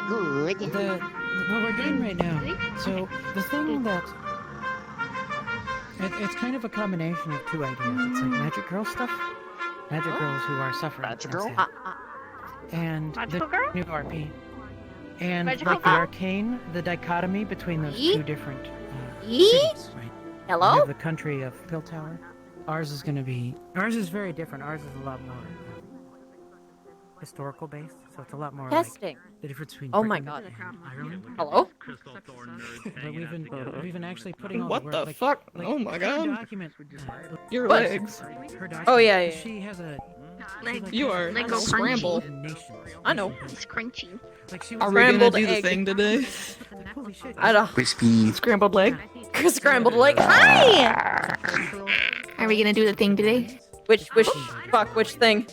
Good. What we're doing right now. So the thing that it's kind of a combination of two ideas. It's like magic girl stuff, magic girls who are suffering, Magic girl? and Magical the girl? new RP, and Magical like the girl? arcane, the dichotomy between those two different cities, right? You Hello? have the country of Pill Tower. Ours is very different. Ours is a lot more historical based, so it's a lot more Testing. like the difference between Oh my Britain god. and Ireland. Hello? But we've been actually putting all What the the work, fuck? like, Oh my her god. document, Your What? legs. her document, Oh, yeah, yeah. She has a You are Like a scramble. I know. It's crunchy. Like she Are was we gonna Scrambled do the egg. thing today? like, holy shit. I don't. Crispy. Scrambled leg? Scrambled like. Hi! Are we gonna do the thing today? Which thing?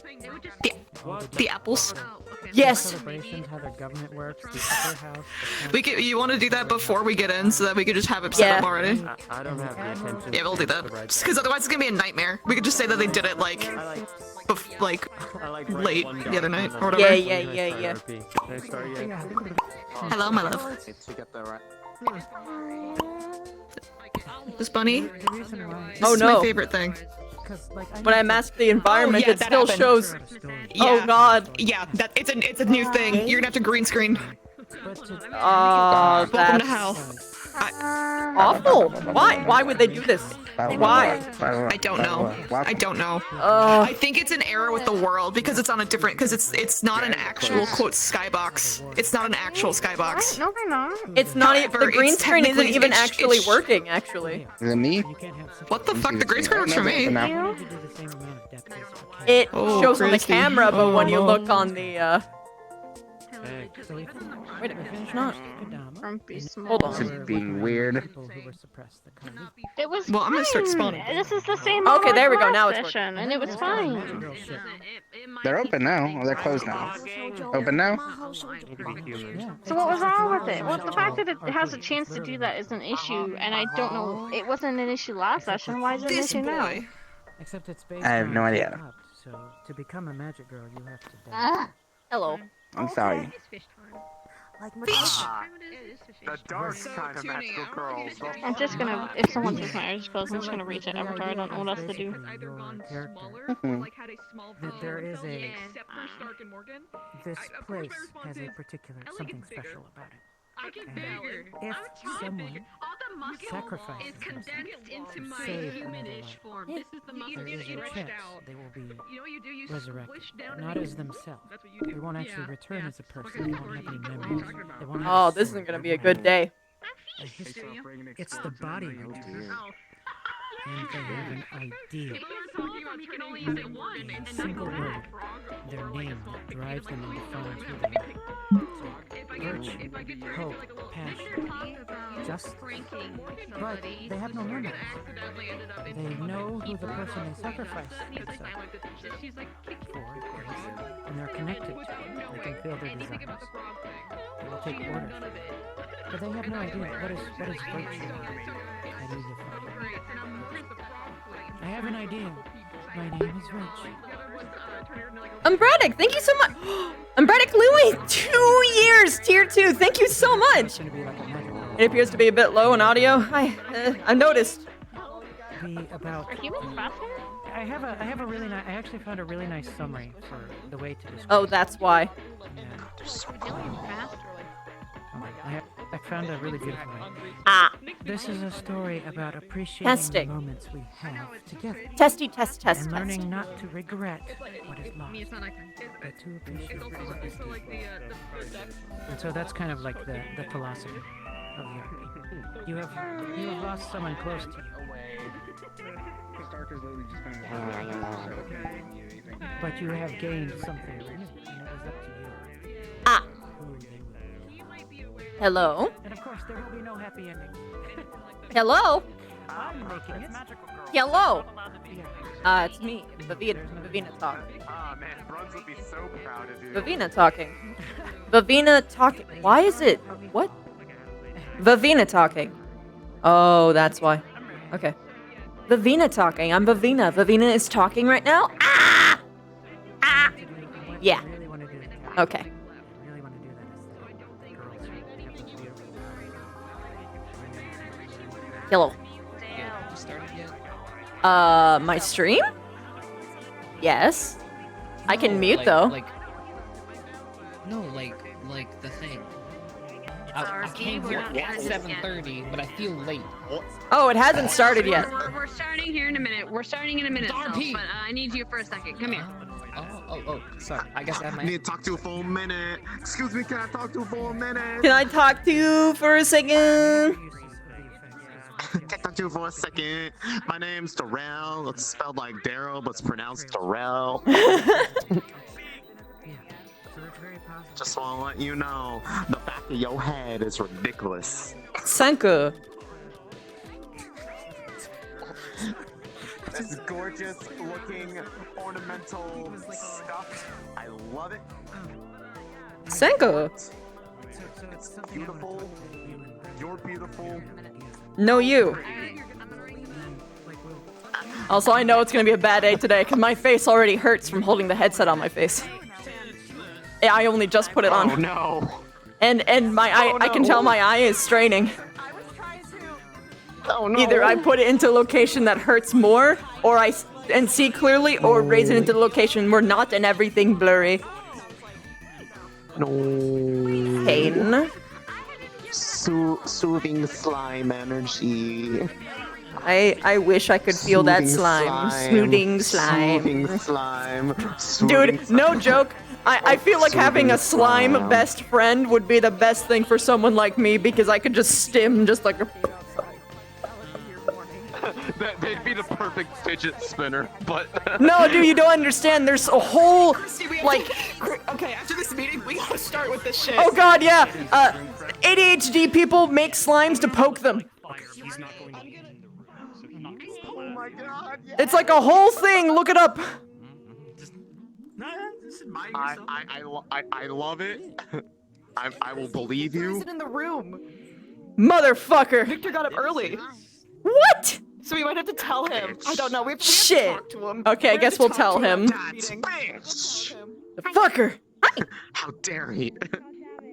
The apples. Yes! Celebrations, how their government works, the upper house. You want to do that before we get in, so that we could just have it set up Yeah. already? I don't have the attention. Yeah, we'll do that. Just because otherwise it's gonna be a nightmare. We could just say that they did it like, like I like late one the other guy night and or then- whatever. Yeah. Can I start yet? Hello, my love. To get the right. This bunny. The reason why, This Oh, is no. my favorite thing. because like When I mask the environment, yeah, it that still happened. shows. Yeah. Oh god. Yeah, it's a new thing. You're gonna have to green screen. Oh, Welcome to that's hell. awful. Why would they do this? Why? I don't know. I don't know. Uh, I think it's an error with the world because it's on a different because it's not an actual quote skybox. It's not an actual skybox. No, they're not. it's not even. However, The green it's screen isn't technically- even it's- actually it's- working, actually. Is it me? You can't have such What the fuck? The green screen works for me. Now. You need to do the same amount of depth as you can. It Oh, shows on the Christy. camera, but when you Oh. look on the, Hey. So we Wait a minute, not. Grumpy small. Hold on. This is being weird. People who were suppressed that kind of It was Well, I'm gonna start fine. spawning. This is the same. Okay, as there we go, last now it's session, and it was fine. real shit. They're open now. Or they're closed now. Open now? Need to be human. Yeah. So what was wrong with it? Well, the fact that it has a chance to do that is an issue, and I don't know. It wasn't an issue last session. Why is it an This issue now? boy. Except it's based I have on no idea. being up, so to become a magic girl, you have to die. Ah. Hello. I'm sorry. The dark kind of magical girl. I'm just gonna. If someone takes my eyes closed, I'm just gonna reach at Avatar. I don't know what else to do. either gone smaller Mhm. or like had a small That there is a- except for Stark and Morgan. This of course place my response has a is, particular I like something it bigger. special about it. I get And bigger. if I'm trying someone bigger. All the muscle sacrifices is condensed into my save humanish another form. Yeah. This is the muscle there is a stretched chance out. they will be You know what you do? You resurrected, squish down not and as themselves. That's what you do. They won't actually return yeah. as a person. Okay, They won't have any what are you memories. talking about? They won't have Oh, a this soul. isn't gonna They be a won't good have day. a history. It's It's the body you Oh, dear. and they have an idea. People are talking about you can only use it once A and single not word, wrong. their name drives them and defines who Let they me are. pick- If I Virtue, get to hope, like a little passion, justice. But they have no memories. They know who the person they sacrificed themselves She's like, for is, and they're connected to it. They can feel their anything desires. about the frog thing. They will take orders. None of it. But they have no idea what is virtue. How do you define it? Great, and here's the frog thing. I have an idea. My name is Rich. The other was turn her into like a Umbradic, thank you so much. Umbradic Louis, 2 years, tier 2. Thank you so much. It's gonna be like a magic world. It appears to be a bit low in audio. I noticed. Be about. Are humans faster? I have a really nice. I actually found a really nice summary for the way to describe. Oh, that's why. I found a really beautiful way. Ah, This is a story about appreciating Testing. the moments we have together testy, test, and test. learning not to regret what is lost, it's not like but to appreciate it's also what is it's still like the depth. And so that's kind of like the philosophy of the RP. You have lost someone close to you, but you have gained something new, and it is up to you Ah, who they will be. hello? And of course, there will be no happy ending. Hello? I'm making it. Hello? Yeah. It's me, Vavina talking. Ah, man, Bruns would be so proud of you. Vavina talking. Vavina talking. Why is it? What? Vavina talking. Oh, that's why. Okay. Vavina talking. I'm Vavina. Vavina is talking right now. Ah! Ah! Yeah. I really want to do that. Okay. I really want to do that is Hello. Yeah, you started yet? My stream? Yes. I can No, mute like, though. No, like the thing. I RP, came we're here not at done yet. 7:30, but I feel late. Oh, it hasn't started yet. We're starting here in a minute. We're starting in a minute, Self, RP. but I need you for a second. Come here. Oh, sorry. I guess I have my. Need to talk to you for a minute. Excuse me, can I talk to you for a minute? Can I talk to you for a second? Can I talk to you for a second? My name's Darrell. It's spelled like Daryl, but it's pronounced Darrell. Just want to let you know, the back of your head is ridiculous. Sanka. This gorgeous looking ornamental stuff. I love it. Sanka. It's beautiful. You're beautiful. No, you. Also, I know it's gonna be a bad day today because my face already hurts from holding the headset on my face. Yeah, I only just put it on. Oh no. And my eye, I can tell my eye is straining. Oh no. Either I put it into a location that hurts more, or and see clearly, or raise it into the location where not and everything blurry. No. Pain. Soothing slime energy. I wish I could feel that Soothing slime. Smoothing Soothing slime. slime. Dude, no joke. I feel like having a slime slime. best friend would be the best thing for someone like me because I could just stim just like a... They'd be the perfect fidget spinner, but No, dude, you don't understand. There's a whole, like... Okay, after this meeting, we gotta start with this shit. Oh god, yeah. ADHD people make slimes to poke them. Oh my god. Yeah. It's like a whole thing. Look it up. I love it. I will believe you. in the room. Motherfucker. Victor got up early, What? so we might have to tell him. I don't know. We have to Shit. talk to him. Okay, I We have guess to we'll talk tell to him. after the That meeting. bitch. The fucker. How dare he?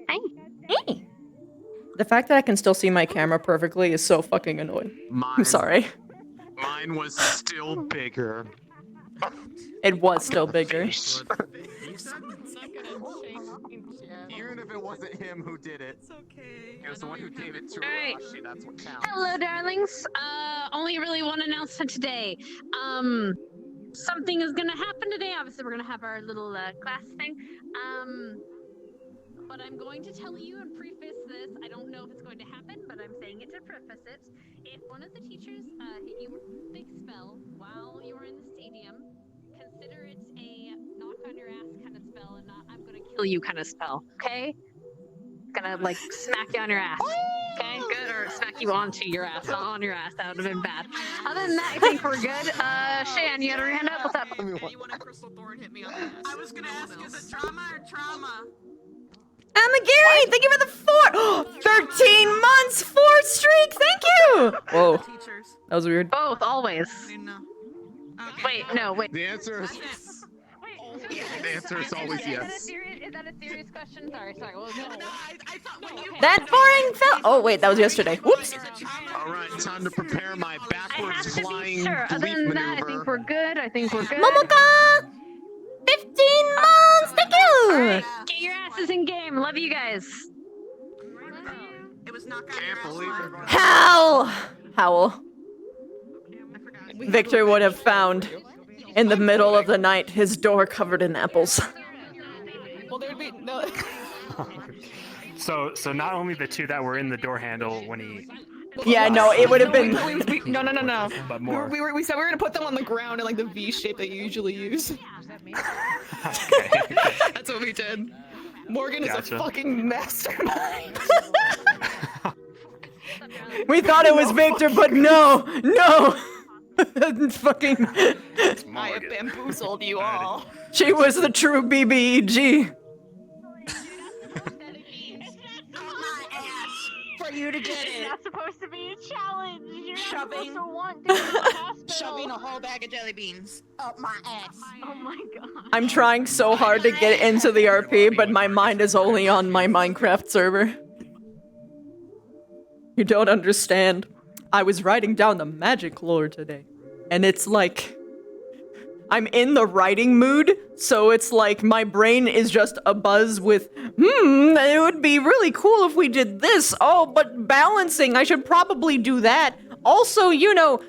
Hey. The fact that I can still see my camera perfectly is so fucking annoying. I'm sorry. Mine was still bigger. It was still bigger. Even if it wasn't him who did it. It's okay. It was the one who gave it to Alright. Arashi. That's what counts. Hello, darlings. Only really one announcement today. Something is gonna happen today. Obviously, we're gonna have our little class thing. But I'm going to tell you and preface this. I don't know if it's going to happen, but I'm saying it to preface it. If one of the teachers hit you with a big spell while you were in the stadium, consider it a knock on your ass kind of spell and not I'm gonna kill you kind of spell. Okay? Gonna like smack you on your ass. Okay, good, or smack you onto your ass, not on your ass. That would have been bad. Other than that, I think we're good. Cheyenne, you got your hand up? What's up? Anyone at Crystal Thorn hit me on the ass. I was gonna ask, is it trauma or trauma? Emma Gary, thank you for the 13 months, 4 streak, thank you! Whoa, that was weird. Both, always. Wait, no, wait. The answer is the answer is always yes. Is that a serious question? Sorry. What was that? I thought when you That boring fell. Oh wait, that was yesterday. Whoops. All right, time to prepare my I backwards have to be flying sure. Other leap than that, I think maneuver. we're good. Momoka, 15 months, thank you. Alright, get your asses in game. Love you guys. it was knock on Can't believe it. Howl. Victor would have found in the middle of the night his door covered in apples. Well, there'd be no. So not only the two that were in the door handle when he, Yeah, no, it would have been. No. but more. We said we were gonna put them on the ground in like the V shape that you usually use. Okay. That's what we did. Morgan is Gotcha. a fucking mastermind. We thought it was Victor, but no. Fucking. I have bamboozled you all. She was the true BBEG. For you to get It's it. not supposed to be a challenge. You're Shoving. not supposed to want to go to the hospital. Shoving a whole bag of jelly beans up my ass. Oh my god. I'm trying so hard to get into the RP, but my mind is only on my Minecraft server. You don't understand. I was writing down the magic lore today. And it's like, I'm in the writing mood, so it's like my brain is just abuzz with, it would be really cool if we did this. Oh, but balancing, I should probably do that. Also, you know,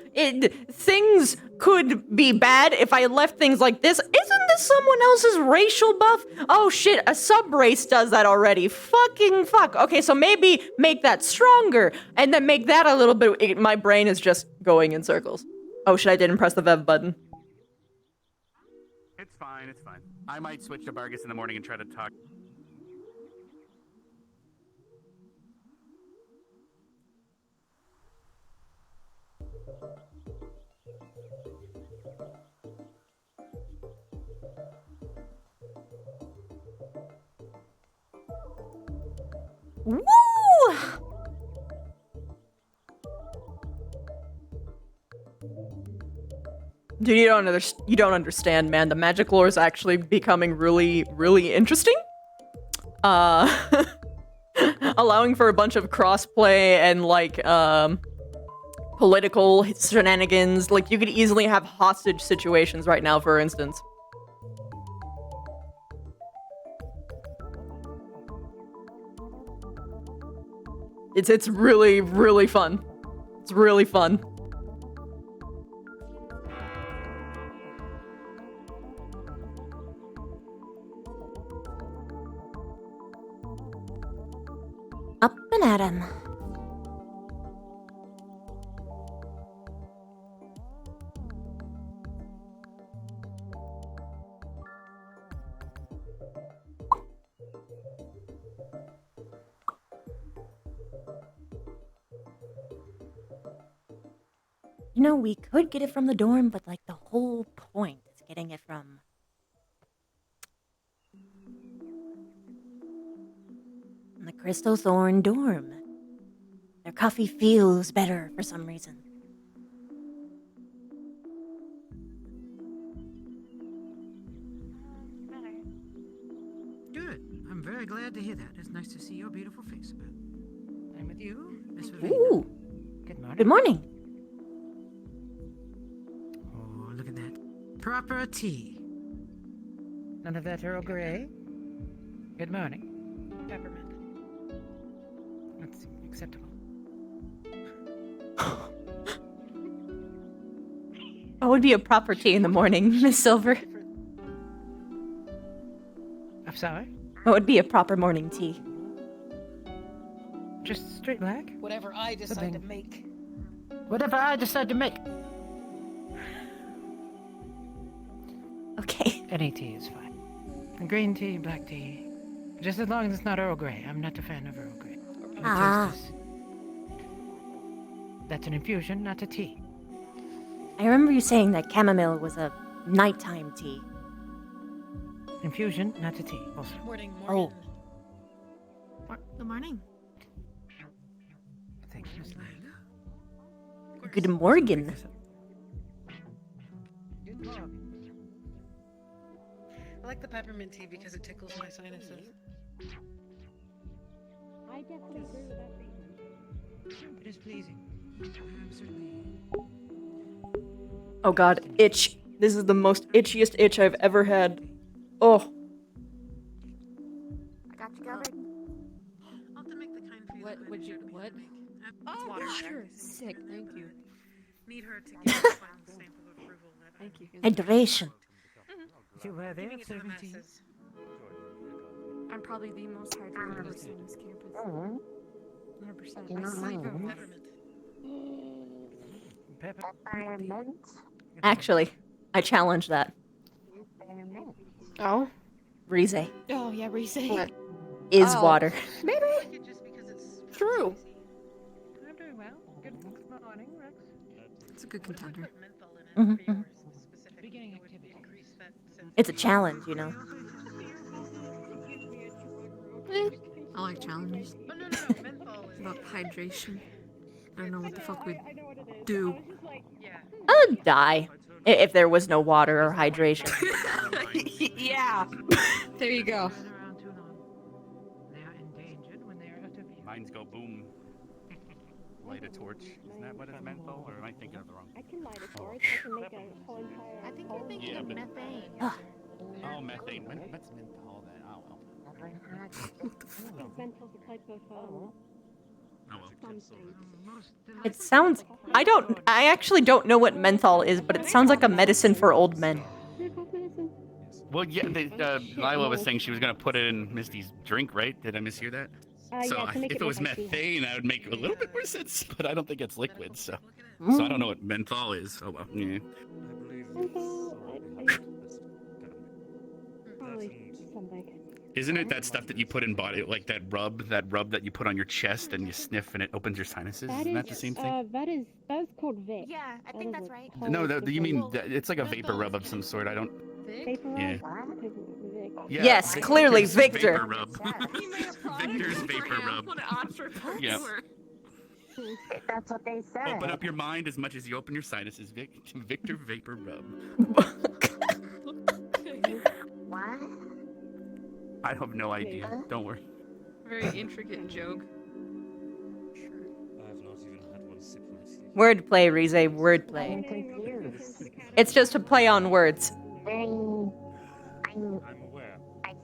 things could be bad if I left things like this. Isn't this someone else's racial buff? Oh shit, a sub-race does that already. Fucking fuck. Okay, so maybe make that stronger, and then make that a little bit, my brain is just going in circles. Oh shit, I didn't press the Vev button. It's fine, it's fine. I might switch to Vargas in the morning and try to talk. Woo! Dude, you don't understand, man. The magic lore is actually becoming really, really interesting. Allowing for a bunch of crossplay and like political shenanigans. Like you could easily have hostage situations right now, for instance. It's really, really fun. It's really fun. Up and at 'em. You know, we could get it from the dorm, but like the whole point is getting it from the Crystal Thorn dorm. Their coffee feels better for some reason. Good. I'm very glad to hear that. It's nice to see your beautiful face about. I'm with you, Miss Vivina. Ooh. Good morning. Good morning. Oh, look at that. Proper tea. None of that Earl Grey. Good morning. Peppermint. That's acceptable. What would be a proper tea in the morning, Miss Silver? I'm sorry? What would be a proper morning tea? Just straight black? Whatever I decide to make. Whatever I decide to make. Okay. Any tea is fine. Green tea, black tea. Just as long as it's not Earl Grey. I'm not a fan of Earl Grey. Ah. That's an infusion, not a tea. I remember you saying that chamomile was a nighttime tea. Infusion, not a tea. Also. Morning, Oh. Good morning. Thank you, Miss Lang. Good morning. I like the peppermint tea because it tickles my sinuses. I definitely agree with that statement. It is pleasing. I'm certainly. Oh god, itch. This is the most itchiest itch I've ever had. Oh. I got you covered. I'll have to make the kind for you. What would you? What? Oh, water. water. Sick. Thank you. Need her to give the final stamp of approval. Thank you. Hydration. You were there, Giving you the serving tea. masses. I'm probably the most hydrated person on this campus. 100%. I I sleep sleep at with Peppermint. Actually, I challenge that. Oh? Rize Oh, yeah, Reese. is water. Maybe. Just because it's True. I'm doing well. Good morning, Rex. It's a good contender. Mhm. Beginning activity. It's a challenge, you know. I like challenges. Oh, no, menthol is. About hydration. I don't know what the fuck we'd do. Yeah. I would die if there was no water or hydration. Yeah. There you go. Been around too long. They are endangered when they are out of view. Mines go boom. light a torch. Isn't that what it's menthol, or am I thinking of the wrong? I can light a torch. I can make a whole entire. I think you're thinking of methane. Oh, methane. What's menthol then? Oh well. Menthol's a type of something. It sounds. I actually don't know what menthol is, but it sounds like a medicine for old men. Well, yeah. Lila was saying she was gonna put it in Misty's drink, right? Did I mishear that? So Yeah, to make if it was more spicy. methane, that would make a little bit more sense. But I don't think it's liquid, so I don't know what menthol is. Oh well. Yeah. Probably something. Isn't it that stuff that you put in body, like that rub that you put on your chest and you sniff and it opens your sinuses? Isn't that the same thing? That's called Vic. Yeah, I think that's right. No, you mean it's like a vapor rub of some sort. I don't. Vapor Yeah. Yeah, Yes, clearly, Victor. Vapor rub. Victor's vapor rub. Yeah. That's what they said. Open up your mind as much as you open your sinuses. Victor vapor rub. What? I have no idea. Don't worry. Very intricate joke. Wordplay, Rize, wordplay. I'm confused. It's just a play on words. I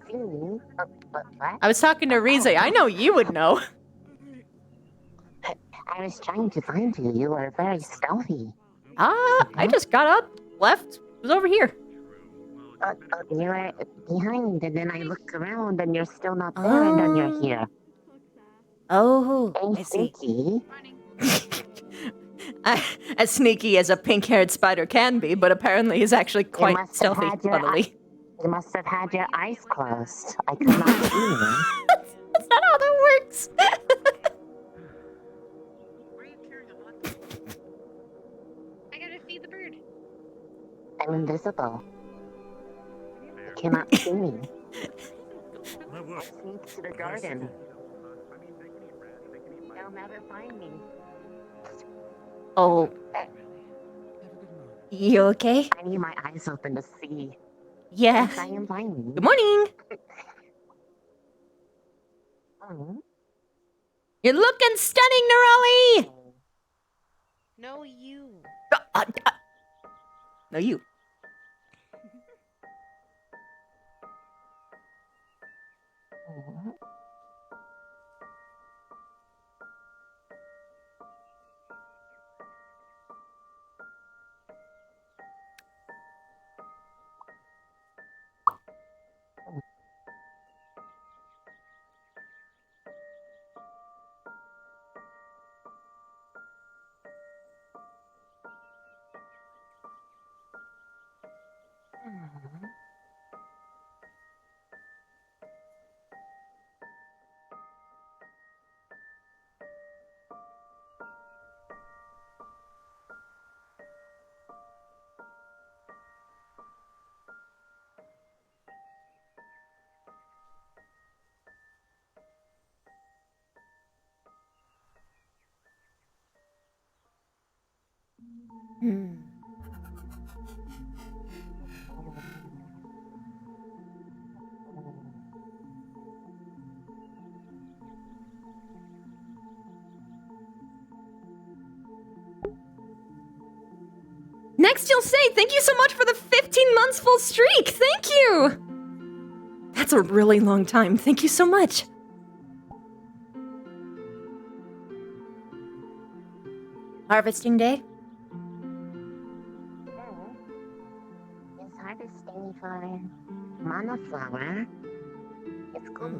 see you. What? I was talking to Rize. I know you would know. I was trying to find you. You were very stealthy. I just got up, left, was over here. You were behind, and then I look around, and you're still not there, and then you're here. Oh, I see. Sneaky. As sneaky as a pink-haired spider can be, but apparently is actually quite stealthy, funnily. You must have had your eyes closed. I could not see you. That's not how that works. I gotta feed the bird. I'm invisible. You cannot see me. Sneak to the garden. They'll never find me. Oh. You okay? I need my eyes open to see. Yeah. Yes, I am fine. Good morning. You're looking stunning, Nerali. No, you. No, you. Next, you'll say, thank you so much for the 15 months full streak. Thank you. That's a really long time. Thank you so much. Harvesting day? It's harvesting for mana flower. It's cool.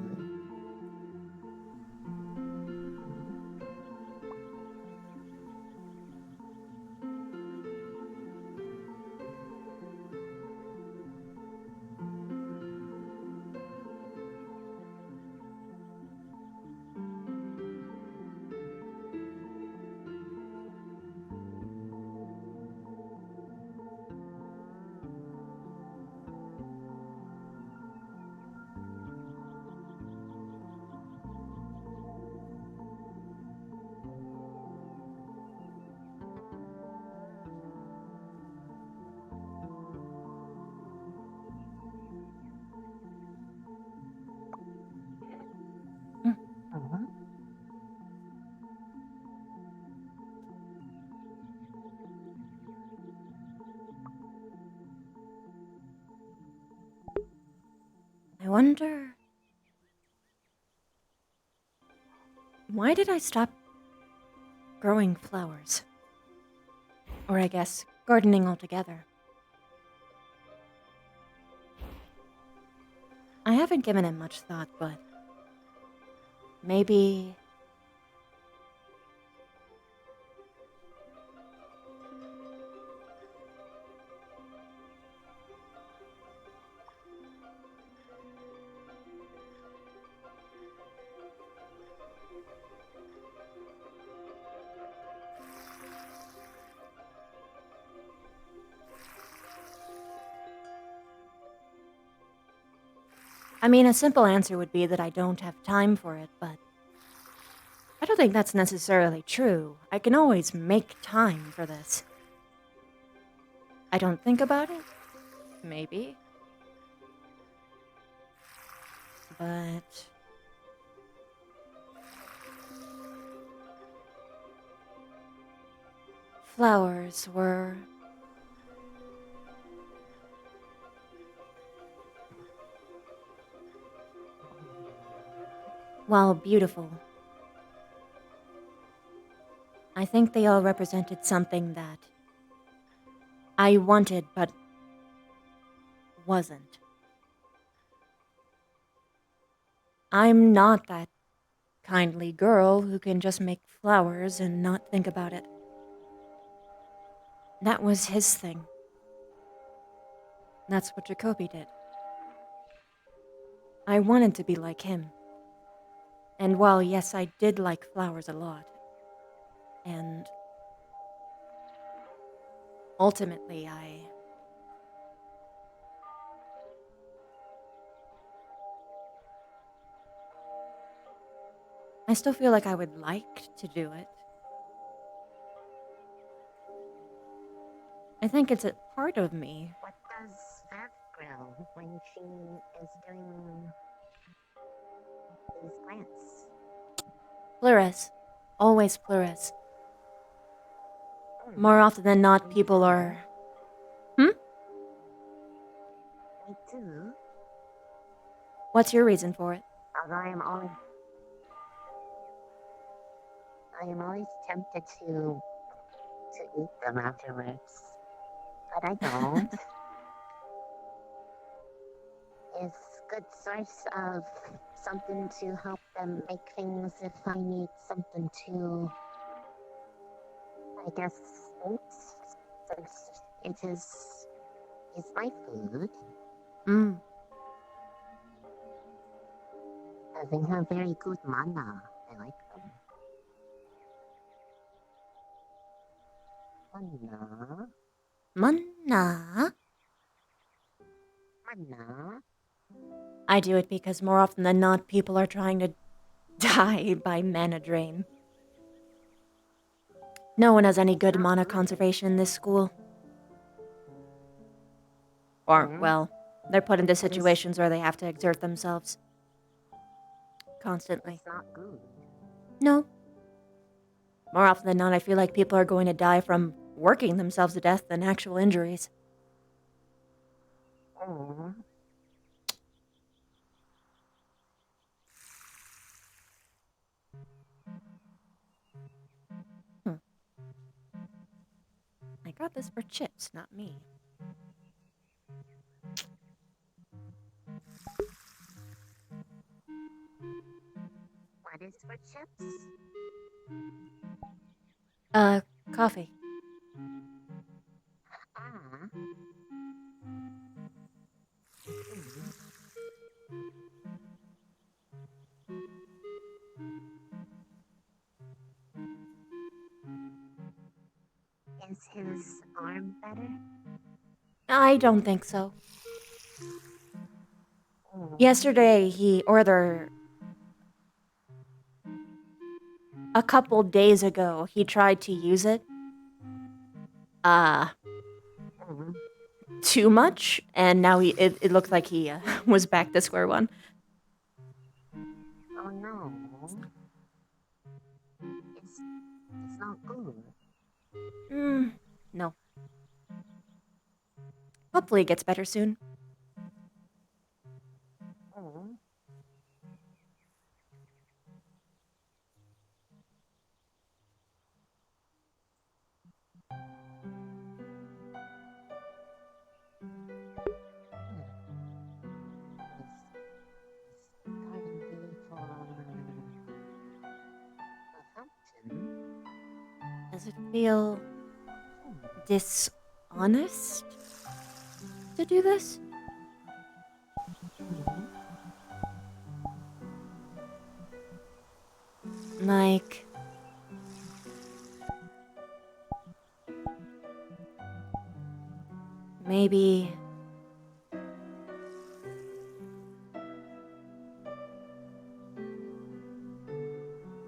wonder... Why did I stop growing flowers? Or I guess, gardening altogether. I haven't given it much thought, but... maybe... I mean, a simple answer would be that I don't have time for it, but I don't think that's necessarily true. I can always make time for this. I don't think about it? Maybe. But... flowers were... while beautiful, I think they all represented something that I wanted but wasn't. I'm not that kindly girl who can just make flowers and not think about it. That was his thing. That's what Jacoby did. I wanted to be like him. And while, yes, I did like flowers a lot, and ultimately I still feel like I would like to do it. I think it's a part of me. What does Bev grow when she is doing these plants? Pleuris. Always pleuris. More often than not, people are... Hmm? Me too. What's your reason for it? Although I am always tempted to eat them afterwards. But I don't. It's good source of something to help them make things if I need something to, I guess, eat. Since it is my food. Mm. They have very good mana. I like them. Mana. Mana? Mana. I do it because more often than not, people are trying to die by mana drain. No one has any good mana conservation in this school. Or, well, they're put into situations where they have to exert themselves. Constantly. It's not good. No. More often than not, I feel like people are going to die from working themselves to death than actual injuries. Oh. I got this for Chips, not me. What is for Chips? Coffee. Ah. Is his arm better? I don't think so. Yesterday, a couple days ago, he tried to use it. Too much, and now it looked like he was back to square one. Oh no. It's not good. No. Hopefully it gets better soon. Oh. Does it feel dishonest to do this? Like, maybe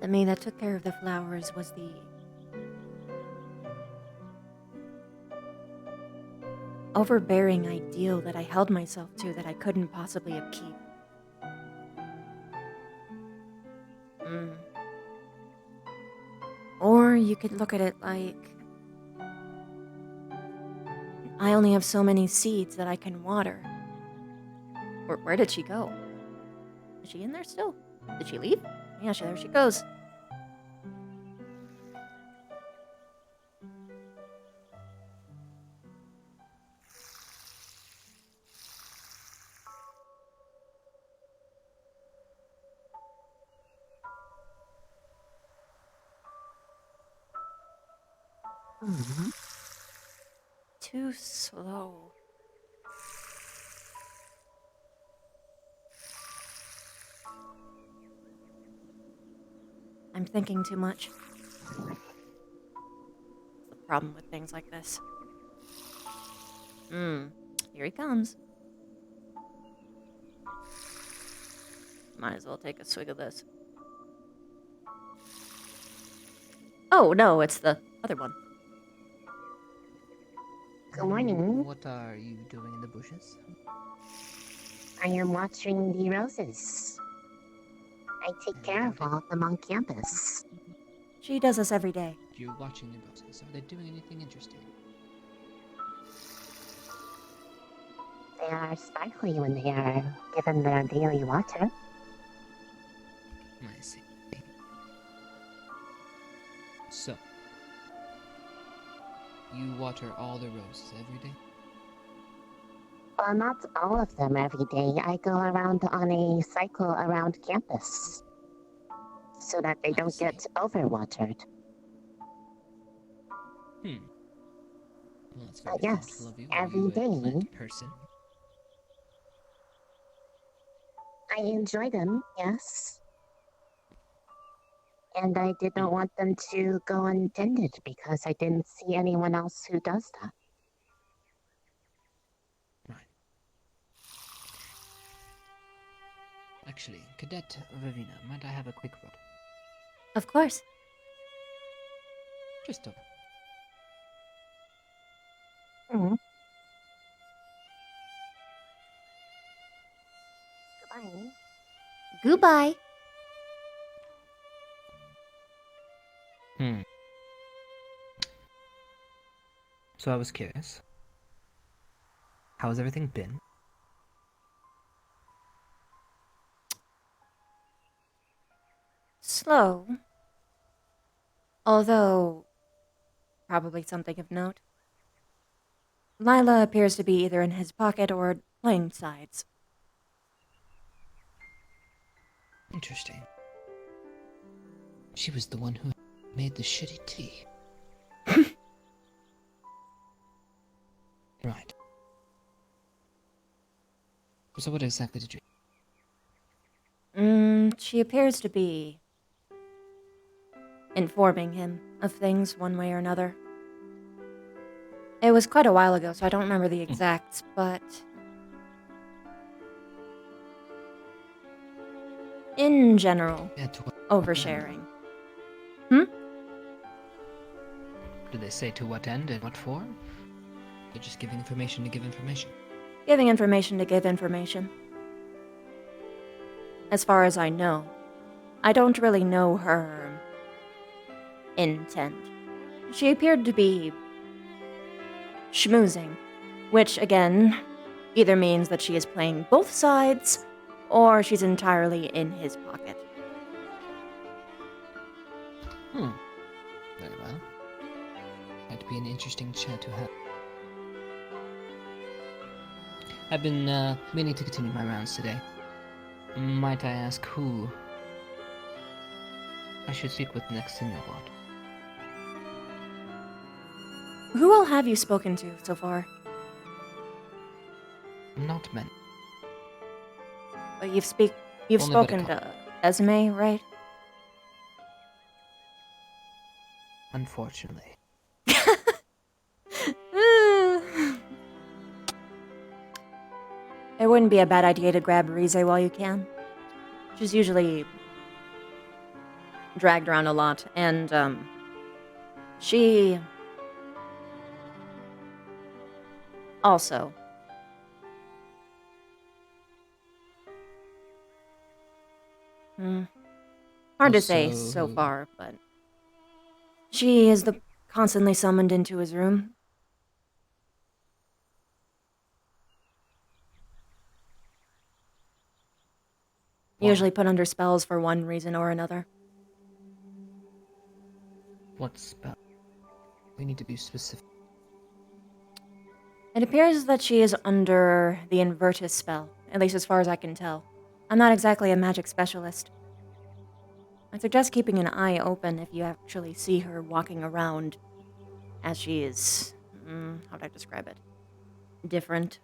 the me that took care of the flowers was the overbearing ideal that I held myself to that I couldn't possibly upkeep. Or you could look at it like I only have so many seeds that I can water. Where did she go? Is she in there still? Did she leave? Yeah, there she goes. Too slow. I'm thinking too much. That's the problem with things like this. Here he comes. Might as well take a swig of this. Oh, no, it's the other one. Good morning. What are you doing in the bushes? I am watering the roses. I take care of all of them on campus. She does this every day. You're watching the roses. Are they doing anything interesting? They are sparkly when they are given their daily water. I see. So, you water all the roses every day? Well, not all of them every day. I go around on a cycle around campus so that they don't get overwatered. Well, that's But very yes, thoughtful of you. every Are you a day. plant person? I enjoy them, yes. And I did not want them to go untended because I didn't see anyone else who does that. Actually, Cadet Ravina, might I have a quick word? Of course. Just over. Goodbye. Goodbye. So I was curious. How's everything been? Slow. Although, probably something of note. Lila appears to be either in his pocket or playing sides. Interesting. She was the one who made the shitty tea. Right. So what exactly did you... She appears to be informing him of things one way or another. It was quite a while ago, so I don't remember the exacts, but in general, oversharing. Did they say to what end and what for? They're just giving information to give information. Giving information to give information. As far as I know. I don't really know her intent. She appeared to be schmoozing, which, again, either means that she is playing both sides, or she's entirely in his pocket. Very well. Might be an interesting chat to have. I've been meaning to continue my rounds today. Might I ask who I should speak with next in your ward? Who all have you spoken to so far? Not many. But you've Only but a spoken couple. to Esme, right? Unfortunately. It wouldn't be a bad idea to grab Rize while you can. She's usually dragged around a lot, and, she... also... Hard to say so Also- far, but... She is the constantly summoned into his room. Usually put under spells for one reason or another. What spell? We need to be specific. It appears that she is under the Invertus spell, at least as far as I can tell. I'm not exactly a magic specialist. I suggest keeping an eye open if you actually see her walking around, as she is... how would I describe it? Different.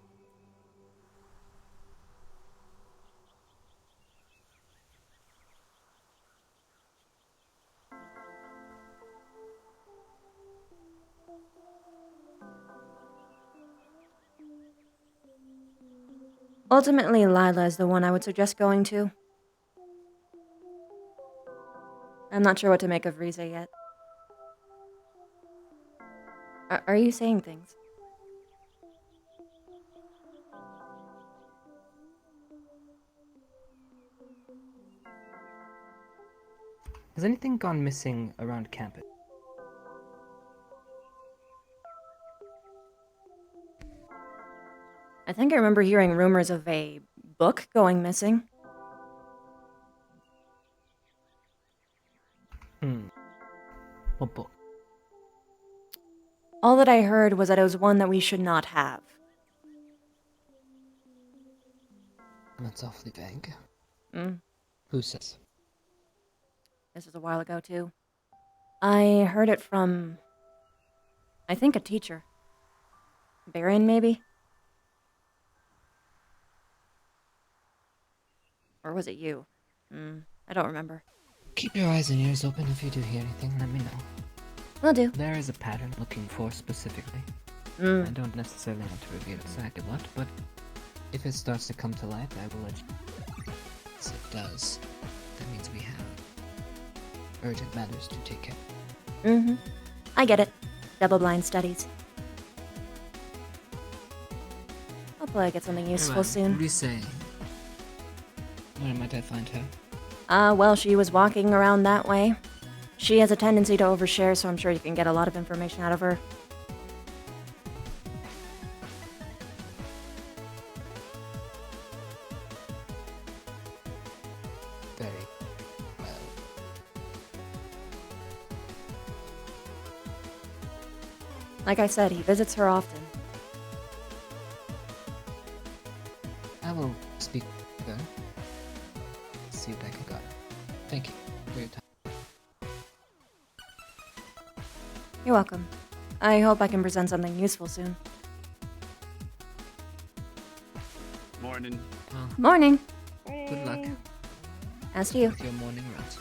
Ultimately, Lila is the one I would suggest going to. I'm not sure what to make of Rize yet. Are you saying things? Has anything gone missing around campus? I think I remember hearing rumors of a book going missing. What book? All that I heard was that it was one that we should not have. That's awfully vague. Mm. Who says? This was a while ago, too. I heard it from... I think a teacher. Baron, maybe? Or was it you? I don't remember. Keep your eyes and ears open. If you do hear anything, let me know. Will do. There is a pattern looking for specifically. Mm. I don't necessarily want to reveal exactly what, but if it starts to come to light, I will let you know. If it does, that means we have urgent matters to take care of. Mm-hmm. I get it. Double-blind studies. Hopefully I get something useful soon. Rize. Where might I find her? Well, she was walking around that way. She has a tendency to overshare, so I'm sure you can get a lot of information out of her. Very well. Like I said, he visits her often. I will speak with her. See what I can gather. Thank you for your time. You're welcome. I hope I can present something useful soon. Morning. Well, Morning. good luck As to you. with your morning runs.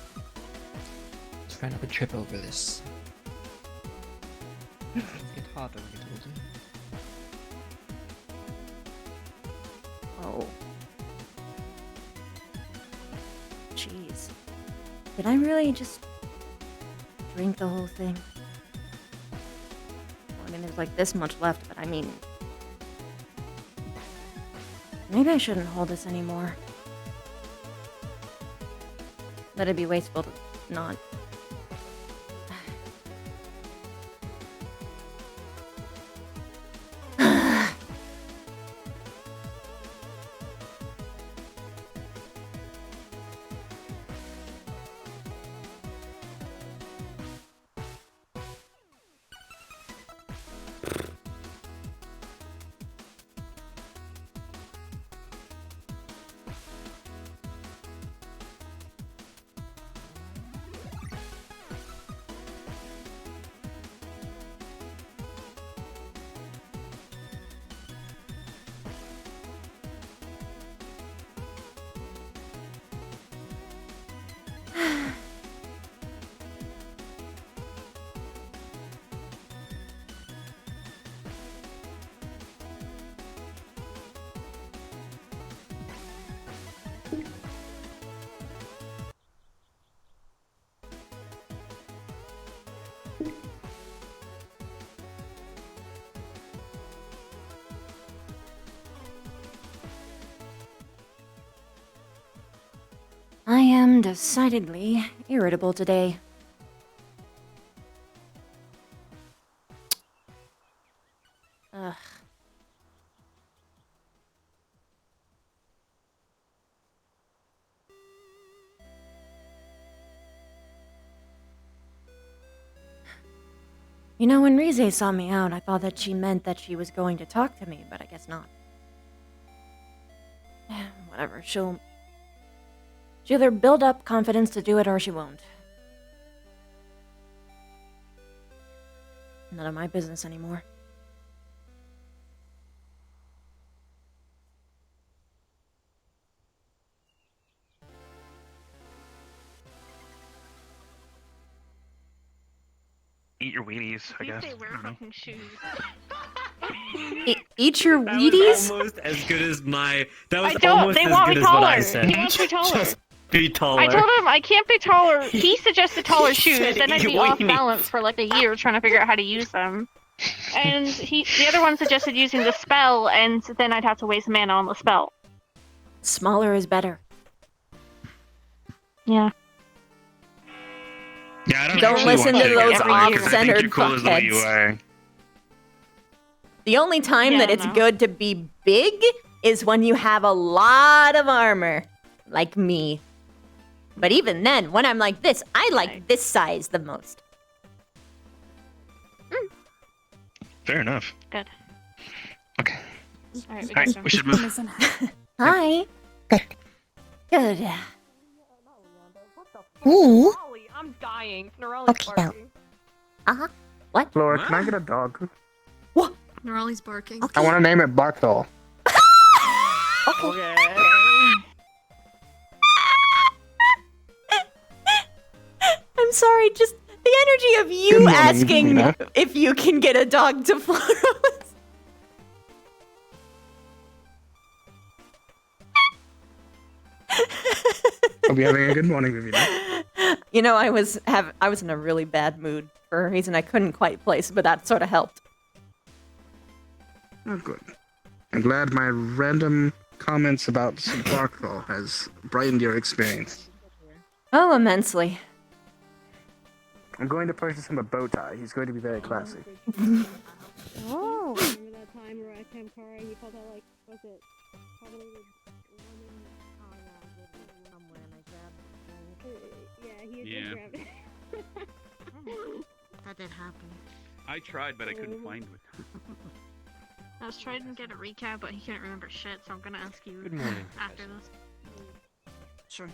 Try not to trip over this. Get harder when you get older. Oh. Jeez. Did I really just drink the whole thing? I mean, there's like this much left, but I mean... Maybe I shouldn't hold this anymore. Let it be wasteful to not... I am decidedly irritable today. Ugh. You know, when Rize saw me out, I thought that she meant that she was going to talk to me, but I guess not. Whatever, she'll either build up confidence to do it or she won't. None of my business anymore. Eat your weenies, I guess. They wear fucking shoes. Eat your That was Wheaties? almost as good as my. That was I don't. almost They as want good me as what I taller. said. He wants me taller. Just be taller. I told him I can't be taller. He suggested taller shoes, said then I'd eat be off weenies. balance for like a year trying to figure out how to use them. And the other one suggested using the spell, and then I'd have to waste mana on the spell. Smaller is better. Yeah. Yeah, I Don't actually listen want to you get those taller 'cause I think off-centered you're cool as the way you fuckheads. are. The only time that it's no. good to be big is when you have a lot of armor, like me. But even then, when I'm like this, I like this size the most. Fair enough. Good. Okay. Alright, We should move. Hi. Good. Me? I'm dying. Okay, now. Uh-huh. What? Laura, can I get a dog? Nerali's barking. I want to name it Barkthal. Okay. I'm sorry, just the energy of Good you morning, asking Nina. if you can get a dog to Floros. Hope you're having a good morning, Vivina. You know, I was in a really bad mood for a reason I couldn't quite place, but that sort of helped. Oh, good. I'm glad my random comments about Barkthal has brightened your experience. Oh, immensely. I'm going to purchase him a bow tie. He's going to be very classy. Oh! Remember that time where I came Kara and you felt that, like, was it carbonated lemon? Oh, yeah, I did it somewhere and I grabbed it. Yeah, he Yeah. did grab it. That did happen. I tried, but I couldn't find it. I was trying to get a recap, but he can't remember shit, so I'm gonna ask you Good morning, after this. Sure.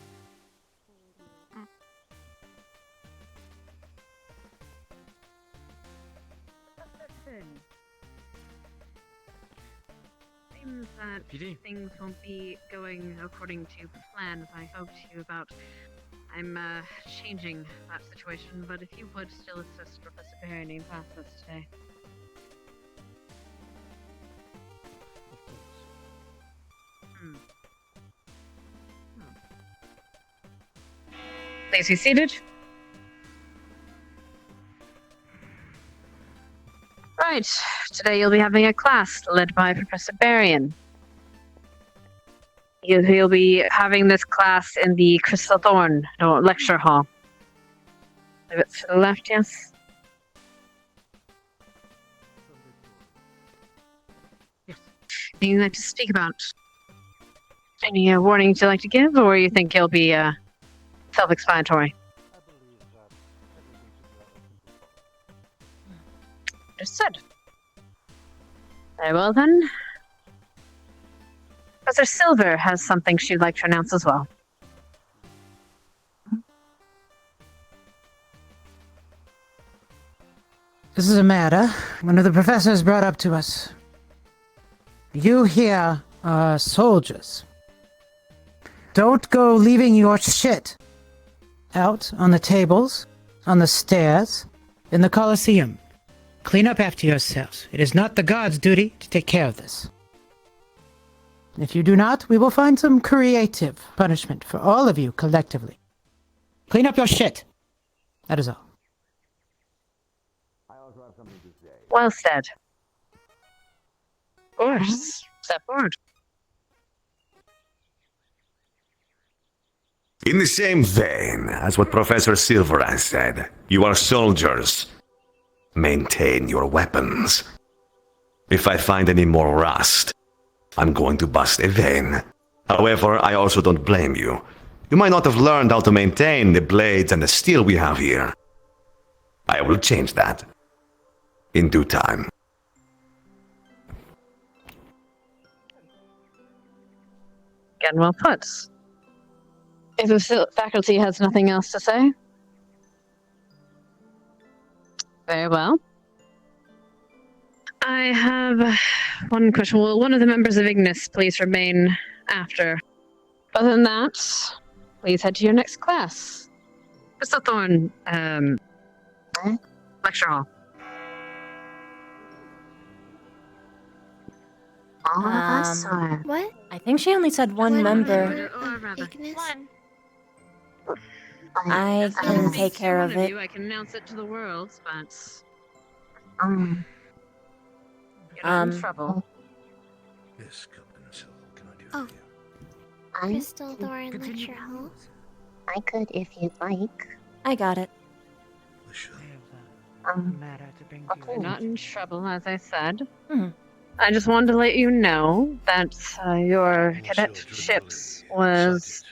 Seems that PD. things won't be going according to plan as I spoke to you about. I'm changing that situation, but if you would still assist Professor Barony in process today. Please be seated. Right, today you'll be having a class led by Professor Barian. He'll be having this class in the Crystal Thorn lecture hall. I believe it's to the left, yes? Yes. Anything you'd like to speak about? Any warnings you'd like to give, or you think it'll be self-explanatory? Understood. Very well then. Professor Silver has something she'd like to announce as well. This is a matter one of the professors brought up to us. You here are soldiers. Don't go leaving your shit out on the tables, on the stairs, in the Colosseum. Clean up after yourselves. It is not the guards' duty to take care of this. If you do not, we will find some creative punishment for all of you collectively. Clean up your shit. That is all. Well said. Of course. Step forward. In the same vein as what Professor Silver has said, you are soldiers. Maintain your weapons. If I find any more rust, I'm going to bust a vein. However, I also don't blame you. You might not have learned how to maintain the blades and the steel we have here. I will change that. In due time. Again, well put. If the faculty has nothing else to say. Very well. I have one question. Will one of the members of Ignis please remain after? Other than that, please head to your next class. Mr. Thorne, lecture hall. All of us, or What? I think she only said one member. One. I can take care of it. I can announce it to the world, but you're not in trouble. Yes, Captain. So, what can I do Oh. for you? Crystal Thorne lecture hall. I could if you'd like. I got it. Okay. Not in trouble, as I said. Hmm. I just wanted to let you know that your cadetship was,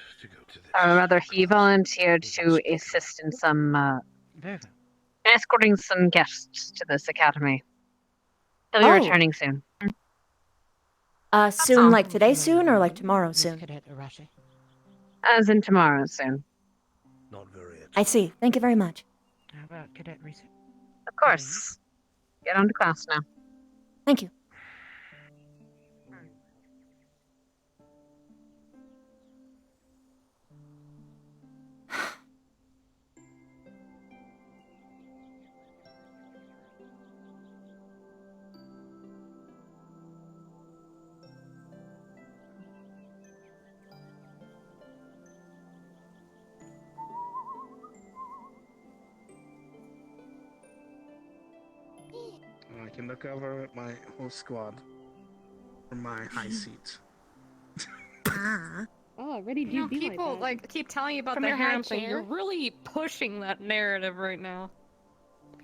or rather, he volunteered to assist in some escorting some guests to this academy. He'll be Oh. returning soon. Soon, like today soon, or like tomorrow soon? As in tomorrow soon. I see. Thank you very much. How about Cadet Research? Of course. Get on to class now. Thank you. I can look over at my whole squad from my high seat. Oh, I really do You know, be people like that. keep telling you about From the your high harem thing. chair? You're really pushing that narrative right now.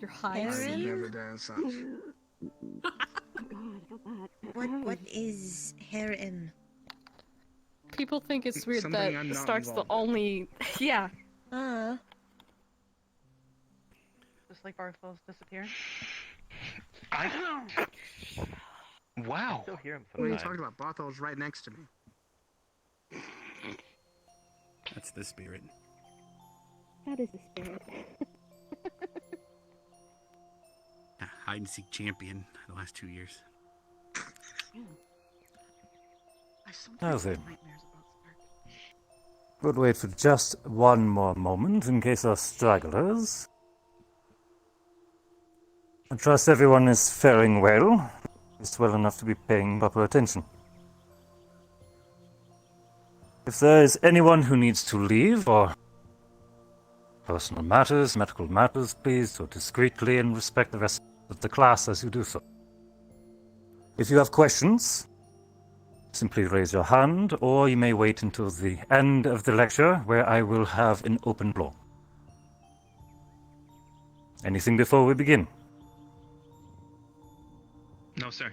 Your high I seat. never done such. What is harem? People think it's weird Something that I'm not Stark's the involved in. only. Yeah. Just like Barthol's disappearing. Wow. Still hear him What are you sometimes. talking about? Barthol's right next to me. That's the spirit. That is the spirit. Hide and seek champion the last 2 years. Now then, we'll wait for just one more moment in case our stragglers. I trust everyone is faring well, at least well enough to be paying proper attention. If there is anyone who needs to leave, or personal matters, medical matters, please do discreetly and respect the rest of the class as you do so. If you have questions, simply raise your hand, or you may wait until the end of the lecture, where I will have an open floor. Anything before we begin? No, sir.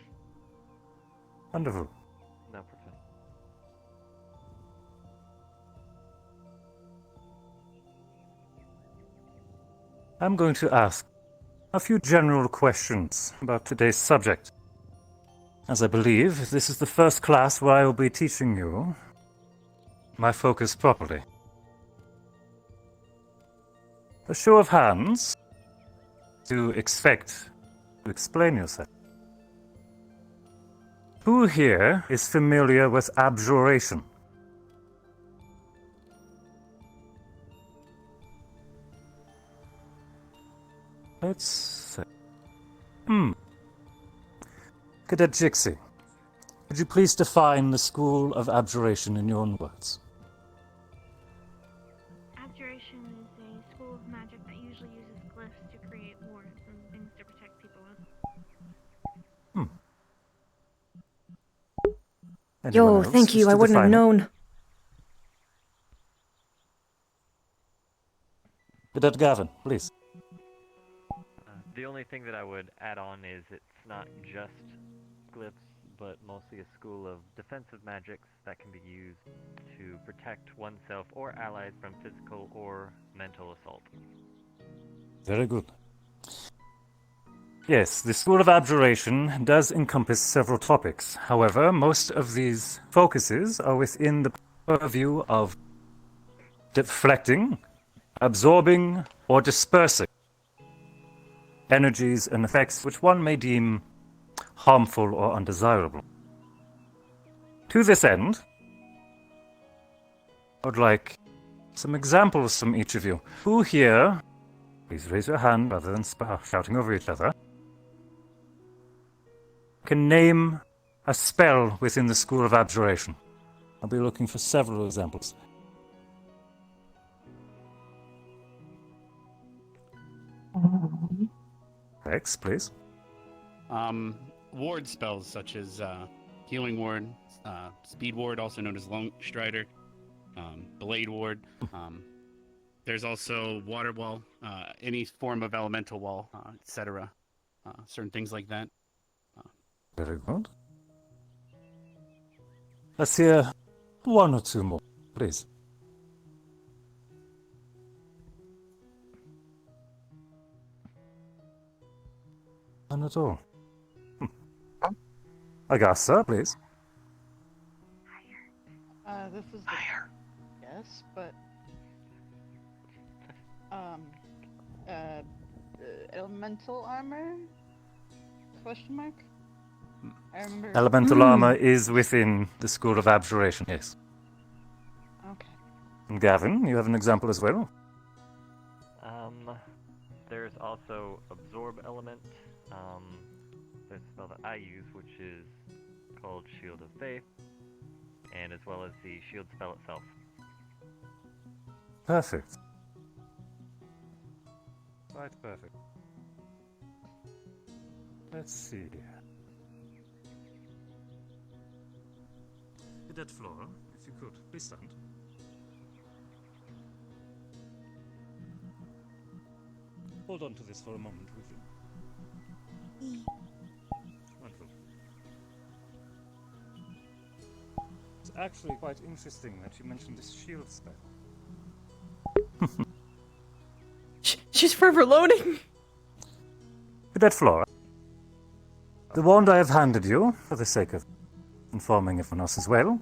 Wonderful. No, Professor. I'm going to ask a few general questions about today's subject, as I believe this is the first class where I will be teaching you my focus properly. A show of hands to expect to explain yourself. Who here is familiar with abjuration? Let's see. Cadet Jixie, could you please define the School of Abjuration in your own words? Abjuration is a school of magic that usually uses glyphs to create wards and things to protect people with. Anyone Yo, else thank wish you. I to wouldn't have define it? known. Cadet Gavin, please. The only thing that I would add on is it's not just glyphs, but mostly a school of defensive magics that can be used to protect oneself or allies from physical or mental assault. Very good. Yes, the School of Abjuration does encompass several topics. However, most of these focuses are within the purview of deflecting, absorbing, or dispersing energies and effects which one may deem harmful or undesirable. To this end, I would like some examples from each of you. Who here, please raise your hand rather than shouting over each other, can name a spell within the School of Abjuration? I'll be looking for several examples. Rex, please. Ward spells such as Healing Ward, Speed Ward, also known as Lone Strider, Blade Ward. There's also Water Wall, any form of elemental wall, etc. Certain things like that. Very good. Let's hear one or two more, please. None at all. Agassa, please. This is higher. Yes, but elemental armor? Question mark? I remember. Elemental armor is within the School of Abjuration, yes. Okay. And Gavin, you have an example as well? There's also Absorb Element. There's a spell that I use, which is called Shield of Faith, and as well as the shield spell itself. Perfect. Quite perfect. Let's see. Cadet Flora, if you could, please stand. Hold on to this for a moment, would you? Wonderful. It's actually quite interesting that you mentioned this shield spell. She's forever loading. Cadet Flora, the wand I have handed you, for the sake of informing everyone else as well,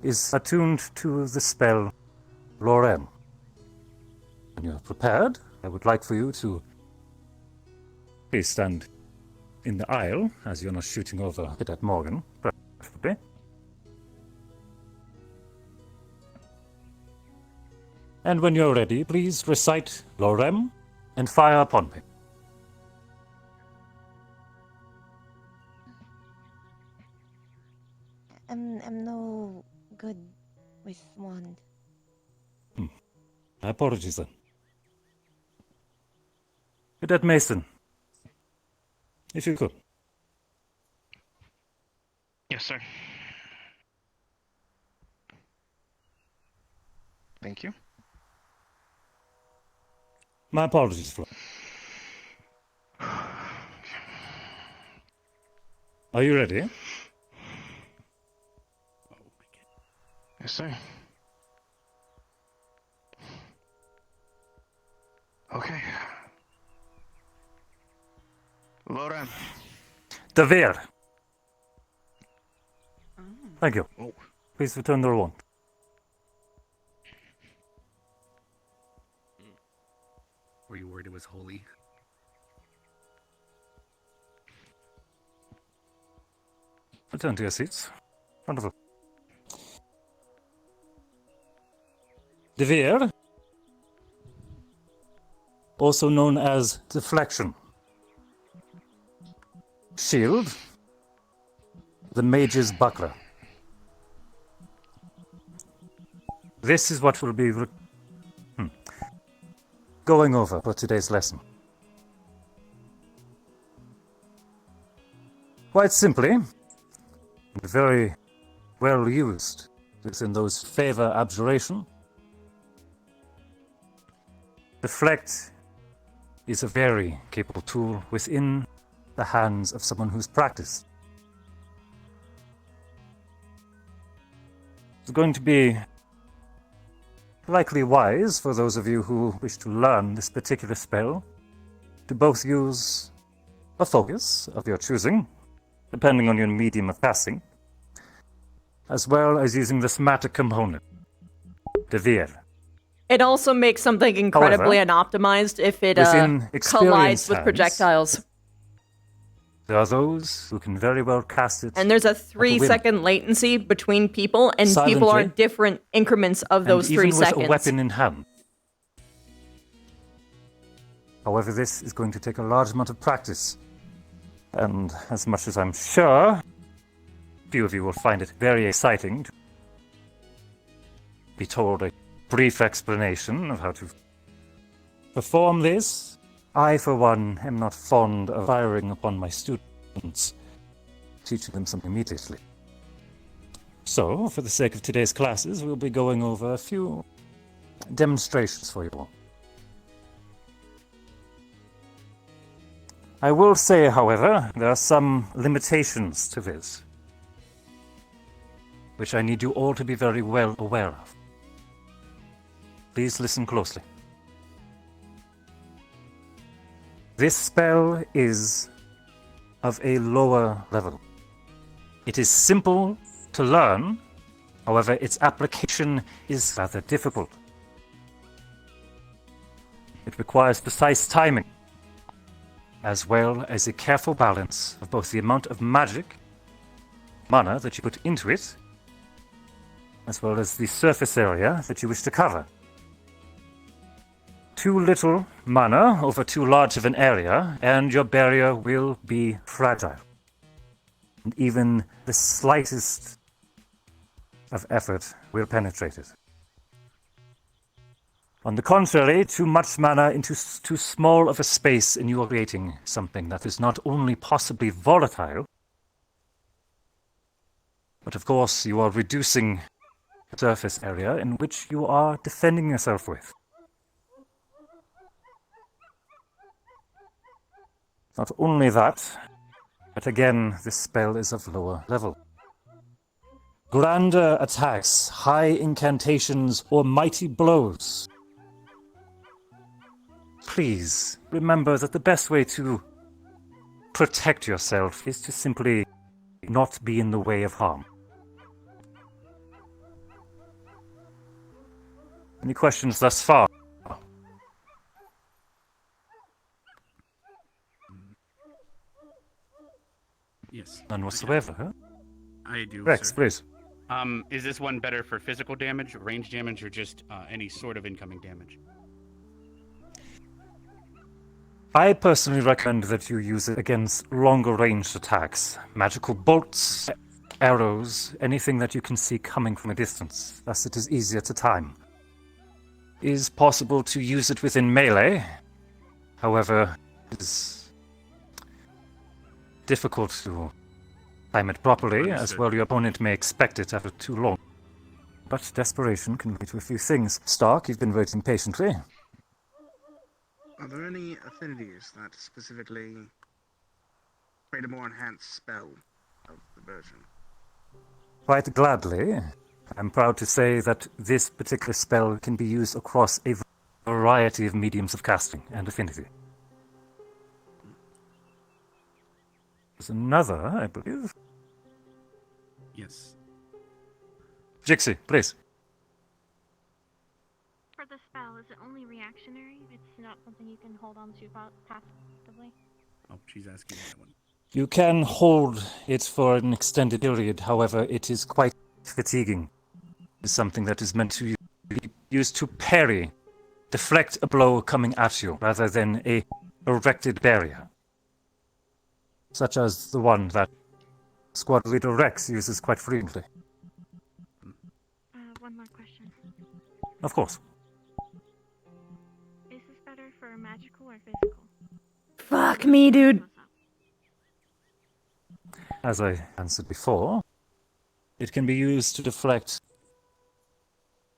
is attuned to the spell Lorem. When you're prepared, I would like for you to please stand in the aisle, as you're not shooting over Cadet Morgan, preferably. And when you're ready, please recite Lorem and fire upon me. I'm no good with wand. My apologies then. Cadet Mason, if you could. Yes, sir. Thank you. My apologies, Flo. Are you ready? Yes, sir. Okay. Lorem. Devere. Thank you. Please return the wand. Were you worried it was holy? Return to your seats. Wonderful. Devere, also known as deflection. Shield, the mage's buckler. This is what we'll be going over for today's lesson. Quite simply, very well used within those favor abjuration. Deflect is a very capable tool within the hands of someone who's practiced. It's going to be likely wise for those of you who wish to learn this particular spell to both use a focus of your choosing, depending on your medium of casting, as well as using this matter component, Devir. It also makes something incredibly unoptimized if it within collides experienced with hands, projectiles. There are those who can very well cast it. And there's a at a 3-second latency between people, and people are in Silently. different increments of those and 3 even with seconds. a weapon in hand. However, this is going to take a large amount of practice. And as much as I'm sure few of you will find it very exciting to be told a brief explanation of how to perform this, I, for one, am not fond of firing upon my students, teaching them something immediately. So, for the sake of today's classes, we'll be going over a few demonstrations for you all. I will say, however, there are some limitations to this, which I need you all to be very well aware of. Please listen closely. This spell is of a lower level. It is simple to learn, however, its application is rather difficult. It requires precise timing, as well as a careful balance of both the amount of magic, mana, that you put into it, as well as the surface area that you wish to cover. Too little mana over too large of an area, and your barrier will be fragile. And even the slightest of effort will penetrate it. On the contrary, too much mana into too small of a space, and you are creating something that is not only possibly volatile, but of course you are reducing the surface area in which you are defending yourself with. Not only that, but again, this spell is of lower level. Grander attacks, high incantations, or mighty blows. Please remember that the best way to protect yourself is to simply not be in the way of harm. Any questions thus far? Yes. None whatsoever, huh? I do, Rex, sir. please. Is this one better for physical damage, range damage, or just any sort of incoming damage? I personally recommend that you use it against longer ranged attacks. Magical bolts, arrows, anything that you can see coming from a distance. Thus it is easier to time. It is possible to use it within melee. However, it is difficult to time it properly, as well your opponent may expect it after too long. But desperation can lead to a few things. Stark, you've been waiting patiently. Are there any affinities that specifically create a more enhanced spell of the version? Quite gladly. I'm proud to say that this particular spell can be used across a variety of mediums of casting and affinity. There's another, I believe. Yes. Jixie, please. For the spell, is it only reactionary? It's not something you can hold on to passively? Oh, she's asking that one. You can hold it for an extended period, however, it is quite fatiguing. It's something that is meant to be used to parry, deflect a blow coming at you, rather than a erected barrier. Such as the one that Squad Leader Rex uses quite frequently. One more question. Of course. Is this better for magical or physical? Fuck me, dude. As I answered before, it can be used to deflect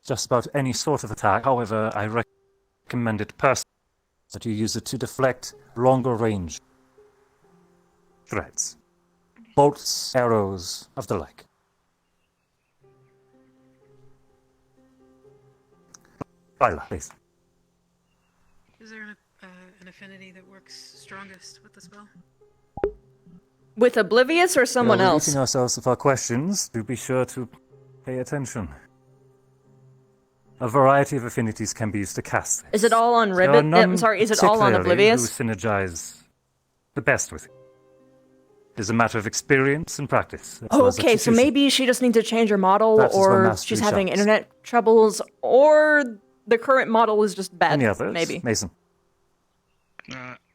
just about any sort of attack. However, I recommend it personally that you use it to deflect longer range threats, bolts, arrows, of the like. Lila, please. Is there an affinity that works strongest with the spell? With Oblivious or someone Well, else? repeating ourselves with our questions, do be sure to pay attention. A variety of affinities can be used to cast this. Is it all on There are Ribbit? none I'm sorry, is it all on particularly Oblivious? who synergize the best with it. It is a matter of experience and practice. as well as Okay, so execution. maybe she just needs to change her model, That is where or mastery she's having shines. internet troubles, or the current model is just bad. Any others? Maybe. Mason.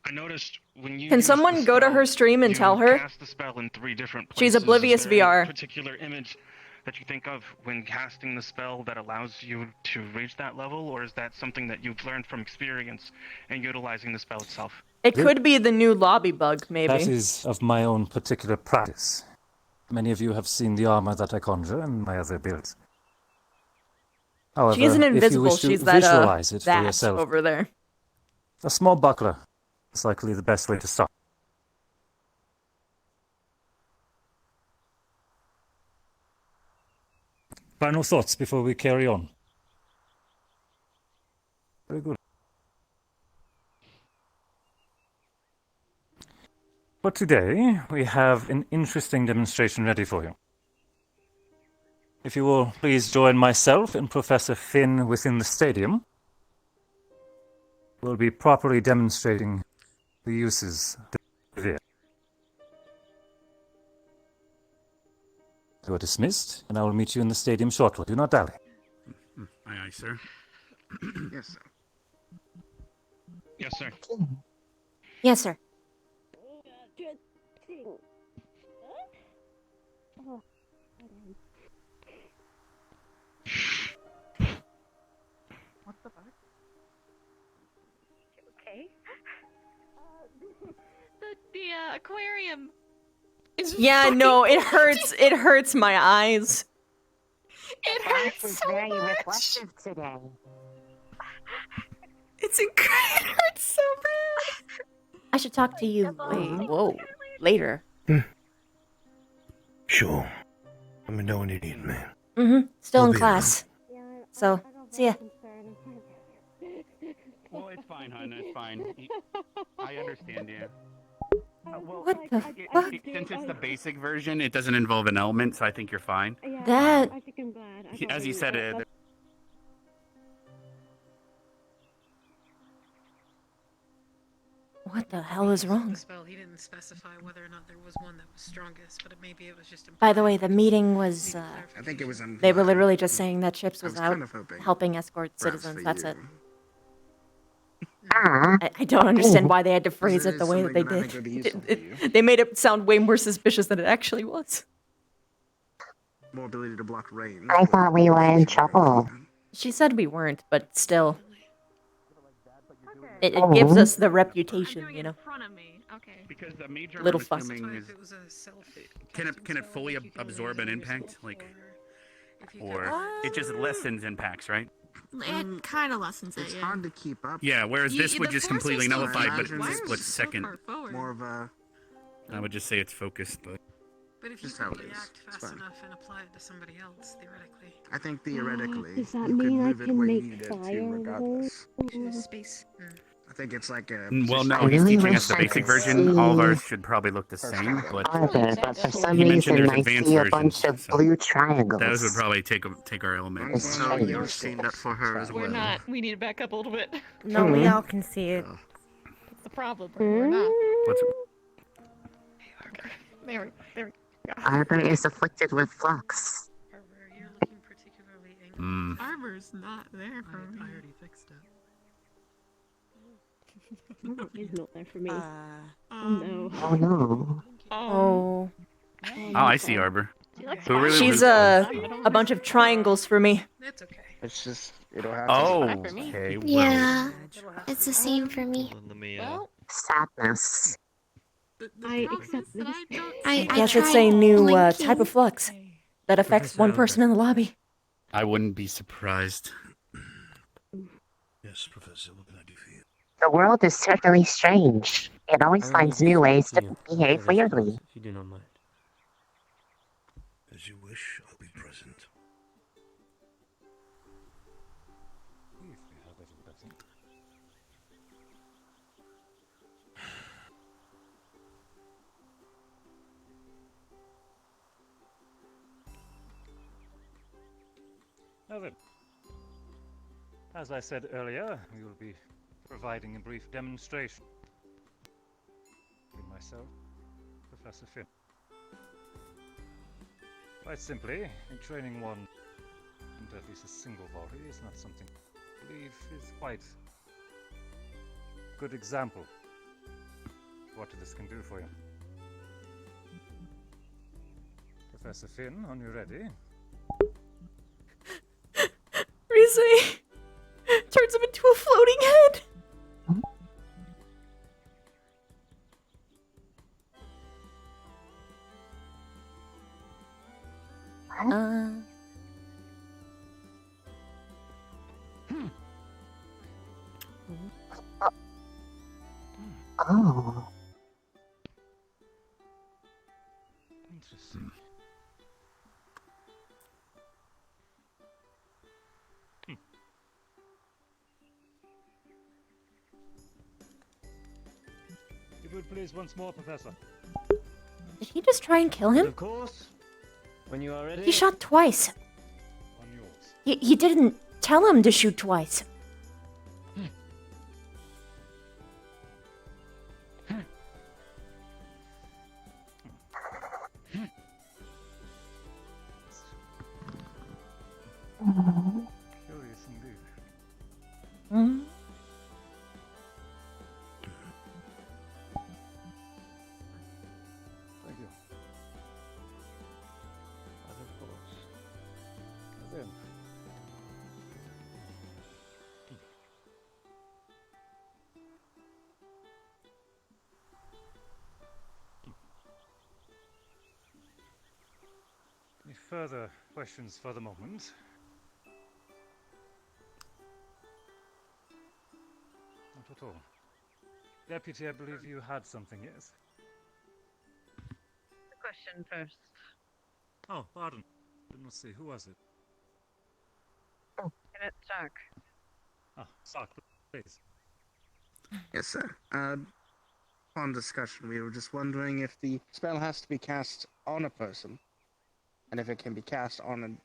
I noticed when you Can use someone the go to spell, her stream and you tell her? cast the spell in 3 different She's places. Oblivious Is there VR. any particular image that you think of when casting the spell that allows you to reach that level, or is that something that you've learned from experience and utilizing the spell itself? It could be the new lobby bug, maybe. That is of my own particular practice. Many of you have seen the armor that I conjure and my other builds. However, She isn't if you invisible, wish to she's that, visualize it for that yourself, over there. a small buckler is likely the best way to start. Final thoughts before we carry on. Very good. For today, we have an interesting demonstration ready for you. If you will please join myself and Professor Finn within the stadium, we'll be properly demonstrating the uses of the Revere. You are dismissed, and I will meet you in the stadium shortly. Do not dally. Aye, aye, sir. Yes, sir. Yes, sir. Yes, sir. What the fuck? Okay. The aquarium. Yeah, no, it hurts. It hurts my eyes. It Glass hurts is so very much. reflective today. It's incredible. It hurts so bad. I should talk to you. Wait, whoa. Later. Sure. Let me know when you need me. Mm-hmm. Still We'll in be class. So, see ya. Well, it's fine, hon. It's fine. I understand you. Well, What the fuck? since it's the basic version, it doesn't involve an element, so I think you're fine. That. I think I'm glad. As you said, What the hell is wrong? The spell, he didn't specify whether or not there was one that was strongest, but maybe it was just By the way, the meeting was. I think it was They were literally just saying that Chips I was was out kind of hoping helping escort perhaps citizens. for That's you. it. I don't understand why they had to phrase it it the is way that they something that I think would be did. useful for you. They made it sound way more suspicious than it actually was. More ability to block rain. I thought we were in trouble. She said we weren't, but still. It gives us the reputation, you know. because the major Little I'm fuss. assuming is can it fully absorb an impact, like, or it just lessens impacts, right? It kind of lessens it. It's Yeah. hard to keep up. Yeah, whereas this would the just force completely is still nullify, but fine. it's Why a are split you so second. far forward? More of a I would just say it's focused, but But if you Just how could it is. react It's fast fine. enough and apply it to somebody else, theoretically. I think theoretically Does that you could mean I move it can where you make need it fire to regardless. Space. I think it's like a well, no, I he's really teaching us wish the I basic could version. All of see ours should probably look the same, but Arthur, but for some he mentioned reason there's I advanced see a versions. bunch of So blue triangles. those would probably take our elements. It's Well, you've strange. seen that for her as We're well. not. We need to back up a little bit. No, we all can see it. That's the problem. We're not. What's There we go. Arthur is afflicted with flux. Arbor's not there for me. I already fixed it. It's not there for me. Oh Um, no. Oh no. Oh. Oh, I see Arbor. Who really She's a bunch of triangles for me. That's okay. It's just it'll have Oh, to okay. Well, Yeah, it's the same for me. Let me, Sadness. I accept this. I Guess it's tried a new blinking. type of flux that affects one person in the lobby. I wouldn't be surprised. Yeah. Yes, Professor, what can I do for you? The world is certainly strange. It always I finds need new to ways speak to to you, behave Professor Stevens, weirdly. if you do not mind. As you wish, I'll be present. Now then, as I said earlier, we will be providing a brief demonstration. With myself, Professor Finn. Quite simply, in training one into at least a single volley is not something I believe is quite a good example of what this can do for you. Professor Finn, are you ready? Rizzi turns him into a floating head. Oh. Interesting. If you would please once more, Professor. Did he just try and kill him? Of course. When you are ready. He shot twice. On yours. He didn't tell him to shoot twice. Curious indeed. Mm. Thank you. And of course. Then. Any further questions for the moment? Not at all. Deputy, I believe you had something, yes? The question first. Oh, pardon. Did not see. Who was it? Cadet Stark. Ah, Stark, please. Yes, sir. Upon discussion, we were just wondering if the spell has to be cast on a person, and if it can be cast on an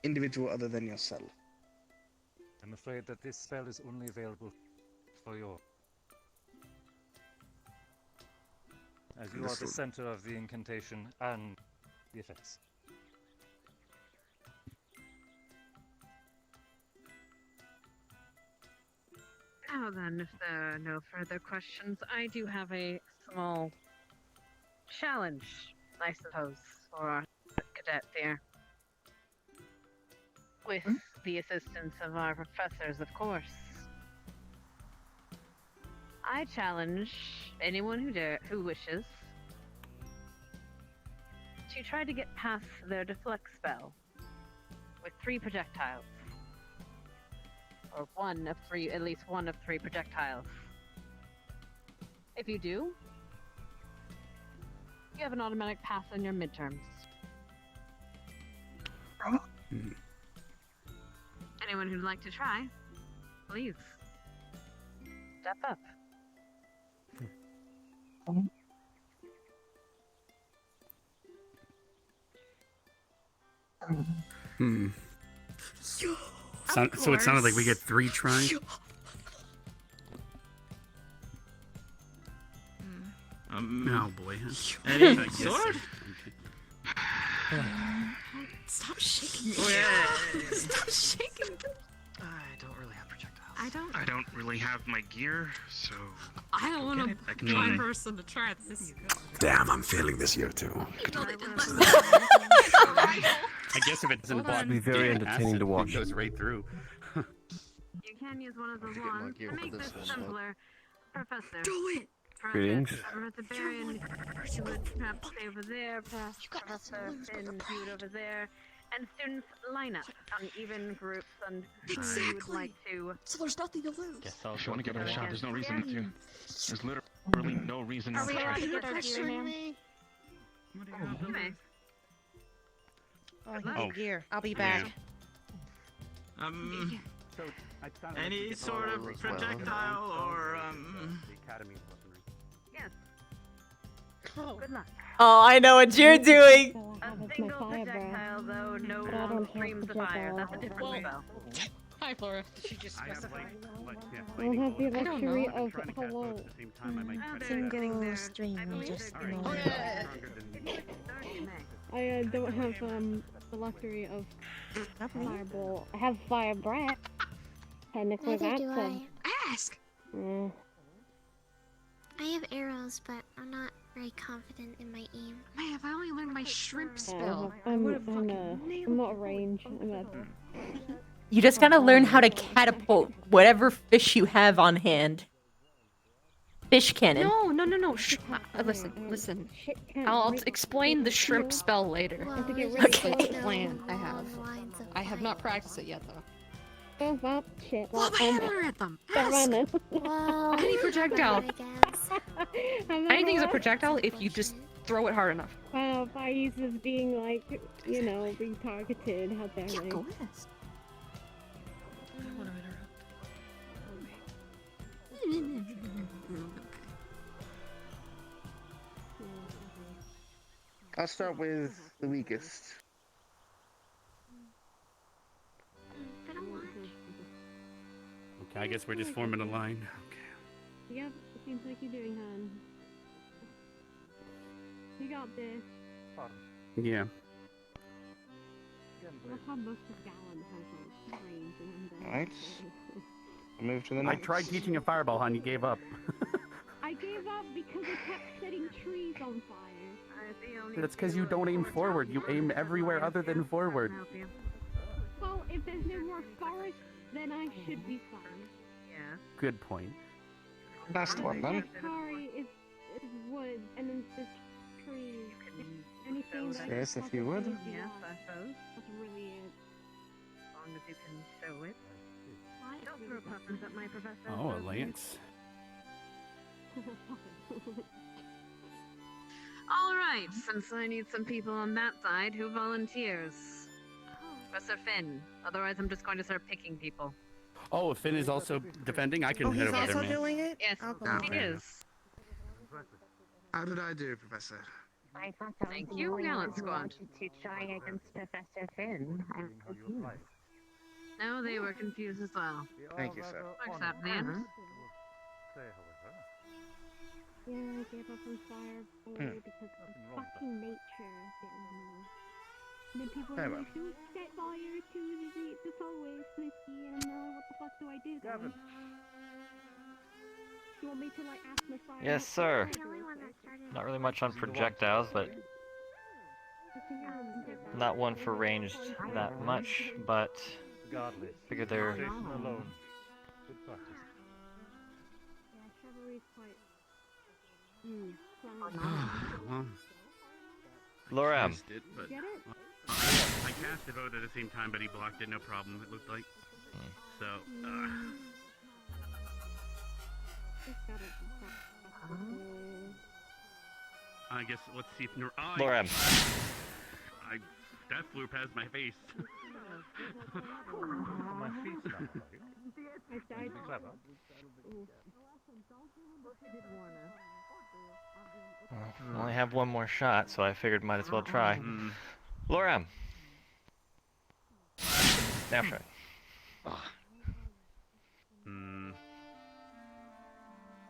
individual other than yourself. I'm afraid that this spell is only available for your... As you are the Understood. center of the incantation and the effects. Now then, if there are no further questions, I do have a small challenge, I suppose, for our cadet here. With the assistance of our professors, of course. I challenge anyone who wishes to try to get past their deflect spell with 3 projectiles. Or at least one of 3 projectiles. If you do, you have an automatic pass on your midterms. Anyone who'd like to try, please step up. So it sounded like we get 3 tries. Oh boy. Any I guess sword? Stop shaking. Stop shaking. I don't really have projectiles. I don't really have my gear, so I don't want I to can be one only- person to try this. Damn, I'm failing this year too. I guess if it doesn't block Be very acid, entertaining to watch. It goes right through. You can use one of those wands to make this simpler. Professor. Do it! Greetings. Professor Barian, you would perhaps stay over there. Professor Finn, you would over there. And students line up on even groups and who you would like to. So there's nothing to lose. If you want to give it a shot, there's no reason not to. There's literally no reason not to try. Are we allowed to get our gear now? You may. Oh, Oh, gear. I'll be back. Any sort of projectile or Yes. Good luck. Oh, I know what you're doing. A single projectile, though, no streams of fire. That's a different spell. Hi, Flora. She just specified. I don't have the luxury of hello. Single stream, just no. I don't have the luxury of fireball. I have fire breath. Technically, Neither that's do a. Ask. I have arrows, but I'm not very confident in my aim. Man, if I only learned my shrimp Yeah, spell, I I'm, would have I'm, fucking nailed I'm not range. I'm a. You just gotta learn how to catapult whatever fish you have on hand. Fish cannon. No. Listen. I'll explain the shrimp spell later. That's the plan I have. I have not practiced it yet, though. Oh, well, shit. Well, I'm hammer at them. running. Any projectile. Anything's a projectile if you just throw it hard enough. By uses being like, being targeted. How dare they? I'll start with the weakest. Okay, I guess we're just forming a line. Yep, it seems like you're doing, Han. You got this. Yeah. That's how most of Gallon has like range and Alright. Move to the I next. tried teaching you fireball, hon. You gave up. I gave up because I kept setting trees on fire. That's because you don't aim forward. You aim everywhere other than forward. Well, if there's no more forest, then I should be fine. Yeah. Good point. Last one, then. Kari is wood, and then this tree. Anything that Yes, if you would. Yes, I suppose. That's really it. As long as you can show it. Don't throw puffins at my professor. Oh, a lance. All right, since I need some people on that side, who volunteers? Professor Finn. Otherwise, I'm just going to start picking people. Oh, if Finn is also defending, I can Oh, head he's over there, also man. doing it? Yes, I'll go. he is. How did I do, Professor? I thought that Thank you, Gallant Squad. To try against Professor Finn. I'm confused. No, they were confused as well. Thank you, sir. What's happening? Yeah, I gave up on fire because of fucking nature didn't know. And then people Very were well. like, don't set fire to the hallway, Snooky, and what the fuck do I do then? Do you want me to like ask my fire? Yes, sir. Not really much on projectiles, but not one for ranged that much, but figure they're alone. Yeah, chivalry's quite... Well, Lorem. cast it, but Get it? I cast the vote at the same time, but he blocked it, no problem. It looked like. So. I guess let's see if Lorem. That flew past my face. My feet stuck. I died. Clever. I only have one more shot, so I figured might as well try. Lorem. Now try.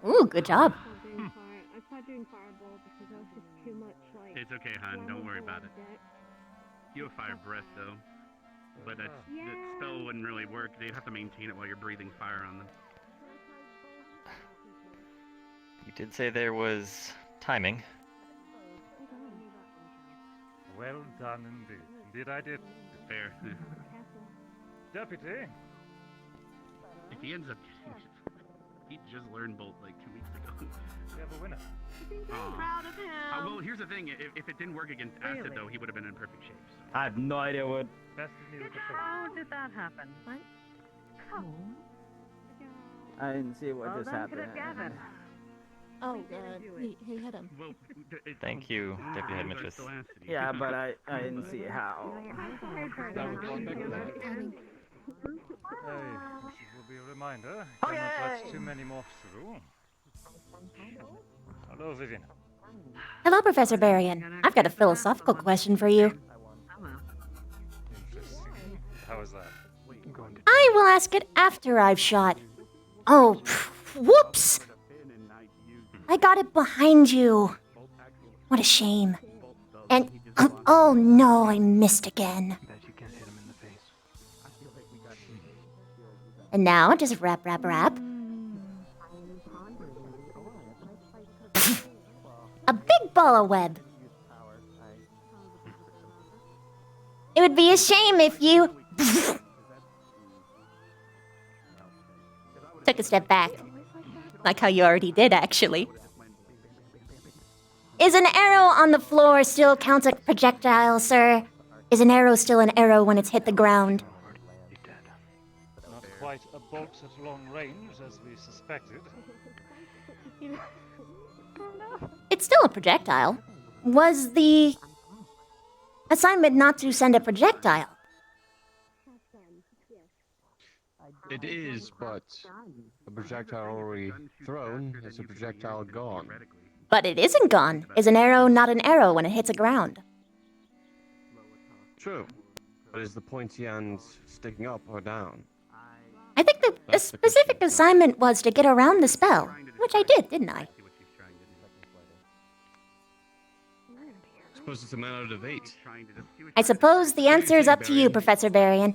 Ooh, good job. I tried doing fireball because I was just too much like... It's okay, hon. Don't worry about it. You have fire breath, though. But that spell wouldn't really work. They'd have to maintain it while you're breathing fire on them. You did say there was timing. Well done indeed. Indeed I did. Fair. Deputy. If he ends up getting it. He just learned Bolt like 2 weeks ago. We have a winner. Aw. Proud of him. Well, here's the thing. If it didn't work against Acid, though, he would have been in perfect shape. I have no idea what. Best of me with the How did that happen? What? I didn't see what just happened. Oh, he hit him. Well, Thank you, Deputy Headmistress. Yeah, but I didn't see how. Hey, this will be a reminder. Do not let too many morphs through. Hello, Vivian. Hello, Professor Berrien. I've got a philosophical question for you. Interesting. How is that? I will ask it after I've shot. Oh, whoops! I got it behind you. What a shame. And, oh no, I missed again. And now, just rap. A big ball of web. It would be a shame if you... Took a step back. Like how you already did, actually. Is an arrow on the floor still counts a projectile, sir? Is an arrow still an arrow when it's hit the ground? Not quite a bolt at long range, as we suspected. It's still a projectile. Was the assignment not to send a projectile? It is, but a projectile already thrown is a projectile gone. But it isn't gone. Is an arrow not an arrow when it hits the ground? True. But is the pointy end sticking up or down? I think the specific assignment was to get around the spell, which I did, didn't I? Suppose it's a man out of 8. I suppose the answer is up to you, Professor Berrien.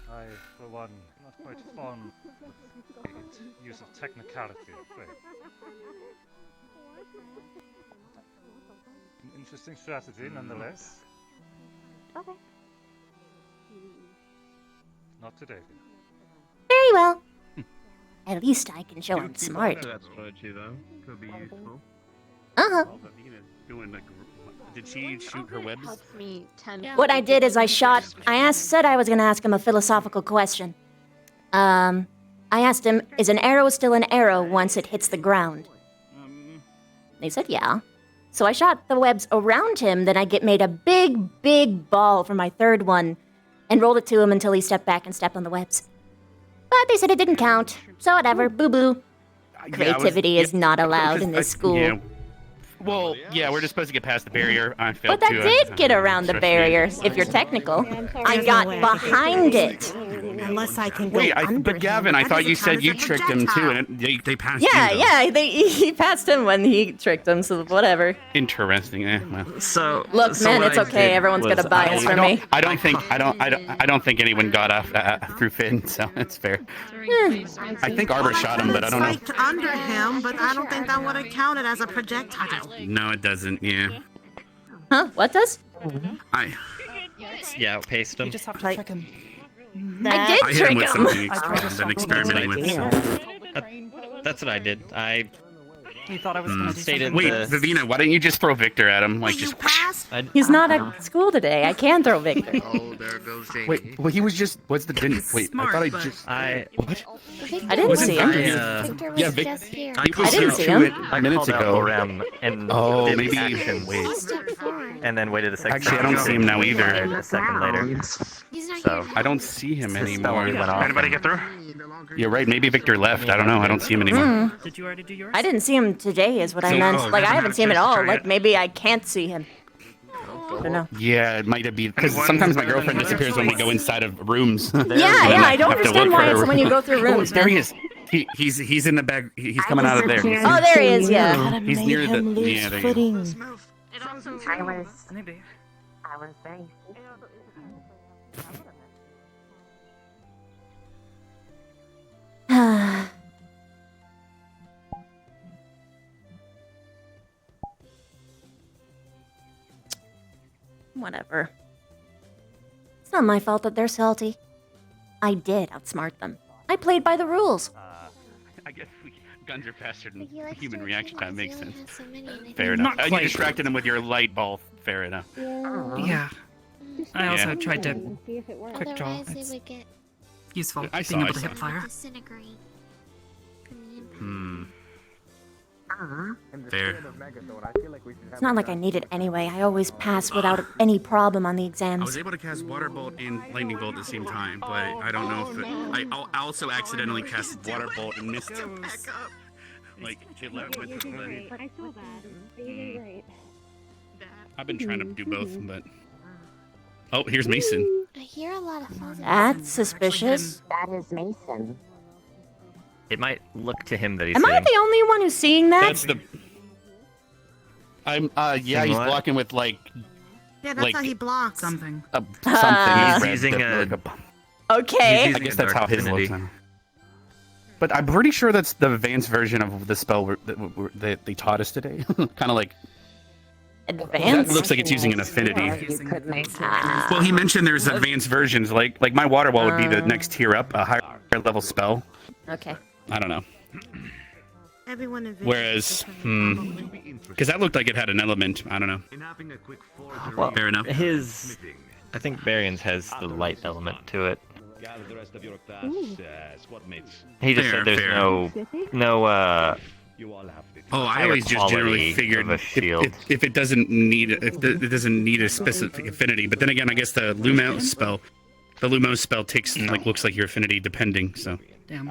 I, for one, not quite fond of the use of technicality. Wait. An interesting strategy, nonetheless. Okay. Not today. Very well. At least I can show I'm smart. That strategy, though. Could be useful. Uh-huh. Did she shoot her webs? What I did is I said I was going to ask him a philosophical question. I asked him, is an arrow still an arrow once it hits the ground? He said, yeah. So I shot the webs around him, then I made a big ball for my third one and rolled it to him until he stepped back and stepped on the webs. But they said it didn't count, so whatever, boo-boo. Creativity is not allowed in this school. Yeah. Well, yeah, we're just supposed to get past the barrier. I failed But that did get around the barrier, if you're technical. I got behind it. Unless I can go Wait, under but Gavin, him. I thought you said you tricked him too, and they passed Yeah, you. though. he passed him when he tricked him, so whatever. Interesting. Well. So Look, man, it's okay. Everyone's got a bias for me. I don't think anyone got off through Finn, so it's fair. I think Arbor shot him, but I don't know. Spiked under him, but I don't think that would have counted as a projectile. No, it doesn't. Yeah. Huh? What does? Yeah, paste him. You just have to trick him. I did I hit trick him with him. something I've been experimenting with. That's what I did. I He thought I was gonna do stated Wait, the... Vivina, why don't you just throw Victor at him? Like, just. He's not at school today. I can throw Victor. Oh, there goes Jamie. Wait, well, he was just. What's the didn't? Wait, I thought I just. What? I didn't see him. Victor was Yeah, Vic. just here. He was I didn't here see 2 him. minutes ago. Orem and Oh, did maybe. action wait, and then waited a second. Actually, I don't see him now either. A second later. So I don't see him the spell anymore. went off. Anybody get through? You're right. Maybe Victor left. I don't know. I don't see him anymore. Did you already do yours? I didn't see him today, is what I So- meant. oh, Like, I haven't haven't had seen him a at chance to all. try Like, it. maybe I can't see him. I don't know. Yeah, it might be because sometimes my girlfriend disappears when we go inside of rooms. Yeah, I don't understand why it's when you go through rooms. There he is. He's in the bag. He's coming out of there. Oh, there he is. Yeah. He's near the. Yeah, there you go. I was very Whatever. It's not my fault that they're salty. I did outsmart them. I played by the rules. I guess guns are faster than He likes human to reaction time. realize Makes he only sense. has so many, and I Fair think enough. that's You why- distracted him with your light ball. Fair enough. Yeah. I also tried to quick draw. Otherwise, they It's would get useful I being saw, able I to saw. hip fire. disintegrate from the impact. Hmm. In the Fair. spirit of Megathon, I feel like we should have It's not like I need it anyway. I always pass without any problem on the I exams. was able to cast Water Bolt and Lightning Bolt at the same time, but I don't know if it, I also accidentally cast Water Bolt and missed it. Like, it went with it. I saw that. You're great. I've been trying to do both, but... Oh, here's Mason. I hear a lot of fuzzies. That's suspicious. That is Mason. It might look to him that he's Am I sitting. the only one who's seeing that? That's the... yeah, Seeing he's what? blocking with, like... Yeah, that's like, how he blocks. Something. something. He's using a... Okay. I guess that's how his looks now. But I'm pretty sure that's the advanced version of the spell that they taught us today. Kind of like... Advanced? That looks like it's using an affinity. You could make Well, he mentioned there's advanced versions. Like my water wall would be the next tier up, a higher level spell. Okay. I don't know. Everyone envisions Whereas, because that looked like it had an element. I don't know. Well, Fair enough. I think Barian's has the light element to it. Gather the rest of your class, squad mates. He just Fair, said there's fair. no You all have this. Oh, I higher always just generally quality figured of a shield. if it doesn't need it doesn't need a specific affinity. But then again, I guess the Lumos spell takes looks like your affinity depending. So. Damn.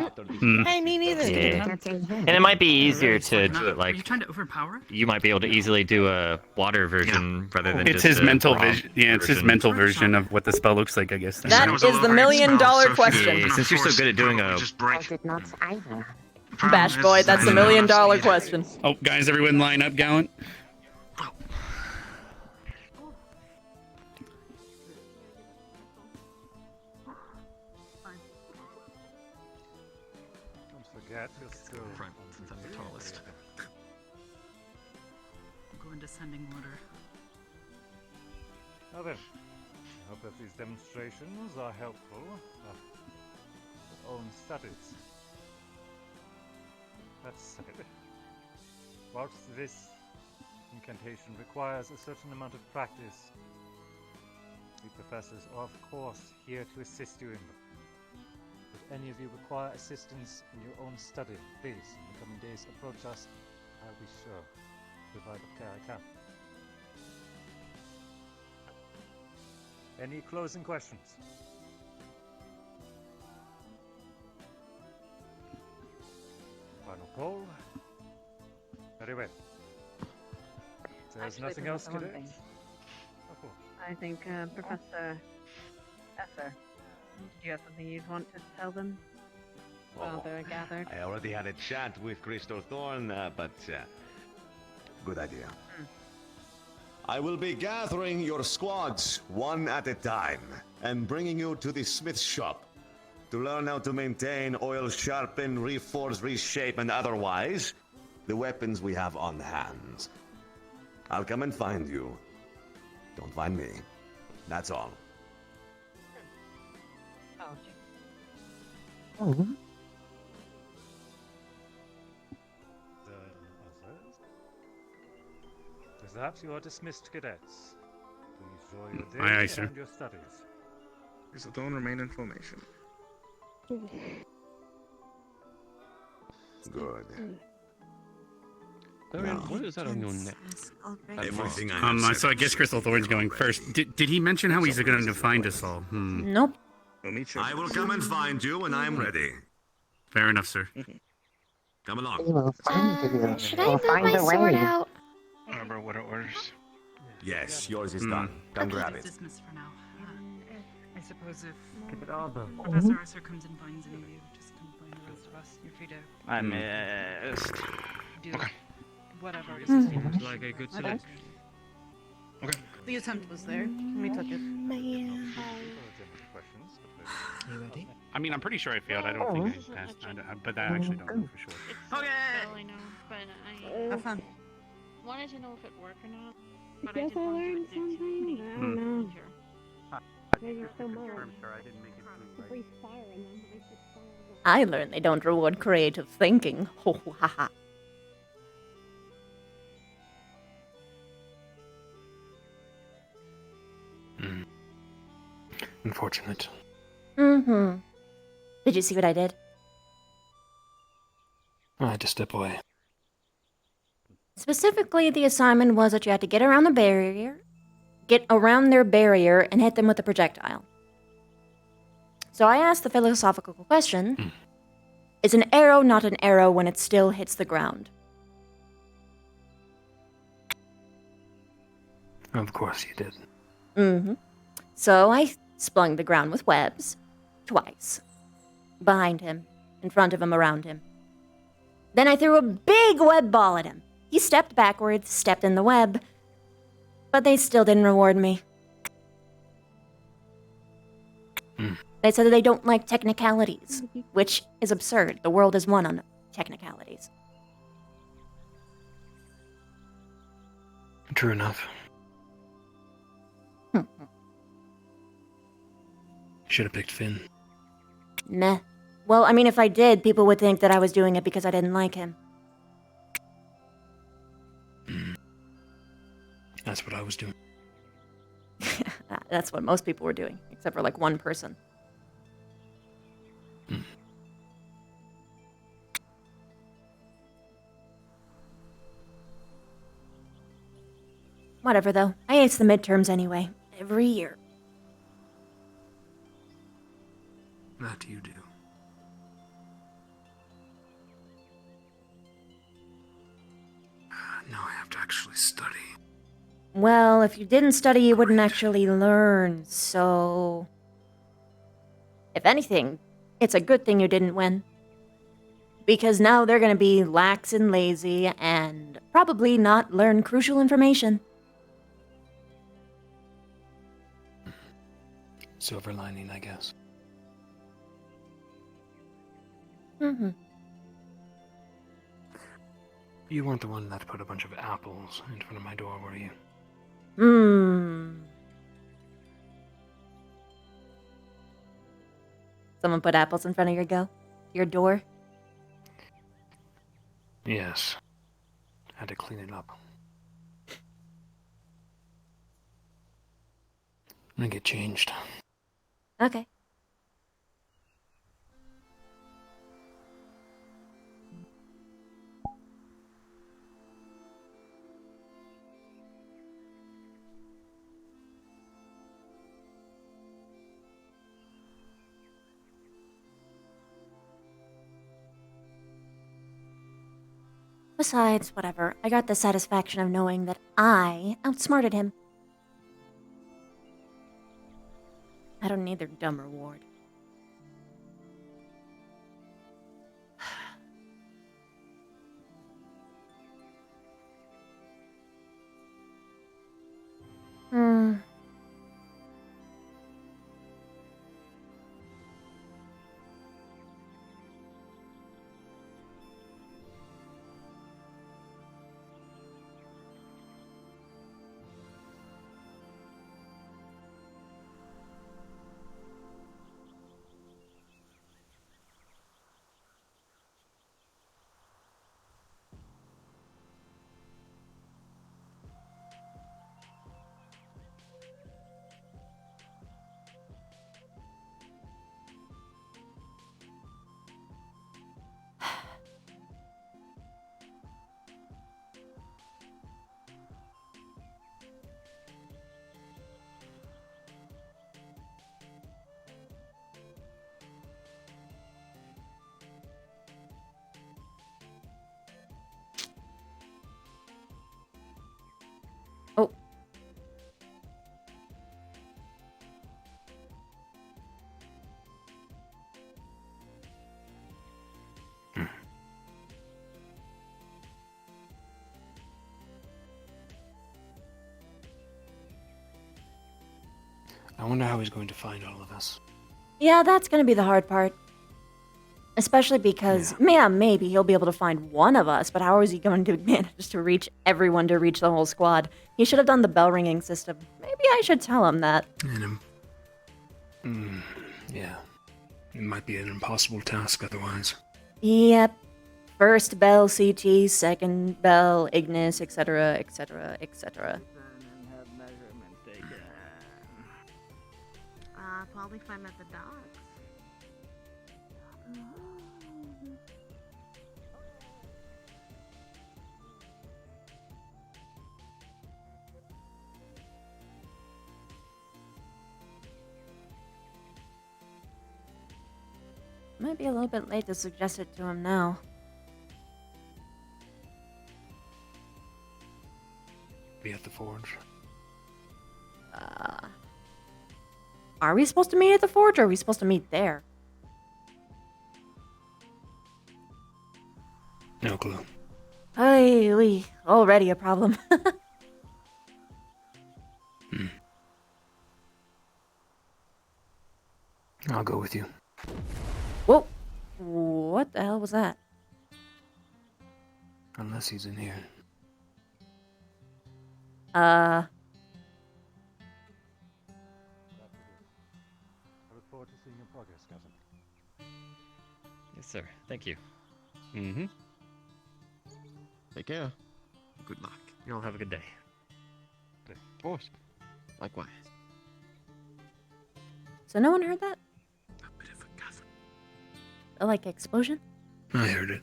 Hey, me neither. Yeah. And it might be easier to do it Are like you trying to overpower it? you might be able to easily do a water version rather than It's just his a mental raw vision. Yeah, it's his version. mental version of what the spell looks like. I guess. That is the million-dollar question. Yeah, since you're so good at doing a I did not either. Bash boy, that's the million-dollar question. Oh, guys, everyone line up, Gallant. Don't forget, you're still Front, since I'm the tallest. Go in descending order. Now then, I hope that these demonstrations are helpful for your own studies. That said, whilst this incantation requires a certain amount of practice, the professors are of course here to assist you in them. If any of you require assistance in your own study, please, in the coming days, approach us. I'll be sure to provide what care I can. Any closing questions? Final poll. Very well. There's Actually, nothing else, Professor, one cadets? thing. Oh, cool. I think Professor Esser, do you have something you'd want to tell them while they're gathered? I already had a chat with Crystal Thorn, but good idea. I will be gathering your squads one at a time and bringing you to the smith shop to learn how to maintain, oil, sharpen, reforge, reshape, and otherwise the weapons we have on hand. I'll come and find you. Don't find me. That's all. With that, you are dismissed, cadets. Please enjoy your day Aye, aye, sir. and your studies. So don't remain in formation. Good. Darian, what is that on your neck? Everything So I guess Crystal Thorn's going first. Did he mention how he's going to find us all? Nope. I will come and find you when I'm ready. Fair enough, sir. Come along. We will find you. Should We'll I move find my a sword way. out? Remember what it orders. Yes, yours is done. Come grab it. Dismiss for now. I suppose if Keep it all done. Professor Esser comes and finds any of you, just come find the rest of us. You're free to I missed. do whatever. Seems like a good I don't- selection. Okay. The attempt was there. We took it. You ready? I mean, I'm pretty sure I failed. I don't think I passed, but I actually don't know for sure. Okay. I know, but I Have fun. wanted to know if it worked or not. But Guess I learned something. I don't know. There's so much. Sir, I didn't make it To breathe fire in them. I just fire I learned they don't reward creative thinking. Ho ho ha ha. Unfortunate. Mm-hmm. Did you see what I did? I had to step away. Specifically, the assignment was that you had to get around their barrier and hit them with a projectile. So I asked the philosophical question, is an arrow not an arrow when it still hits the ground? Of course you did. Mm-hmm. So I splung the ground with webs, twice. Behind him, in front of him, around him. Then I threw a big web ball at him. He stepped backwards, stepped in the web, but they still didn't reward me. They said that they don't like technicalities, which is absurd. The world is won on technicalities. True enough. Should have picked Finn. Meh. Well, I mean, if I did, people would think that I was doing it because I didn't like him. That's what I was doing. That's what most people were doing, except for like one person. Whatever, though. I ace the midterms anyway. Every year. That you do. Now I have to actually study. Well, if you didn't study, you wouldn't actually learn, so... If anything, it's a good thing you didn't win. Because now they're gonna be lax and lazy and probably not learn crucial information. Silver lining, I guess. Mm-hmm. You weren't the one that put a bunch of apples in front of my door, were you? Someone put apples in front of your door? Yes. Had to clean it up. And get changed. Okay. Besides, whatever, I got the satisfaction of knowing that I outsmarted him. I don't need their dumb reward. Oh. I wonder how he's going to find all of us. Yeah, that's gonna be the hard part. Especially because, yeah, maybe he'll be able to find one of us, but how is he going to manage to reach everyone to reach the whole squad? He should have done the bell ringing system. Maybe I should tell him that. Yeah. It might be an impossible task otherwise. Yep. First bell CT, second bell Ignis, etc., etc., etc. Probably find at the docks. Might be a little bit late to suggest it to him now. Be at the forge. Are we supposed to meet at the forge, or are we supposed to meet there? No clue. Hey, already a problem. I'll go with you. Whoa! What the hell was that? Unless he's in here. I look forward to seeing your progress, cousin. Yes, sir. Thank you. Mm-hmm. Take care. Good luck. You'll have a good day. Of course. Likewise. So no one heard that? Like explosion? I heard it.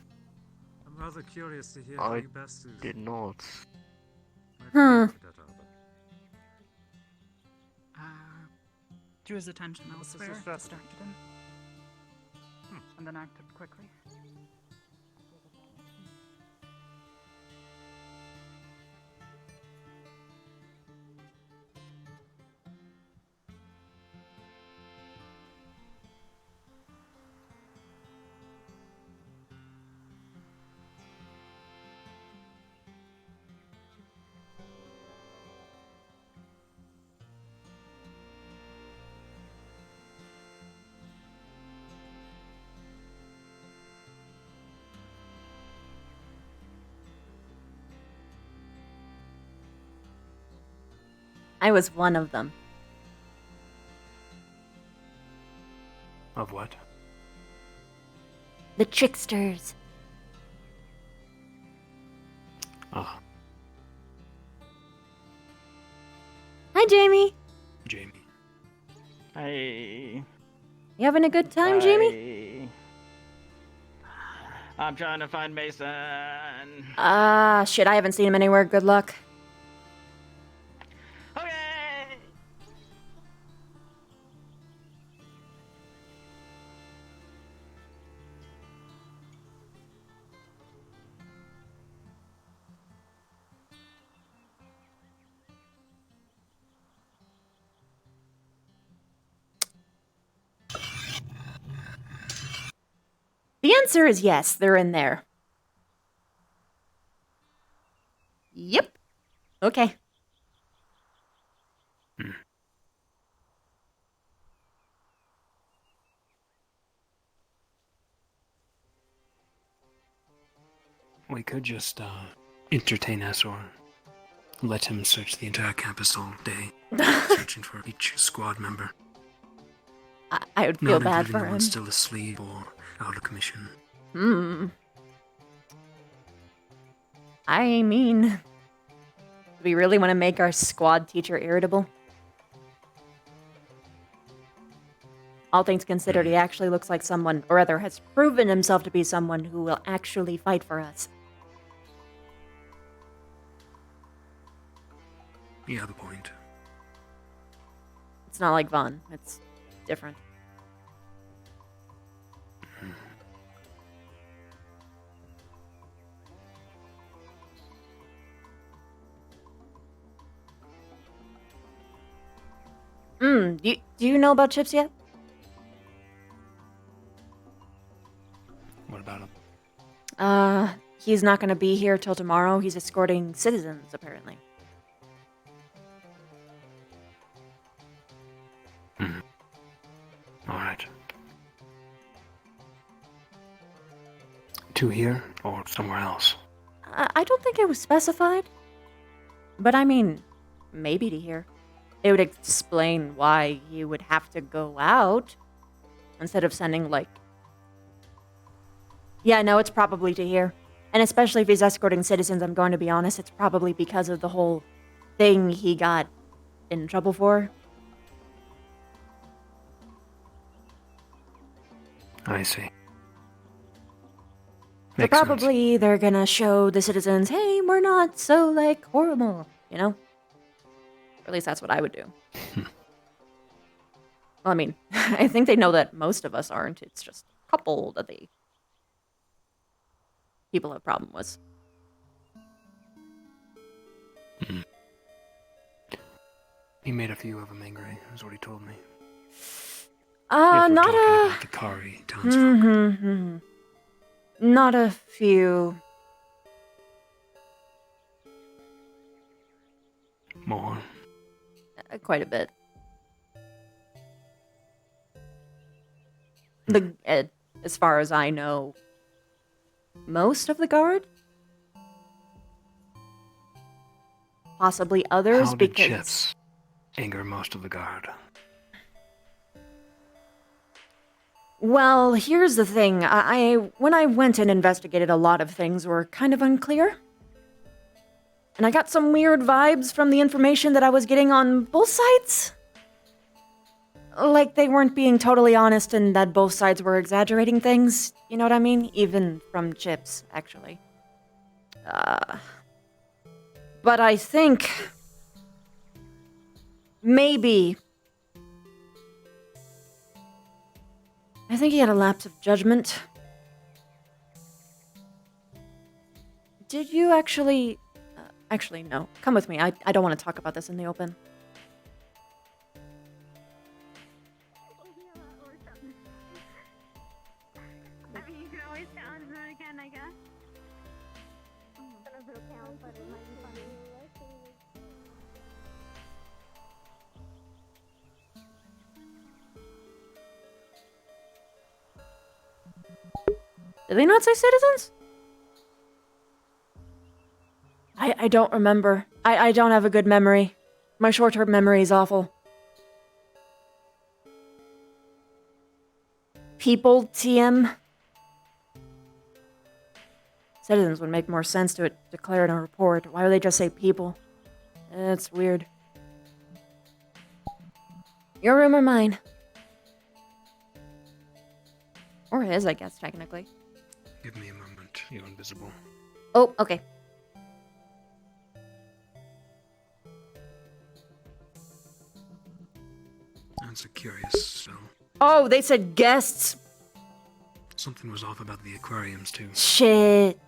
I'm rather curious to hear I how you best did not. Hmm. Drew his attention elsewhere, distracted him, and then acted quickly. I was one of them. Of what? The tricksters. Ah, Hi, Jamie. Jamie. Hey. You having a good time, Jamie? I'm trying to find Mason. Shit, I haven't seen him anywhere. Good luck. The answer is yes, they're in there. Yep. Okay. We could just entertain Asor. Let him search the entire campus all day, searching for each squad member. I would feel Not bad including for the him. ones still asleep or out of commission. I mean, do we really want to make our squad teacher irritable? All things considered, he actually looks like someone, or rather has proven himself to be someone who will actually fight for us. You have a point. It's not like Vaughn. It's different. Do you know about Chips yet? What about him? He's not going to be here till tomorrow. He's escorting citizens, apparently. Alright. To here or somewhere else? I don't think it was specified. But I mean, maybe to here. It would explain why he would have to go out. instead of sending, like... Yeah, no, it's probably to here. And especially if he's escorting citizens, I'm going to be honest, it's probably because of the whole thing he got in trouble for. I see. So Makes sense. probably they're gonna show the citizens, hey, we're not so, like, horrible, you know? Or at least that's what I would do. Well, I mean, I think they know that most of us aren't. It's just a couple that the people have a problem with. He made a few of them angry, is what he told me. Not a... About the Kari townsfolk. Not a few. More. Quite a bit. As far as I know, most of the guard? Possibly others, How did because... Chips anger most of the guard? Well, here's the thing. When I went and investigated, a lot of things were kind of unclear. And I got some weird vibes from the information that I was getting on both sides. Like they weren't being totally honest and that both sides were exaggerating things. You know what I mean? Even from Chips, actually. But I think... maybe... I think he had a lapse of judgment. Did you actually... actually, no. Come with me. I don't want to talk about this in the open. I mean, you could always challenge them again, I guess. Did they not say citizens? I don't remember. I don't have a good memory. My short-term memory is awful. People, TM. Citizens would make more sense to declare in a report. Why would they just say people? It's weird. Your room or mine? Or his, I guess, technically. Give me a moment. You're invisible. Oh, okay. That's a curious spell. Oh, they said guests. Something was off about the aquariums, too. Shit.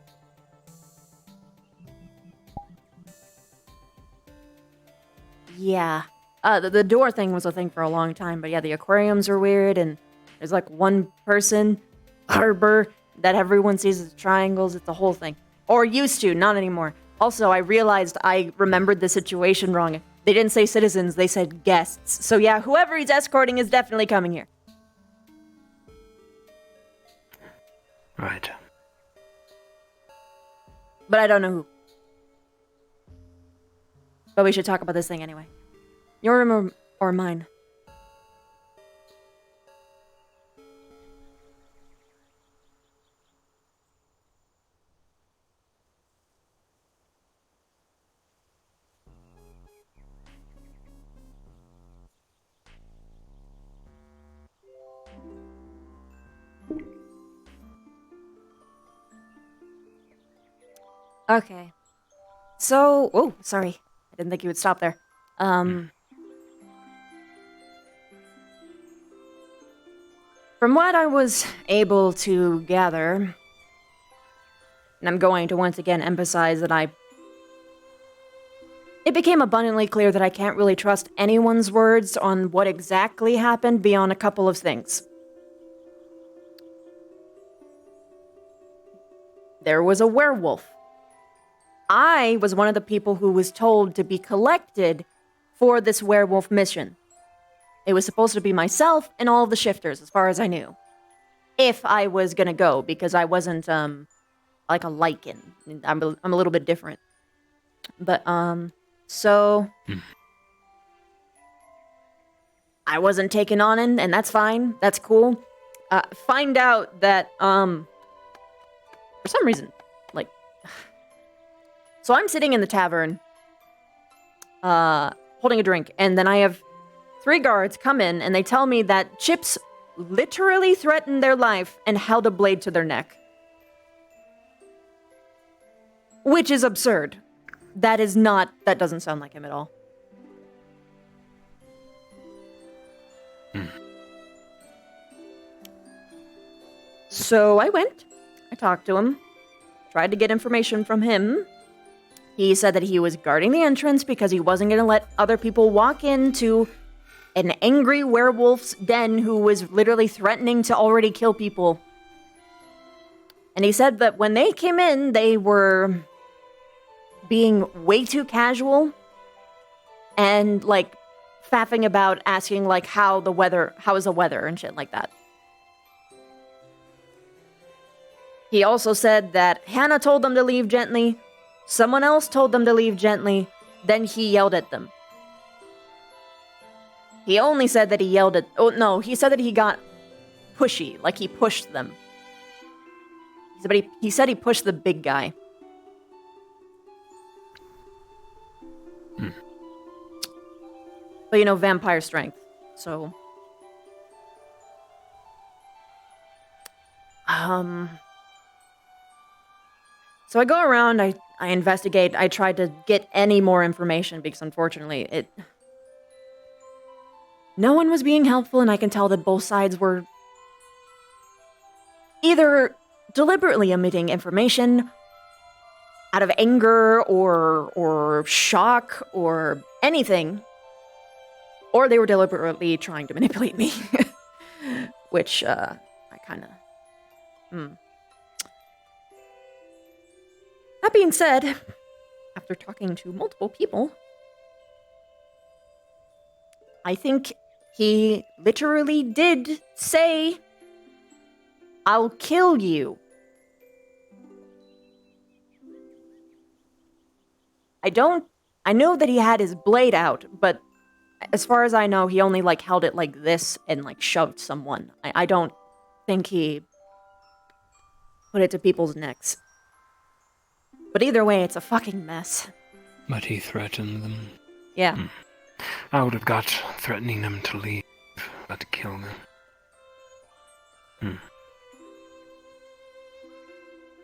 Yeah. The door thing was a thing for a long time, but yeah, the aquariums are weird, and there's like one person, harbor, that everyone sees as triangles. It's the whole thing. Or used to, not anymore. Also, I realized I remembered the situation wrong. They didn't say citizens, they said guests. So yeah, whoever he's escorting is definitely coming here. Right. But I don't know who. But we should talk about this thing anyway. Your room or mine? Okay. So, oh, sorry. I didn't think you would stop there. From what I was able to gather, and I'm going to once again emphasize that it became abundantly clear that I can't really trust anyone's words on what exactly happened beyond a couple of things. There was a werewolf. I was one of the people who was told to be collected for this werewolf mission. It was supposed to be myself and all of the shifters, as far as I knew. If I was gonna go, because I wasn't, like a lichen. I'm a little bit different. But, so... I wasn't taken on in, and that's fine. That's cool. find out that, for some reason, like... So I'm sitting in the tavern, holding a drink, and then I have 3 guards come in, and they tell me that Chips literally threatened their life and held a blade to their neck. Which is absurd. That doesn't sound like him at all. So I went, I talked to him, tried to get information from him. He said that he was guarding the entrance because he wasn't going to let other people walk into an angry werewolf's den who was literally threatening to already kill people. And he said that when they came in, they were being way too casual and, like, faffing about, asking, like, how is the weather and shit like that. He also said that Hannah told them to leave gently, someone else told them to leave gently, then he yelled at them. He only said that he yelled at... Oh, no, he said that he got pushy, like he pushed them. He said he pushed the big guy. But, vampire strength, so... So I go around, I investigate, I try to get any more information because unfortunately no one was being helpful, and I can tell that both sides were either deliberately omitting information out of anger or shock or anything, or they were deliberately trying to manipulate me, which I kind of... That being said, after talking to multiple people, I think he literally did say, "I'll kill you." I know that he had his blade out, but as far as I know, he only, like, held it like this and, like, shoved someone. I don't think he put it to people's necks. But either way, it's a fucking mess. But he threatened them. Yeah. I would have got threatening them to leave, but to kill them.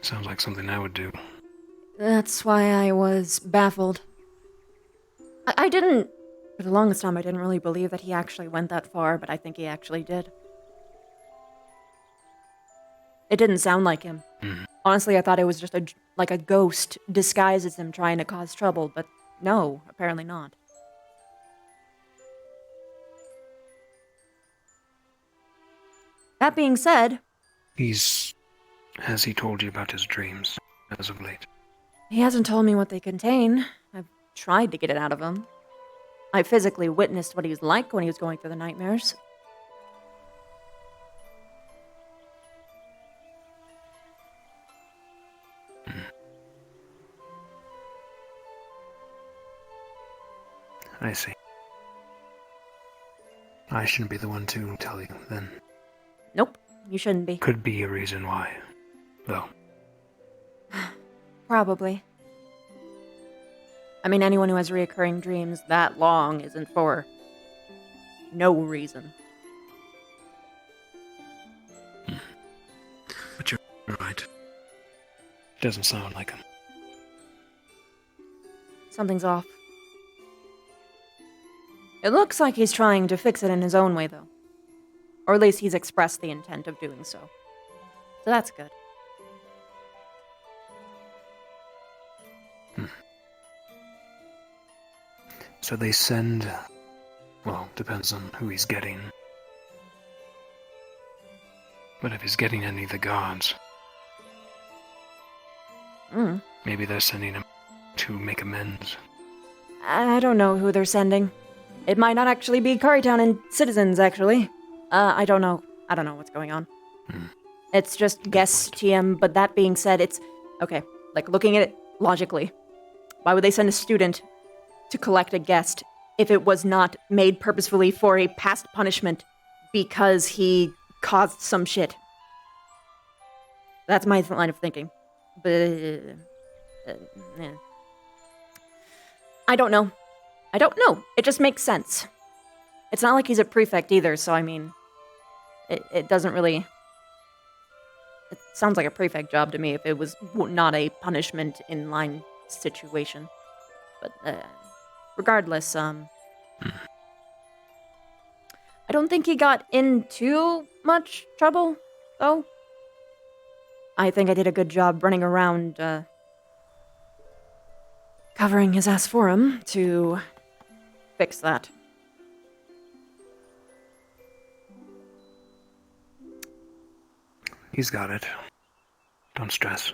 Sounds like something I would do. That's why I was baffled. I didn't... For the longest time, I didn't really believe that he actually went that far, but I think he actually did. It didn't sound like him. Honestly, I thought it was just a ghost disguised as him trying to cause trouble, but no, apparently not. That being said... Has he told you about his dreams as of late? He hasn't told me what they contain. I've tried to get it out of him. I physically witnessed what he was like when he was going through the nightmares. I see. I shouldn't be the one to tell you, then. Nope, you shouldn't be. Could be a reason why, though. Probably. I mean, anyone who has reoccurring dreams that long isn't for no reason. But you're right. Doesn't sound like him. Something's off. It looks like he's trying to fix it in his own way, though. Or at least he's expressed the intent of doing so. So that's good. So they send... Well, depends on who he's getting. But if he's getting any of the gods... Maybe they're sending him to make amends. I don't know who they're sending. It might not actually be Currytown and citizens, actually. I don't know. I don't know what's going on. It's just guess TM, but that being said, it's... Okay, like, looking at it logically. Why would they send a student to collect a guest if it was not made purposefully for a past punishment because he caused some shit. That's my line of thinking. But yeah. I don't know. I don't know. It just makes sense. It's not like he's a prefect either, so I mean, it doesn't really. It sounds like a prefect job to me if it was not a punishment in line situation. But regardless, I don't think he got in too much trouble, though. I think I did a good job running around, covering his ass for him to fix that. He's got it. Don't stress.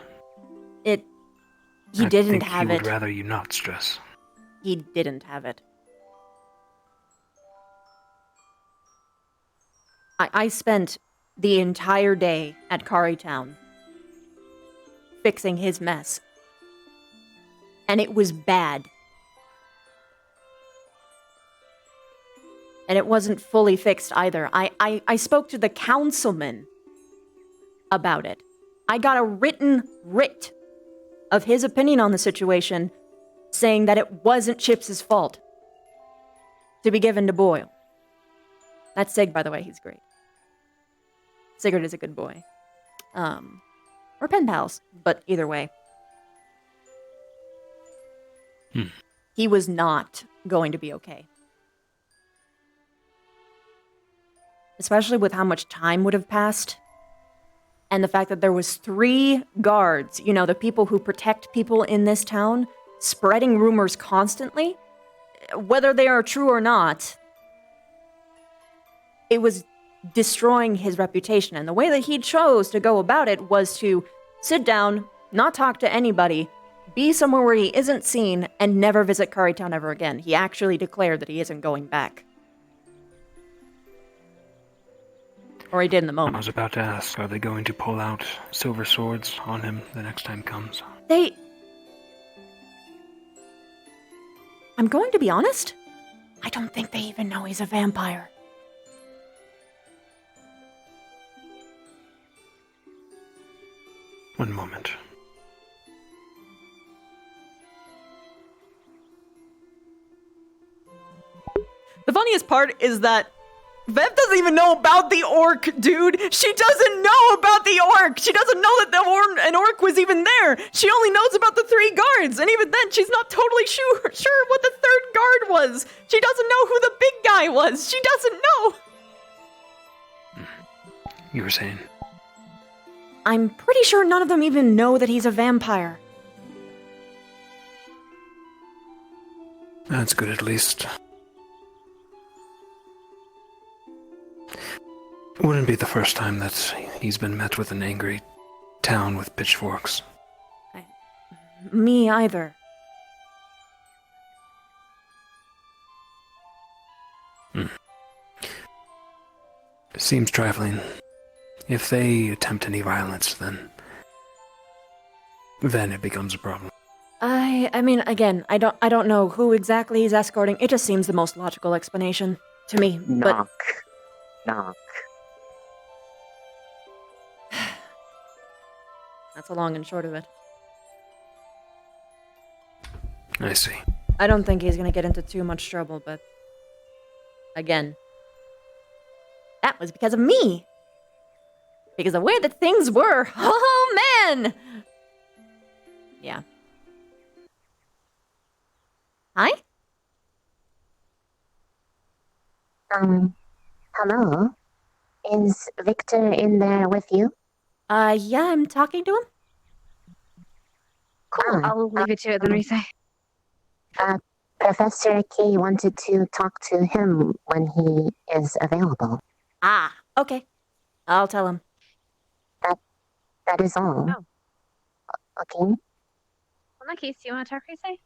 He I didn't think have he it. would rather you not stress. He didn't have it. I spent the entire day at Kari Town fixing his mess. And it was bad. And it wasn't fully fixed either. I spoke to the councilman about it. I got a written writ of his opinion on the situation, saying that it wasn't Chips' fault to be given to Boyle. That's Sig, by the way. He's great. Sigurd is a good boy. We're pen pals, but either way. He was not going to be okay. Especially with how much time would have passed. And the fact that there was 3 guards, you know, the people who protect people in this town, spreading rumors constantly, whether they are true or not, it was destroying his reputation. And the way that he chose to go about it was to sit down, not talk to anybody, be somewhere where he isn't seen, and never visit Currytown ever again. He actually declared that he isn't going back. Or he did in the moment. I was about to ask, are they going to pull out silver swords on him the next time comes? I'm going to be honest. I don't think they even know he's a vampire. One moment. The funniest part is that Vev doesn't even know about the orc, dude. She doesn't know about the orc. She doesn't know that an orc was even there. She only knows about the 3 guards, and even then, she's not totally sure what the 3rd guard was. She doesn't know who the big guy was. She doesn't know. You were saying? I'm pretty sure none of them even know that he's a vampire. That's good, at least. Wouldn't be the first time that he's been met with an angry town with pitchforks. Me either. Seems trifling. If they attempt any violence, then it becomes a problem. I mean, again, I don't know who exactly he's escorting. It just seems the most logical explanation to me. Knock. That's the long and short of it. I see. I don't think he's gonna get into too much trouble, but again, that was because of me. Because of where the things were. Oh man! Yeah. Hi? Hello? Is Victor in there with you? Yeah, I'm talking to him. Cool. I'll leave it to it then, Risa. Professor K wanted to talk to him when he is available. Ah, okay. I'll tell him. That is all. Oh. Okay. In that case, do you want to talk, Risa?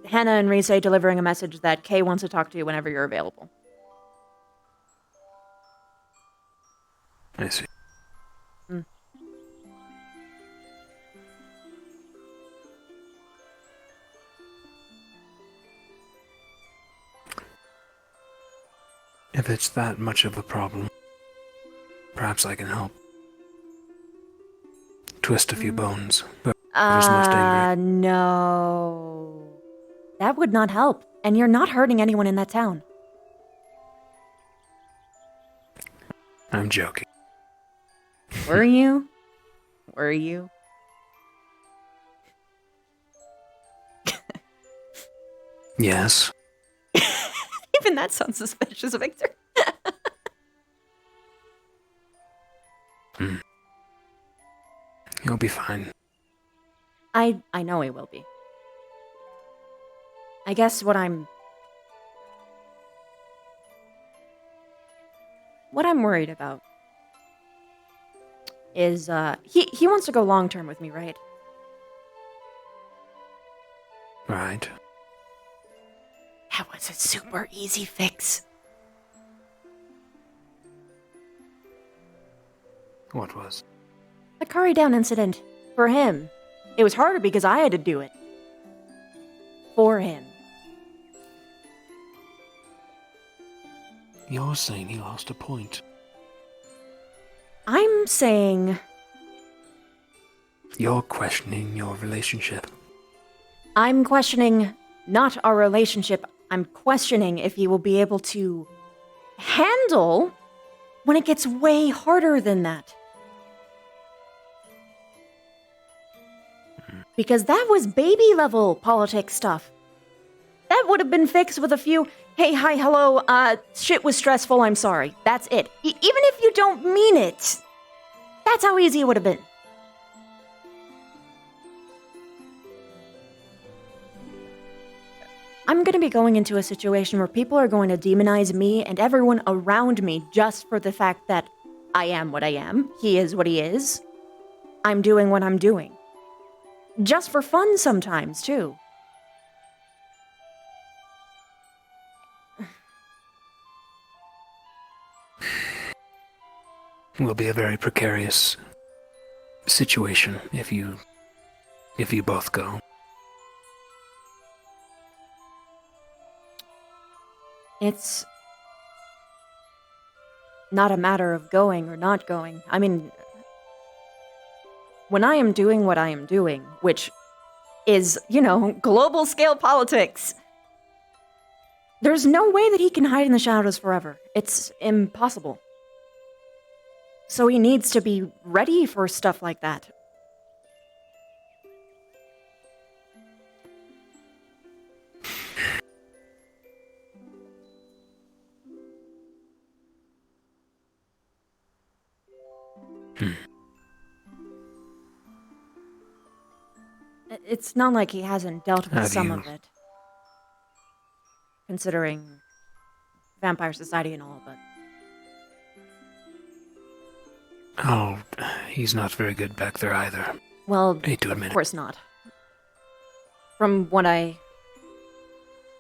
Hannah and Rise delivering a message that Kay wants to talk to you whenever you're available. I see. If it's that much of a problem, perhaps I can help. Twist a few bones. Whoever's most angry. No. That would not help. And you're not hurting anyone in that town. I'm joking. Were you? Were you? Yes. Even that sounds suspicious, Victor. You'll be fine. I know he will be. I guess what I'm worried about is he wants to go long term with me, right? Right. That was a super easy fix. What was? The curry down incident. For him. It was harder because I had to do it. For him. You're saying he lost a point. I'm saying... You're questioning your relationship. I'm questioning not our relationship. I'm questioning if he will be able to handle when it gets way harder than that. Because that was baby level politics stuff. That would have been fixed with a few, hey, hi, hello, shit was stressful, I'm sorry. That's it. Even if you don't mean it, that's how easy it would have been. I'm going to be going into a situation where people are going to demonize me and everyone around me just for the fact that I am what I am, he is what he is, I'm doing what I'm doing. Just for fun sometimes, too. It will be a very precarious situation if you both go. It's not a matter of going or not going. I mean, when I am doing what I am doing, which is, global scale politics, there's no way that he can hide in the shadows forever. It's impossible. So he needs to be ready for stuff like that. It's not like he hasn't dealt with some of it. Considering Vampire Society and all, but... Oh, he's not very good back there either. Well, hate to admit of course not. From what I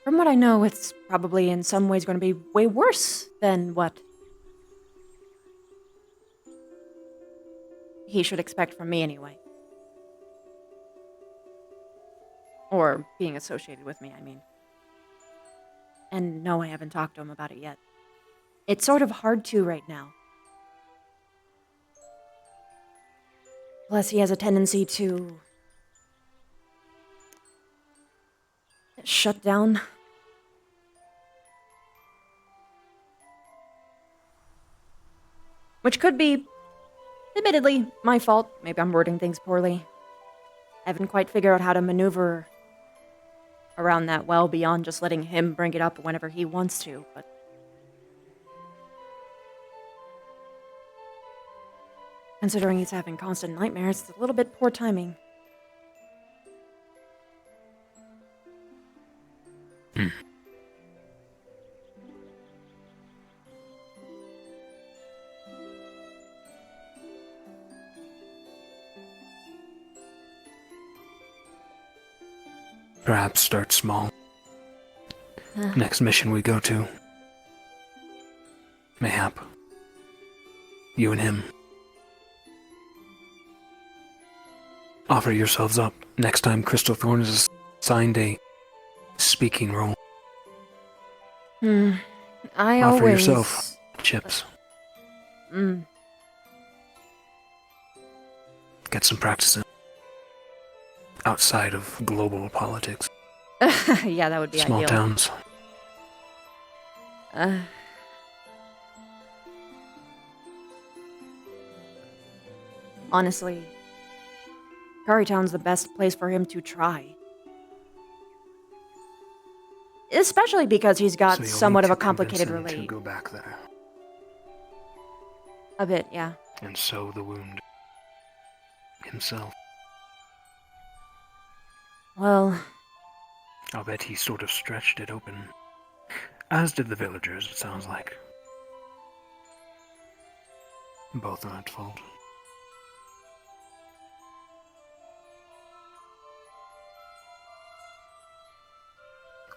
know, it's probably in some ways going to be way worse than what he should expect from me anyway. Or being associated with me, I mean. And no, I haven't talked to him about it yet. It's sort of hard to right now. Plus, he has a tendency to shut down. Which could be, admittedly, my fault. Maybe I'm wording things poorly. I haven't quite figured out how to maneuver around that well beyond just letting him bring it up whenever he wants to, but... Considering he's having constant nightmares, it's a little bit poor timing. Perhaps start small. Next mission we go to. Mayhap. You and him. Offer yourselves up. Next time Crystal Thorn is assigned a speaking role. I Offer always... yourself, Chips. Mm. Get some practice in. Outside of global politics. Yeah, that would be Small ideal. towns. Honestly, Currytown's the best place for him to try. Especially because he's got So you'll somewhat need of a to convince complicated him to relate. go back there A bit, yeah. and sew the wound himself. Well, I'll bet he sort of stretched it open. As did the villagers, it sounds like. Both are at fault.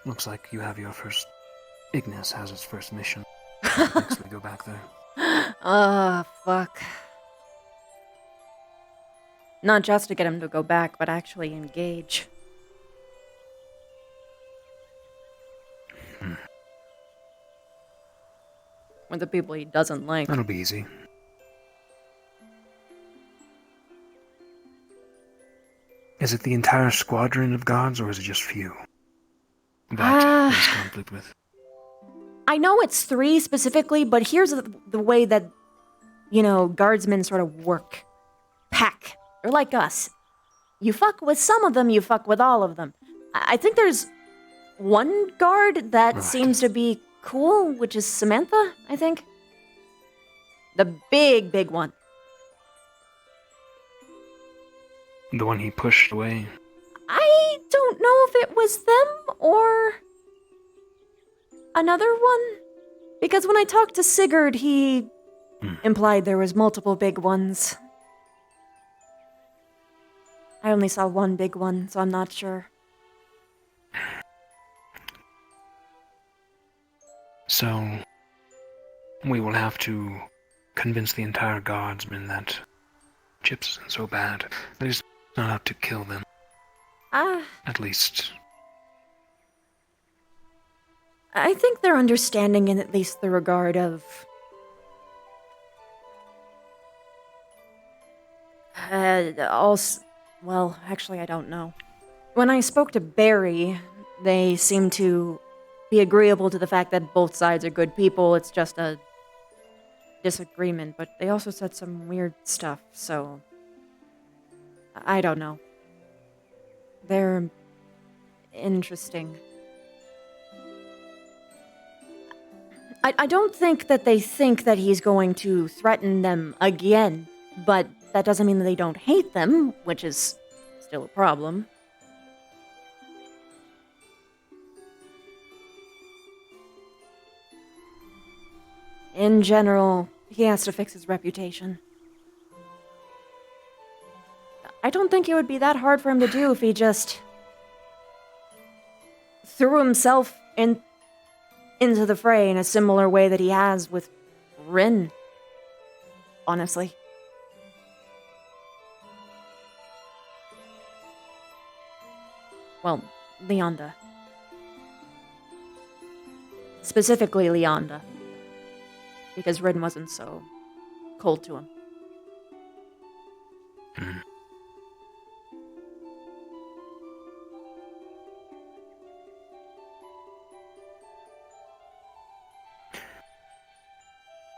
Looks like you have your first... Ignis has its first mission. Next we go back there. fuck. Not just to get him to go back, but actually engage. With the people he doesn't like. That'll be easy. Is it the entire squadron of gods, or is it just few? That there's conflict with. I know it's 3 specifically, but here's the way that, guardsmen sort of work. Pack. They're like us. You fuck with some of them, you fuck with all of them. I think there's one guard that seems to be cool, which is Samantha, I think. The big one. The one he pushed away. I don't know if it was them or another one. Because when I talked to Sigurd, he implied there was multiple big ones. I only saw one big one, so I'm not sure. So, we will have to convince the entire guardsmen that Chips isn't so bad. That he's not out to kill them. At least. I think they're understanding in at least the regard of... Well, actually, I don't know. When I spoke to Barry, they seemed to be agreeable to the fact that both sides are good people. It's just a disagreement, but they also said some weird stuff, so... I don't know. They're interesting. I don't think that they think that he's going to threaten them again, but that doesn't mean that they don't hate them, which is still a problem. In general, he has to fix his reputation. I don't think it would be that hard for him to do if he just threw himself into the fray in a similar way that he has with Rin. Honestly. Well, Leonda. Specifically Leonda. Because Rin wasn't so cold to him.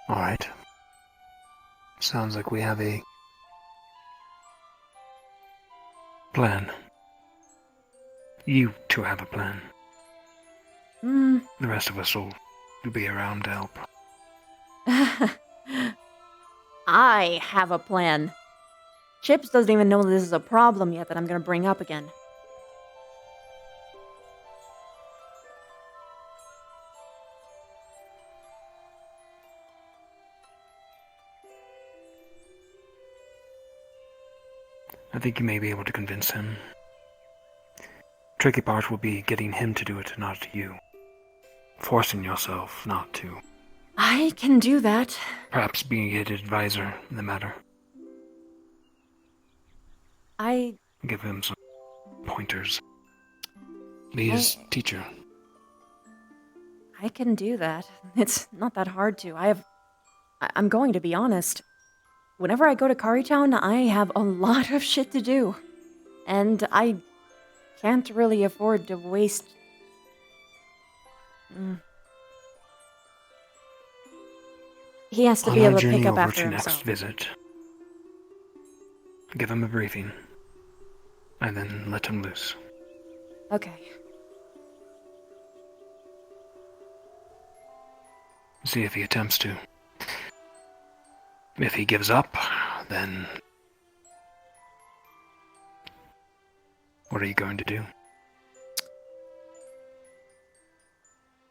Alright. Sounds like we have a plan. You two have a plan. The rest of us will be around to help. I have a plan. Chips doesn't even know this is a problem yet that I'm gonna bring up again. I think you may be able to convince him. Tricky part will be getting him to do it, not you. Forcing yourself not to. I can do that. Perhaps being an advisor in the matter. Give him some pointers. Be his teacher. I can do that. It's not that hard to. I'm going to be honest. Whenever I go to Karitown, I have a lot of shit to do. And I can't really afford to waste... He has to On be our able to journey pick up over after to himself. next visit, give him a briefing, and then let him loose. Okay. See if he attempts to. If he gives up, then what are you going to do?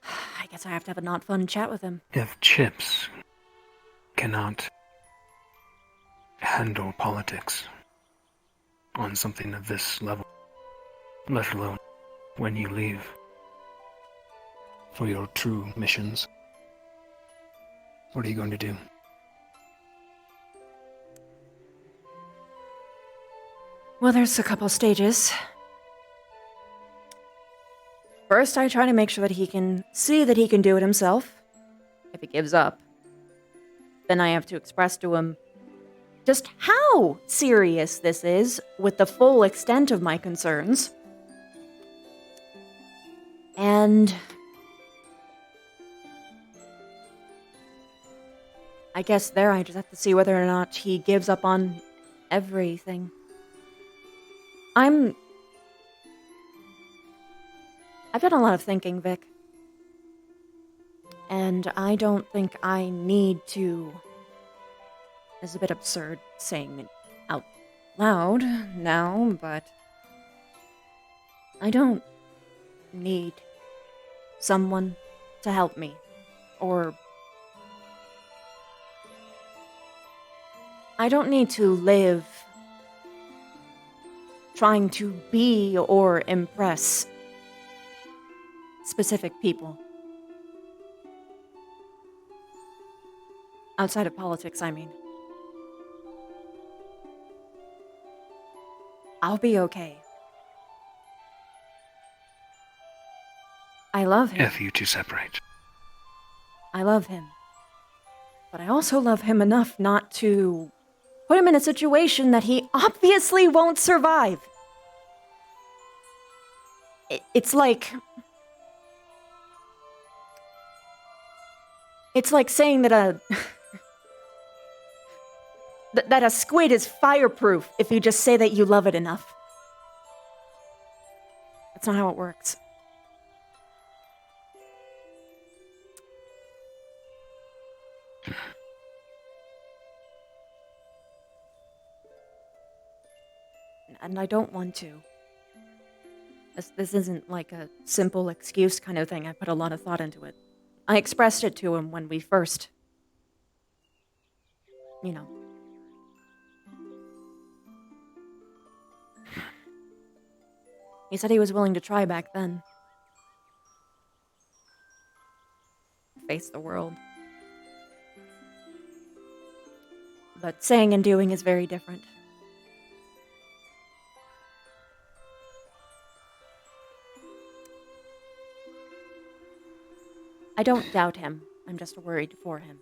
I guess I have to have a not fun chat with him. If Chips cannot handle politics on something of this level, let alone when you leave for your true missions, what are you going to do? Well, there's a couple stages. First, I try to make sure that he can see that he can do it himself. If he gives up, then I have to express to him just how serious this is with the full extent of my concerns. And I guess there I just have to see whether or not he gives up on everything. I've done a lot of thinking, Vic. And I don't think I need to... It's a bit absurd saying it out loud now, but... I don't need someone to help me. Or... I don't need to live trying to be or impress specific people. Outside of politics, I mean. I'll be okay. I love him. If you two separate. I love him. But I also love him enough not to put him in a situation that he obviously won't survive. It's like... It's like saying that that a squid is fireproof if you just say that you love it enough. That's not how it works. And I don't want to. This isn't like a simple excuse kind of thing. I put a lot of thought into it. I expressed it to him when we first... You know. He said he was willing to try back then. Face the world. But saying and doing is very different. I don't doubt him. I'm just worried for him.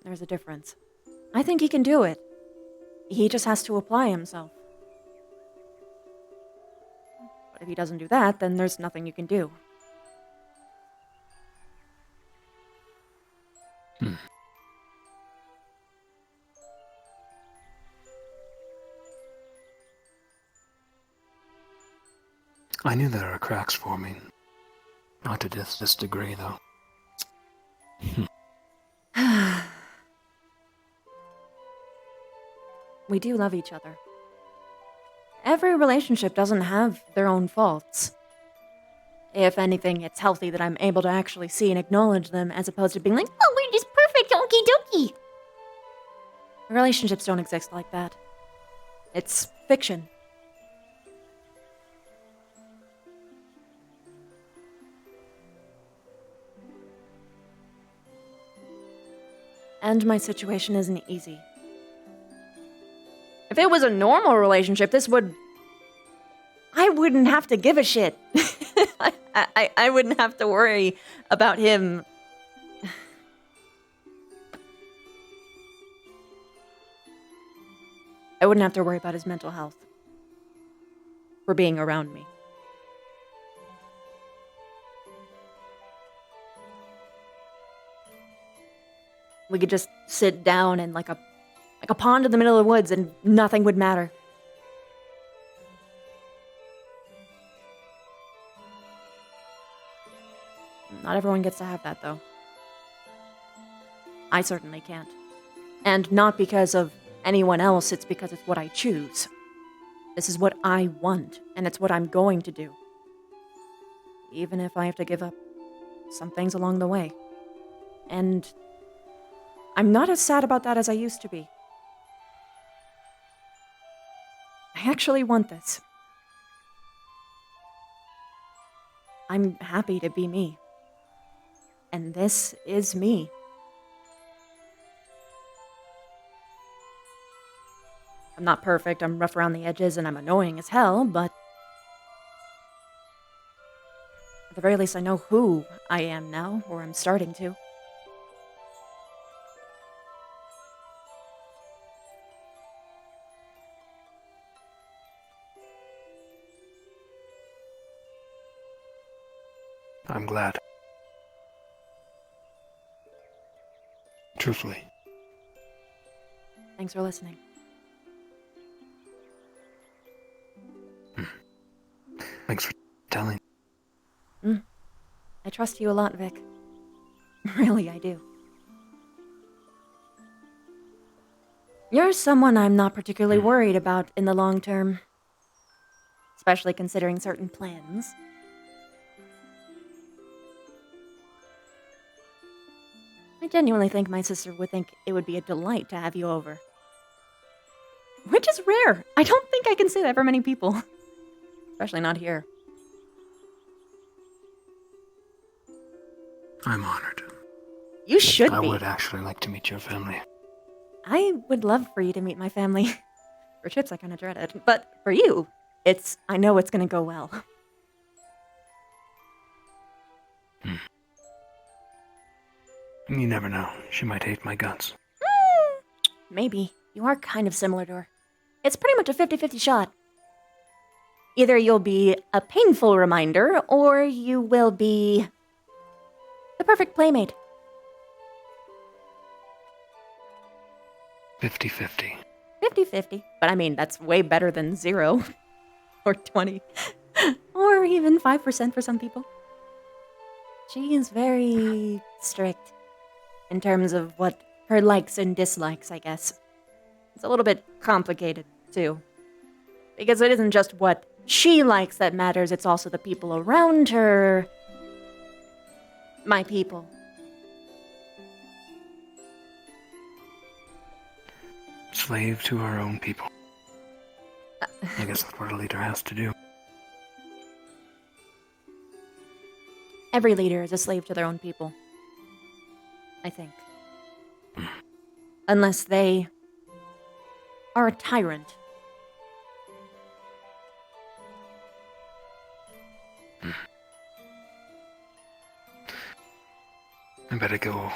There's a difference. I think he can do it. He just has to apply himself. But if he doesn't do that, then there's nothing you can do. I knew there are cracks forming. Not to this degree, though. We do love each other. Every relationship doesn't have their own faults. If anything, it's healthy that I'm able to actually see and acknowledge them as opposed to being like, oh, we're just perfect, okie dokie. Relationships don't exist like that. It's fiction. And my situation isn't easy. If it was a normal relationship, I wouldn't have to give a shit. I wouldn't have to worry about him. I wouldn't have to worry about his mental health for being around me. We could just sit down in like a pond in the middle of the woods and nothing would matter. Not everyone gets to have that, though. I certainly can't. And not because of anyone else, it's because it's what I choose. This is what I want, and it's what I'm going to do. Even if I have to give up some things along the way. And I'm not as sad about that as I used to be. I actually want this. I'm happy to be me. And this is me. I'm not perfect, I'm rough around the edges, and I'm annoying as hell, but at the very least I know who I am now, or I'm starting to. I'm glad. Truthfully. Thanks for listening. Thanks for telling. I trust you a lot, Vic. Really, I do. You're someone I'm not particularly worried about in the long term. Especially considering certain plans. I genuinely think my sister would think it would be a delight to have you over. Which is rare. I don't think I can say that for many people. Especially not here. I'm honored. You should be. I would actually like to meet your family. I would love for you to meet my family. For Chips, I kind of dread it. But for you, I know it's gonna go well. You never know. She might hate my guts. Maybe. You are kind of similar to her. It's pretty much a 50-50 shot. Either you'll be a painful reminder, or you will be the perfect playmate. 50-50. 50-50. But I mean, that's way better than 0. Or 20. Or even 5% for some people. She is very strict in terms of what her likes and dislikes, I guess. It's a little bit complicated, too. Because it isn't just what she likes that matters, it's also the people around her. My people. Slave to our own people. I guess that's what a leader has to do. Every leader is a slave to their own people. I think. Unless they are a tyrant. I better go.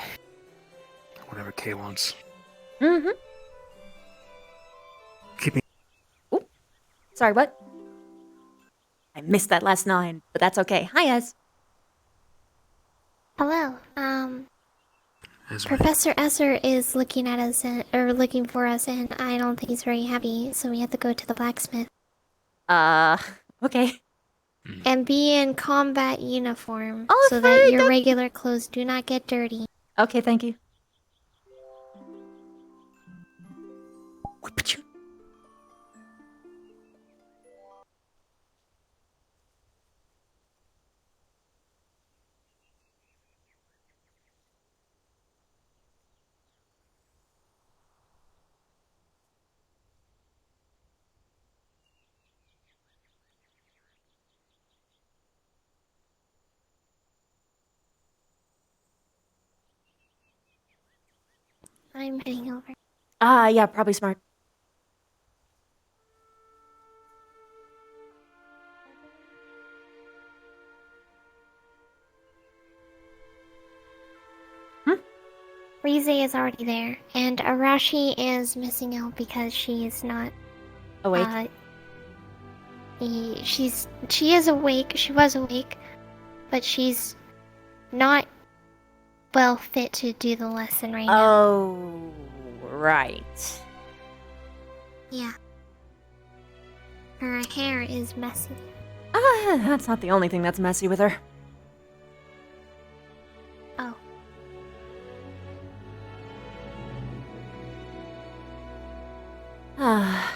Whatever Kay wants. Mm-hmm. Keep me. Ooh. Sorry, what? I missed that last 9, but that's okay. Hi, Ez. Hello. Ezra. Professor Esser is looking at us or looking for us, and I don't think he's very happy, so we have to go to the blacksmith. Okay. And be in combat uniform, Oh, so that your regular clothes do not get dirty. Okay, thank you. I'm heading over. Yeah, probably smart. Rize is already there, and Arashi is missing out because she is not Awake. She is awake. She was awake, but she's not well fit to do the lesson right now. Oh, right. Yeah. Her hair is messy. That's not the only thing that's messy with her. Oh. Ah.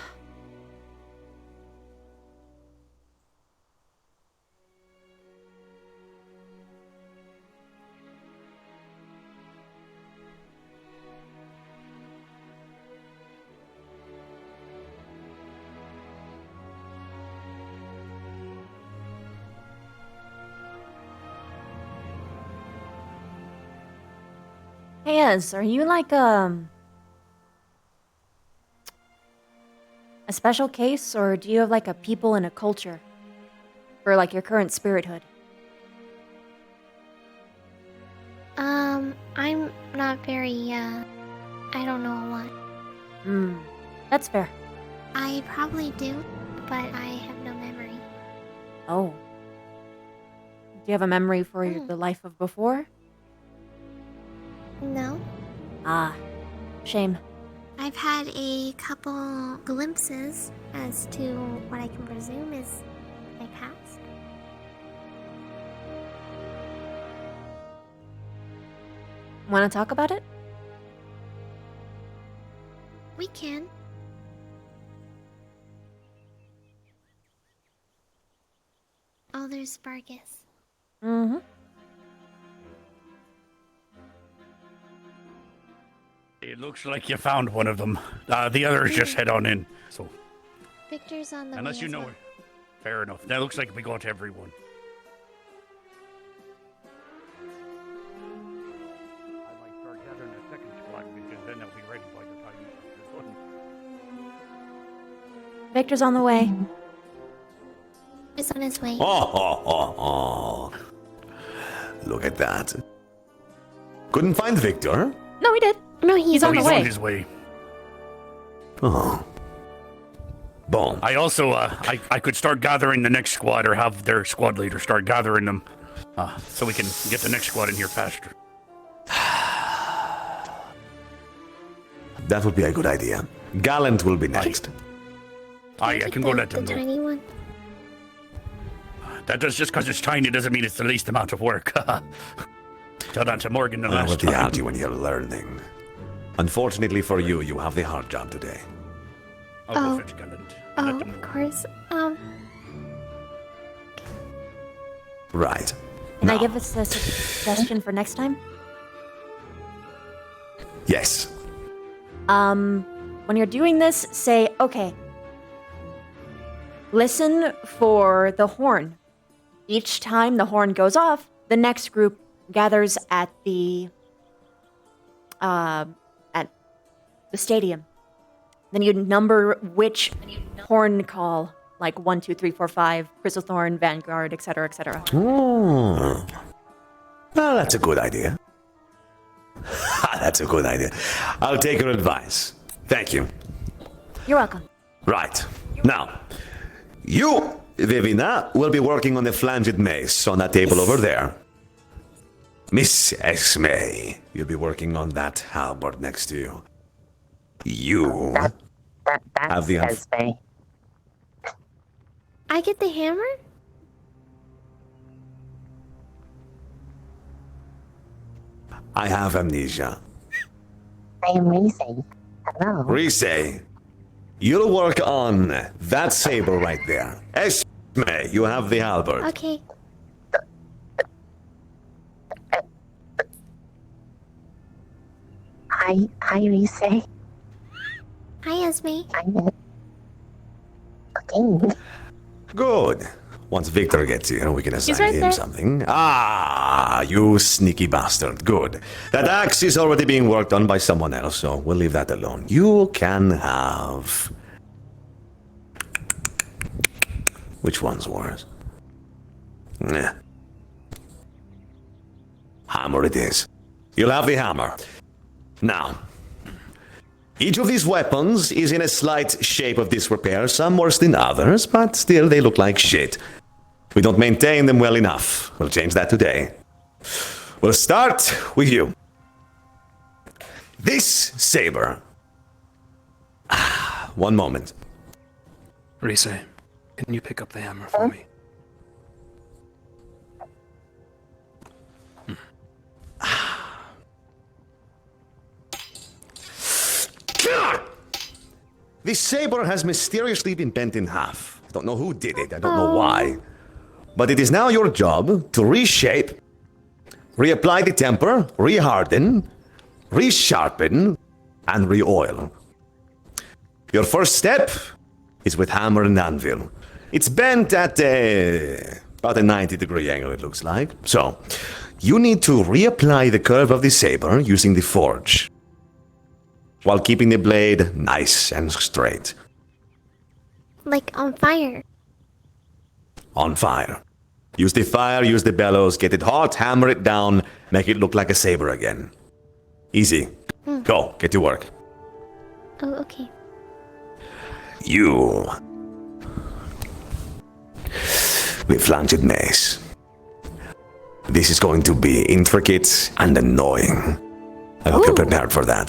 Hey, Ez, are you like, a special case, or do you have like a people and a culture? For like your current spirithood? I'm not very, I don't know a lot. That's fair. I probably do, but I have no memory. Oh. Do you have a memory for the life of before? No. Ah, shame. I've had a couple glimpses as to what I can presume is my past. Want to talk about it? We can. Oh, there's Sparkus. Mm-hmm. It looks like you found one of them. The others just head on in. So, Victor's on the unless way you as know well. her. Fair enough. That looks like we got everyone. I might start gathering a second squad because then they'll be ready by the time you're done. Victor's on the way. He's on his way. Oh. Look at that. Couldn't find Victor? No, he did. No, he's on the way. on his way. Oh. Boom. I also, I could start gathering the next squad or have their squad leader start gathering them so we can get the next squad in here faster. That would be a good idea. Gallant will be next. I can go let them The know. tiny one. That does just because it's tiny doesn't mean it's the least amount of work. Tell that to Morgan the last What time. the hell when you're learning? Unfortunately for you, you have the hard job today. I'll go fetch Gallant. Oh, of course. Right. Can I give us a suggestion for next time? Yes. When you're doing this, say, okay, listen for the horn. Each time the horn goes off, the next group gathers at the stadium. Then you number which horn call, like 1, 2, 3, 4, 5, Crystalthorn, Vanguard, etc., etc. Oh. Well, that's a good idea. That's a good idea. I'll take your advice. Thank you. You're welcome. Right. Now, you, Vivina, will be working on the flanged mace on that table over there. Miss Esme, you'll be working on that halberd next to you. You have the... Esme. I get the hammer? I have amnesia. I am Rize. Hello. Rize, you'll work on that saber right there. Esme, you have the halberd. Okay. Hi, Rize. Hi, Esme. I'm cooking. Good. Once Victor gets here, we can assign right him there. something. Ah, you sneaky bastard. Good. That axe is already being worked on by someone else, so we'll leave that alone. You can have... Which one's worse? Hammer it is. You'll have the hammer. Now, each of these weapons is in a slight shape of disrepair, some worse than others, but still they look like shit. We don't maintain them well enough. We'll change that today. We'll start with you. This saber. One moment. Rise, can you pick up the hammer for me? This saber has mysteriously been bent in half. I don't know who did it, I don't know why. But it is now your job to reshape, reapply the temper, reharden, resharpen, and re-oil. Your first step is with hammer and anvil. It's bent at about a 90-degree angle, it looks like. So, you need to reapply the curve of the saber using the forge, while keeping the blade nice and straight. Like on fire. On fire. Use the fire, use the bellows, get it hot, hammer it down, make it look like a saber again. Easy. Go, get to work. Oh, okay. You. With flanged mace. This is going to be intricate and annoying. I hope you're prepared for that.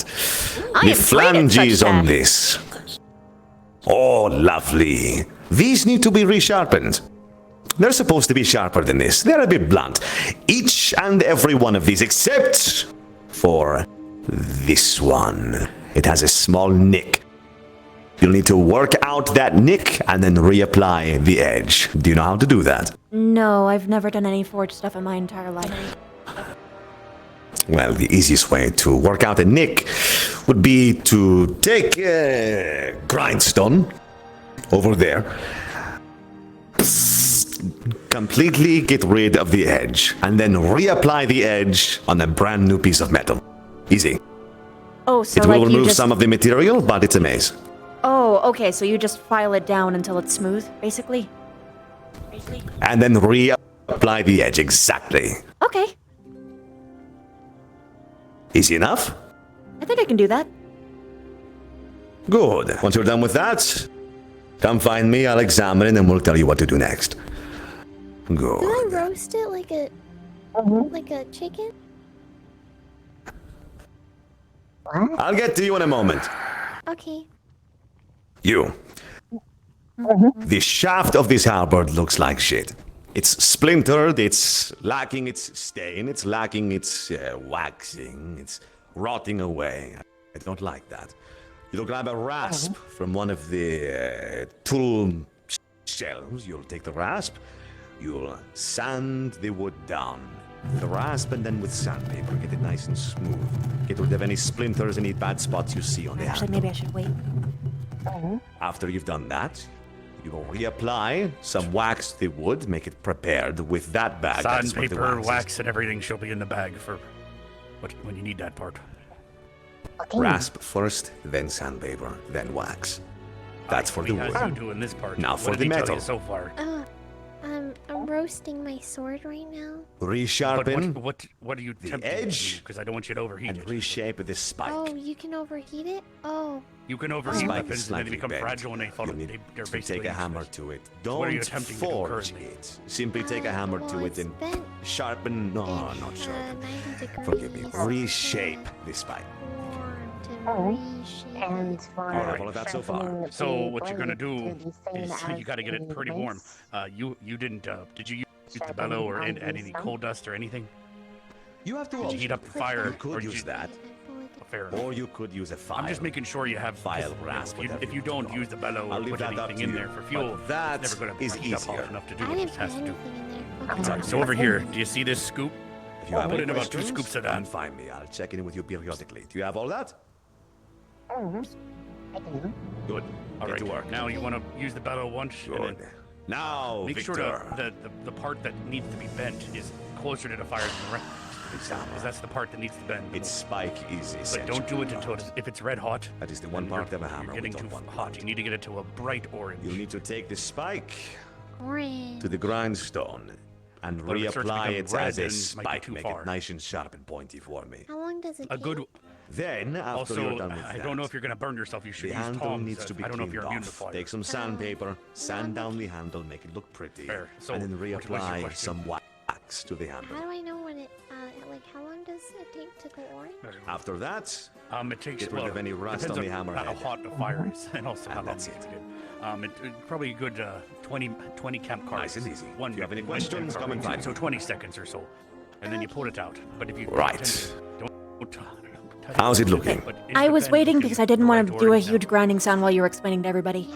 The flanges on this. Oh, lovely. These need to be resharpened. They're supposed to be sharper than this. They're a bit blunt. Each and every one of these, except for this one. It has a small nick. You'll need to work out that nick and then reapply the edge. Do you know how to do that? No, I've never done any forge stuff in my entire life. Well, the easiest way to work out a nick would be to take a grindstone over there, completely get rid of the edge, and then reapply the edge on a brand new piece of metal. Easy. Oh, so It like will you remove just... some of the material, but it's a maze. Oh, okay, so you just file it down until it's smooth, basically? And then reapply the edge, exactly. Okay, Easy enough? I think I can do that. Good. Once you're done with that, come find me, I'll examine it, and we'll tell you what to do next. Good. Do I roast it like a chicken? I'll get to you in a moment. Okay. You. The shaft of this halberd looks like shit. It's splintered, it's lacking its stain, it's lacking its waxing, it's rotting away. I don't like that. You'll grab a rasp from one of the tool shelves. You'll take the rasp, you'll sand the wood down. With the rasp and then with sandpaper, get it nice and smooth. Get rid of any splinters, any bad spots you see on the Actually, handle. maybe I should wait. After you've done that, you will reapply some wax to the wood, make it prepared with that bag. That's what the Sandpaper, wax is. wax, and everything shall be in the bag for when you need that part. Rasp first, then sandpaper, then wax. That's for the He has wood. you doing this part. Now What for did the he tell metal. you so far? I'm roasting my sword right now. Resharpen What are you the attempting edge Because I don't want you to overheat and it. reshape the spike. Oh, you can overheat it? Oh. You can The overheat spike weapons is and then they slightly become bent. fragile and they fall. You need They're to basically take a hammer useless. to it. So what are you Don't attempting to do forge currently? it. Simply take a hammer to it and sharpen. No, not sharpen. 90 degrees. Forgive me. Reshape the spike. And for You have all of that so far. So what you're gonna do is you got to get it pretty warm. You didn't. Did you use the bellow or add any coal dust or anything? You have to Did you heat up the fire? You could or did use you- that. Fair enough. Or you could use a file. I'm just making sure you have File, rasp, If you don't use the bellow I'll or leave put that up anything to in you, there for but fuel, that it's never going to is heat up hot easier. enough to do I what it didn't has put to do. anything in there. Okay. So over here, do you see this scoop? If you have Put any in about 2 questions, scoops of come that. find me. I'll check in with you periodically. Do you have all that? I do. Good. All Get right. to work. Now you want to use the bellow once. Good. And then Now, make Victor. sure the part that needs to be bent is closer to the fire than the rest. Because that's the part that needs to bend. Its spike is But essential. don't do it until if it's red hot. That is the one then part you're- of a hammer You're we getting don't too want hot. You need to get it to a bright orange. You'll need to take the spike Orange. to the grindstone and But if it starts to reapply become it red, as then a it might be spike. too Make far. it nice and sharp and pointy for me. How long does it A take? good Then, after Also, you're done with I that, don't know if you're gonna burn yourself. You should the use handle tongs. needs to be I don't know if cleaned you're immune to off. fire. Take some sandpaper, sand down the handle, make it look pretty, Fair. So, and then what was your reapply question? some wax to the handle. How do I know when it, like, how long does it take to go orange? After that, it takes get rid of any rust depends on the hammer how head. hot the fire is, and also how long that's it's good. Probably a good 20 camp cars. Nice and easy. One. If you have any one questions, camp come and car. find So 20 seconds or so, and then you pull it out. But if you Right. don't How's it looking? But I was waiting because I didn't want to do a huge grinding sound while you were explaining to everybody.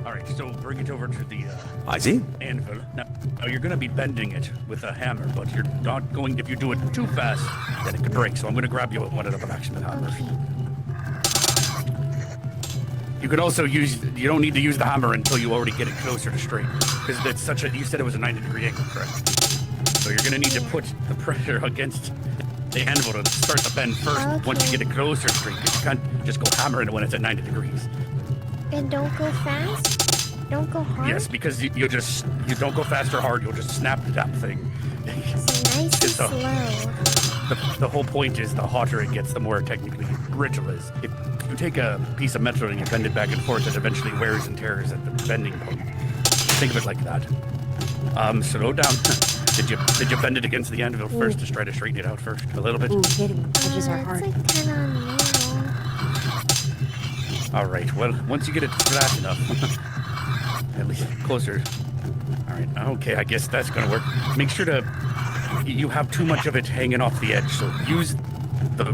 All right, so bring it over to the I see. anvil. Now, you're going to be bending it with a hammer, but you're not going. If you do it too fast, then it could break. So I'm going to grab you with one of the action hammers. You could also use. You don't need to use the hammer until you already get it closer to straight, because it's such a. You said it was a 90-degree angle, correct? So you're going to need to put the pressure against the anvil to start the bend first. Once you get it closer to straight, 'cause you can't just go hammer it when it's at 90 degrees. And don't go fast? Don't go hard? Yes, because you don't go fast or hard. You'll just snap the damn thing. So nice and slow. The whole point is the hotter it gets, the more technically brittle it is. If you take a piece of metal and you bend it back and forth, it eventually wears and tears at the bending point. Think of it like that. Slow down. Did you bend it against the anvil first to try to straighten it out first? A little bit? Ooh, hitting edges are hard. It's like kind of narrow. All right, well, once you get it flat enough, at least closer. All right, okay, I guess that's gonna work. Make sure you have too much of it hanging off the edge, so use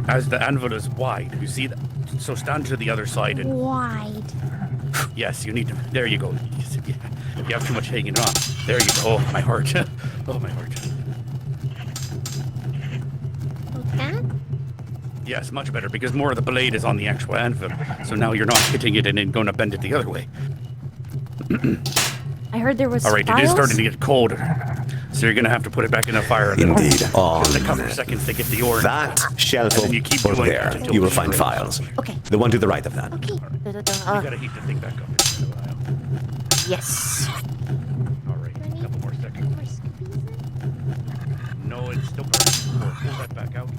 as the anvil is wide. You see that? So stand to the other side and Wide. yes, you need to. There you go. If you have too much hanging off, there you go. Oh, my heart. Oh, my heart. Like that? Yes, much better, because more of the blade is on the actual anvil. So now you're not hitting it and then going to bend it the other way. I heard there was All right, it is files? starting to get colder. So you're going to have to put it back in the fire. Indeed. In a couple of seconds to get the orange. That shelf And then you keep over doing there, it until you will it's find straight. files. Okay. The one to the right of that. Okay. You got to heat the thing back up. Yes. All right, a couple more seconds. No, it's still burning. Pull that back out.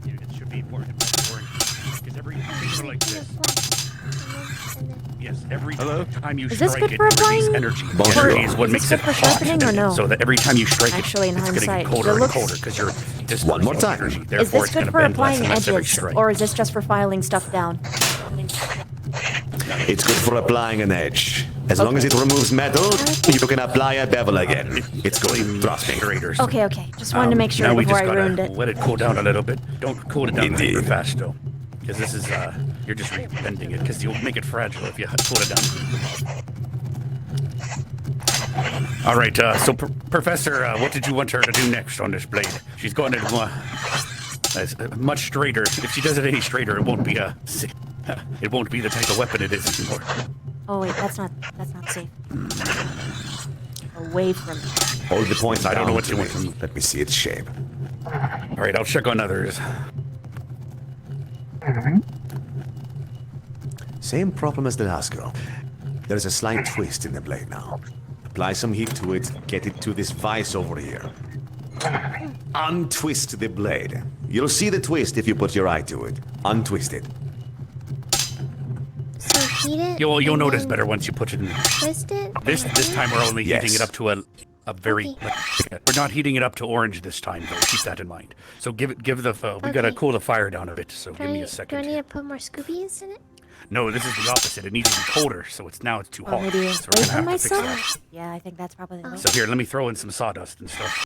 It should be more orange. Because every thing like this. Yes, every time you Is this strike good it, for you release applying? energy. Bonjour. Energy is what Is makes this it good for hot. sharpening or no? So that every time you strike Actually, in it's going to hindsight, get colder it and looks- colder because you're dispersing One more time. energy. Is Therefore, this it's going good to for bend less applying and less every edges, strike. or is this just for filing stuff down? It's good for applying an edge. As long as it removes metal, you can apply a bevel again. It's good. Trust me. Okay, okay. Just wanted to make sure now we before just I gotta ruined it. let it cool down a little bit. Don't cool it down Indeed. super fast though, because this is you're just bending it because you'll make it fragile if you cool it down. All right, so Professor, what did you want her to do next on this blade? She's going to much straighter. If she does it any straighter, it won't be it won't be the type of weapon it is anymore. Oh wait, that's not safe. Away from me. Hold the point. I don't know down what you to want from it. me. Let me see its shape. All right, I'll check on others. Same problem as the last girl. There's a slight twist in the blade now. Apply some heat to it, get it to this vise over here. Untwist the blade. You'll see the twist if you put your eye to it. Untwist it. So heat it. You'll and notice then better once you put it in. Twist it. This time we're only Yes. heating it up to a very. We're not heating it up to orange this time though. Keep that in mind. So give the we gotta Okay. cool the fire down a bit. So Do give I me a need- Do I second. need to put more Scoobies in it? No, this is the opposite. It needs to be colder. So it's too Or hot. maybe So away we're from gonna have to fix myself? that. Yeah, I think that's probably the way. So here, let me throw in some sawdust and stuff.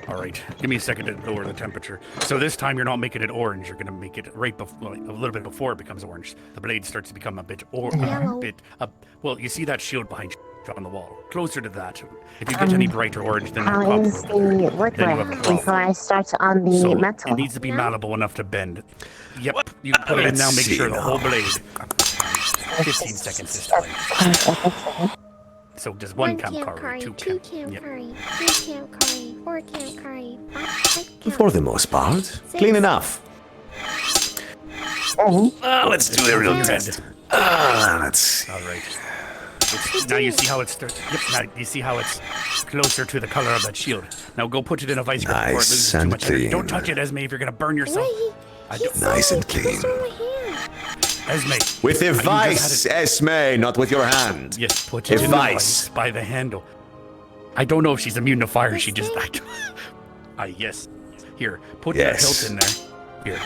All right, give me a second to lower the temperature. So this time you're not making it orange. You're gonna make it right before, a little bit before it becomes orange. The blade starts to become a bit Yellow. well, you see that shield behind you on the wall. Closer to that. If you get any brighter orange, then you'll How is pop the over there. wood Then you have a work problem. before I start on the So metal? it needs to be malleable enough to bend. Yep, you can put it in now. Make sure the whole blade. 15 seconds this time. So just one camp camp curry, curry, two two camp. camp Yep. curry, 3 camp curry, 4 camp curry, 5 camp. For the most part, clean enough. Oh. Let's do a real test. Let's see. All right. Now you see how it's. Yep. Now you see how it's closer to the color of that shield. Now go put it in a vice grip before it loses too much energy. Don't touch it, Esme, if you're gonna burn yourself. Nice and clean. Esme. With a vice, Esme, not with your hand. Yes, put it in the vice by the handle. I don't know if she's immune to fire. She just. Yes. Here, put the hilt in there. Here,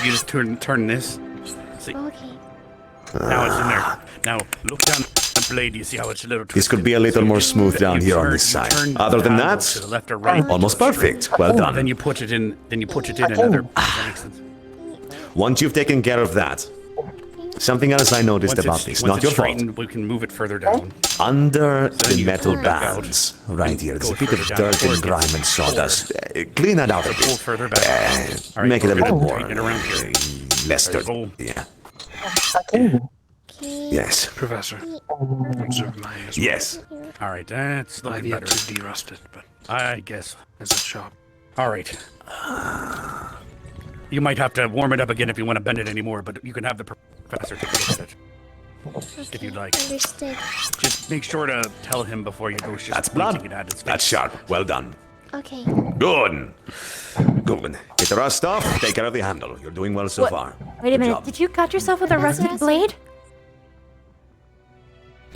you just turn this. See. Okay. Now it's in there. Now look down the blade. You see how it's a little. This could be a little more smooth down here on this side. Other than that, to the left or right. almost perfect. Well done. Then you put it in. Then you put it in another. Does that make sense? Once you've taken care of that, something else I noticed about this, not your fault. We can move it further down. Under the metal bands, right here, there's a bit of dirt and grime and sawdust. Clean that out a bit. Go further back. Make it a little more around here. less dirty. Yeah. Yes. Professor, observe my as well. Yes. All right, that's I've looking yet better. to derust it, but I guess. it's a shop. All right. You might have to warm it up again if you want to bend it anymore, but you can have the professor take a look at it. If you'd like. Understood. Just make sure to tell him before you go. That's blood. That's sharp. Well done. Okay. Good. Good. Get the rust off. Take care of the handle. You're doing well so far. Wait a Good minute, job. did you cut yourself with a rusted blade?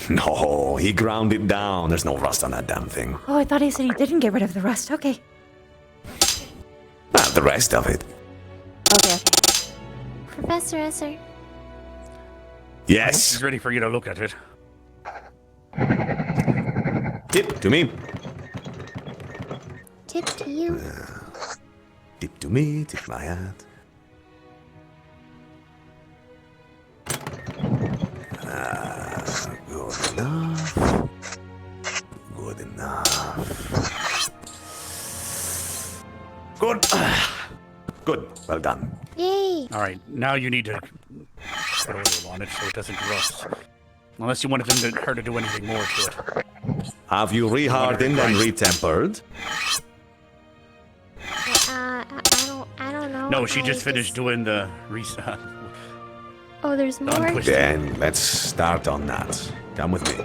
No, he ground it down. There's no rust on that damn thing. Oh, I thought he said he didn't get rid of the rust. Okay. Not the rest of it. Okay. Professor Esser. Yes. He's ready for you to look at it. Tip to me. Tip to you. Tip to me. Tip my hat. Good enough. Good enough. Good. Good. Well done. Yay. All right, now you need to put oil on it so it doesn't rust. Unless you wanted her to do anything more to it. Have you rehardened and retempered? I don't know. No, she just finished doing the reset. Oh, there's more? Then let's start on that. Come with me.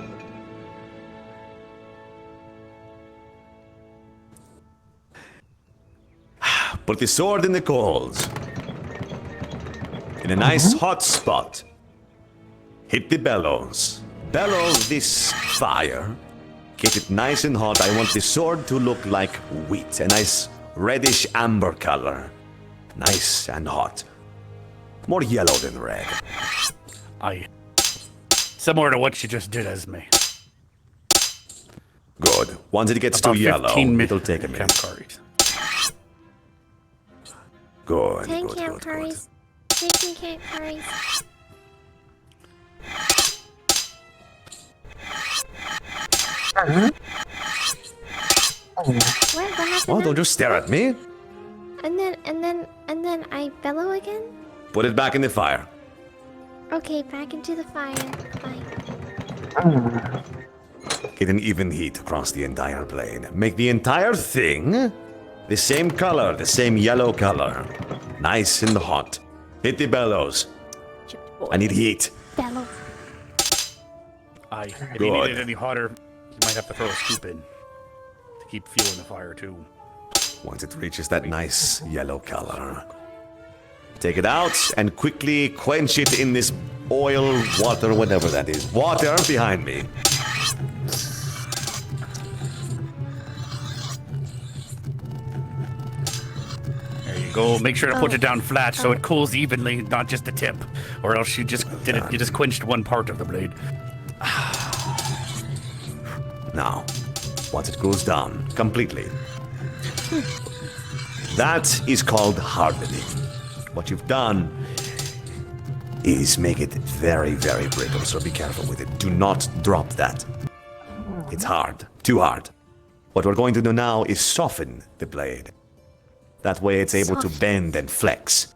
Put the sword in the coals. In a nice hot spot. Hit the bellows. Bellow this fire. Get it nice and hot. I want the sword to look like wheat. A nice reddish amber color. Nice and hot. More yellow than red. Similar to what you just did, Esme. Good. Once it gets About too yellow, 15 it'll take a minute. Good, 10 good, camp good, curries. 15 camp curries. What happened? Oh, now? don't just stare at me. And then I bellow again? Put it back in the fire. Okay, back into the fire. Fine. Get an even heat across the entire blade. Make the entire thing the same color, the same yellow color. Nice and hot. Hit the bellows. I need heat. Bellow. If you Good. need it any hotter, you might have to throw a scoop in to keep fueling the fire too. Once it reaches that nice yellow color, take it out and quickly quench it in this oil, water, whatever that is. Water behind me. There you go. Make sure to put it down flat so it cools evenly, not just the tip, or else you just did it. You just quenched one part of the blade. Now, once it cools down completely, that is called hardening. What you've done is make it very, very brittle, so be careful with it. Do not drop that. It's hard, too hard. What we're going to do now is soften the blade. That way it's able to bend and flex.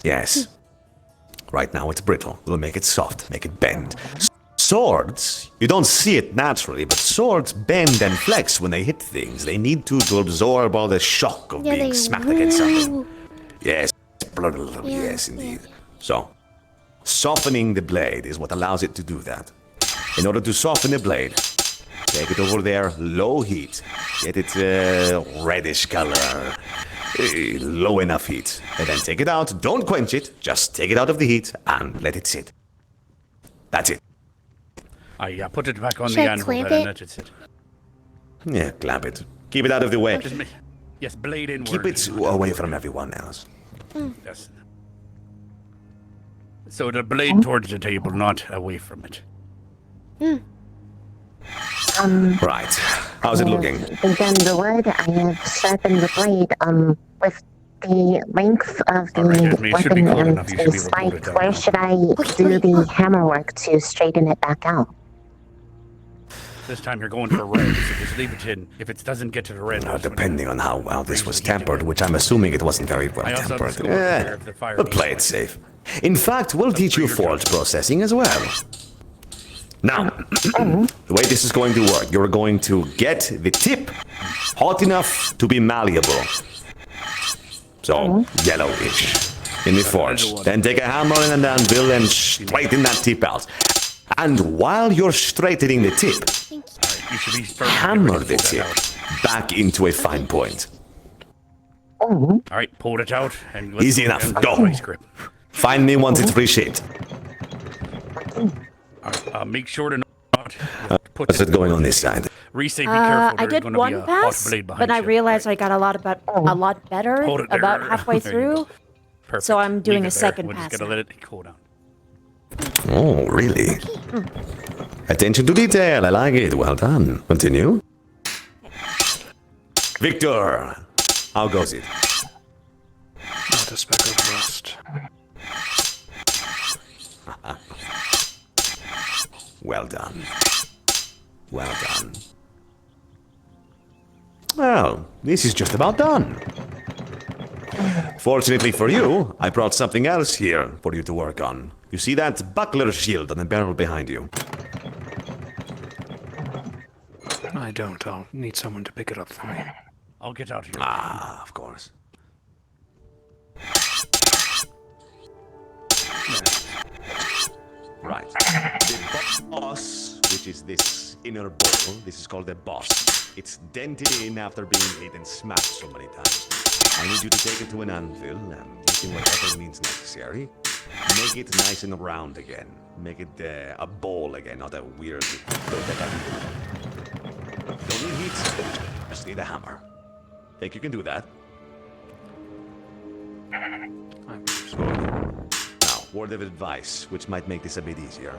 Yes. Right now it's brittle. We'll make it soft, make it bend. Swords, you don't see it naturally, but swords bend and flex when they hit things. They need to absorb all the shock of being smacked against something. Yes, yes, indeed. So, softening the blade is what allows it to do that. In order to soften the blade, take it over there, low heat. Get it reddish color. Low enough heat. And then take it out. Don't quench it. Just take it out of the heat and let it sit. That's it. I put it back on Should the I anvil clamp then it? and let it sit. Yeah, clamp it. Keep it out of the way. Yes, blade inward. Keep it away from everyone else. Yes. So the blade towards the table, not away from it. Right. How's it looking? Begun the wood. I have sharpened the blade. With the length of the weapon and the spike, where should I do the hammer work to straighten it back out? This time you're going for red, so just leave it in. If it doesn't get to the red, Depending on how well this was tempered, which I'm assuming it wasn't very well tempered. But play it safe. In fact, we'll teach you forge processing as well. Now, the way this is going to work, you're going to get the tip hot enough to be malleable. So, yellowish in the forge. Then take a hammer and an anvil and straighten that tip out. And while you're straightening the tip, hammer the tip back into a fine point. Alright, pull it out and let's Easy enough. Go. Vice grip. Find me once it's reshaped. Make sure to not What's it going on this side? Reese, be careful. I did one pass, but I realized I got a lot better Hold it there. about halfway There you go. through. So I'm doing a second We're pass. just gonna let it cool down. Oh, really? Attention to detail. I like it. Well done. Continue. Victor, how goes it? Not a speck of rust. Well done. Well done. Well, this is just about done. Fortunately for you, I brought something else here for you to work on. You see that buckler shield on the barrel behind you? I don't. I'll need someone to pick it up for me. I'll get out here. Ah, of course. Right. The boss, which is this inner bowl, this is called the boss. It's dented in after being hit and smashed so many times. I need you to take it to an anvil and using whatever means necessary. Make it nice and round again. Make it a bowl again, not a weird... Don't need heat, just need a hammer. Think you can do that? Now, word of advice, which might make this a bit easier.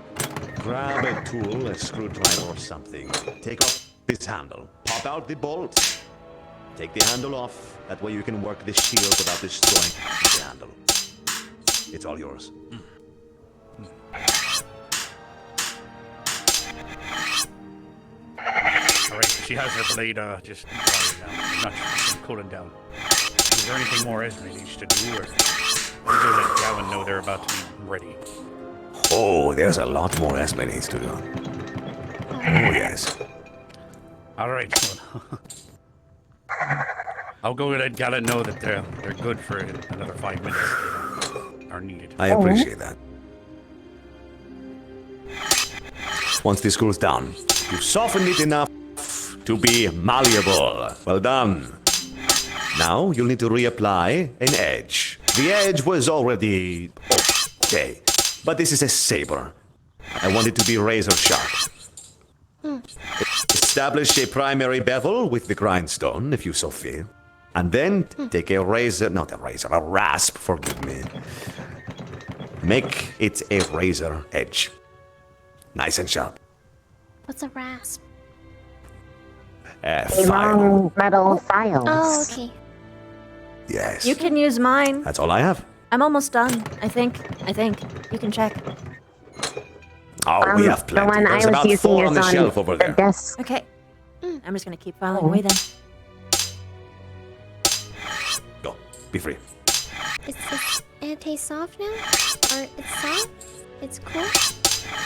Grab a tool, a screwdriver or something. Take off this handle. Pop out the bolt. Take the handle off. That way you can work the shield without destroying the handle. It's all yours. Alright, she has her blade just drying now. Not cooling down. Is there anything more Esme needs to do, or we're gonna let Gowan know they're about to be ready? Oh, there's a lot more Esme needs to do. Oh, yes. Alright. I'll go and let Gallant know that they're good for another 5 minutes. They are needed. I appreciate that. Once this cools down, you've softened it enough to be malleable. Well done. Now you'll need to reapply an edge. The edge was already okay, but this is a saber. I want it to be razor sharp. Establish a primary bevel with the grindstone, if you so feel. And then take a razor, not a razor, a rasp, forgive me. Make it a razor edge. Nice and sharp. What's a rasp? A long metal file. Oh, okay. Yes. You can use mine. That's all I have. I'm almost done. I think. You can check. Oh, we have plenty. The one There's I was about using 4 is on the on shelf over the there. desk. Okay. I'm just gonna keep filing away then. Go. Be free. Is this anti-soft now? Or it's soft? It's cool?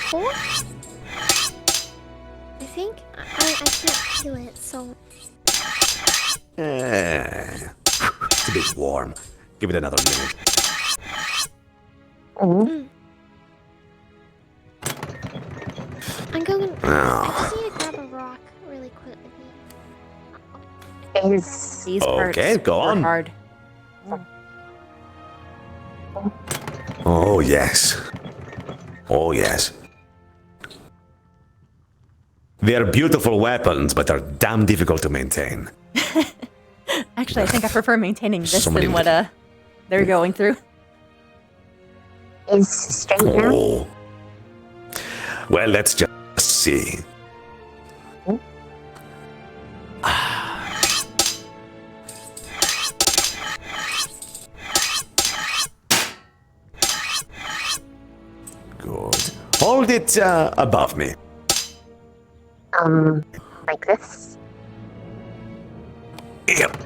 Cool? I think? I can't feel it, so... It's a bit warm. Give it another minute. I'm going. I Oh. just need to grab a rock really quickly. These parts Okay, go were on. hard. Oh, yes. Oh, yes. They are beautiful weapons, but are damn difficult to maintain. Actually, I think I prefer maintaining this So many than what they're going through. Is straight now? Oh. Well, let's just see. Good. Hold it above me. Like this? Yep.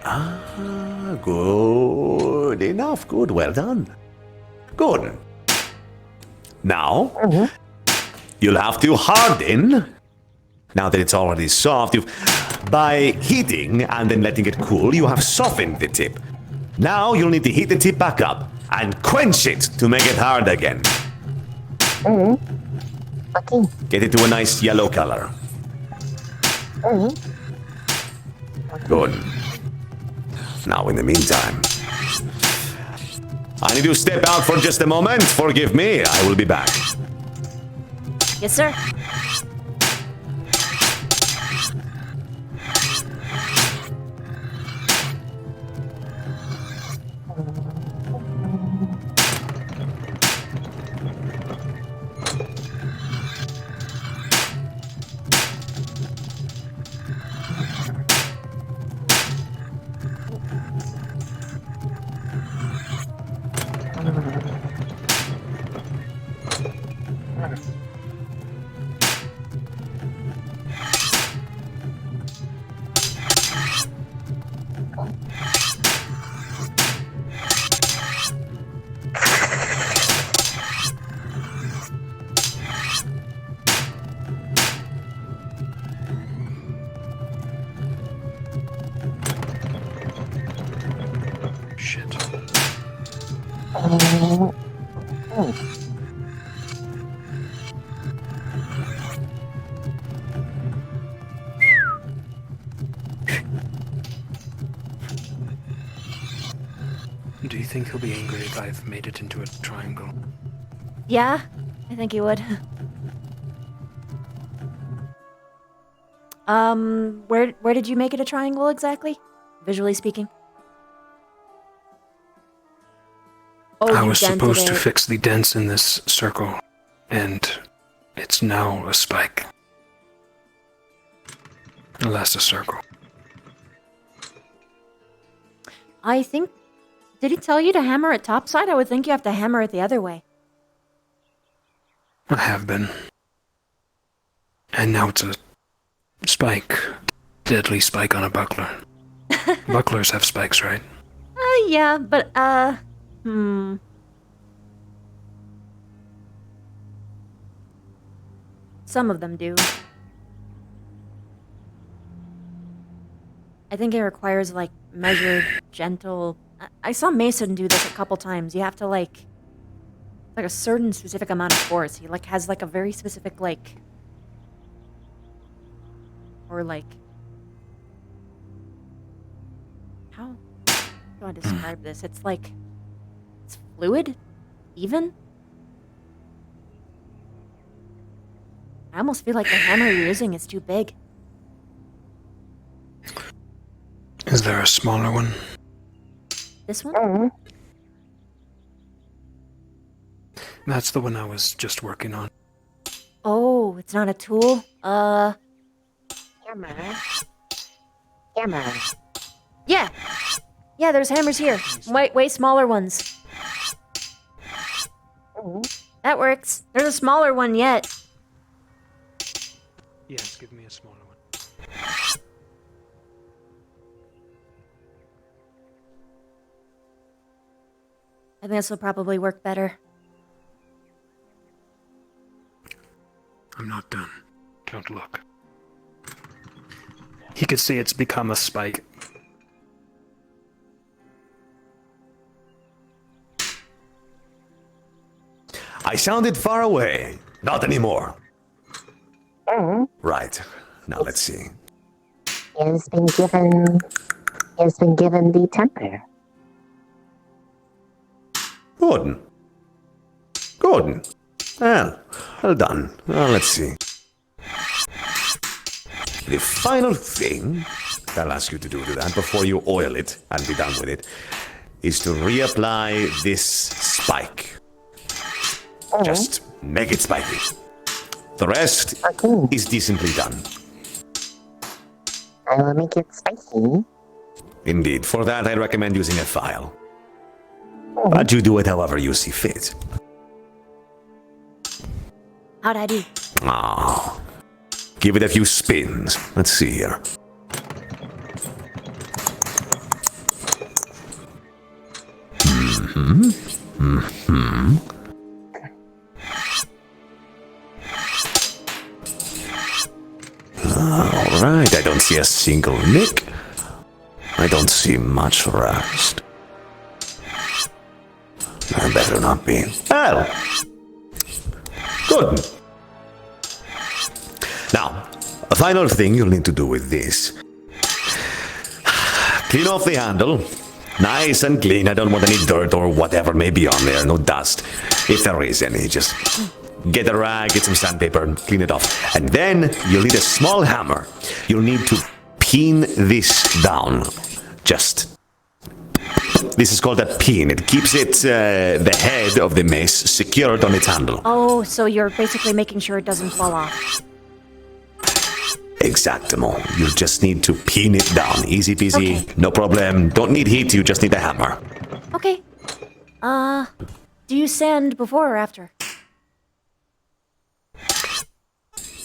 Ah, good enough. Good. Well done. Good. Now, you'll have to harden. Now that it's already soft, by heating and then letting it cool, you have softened the tip. Now you'll need to heat the tip back up and quench it to make it hard again. Okay. Get it to a nice yellow color. Good. Now, in the meantime, I need to step out for just a moment. Forgive me, I will be back. Yes, sir. Shit. Do you think he'll be angry if I've made it into a triangle? Yeah, I think you would. Where did you make it a triangle exactly? Visually speaking? Oh, I you was dented supposed to it. fix the dents in this circle, and it's now a spike. Less a circle. I think... Did he tell you to hammer it topside? I would think you have to hammer it the other way. I have been. And now it's a spike. Deadly spike on a buckler. Bucklers have spikes, right? Yeah, but, Some of them do. I think it requires, like, measured, gentle... I saw Mason do this a couple times. You have to, like a certain specific amount of force. He, like, has, like, a very specific, like... Or, like... How do I describe this? It's, like... It's fluid? Even? I almost feel like the hammer you're using is too big. Is there a smaller one? This one? That's the one I was just working on. Oh, it's not a tool? Hammer. Yeah! Yeah, there's hammers here. Way smaller ones. That works. There's a smaller one yet. Yes, give me a smaller one. I think this will probably work better. I'm not done. Don't look. He could see it's become a spike. I sounded far away. Not anymore. Right. Now let's see. He has been given the temper. Good. Good. Well done. Let's see. The final thing I'll ask you to do to that before you oil it and be done with it is to reapply this spike. Just make it spiky. The rest is decently done. I will make it spiky. Indeed. For that, I recommend using a file. But you do it however you see fit. How'd I do? Ah. Give it a few spins. Let's see here. Alright, I don't see a single nick. I don't see much rust. I better not be. Well, good. Now, a final thing you'll need to do with this. Clean off the handle. Nice and clean. I don't want any dirt or whatever may be on there. No dust. If there is any, just get a rag, get some sandpaper, and clean it off. And then you'll need a small hammer. You'll need to pin this down. Just. This is called a pin. It keeps it, the head of the mace secured on its handle. Oh, so you're basically making sure it doesn't fall off. Exactamo. You just need to pin it down. Easy peasy. Okay. No problem. Don't need heat. You just need a hammer. Okay. Do you sand before or after?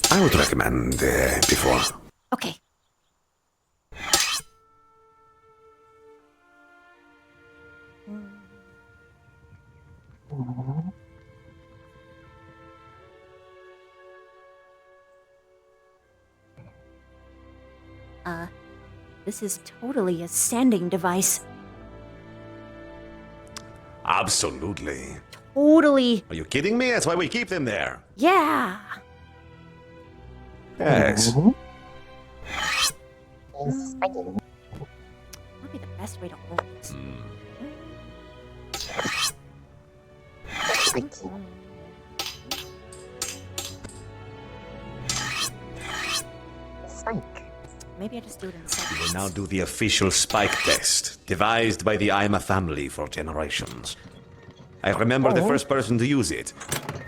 I would recommend before. Okay. This is totally a sanding device. Absolutely. Totally. Are you kidding me? That's why we keep them there. Yeah. Yes. Might be the best way to hold this. Maybe I just do it inside. We will now do the official spike test, devised by the Ima family for generations. I remember the first person to use it.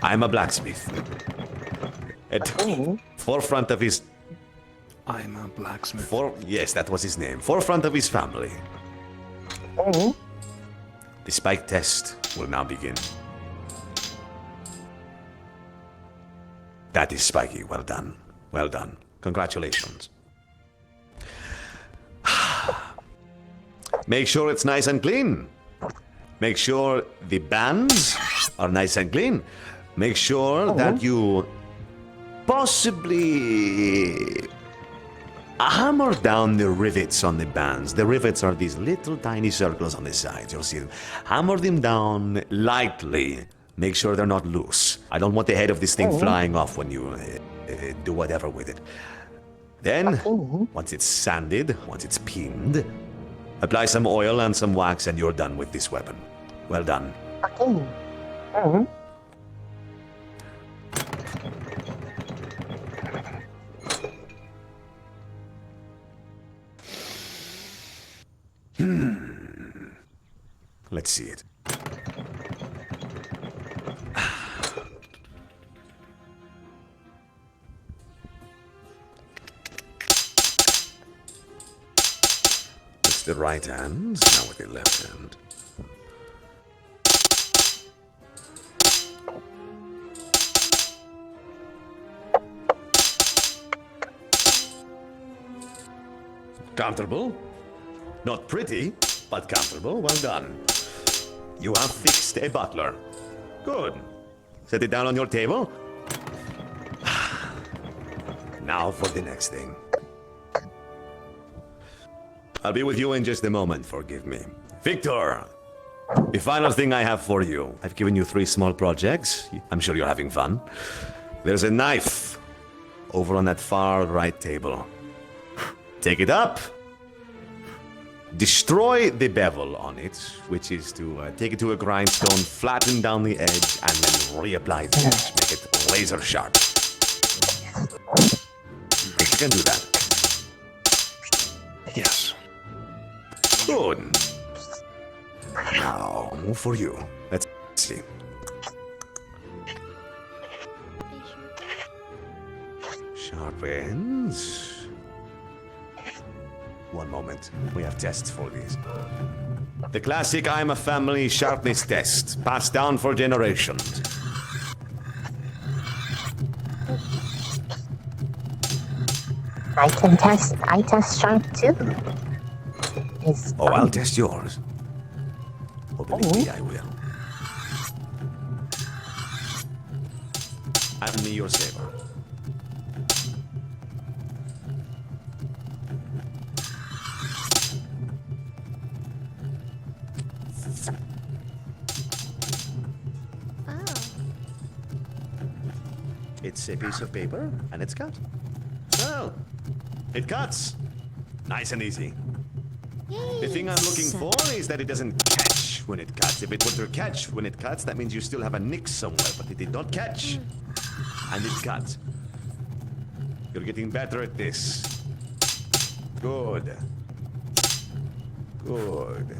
I'm a blacksmith. At forefront of his... I'm a blacksmith. Yes, that was his name. Forefront of his family. The spike test will now begin. That is spiky. Well done. Well done. Congratulations. Make sure it's nice and clean. Make sure the bands are nice and clean. Make sure that you possibly hammer down the rivets on the bands. The rivets are these little tiny circles on the sides. You'll see them. Hammer them down lightly. Make sure they're not loose. I don't want the head of this thing flying off when you do whatever with it. Then, once it's sanded, once it's pinned, apply some oil and some wax and you're done with this weapon. Well done. Let's see it. It's the right hand, now with the left hand. Comfortable? Not pretty, but comfortable. Well done. You have fixed a butler. Good. Set it down on your table. Now for the next thing. I'll be with you in just a moment, forgive me. Victor, The final thing I have for you. I've given you 3 small projects. I'm sure you're having fun. There's a knife over on that far right table. Take it up. Destroy the bevel on it, which is to take it to a grindstone, flatten down the edge, and then reapply the edge. Make it laser sharp. Think you can do that? Yes. Good. Now, for you. Let's see. Sharp ends. One moment. We have tests for these. The classic I'm a family sharpness test, passed down for generations. I test sharp too. Oh, I'll test yours. Oh, believe me, I will. Hand me your saber. It's a piece of paper, and it's cut. Well, it cuts. Nice and easy. The thing I'm looking for is that it doesn't catch when it cuts. If it were to catch when it cuts, that means you still have a nick somewhere, but it did not catch. And it cut. You're getting better at this. Good. Good.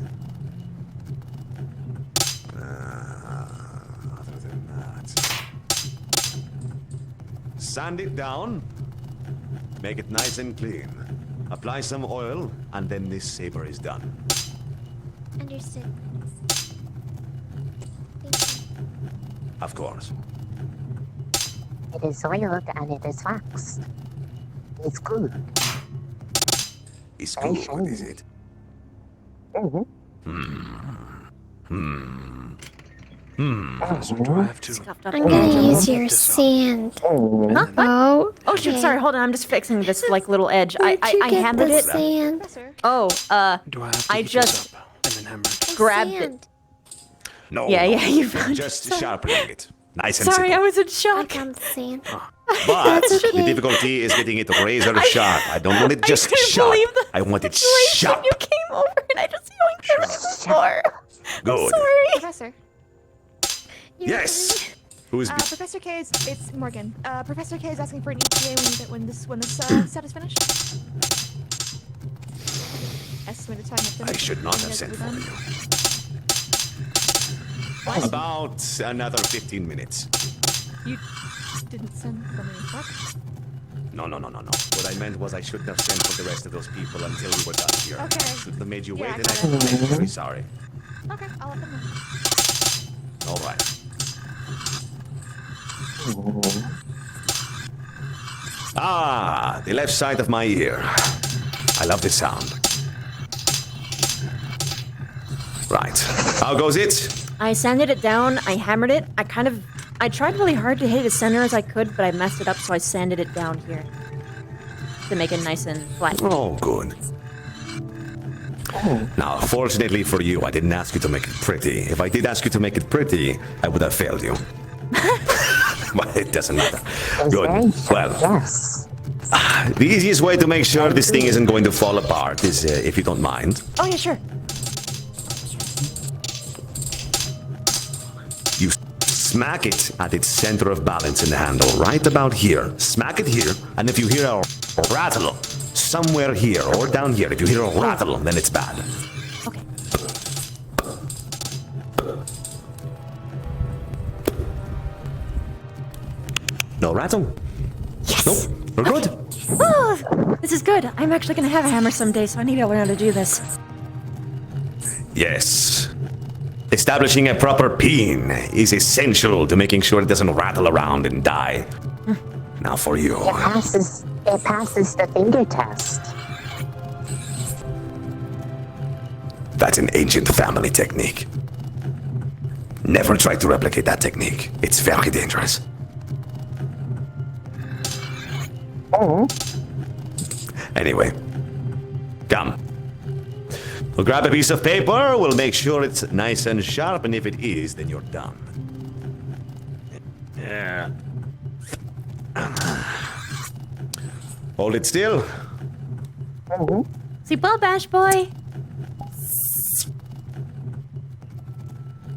Other than that. Sand it down. Make it nice and clean. Apply some oil, and then this saber is done. Understood. Of course. It is oiled and it is waxed. It's good. It's good, is it? Do I have to? I'm gonna use your sand. Huh? Oh. Oh shoot! okay. Sorry, hold on. I'm just fixing this like little edge. I Where'd you get hammered the it. sand? Oh, Do I have to I heat this just up and then hammer it? grabbed Sand. it. No. Yeah, no, yeah, you you're found just it. sharpening it. Nice and Sorry, I simple. was in I shock. found the sand. But That's the okay. difficulty is getting it razor sharp. I don't want it just couldn't sharp. believe the I want it situation. sharp. You came over and I just yoinked it on the floor. Good. Sorry. Professor. Yes. Who is? Professor K is it's Morgan. Professor K is asking for an ETA when this set is finished. Estimated time of finish. I should not have sent for you. About another 15 minutes. You didn't send for me. What? No. What I meant was I shouldn't have sent for the rest of those people until we were done here. Okay. I shouldn't have made you Yeah, wait, I and got I'm very sorry. Okay, I'll let them know. All right. Ah, the left side of my ear. I love this sound. Right. How goes it? I sanded it down. I hammered it. I tried really hard to hit it as center as I could, but I messed it up, so I sanded it down here to make it nice and flat. Oh, good. Now, fortunately for you, I didn't ask you to make it pretty. If I did ask you to make it pretty, I would have failed you. But it doesn't matter. Good. Well, Yes. the easiest way to make sure this thing isn't going to fall apart is, if you don't mind, Oh yeah, sure. you smack it at its center of balance in the handle, right about here. Smack it here, and if you hear a rattle somewhere here or down here, if you hear a rattle, then it's bad. Okay. No rattle? Yes. Nope. We're good. Oh, this is good. I'm actually gonna have a hammer someday, so I need to learn how to do this. Yes. Establishing a proper peen is essential to making sure it doesn't rattle around and die. Now for you. It passes the finger test. That's an ancient family technique. Never try to replicate that technique. It's very dangerous. Anyway, come. We'll grab a piece of paper, we'll make sure it's nice and sharp, and if it is, then you're done. Yeah. Hold it still. See, well, Bash Boy.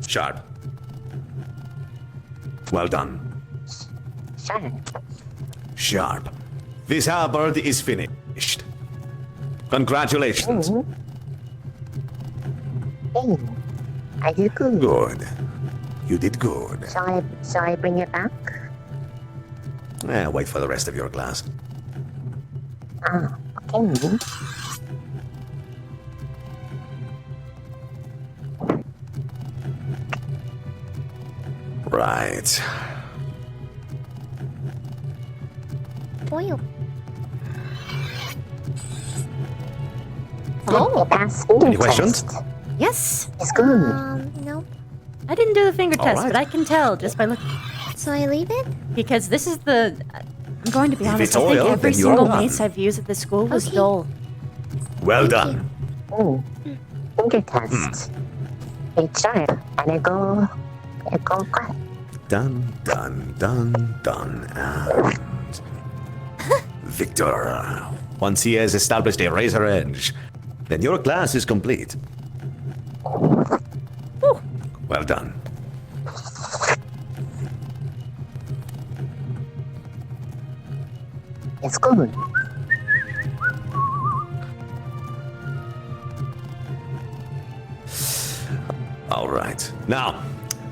Sharp. Well done. Sharp. This halberd is finished. Congratulations. Oh, I did good. Good. You did good. Shall I bring it back? Wait for the rest of your class. Ah, okay. Right. Oil. Oh, Any questions? Yes. It's good. Nope. I didn't do the finger All test, right. but I can tell just by looking. So I leave it? Because this is the. I'm going to be If honest. it's I think oil, every then you're single done. mace I've used at this school was Okay. dull. Well done. Oh, finger test. It's sharp, and it go quick. Done, done, done, done, and Victor. Once he has established a razor edge, then your class is complete. Well done. It's good. All right. Now,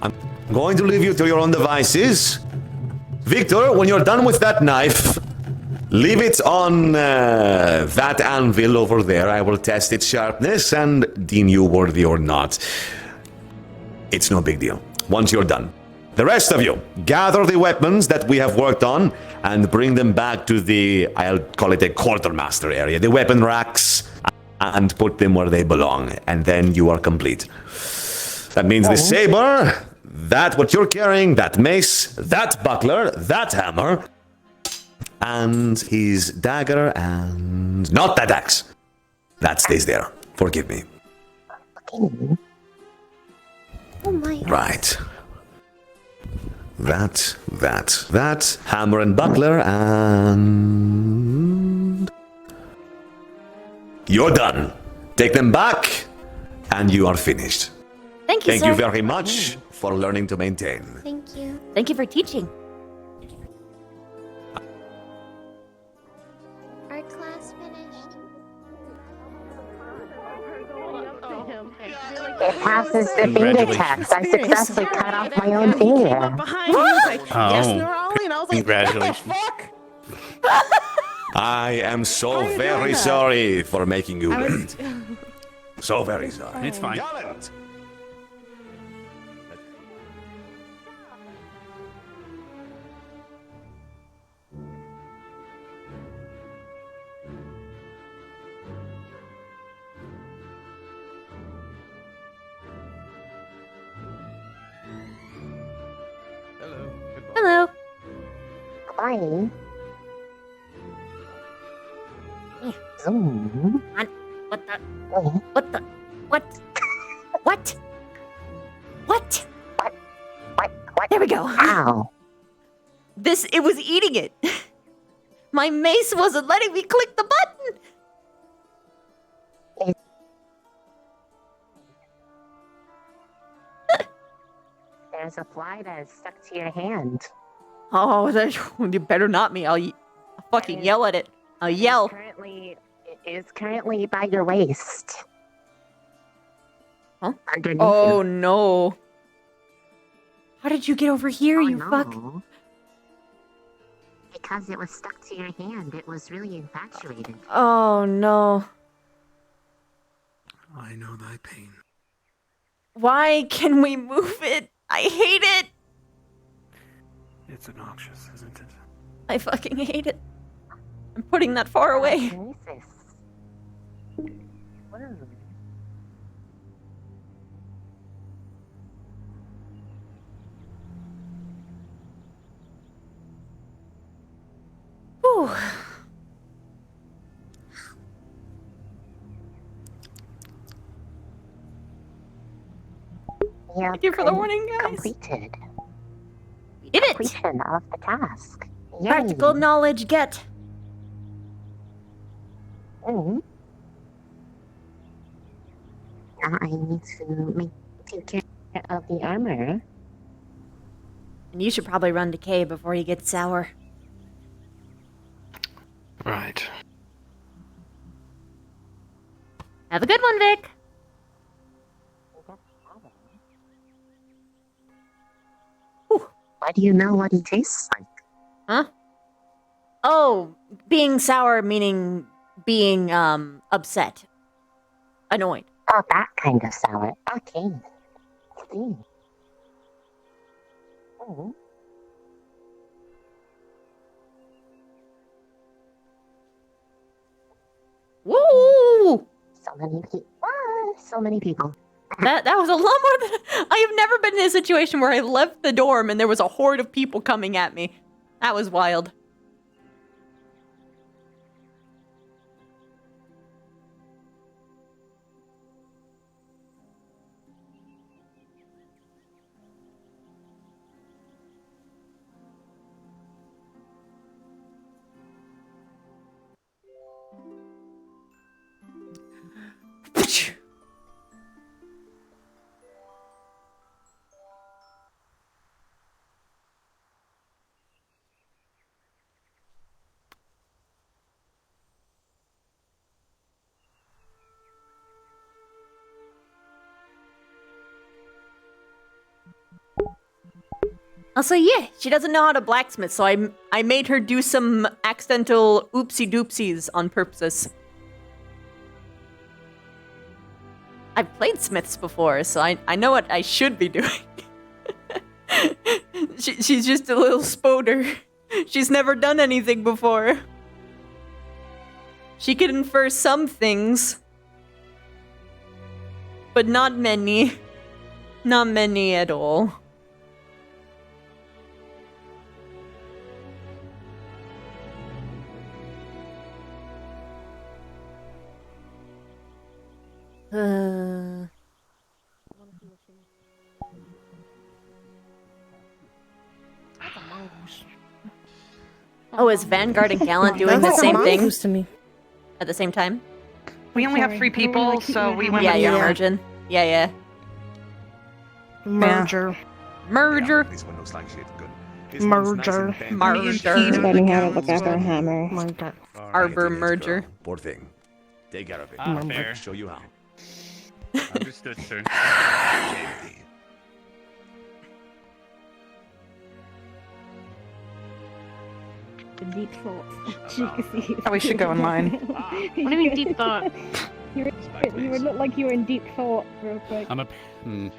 I'm going to leave you to your own devices. Victor, when you're done with that knife, leave it on that anvil over there. I will test its sharpness and deem you worthy or not. It's no big deal. Once you're done. The rest of you, gather the weapons that we have worked on and bring them back to the, I'll call it a quartermaster area, the weapon racks, and put them where they belong. And then you are complete. That means the saber, that what you're carrying, that mace, that buckler, that hammer, and his dagger, and not that axe. That stays there. Forgive me. Oh my. Right. That, hammer and buckler, and you're done. Take them back, and you are finished. Thank you, Thank sir. you very much for learning to maintain. Thank you. Thank you for teaching. Our class finished. It passes the finger test. I successfully cut off my own finger. Oh, congratulations. I am so very sorry for making you wait. So very sorry. It's fine. Gallant! Hello. Bye. What the? What the? What? What? What? What? There we go. Ow. It was eating it. My mace wasn't letting me click the button. There's a fly that is stuck to your hand. Oh, you better not me. I'll fucking yell at it. I'll yell. It is currently by your waist. Huh? Underneath Oh you. no. How did you get over here, you fuck? No. Because it was stuck to your hand. It was really infatuated. Oh no. I know thy pain. Why can we move it? I hate it. It's obnoxious, isn't it? I fucking hate it. I'm putting that far away. Whew. Thank you for the warning, guys. Completed. Did it! Completion of the task. Yay. Practical knowledge get. Now I need to take care of the armor. And you should probably run to Kay before he gets sour. Right. Have a good one, Vic. Why do you know what he tastes like? Huh? Oh, being sour meaning being upset. Annoyed. Oh, that kind of sour. Okay. See. Oh. Woo! So many people. So many people. That was a lot more than I have never been in a situation where I left the dorm and there was a horde of people coming at me. That was wild. Also, yeah, she doesn't know how to blacksmith, so I made her do some accidental oopsie doopsies on purpose. I've played smiths before, so I know what I should be doing. She's just a little spoder. She's never done anything before. She can infer some things, but not many. Not many at all. Oh, is Vanguard and Gallant doing the same thing to me. at the same time? We only have 3 people, so we went Yeah, with you're Gallant. merging. Yeah. Merger. Merger. Merger. Learning how to look after a hammer. Arbor merger. Poor thing. Take care of it. Fair. Show you how. Understood, sir. The deep thoughts. Oh, we should go in line. What do you mean deep thought? You would look like you were in deep thought real quick. I'm a. Did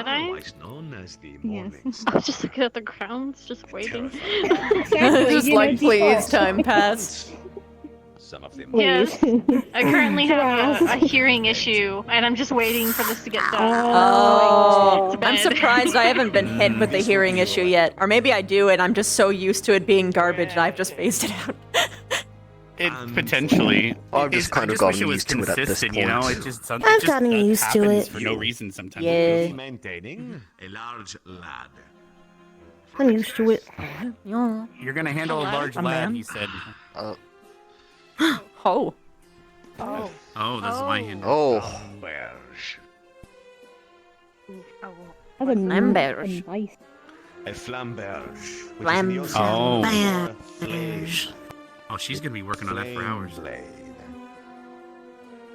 I? Otherwise known as the Yes. I was just looking at the grounds, just waiting. Just like, please, time pass. Some of them. Yes. I currently have a hearing issue, and I'm just waiting for this to get done. Oh, To I'm bed. surprised I haven't been hit with a hearing issue yet. Or maybe I do, and I'm just so used to it being garbage, and I've just phased it out. It potentially. I've just kind of I just wish gotten it was used to it at this consistent, you know. point. It just I've just gotten used to happens it. for no reason sometimes. Yeah. Maintaining a large lad. I'm used to it. Yeah. You're gonna handle a large lad, he said. Oh. Oh. Oh, this is my hand. Oh. That's a Flamberge. nice. A flamberge. Which Flam- is in the Oh. ocean flame. Oh, she's gonna be working on that for hours. Blade.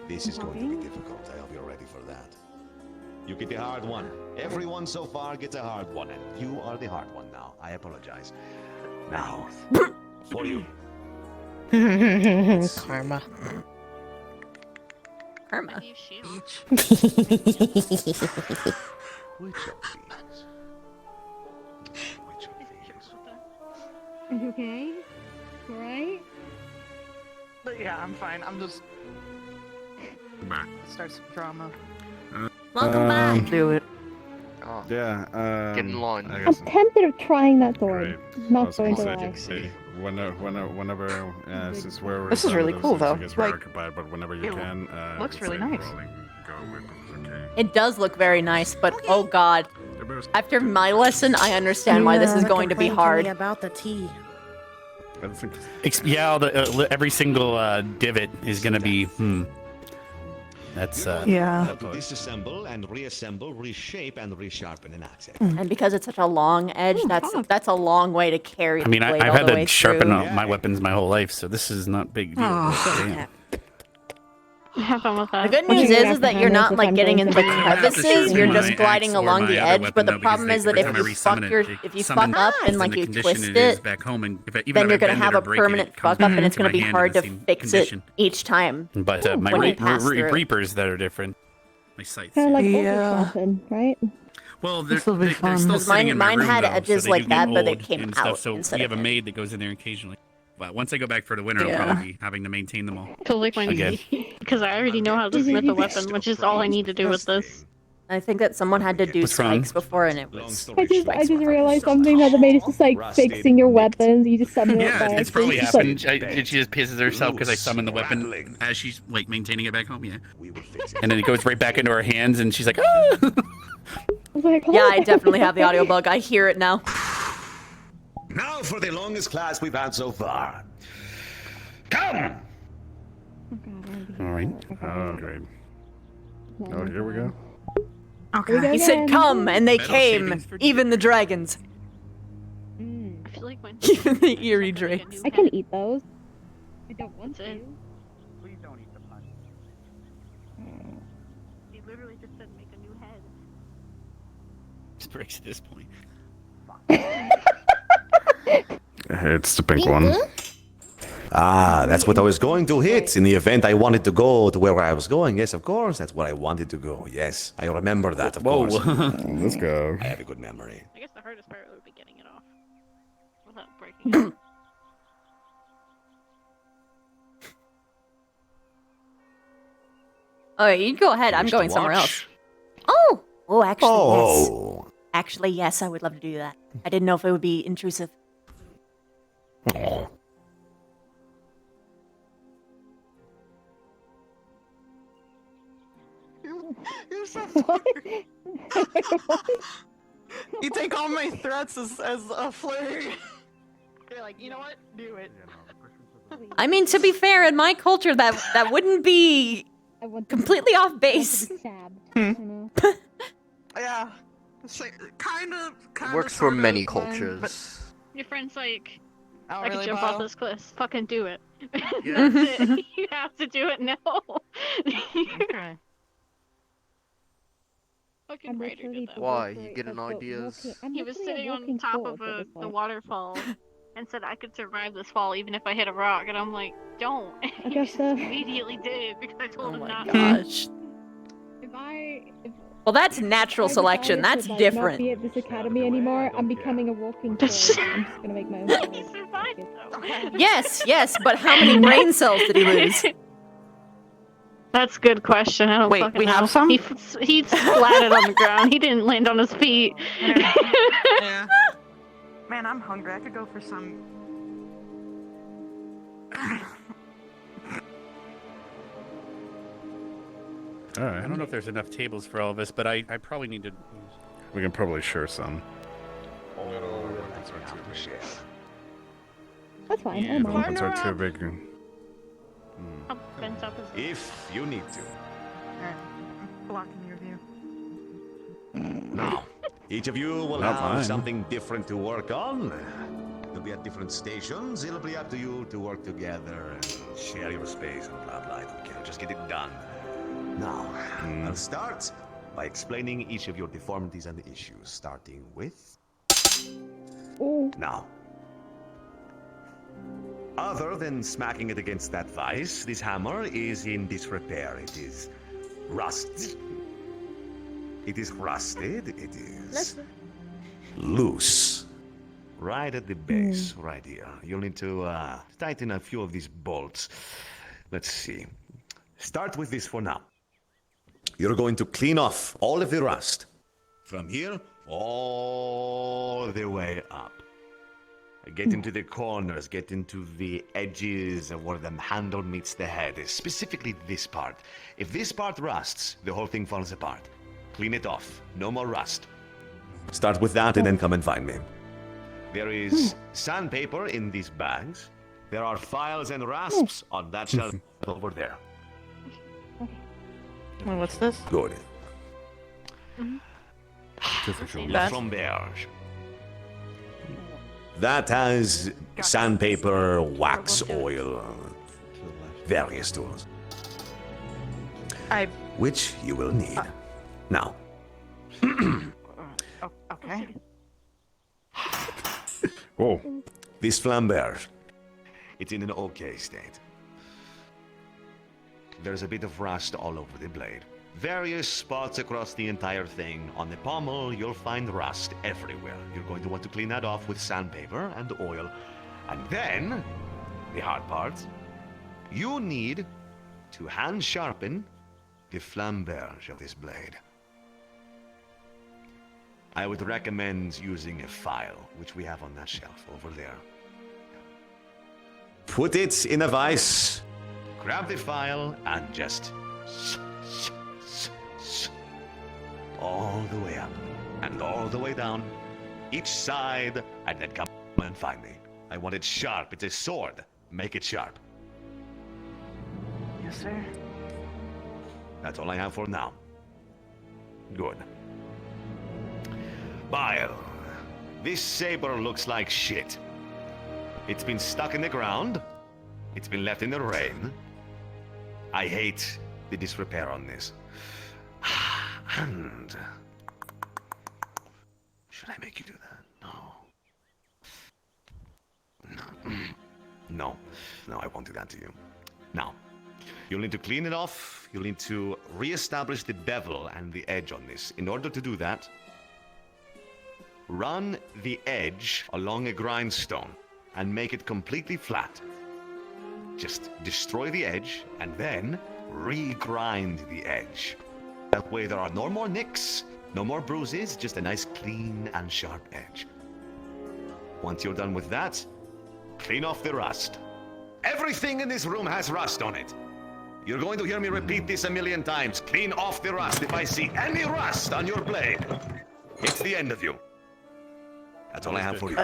This is going to be difficult. I hope you're ready for that. You get the hard one. Everyone so far gets a hard one, and you are the hard one now. I apologize. Now, for you. Karma. Karma. Which of these? Which of these? Are you okay? Alright? But yeah, I'm fine. I'm just start some drama. Welcome back. Do it. Yeah. Get in line. I I'm guess, tempted of trying that sword. Right. Not Also, going to said lie. you'd say whenever, since we're This is really cool, though. I guess we're Like, occupied, but whenever you it can, looks I would really say nice. rolling, go with it, okay. It does look very nice, but oh god. After my lesson, I understand why this is going to be hard. About the tea. Yeah, every single divot is going to be. That's Yeah. To disassemble and reassemble, reshape and resharpen an axe. And because it's such a long edge, that's a long way to carry the I mean, blade I've all had the way to sharpen through. my weapons my whole life, so this is not big deal. Damn. Have fun with that. The good news is that you're not like getting into the crevices, you're just gliding along the edge, but the problem is that if you fuck up and like you twist it, then you're gonna have a permanent fuck up and it's gonna be hard to fix it each time. But my when you pass through. reapers that are different. My sights. Kind of like Yeah. right? Well, This'll be fun. still Because sitting in my mine room, had though, edges so they like do get that, but they old came and stuff, out So instead we of have a in. maid that goes in there occasionally. But once I go back for the winter, I'll Yeah. probably be having to maintain them all. To like when Again. because I already know how to smith a weapon, which is all I need to do with this. I think that someone had to do What's wrong? spikes before and it was... I just realized something that the maid is just like fixing your weapons. You just summon it Yeah, by it's probably accident. happened. She just pisses herself because I summoned the weapon as she's like maintaining it back home. Yeah, and then it goes right back into her hands, and she's like, "Ah!" Yeah, I definitely have the audio bug. I hear it now. Now for the longest class we've had so far. Come! All right. Oh, great. Oh, here we go. Okay. He said, "Come," and they came. Even the dragons. I feel like when Even the eerie drakes. I can eat those. I don't want to. Please don't eat the punch. He literally just said make a new head. Just breaks at this point. It's the pink one. Ah, that's what I was going to hit in the event I wanted to go to where I was going. Yes, of course, that's where I wanted to go. Yes, I remember that, of course. Let's go. I have a good memory. I guess the hardest part would be getting it off without breaking it. Oh, you go ahead. I'm going somewhere else. Oh, actually, yes. Actually, yes, I would love to do that. I didn't know if it would be intrusive. You're so funny. You take all my threats as a flirt. You're like, you know what? Do it. I mean, to be fair, in my culture, that wouldn't be completely off base. Yeah. Kind of. Works for many cultures. Your friend's like, Oh, I really, can jump Bo? off this cliff. Fucking do it. Yeah. That's it. You have to do it now. Okay. Fucking Ryder did that. Why? You getting ideas? He was sitting on top of the waterfall and said I could survive this fall even if I hit a rock, and I'm like, don't. He just immediately did because I told him not to. Gosh. Well, that's natural I selection. decided That's to, like, different. Not be at this academy anymore. I'm becoming a walking toy. I'm just gonna make my own. He survived though. Yes, but how many brain cells did he lose? That's a good question. I don't Wait, fucking we know. have some? He splatted on the ground. He didn't land on his feet. Yeah. Man, I'm hungry. I could go for some. All right. I don't know if there's enough tables for all of us, but I probably need to. We can probably share some. That's fine. Yeah, I don't mind. Ones are too big. If you need to. Alright. Blocking your view. Now, each of you will Not have mine. something different to work on. You'll be at different stations. It'll be up to you to work together and share your space and blah blah. I don't care. Just get it done. Now, I'll start by explaining each of your deformities and issues, starting with. Now, other than smacking it against that vise, this hammer is in disrepair. It is rust. It is rusted. It is loose. Right at the base, right here. You'll need to tighten a few of these bolts. Let's see. Start with this for now. You're going to clean off all of the rust. From here, all the way up. Get into the corners, get into the edges of where the handle meets the head, specifically this part. If this part rusts, the whole thing falls apart. Clean it off. No more rust. Start with that and then come and find me. There is sandpaper in these bags. There are files and rasps on that shelf over there. Well, what's this? Good. That? Flamberge. That has sandpaper, wax oil, various tools. Which you will need. Now. Okay. Whoa. This flamberge. It's in an okay state. There's a bit of rust all over the blade. Various spots across the entire thing. On the pommel, you'll find rust everywhere. You're going to want to clean that off with sandpaper and oil. And then, the hard part, you need to hand sharpen the flamberge of this blade. I would recommend using a file, which we have on that shelf over there. Put it in a vise, grab the file, and just all the way up and all the way down, each side, and then come and find me. I want it sharp. It's a sword. Make it sharp. Yes, sir. That's all I have for now. Good. Bile. This saber looks like shit. It's been stuck in the ground. It's been left in the rain. I hate the disrepair on this. And... should I make you do that? No. No, I won't do that to you. Now, you'll need to clean it off. You'll need to re-establish the bevel and the edge on this. In order to do that, run the edge along a grindstone and make it completely flat. Just destroy the edge and then re-grind the edge. That way there are no more nicks, no more bruises, just a nice clean and sharp edge. Once you're done with that, clean off the rust. Everything in this room has rust on it. You're going to hear me repeat this 1,000,000 times. Clean off the rust. If I see any rust on your blade, it's the end of you. That's all I have for you.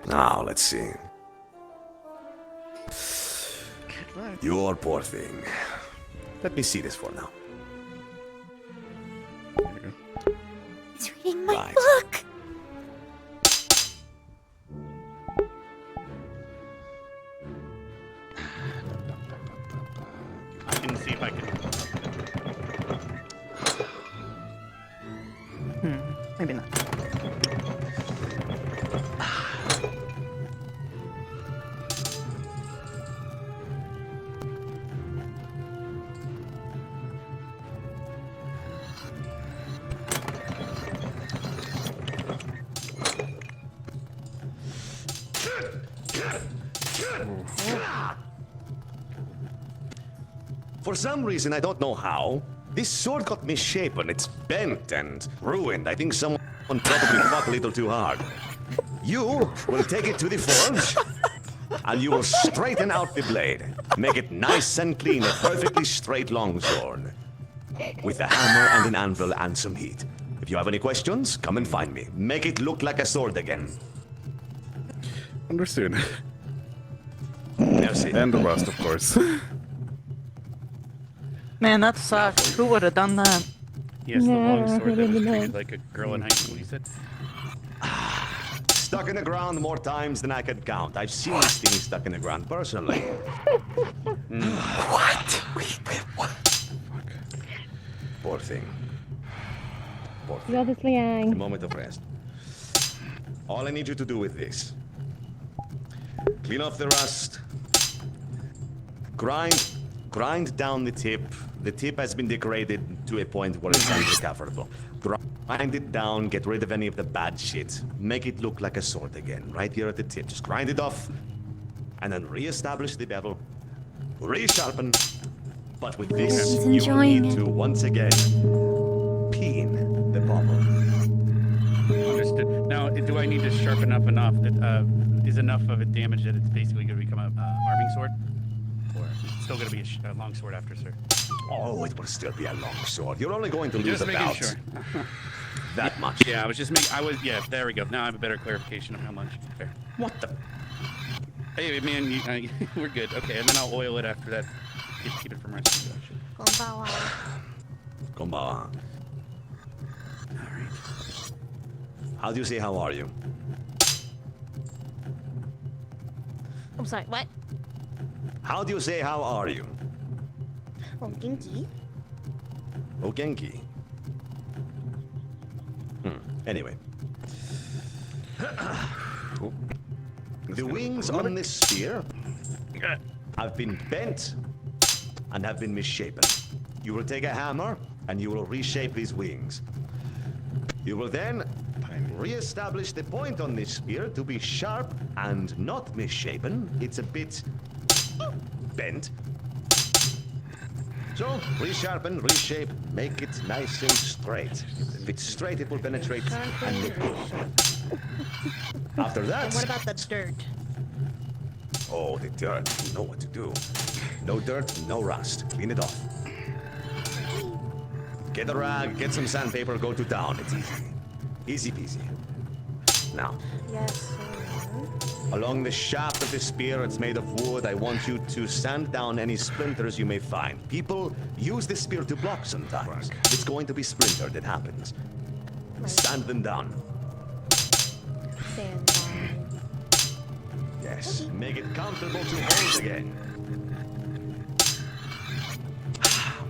Now, let's see. Your poor thing. Let me see this for now. He's reading my book. I can see if I can. Maybe not. For some reason, I don't know how, this sword got misshapen. It's bent and ruined. I think someone probably fought a little too hard. You will take it to the forge, and you will straighten out the blade. Make it nice and clean, a perfectly straight longsword. With a hammer and an anvil and some heat. If you have any questions, come and find me. Make it look like a sword again. Understood. Merci. And the rust, of course. Man, that sucks. Who would have done that? Yes, the long sword that was treated like a girl in high school, you said? Stuck in the ground more times than I could count. I've seen these things stuck in the ground personally. What? Wait, what? Poor thing. Poor thing. You're obviously A moment of rest. All I need you to do with this. Clean off the rust. Grind down the tip. The tip has been degraded to a point where it's unrecoverable. Grind it down, get rid of any of the bad shit. Make it look like a sword again, right here at the tip. Just grind it off, and then re-establish the bevel. Resharpen. But with this, you will need to, once again, peen the pommel. Understood. Now, do I need to sharpen up enough that is enough of a damage that it's basically going to become a arming sword? Or it's still gonna be a long sword after, sir. Oh, it will still be a long sword. You're only going to lose Just making about sure. that much. Yeah, I was just making. Yeah, there we go. Now I have a better clarification of how much. There. What the? Hey, man, we're good. Okay, and then I'll oil it after that. Keep it from rusting. Konbawa. How do you say how are you? I'm sorry, what? How do you say how are you? Oh, Genki. Oh, Genki. Anyway. The wings on this spear have been bent and have been misshapen. You will take a hammer and you will reshape these wings. You will then re-establish the point on this spear to be sharp and not misshapen. It's a bit bent. So, resharpen, reshape, make it nice and straight. If it's straight, it will penetrate and look good. After that... And what about the dirt? Oh, the dirt. You know what to do. No dirt, no rust. Clean it off. Get a rag, get some sandpaper, go to town. It's easy. Easy peasy. Now. Yes, sir. Along the shaft of the spear, it's made of wood. I want you to sand down any splinters you may find. People use the spear to block sometimes. It's going to be splintered, it happens. Sand them down. Sand down. Yes, make it comfortable to hold again.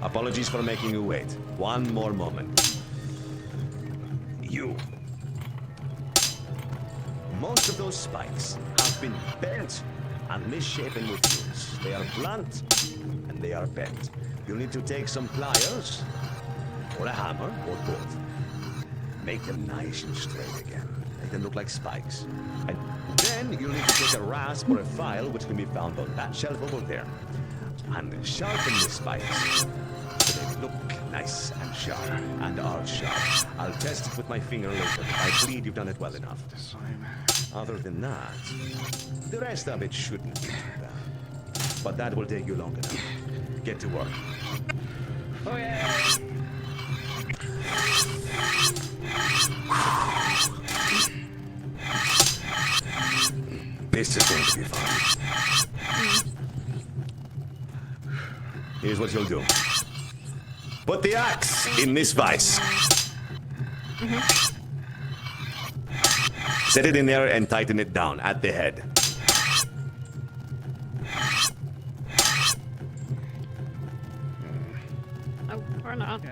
Apologies for making you wait. One more moment. You. Most of those spikes have been bent and misshapen with tools. They are blunt and they are bent. You'll need to take some pliers or a hammer or both. Make them nice and straight again. Make them look like spikes. And then you'll need to take a rasp or a file, which can be found on that shelf over there, and sharpen the spikes so they look nice and sharp and are sharp. I'll test it with my finger later. I believe you've done it well enough. Other than that, the rest of it shouldn't be too bad. But that will take you long enough. Get to work. Oh yeah! This is going to be fun. Here's what you'll do. Put the axe in this vise. Set it in there and tighten it down at the head. Oh, or not.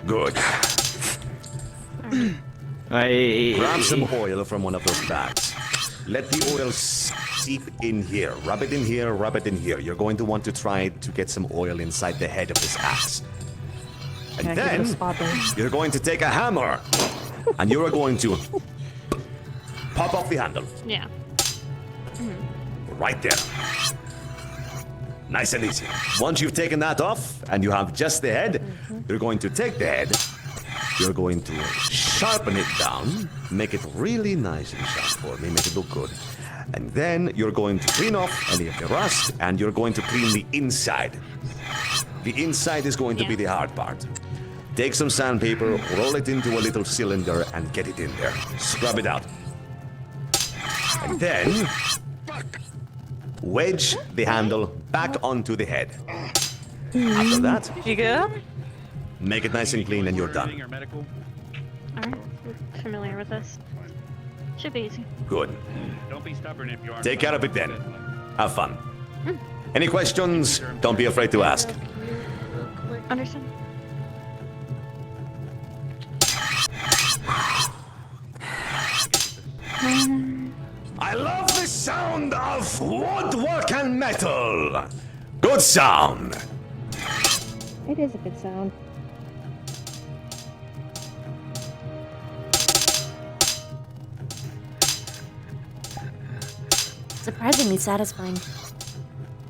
Good. Grab some oil from one of those bags. Let the oil seep in here. Rub it in here, rub it in here. You're going to want to try to get some oil inside the head of this axe. And then you're going to take a hammer and you are going to pop off the handle. Yeah. Right there. Nice and easy. Once you've taken that off and you have just the head, you're going to take the head, you're going to sharpen it down, make it really nice and sharp for me, make it look good. And then you're going to clean off any of the rust and you're going to clean the inside. The inside is going to be the hard part. Take some sandpaper, roll it into a little cylinder and get it in there. Scrub it out. And then wedge the handle back onto the head. After that, you good? Make it nice and clean and you're done. Alright, I'm familiar with this. Should be easy. Good. Don't be stubborn if you are. Take care of it then. Have fun. Any questions? Don't be afraid to ask. Understand. I love the sound of woodwork and metal. Good sound. It is a good sound. Surprisingly satisfying.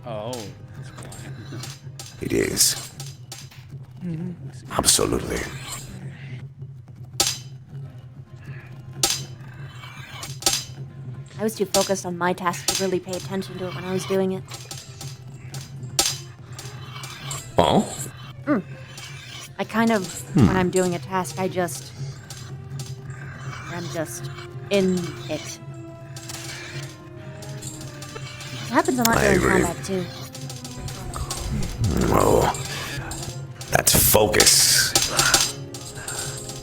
Oh. It is. Absolutely. I was too focused on my task to really pay attention to it when I was doing it. Oh? I kind of, when I'm doing a task, I'm just in it. It happens a lot I during agree. combat, too. Oh, that's focus.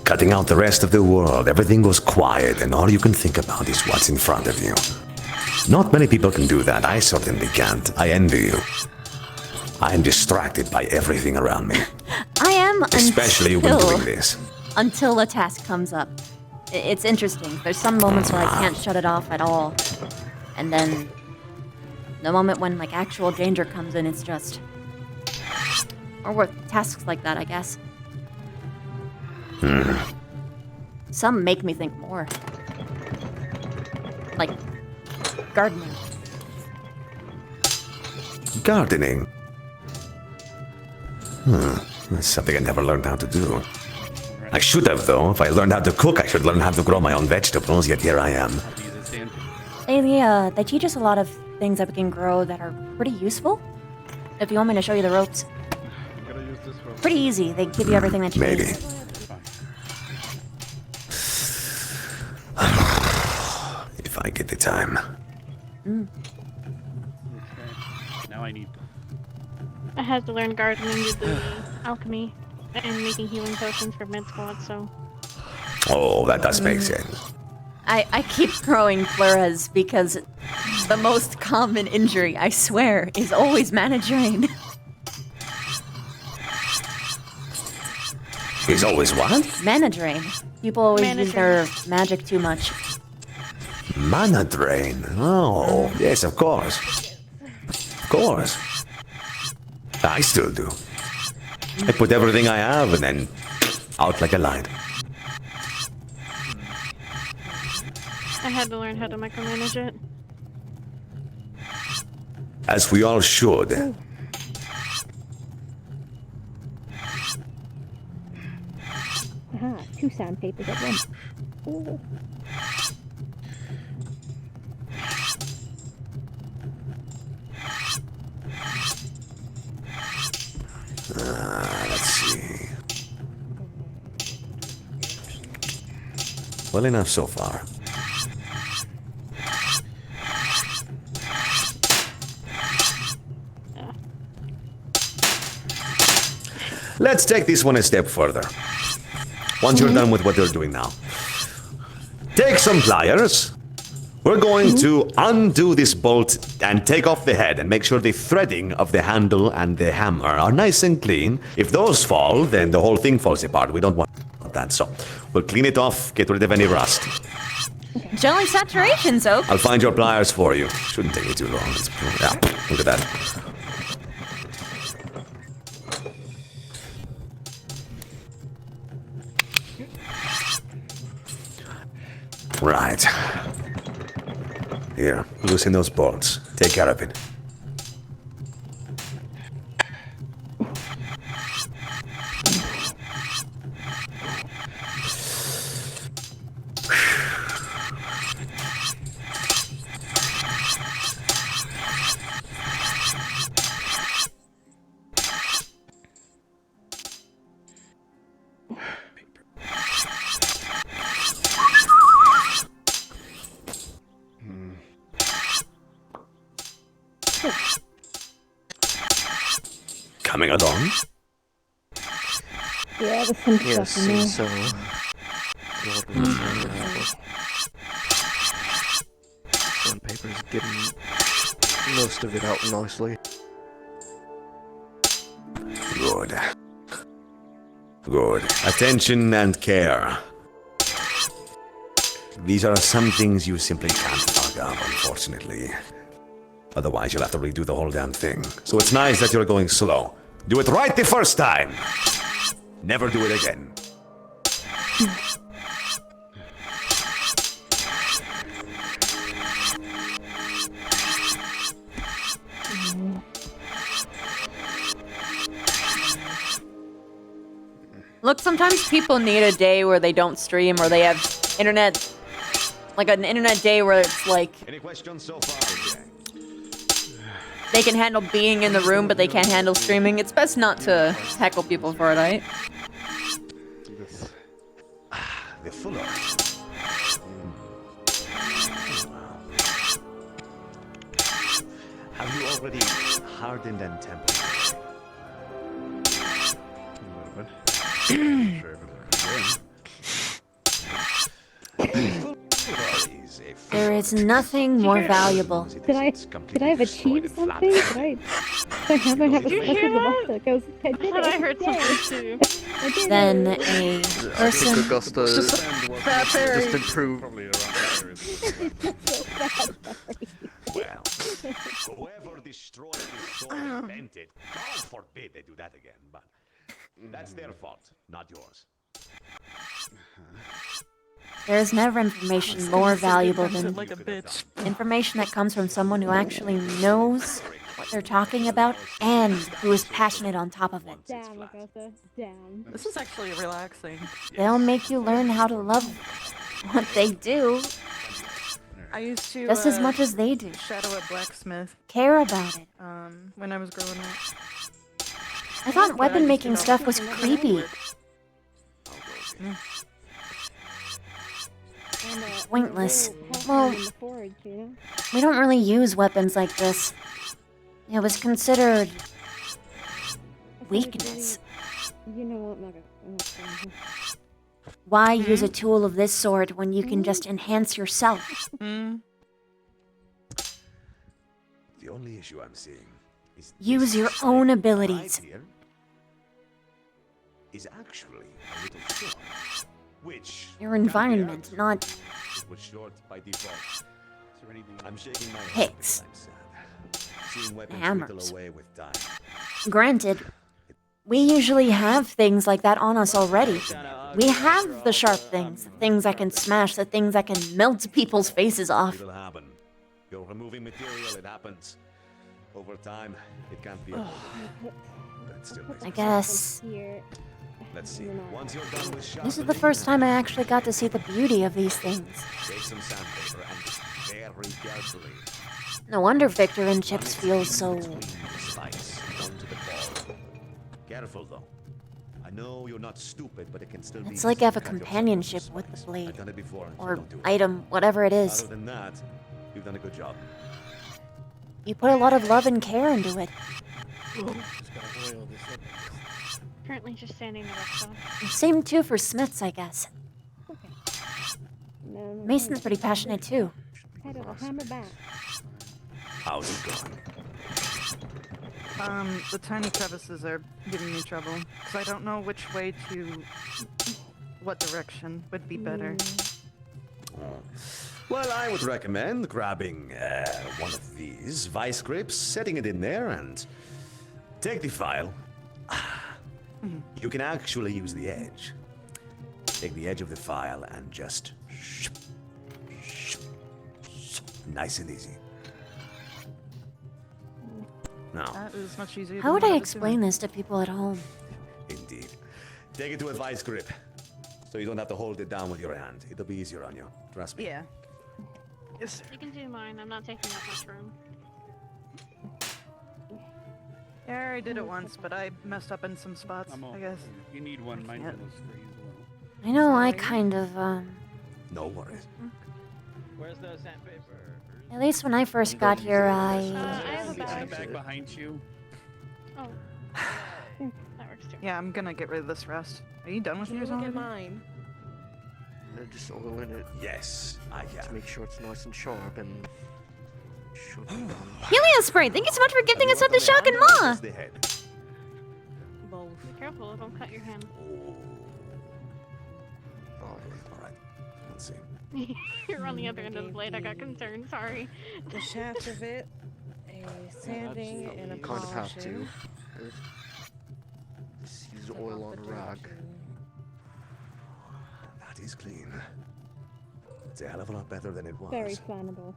Cutting out the rest of the world, everything goes quiet, and all you can think about is what's in front of you. Not many people can do that. I certainly can't. I envy you. I am distracted by everything around me. I am Especially when doing this. until a task comes up. It's interesting. There's some moments where I can't shut it off at all. And then the moment when like actual danger comes in, it's just... Or with tasks like that, I guess. Some make me think more. Like gardening. Gardening? That's something I never learned how to do. I should have, though. If I learned how to cook, I should learn how to grow my own vegetables, yet here I am. They teach us a lot of things that we can grow that are pretty useful. If you want me to show you the ropes. Pretty easy. They give you everything that you Maybe. need. If I get the time. Now I need. I had to learn gardening with the alchemy and making healing potions for med squad, so... Oh, that does make sense. I keep growing Flores because the most common injury, I swear, is always mana drain. Is always what? Mana drain. People always Mana use drain. their magic too much. Mana drain. Oh, yes, of course. Of course. I still do. I put everything I have and then out like a light. I had to learn how to micromanage it. As we all should. Aha, 2 sandpapers at once. Ooh. Let's see. Well enough so far. Let's take this one a step further. Once you're done with what you're doing now, take some pliers. We're going to undo this bolt and take off the head and make sure the threading of the handle and the hammer are nice and clean. If those fall, then the whole thing falls apart. We don't want that, so we'll clean it off, get rid of any rust. Jelly saturation soap. I'll find your pliers for you. Shouldn't take me too long. Yeah, look at that. Right. Here, loosen those bolts. Take care of it. Coming along? Yeah, there's some Yes, stuff in there. so. Sandpaper's getting most of it out nicely. Good. Good. Attention and care. These are some things you simply can't fuck up, unfortunately. Otherwise, you'll have to redo the whole damn thing. So it's nice that you're going slow. Do it right the first time. Never do it again. Look, sometimes people need a day where they don't stream or they have internet like an internet day where it's like Any questions so far? they can handle being in the room, but they can't handle streaming. It's best not to heckle people for it, right? The fuller. Have you already hardened and tempered? There is nothing more valuable. Did I have achieved something? Did I have a special device that goes? I did I heard Yay. something too. Then a I think person. Augusta just improved. Well, whoever destroyed this sword invented, God forbid they do that again, but that's their fault, not yours. There is never information more valuable than like a bitch. information that comes from someone who actually knows what they're talking about and who is passionate on top of it. Down, Augusta. Down. This is actually relaxing. They'll make you learn how to love what they do I used to just as much as they do. shadow a blacksmith. Care about it. When I was growing up. I thought weapon making stuff was creepy. Pointless. Well, we don't really use weapons like this. It was considered weakness. You know what? I'm not gonna. Why use a tool of this sort when you can just enhance yourself? The only issue I'm seeing is Use your own abilities. right here is actually a little short, which Your environment, not was short by default. I'm shaking my Picks. head. I'm sad. Seeing weapons Hammers. whittle away with time. granted. We usually have things like that on us already. We have the sharp things, the things that can smash, the things that can melt people's faces off. It'll happen. You're removing material, it happens. Over time, it can't be avoided. But it still makes I guess Let's see. Once you're done with this is the first time I actually got to see the beauty of these things. take some sandpaper and very carefully No wonder Victor and Chips feel so... slice onto the ball. Careful though. I know you're not stupid, but it can still be. It's like I have a easy to cut yourself companionship into with the slice. blade. I've done it before, so Or don't do it. item, whatever it is. Other than that, you've done a good job. You put a lot of love and care into it. Currently just standing the rest of. Same too for Smiths, I guess. Mason's pretty passionate too. Pedal, hammer back. How's it going? The tiny crevices are giving me trouble because I don't know which way to. What direction would be better? Well, I would recommend grabbing one of these vice grips, setting it in there, and take the file. You can actually use the edge. Take the edge of the file and just nice and easy. Now, That is much easier. How than would what I was explain this to people at home? indeed. Take it to a vice grip, so you don't have to hold it down with your hand. It'll be easier on you. Trust me. Yeah. Yes, sir. You can do mine. I'm not taking up much room. Yeah, I already did it once, but I messed up in some spots. I guess. You need one. Mine can't. was free as well. I know I kind of, No worries. Where's the sandpaper? at least when I first got here, I have a See the bag. bag behind you. Oh. That works too. Yeah, I'm gonna get rid of this rest. Are you done with yours Look already? at mine. And just oil in it Yes, I to can. make sure it's nice and sharp and should be done. Helios Spray, thank you so much for gifting us up to Shock and Maw! The head. Both. Be careful, don't cut your hand. All right. Let's see. You're on the other end of the blade. I got concerned. Sorry. The shaft of it, a sanding and a You kind of have to. polishing. Just use oil on a rag. That is clean. It's a hell of a lot better than it was. Very flammable.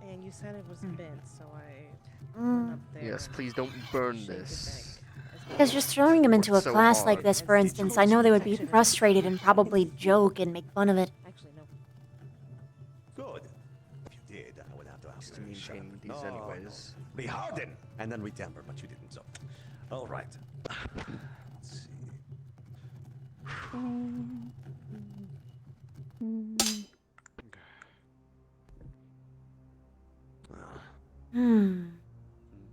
And you said it was bent, so I Mm. went up there. Yes, and please don't burn shaped it this. back. Because just throwing them into a So class like hard. this, for instance, I know they would be frustrated and probably joke and make fun of it. Actually, no. to maintain these No, anyways. no. We harden and then we temper, but you didn't, so. All right. Let's see.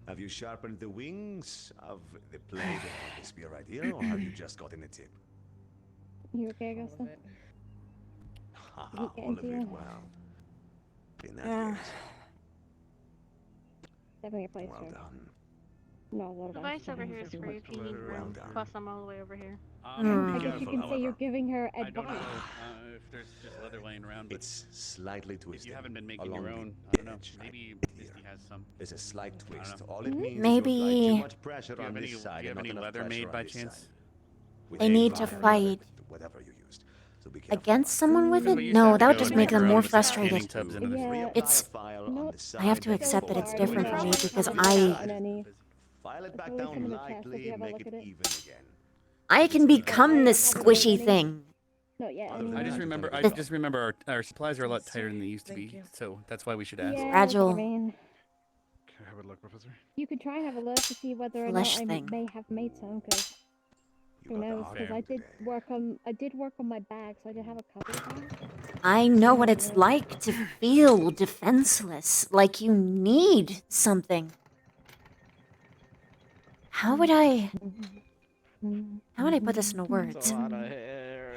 Have you sharpened the wings of the blade of the spear idea, or have you just gotten the tip? You okay, Augusta? Haha, all of it, well. In that case. Definitely a place Well for. done. No, what The about device over here is for you if you need room. done. Plus, I'm all the way over here. I guess you can say you're giving her I don't know advice. if there's just leather laying around. But it's slightly twisted. If you haven't been making your along own, the I don't know. edge Maybe Misty has some. There's a slight twist. know. All it means Maybe- is you apply too much pressure Do you on have this any- side do you have and any not enough leather pressure made on by this chance? side. With They a need to fire, fight whatever you used. So be careful. against someone with But it? you No, have to that would go just and make make them your more own frustrated. scanning tubs into this. Yeah. It's. Nope. I have to accept that it's different for me because I. File it back It's always down in the chest if lightly, you have a make look it at it. even again. I can become this squishy thing. No, yeah. I just remember our supplies are a lot tighter than they used to be, so that's why we should ask. Yeah, Fragile. I mean, Can I have a look, Professor? you could try and have a look to see whether or Flesh not I thing. may have made some, because who knows? Because I did work on my bags. So I did have a couple of bags. I know what it's like to feel defenseless, like you need something. How would I put this into words? It's a lot of hair.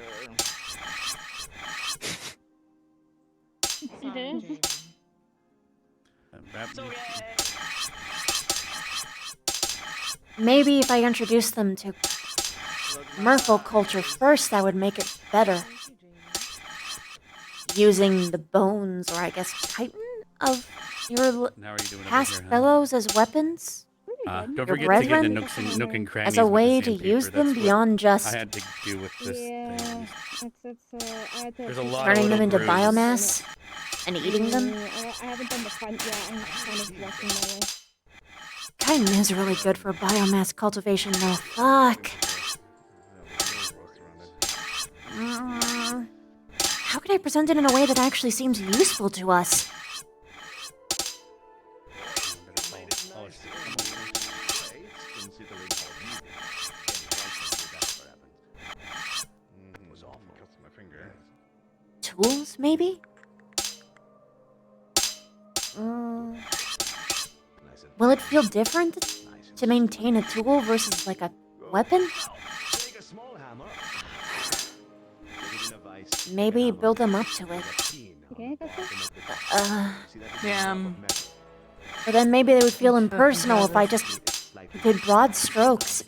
It is. Maybe if I introduce them to Merfolk culture first, that would make it better. Using the bones, or I guess chitin, of your Now are you doing it past over here, huh? fellows as weapons? Don't Your forget to get brethren? the nook and crannies As a with the way to sandpaper. use them That's what beyond just I had to do with this Yeah, thing. I had to There's a lot turning of them into little grooves. biomass and eating them. I haven't done the front yet. I'm kind of working my way. Chitin is really good for biomass cultivation, though. Fuck. How can I present it in a way that actually seems useful to us? Tools, maybe? Will it feel different to maintain a tool versus like a weapon? Maybe build them up to it. Okay, Yeah. But then maybe they would feel impersonal if I just did broad strokes.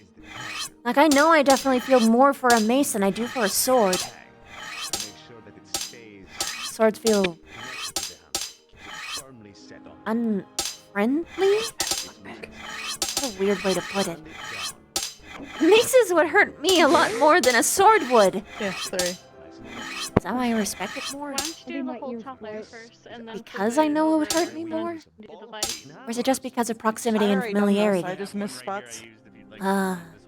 Like, I know I definitely feel more for a mace than I do for a sword. Swords feel unfriendly? That's a weird way to put it. Maces would hurt me a lot more than a sword would. Yeah, sorry. Is that why I respect it more? Why don't you do the whole top layer first, and then Because I know it would hurt me more? do the device? Or is it just because of proximity and I already done this, familiarity? I just missed spots.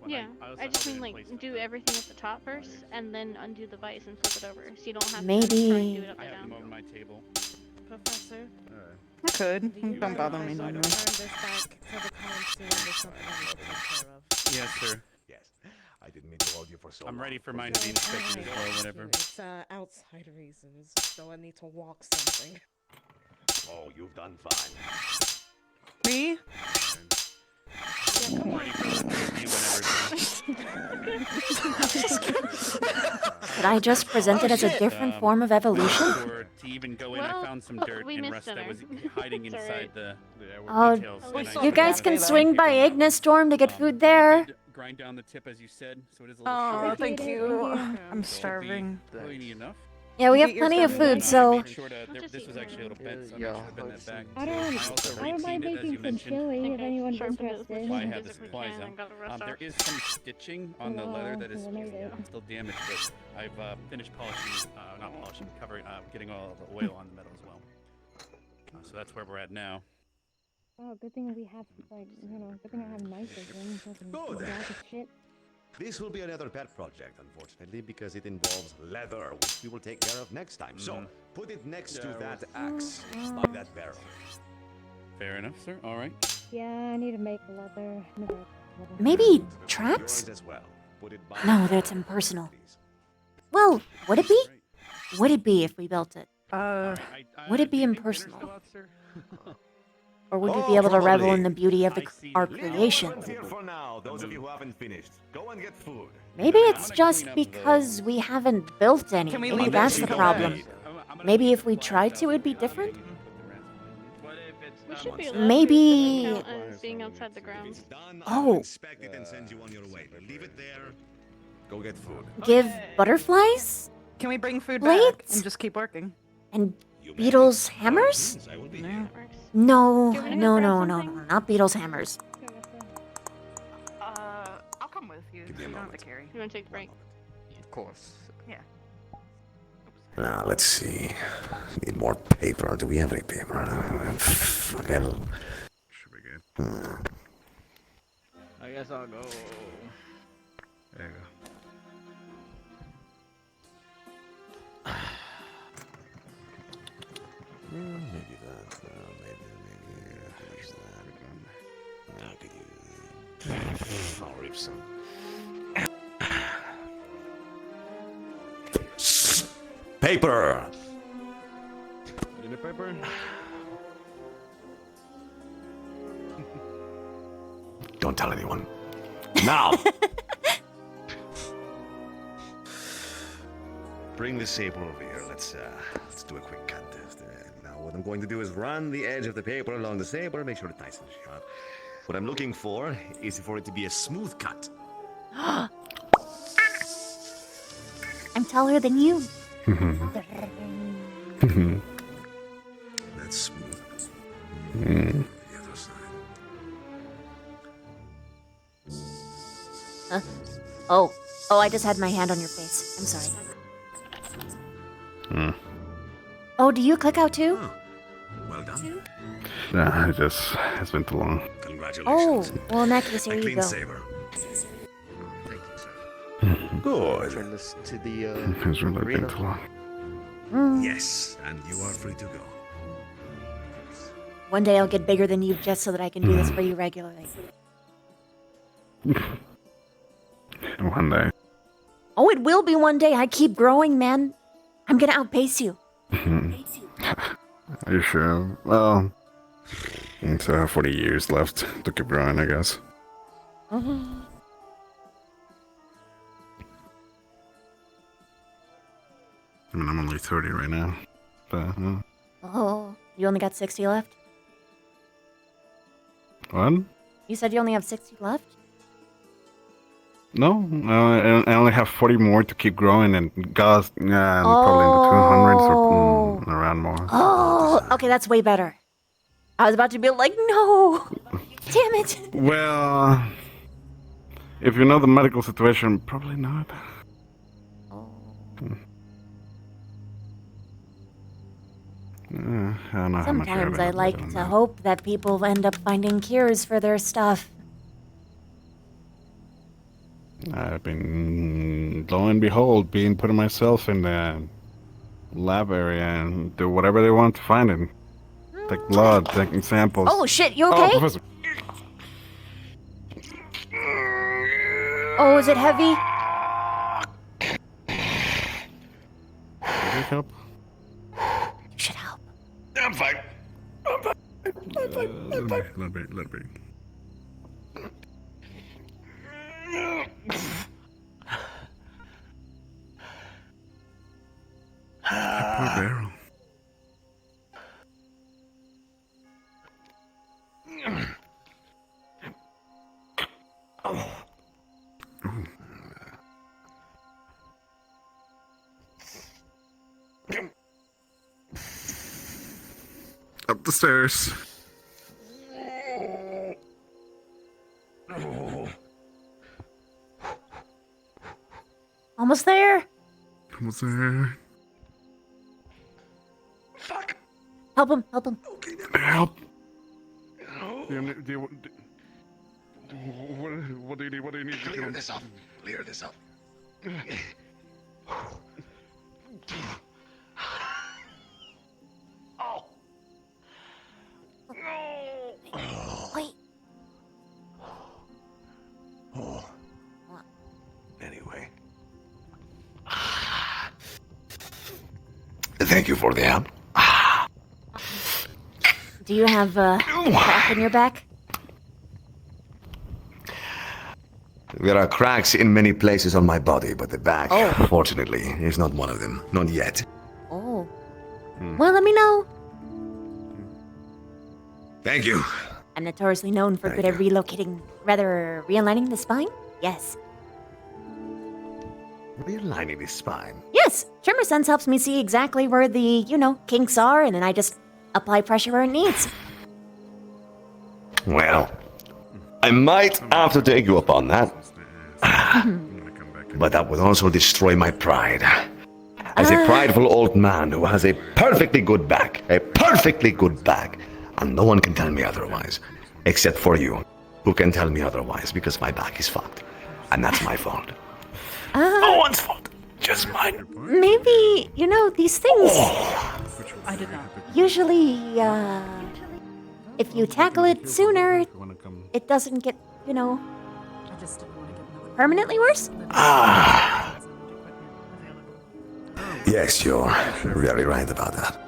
Yeah, I just mean like do everything at the top first, and then undo the vice and flip it over, so you don't have to try and do it upside down. On my table. Professor, I could. Don't bother me no more. turn this back to the conceal with something I need to take care of. Yes, sir. Yes. I didn't mean to hold you for so long. I'm ready for mine to be inspected as well, whatever. It's outside reasons, so I need to walk something. Oh, you've done fine. Me? I'm ready for you Could I just present it as a different form of evolution? Or to even go in, I found some dirt and rust that was hiding inside the Oh, details. and I you guys can swing by Ignis Storm to get food there. grind down the tip as you said, so it is a little Oh, short. thank you. I'm starving. Will you need enough? Yeah, we have plenty of food, so... This was actually a little bit, so I should have been that back. I don't mind making some chili if anyone's interested. I have the supplies out. There is some stitching on the leather that is still damaged, but I've finished polishing, not polishing, covering, getting all the oil on the metal as well. So that's where we're at now. Oh, good thing we have, like, you know, good thing I have nice vision. Good. Shit. This will be another pet project, unfortunately, because it involves leather, which we will take care of next time. So, put it next to that axe by that barrel. Fair enough, sir. All right. Yeah, I need to make leather. Maybe tracks? As well. Put it by No, that's impersonal. Well, would it be? Would it be if we built it? Would it be impersonal? Or would we be able to revel in the beauty of our creations? Here for now, those of you who haven't finished. Go and get food. Maybe it's just because we haven't built any. Can we Maybe leave that's it? the problem. Maybe if we tried to, it'd be different? We should be allowed Maybe... to count as being outside the grounds. Oh. Inspect it and send you on your way. Leave it there. Go get food. Give butterflies? Can we bring food back Plates? and just keep working? And beetles' hammers? No, not beetles' hammers. I'll come with you. So you don't have to carry. You want to take a break? Of course. Yeah. Now, let's see. Need more paper. Do we have any paper? Okay. Should be good. I guess I'll go. There you go. Maybe that. Maybe there's that. How could you? I'll reap some. Paper. Any paper? Don't tell anyone. Now. Bring the saber over here. Let's do a quick cut test. Now what I'm going to do is run the edge of the paper along the saber, make sure it's nice and sharp. What I'm looking for is for it to be a smooth cut. I'm taller than you. That's smooth. Mm. The other side. Huh? Oh, I just had my hand on your face. I'm sorry. Hmm. Oh, do you click out too? Well done. Yeah, it's been too long. Congratulations. Oh, well in that case, here A you clean go. saber. Thank you, sir. Good. Turn this to the It's really been arena. too long. Yes, and you are free to go. One day I'll get bigger than you just so that I can do this for you regularly. One day. Oh, it will be one day. I keep growing, man. I'm gonna outpace you. Are you sure? Well, it's 40 years left to keep growing, I guess. I mean, I'm only 30 right now. But, Oh, you only got 60 left? what? You said you only have 60 left? No, I only have 40 more to keep growing, and God's probably in the 200s or around more. Oh, okay, that's way better. I was about to be like, no! Damn it! Well, if you know the medical situation, probably not. I don't know how much Sometimes I like to hope that people end up finding cures for their stuff. I've been, lo and behold, being putting myself in the lab area and do whatever they want to find it. Take blood, taking samples. Oh shit, you okay? Oh, Professor. Oh, is it heavy? Does it help? You should help. I'm fine. I'm fine. Let me. Poor barrel. Up the stairs. Almost there? Almost there. Help him, help him. Help. What do you need? What do you need? Clear this up. Clear this up. Oh. Thank you for the help. Do you have a crack in your back? There are cracks in many places on my body, but the back, fortunately, is not one of them. Not yet. Oh. Well, let me know. Thank you. I'm notoriously known for good at realigning the spine. Yes. Realigning the spine? Yes. Tremor Sense helps me see exactly where the, kinks are, and then I just apply pressure where it needs. Well, I might have to take you up on that. But that would also destroy my pride. As a prideful old man who has a perfectly good back, and no one can tell me otherwise, except for you, who can tell me otherwise because my back is fucked. And that's my fault. No one's fault, just mine. Maybe, these things. I did not. Usually, if you tackle it sooner, it doesn't get, permanently worse? Yes, you're very right about that.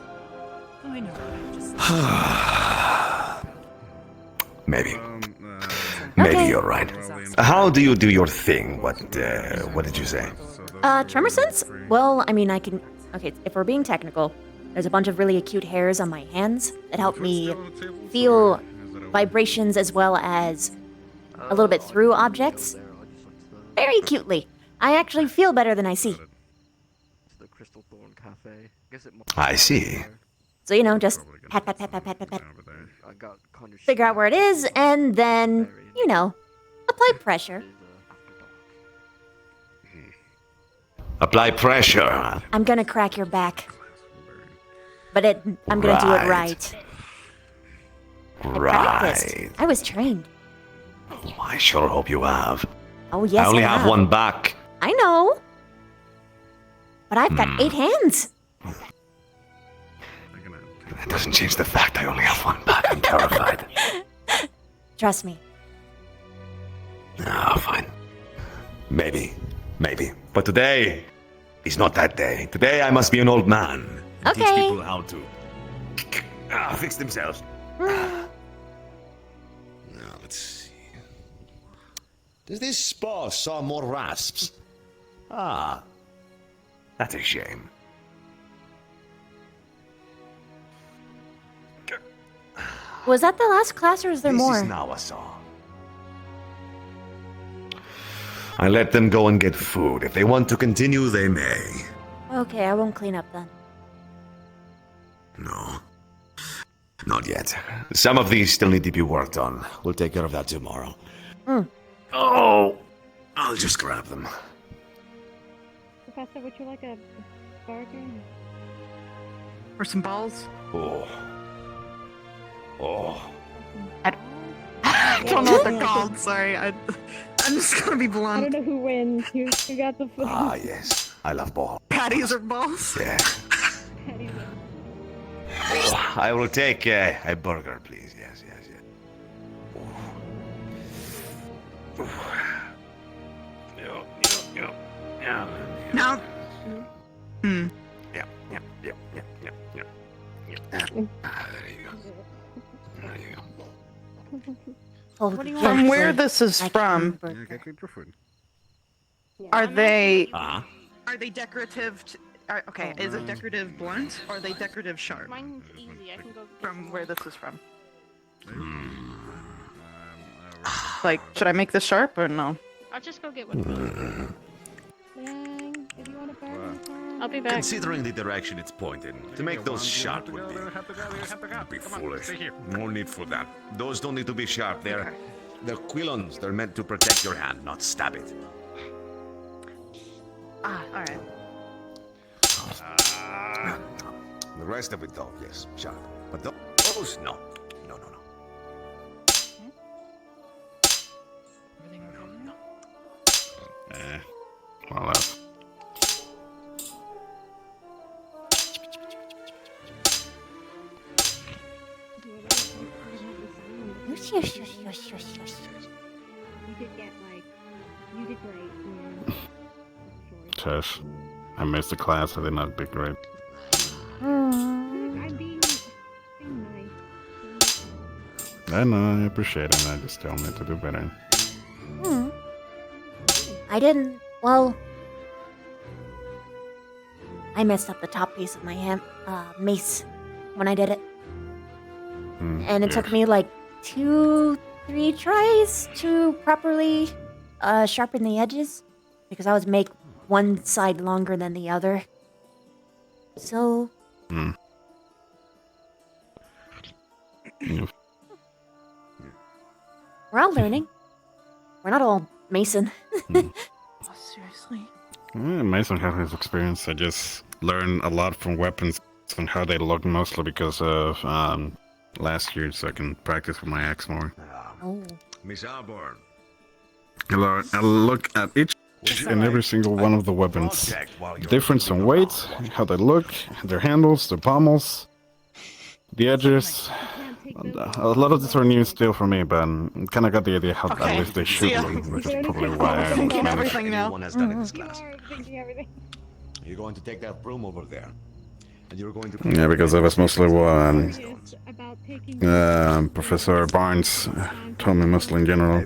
Maybe. Maybe you're right. How do you do your thing? What did you say? Tremor sense? Well, I mean, okay, if we're being technical, there's a bunch of really acute hairs on my hands that help me feel vibrations as well as a little bit through objects. Very acutely. I actually feel better than I see. I see. So, just pat, pat, pat, pat, pat, pat, pat. Figure out where it is, and then, apply pressure. Apply pressure. I'm gonna crack your back. But I'm gonna do it right. Right. I was trained. I sure hope you have. Oh, yes, I only have one back. I know. But I've got 8 hands. That doesn't change the fact I only have one back. I'm terrified. Trust me. Ah, fine. Maybe. But today is not that day. Today I must be an old man. And teach people how to fix themselves. Now, let's see. Does this boss saw more rasps? That's a shame. Was that the last class, or is there more? This is now a saw. I let them go and get food. If they want to continue, they may. Okay, I won't clean up then. No. Not yet. Some of these still need to be worked on. We'll take care of that tomorrow. Oh! I'll just grab them. Professor, would you like a burger? Or some balls? Oh. I don't know what they're called, sorry. I'm just gonna be blunt. I don't know who wins. Who got the food? Yes. I love balls. Patties or balls? Yeah. Oh, I will take a burger, please. Yes. Now. Yeah. There you go. From where this is from, are they decorative? Okay, is it decorative blunt or are they decorative sharp? Mine's easy. I can go From where this is from. Like, should I make this sharp or no? I'll just go get one. I'll be back. Considering the direction it's pointed, to make those sharp would be foolish. No need for that. Those don't need to be sharp. They're quillons. They're meant to protect your hand, not stab it. Alright. The rest of it, though, yes, sharp. But those, no. Well, that's... You did great. Tush. I missed the class, I did not be great. I know, I appreciate it. I just tell me to do better. Hmm. I didn't. Well, I messed up the top piece of my mace when I did it. And it took me like 2-3 tries to properly sharpen the edges because I was make one side longer than the other. So. We're all learning. We're not all Mason. Oh, seriously. Mason has his experience. I just learned a lot from weapons and how they look, mostly because of last year, so I can practice with my axe more. Oh. Miss Alborn. Hello, I look at each and every single one of the weapons. The difference in weight, how they look, their handles, their pommels, the edges. A lot of these are new still for me, but I kind of got the idea how at least they should look, which is probably why I thinking managed. everything now. Everyone has done in this You class. are thinking everything. You're going to take that broom over there, and you're going to. Yeah, because that was mostly what About taking Professor Barnes told me, mostly in general,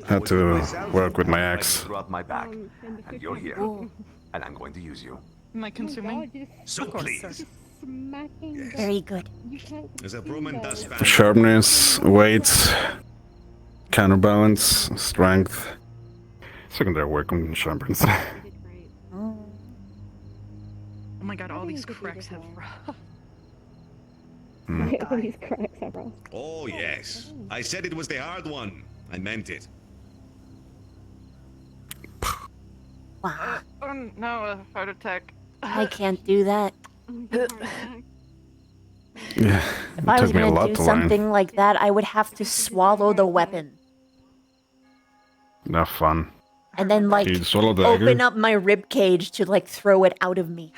how to work with my axe. Throughout my back, and you're here, and I'm going to use you. Am I consuming? So Of course, please. sir. Smacking. Very good. There's a broom and dust fan. Sharpness, weight, counterbalance, strength. Secondary work on sharpness. Oh my god, all these cracks have. All these cracks have rough. Oh yes, I said it was the hard one. I meant it. Wow. Oh no, a heart attack. I can't do that. Yeah, If I it was took me a gonna lot do to something learn. like that, I would have to swallow the weapon. Not fun. And then, like, You swallow the open dagger? up my rib cage to, like, throw it out of me.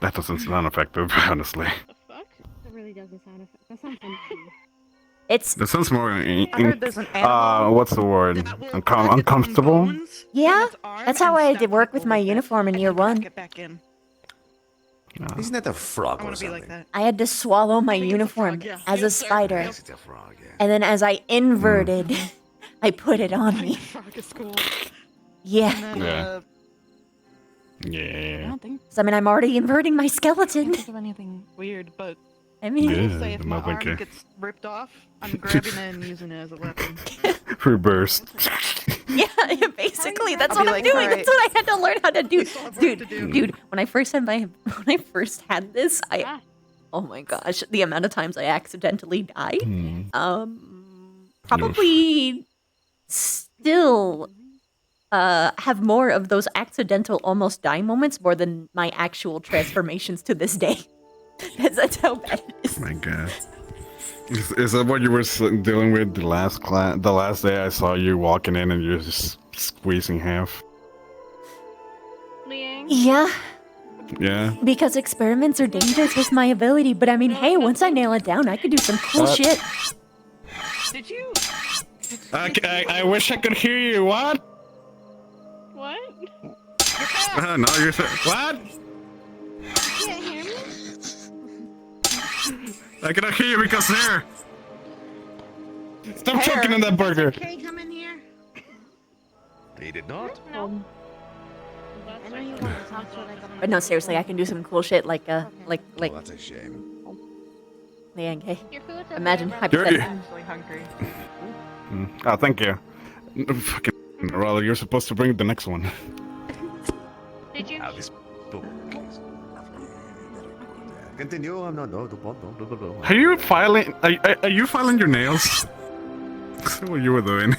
That doesn't sound effective, honestly. That really doesn't sound effective. That sounds fun. It's. That sounds more. heard there's an animal What's the word? Uncomfortable? Yeah, that's how I did work with my uniform in year 1. Isn't that a frog I or want to be something? like that. I had to swallow my uniform as a spider. It's a frog, yeah. And then as I inverted, I put it on me. Frog is cool. Yeah. And then, I Yeah. don't think. So, I mean, I'm already inverting my I skeleton. can't think of anything weird, but I mean, I will Yeah, say if I'm my not arm thinking. gets ripped off, I'm grabbing it and using it as a weapon. Reversed. yeah, basically, that's I'll what be I'm like, doing. "Alright." That's what I had to learn how to do. still have work Dude, to do. dude, when I first had this, oh my gosh, the amount of times I accidentally died. Probably still have more of those accidental almost die moments more than my actual transformations to this day. That's how bad it is. My God. Is that what you were dealing with the last the last day I saw you walking in and you're just squeezing half? Yeah, Yeah. because experiments are dangerous with my ability, but I mean, hey, once I nail it down, I could do some cool shit. Did you? I wish I could hear you. What? What? No, you're what? You can't hear me? I cannot hear you because there. Stop choking on that burger. Can you come in here? He did not. No. I know you want to talk to like a. But no, seriously, I can do some cool shit like Oh, that's a shame. Liang, hey. Your food's Imagine over. hypothetically. I'm actually hungry. Oh, thank you. Fucking Rather, you're supposed to bring the next one. Did you? Have this book, please. Continue. No. Are you filing? Are you filing your nails? That's what you were doing.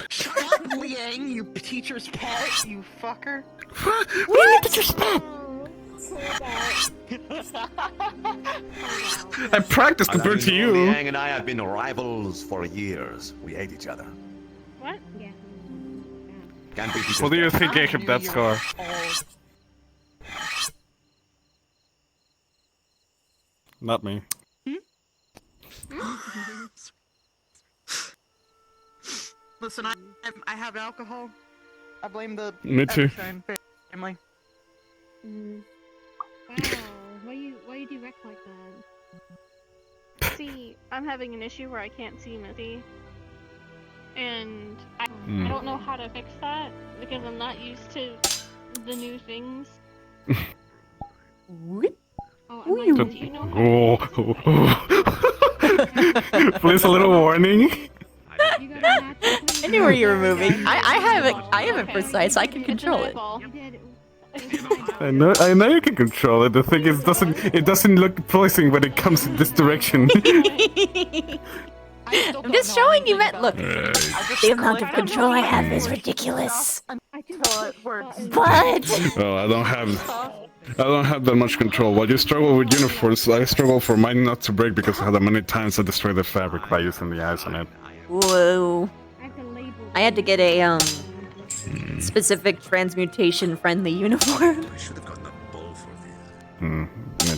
Shut up, Liang, you teacher's pet, you fucker. What? Teacher's pet? I practiced compared to you. Liang and I have been rivals for years. We hate each other. What? Yeah. Can't beat each What do you other. think I kept that scar? Not me. Listen, I have alcohol. I blame the Me too. Ascension family. Wow. Why you you direct like that? See, I'm having an issue where I can't see Missy. And I don't know how to fix that because I'm not used to the new things. Oh, I'm like, do you know how to Please, a little warning. I knew where you were moving. I have it precise. I can control it. I know you can control it. The thing is, it doesn't look pleasing when it comes in this direction. I'm just showing you, Matt. Look, The amount of control I have is ridiculous. Until it works. But Well, I don't have that much control. While you struggle with uniforms, I struggle for mine not to break because of how many times I destroy the fabric by using the eyes on it. whoa. I had to get a specific transmutation-friendly uniform. I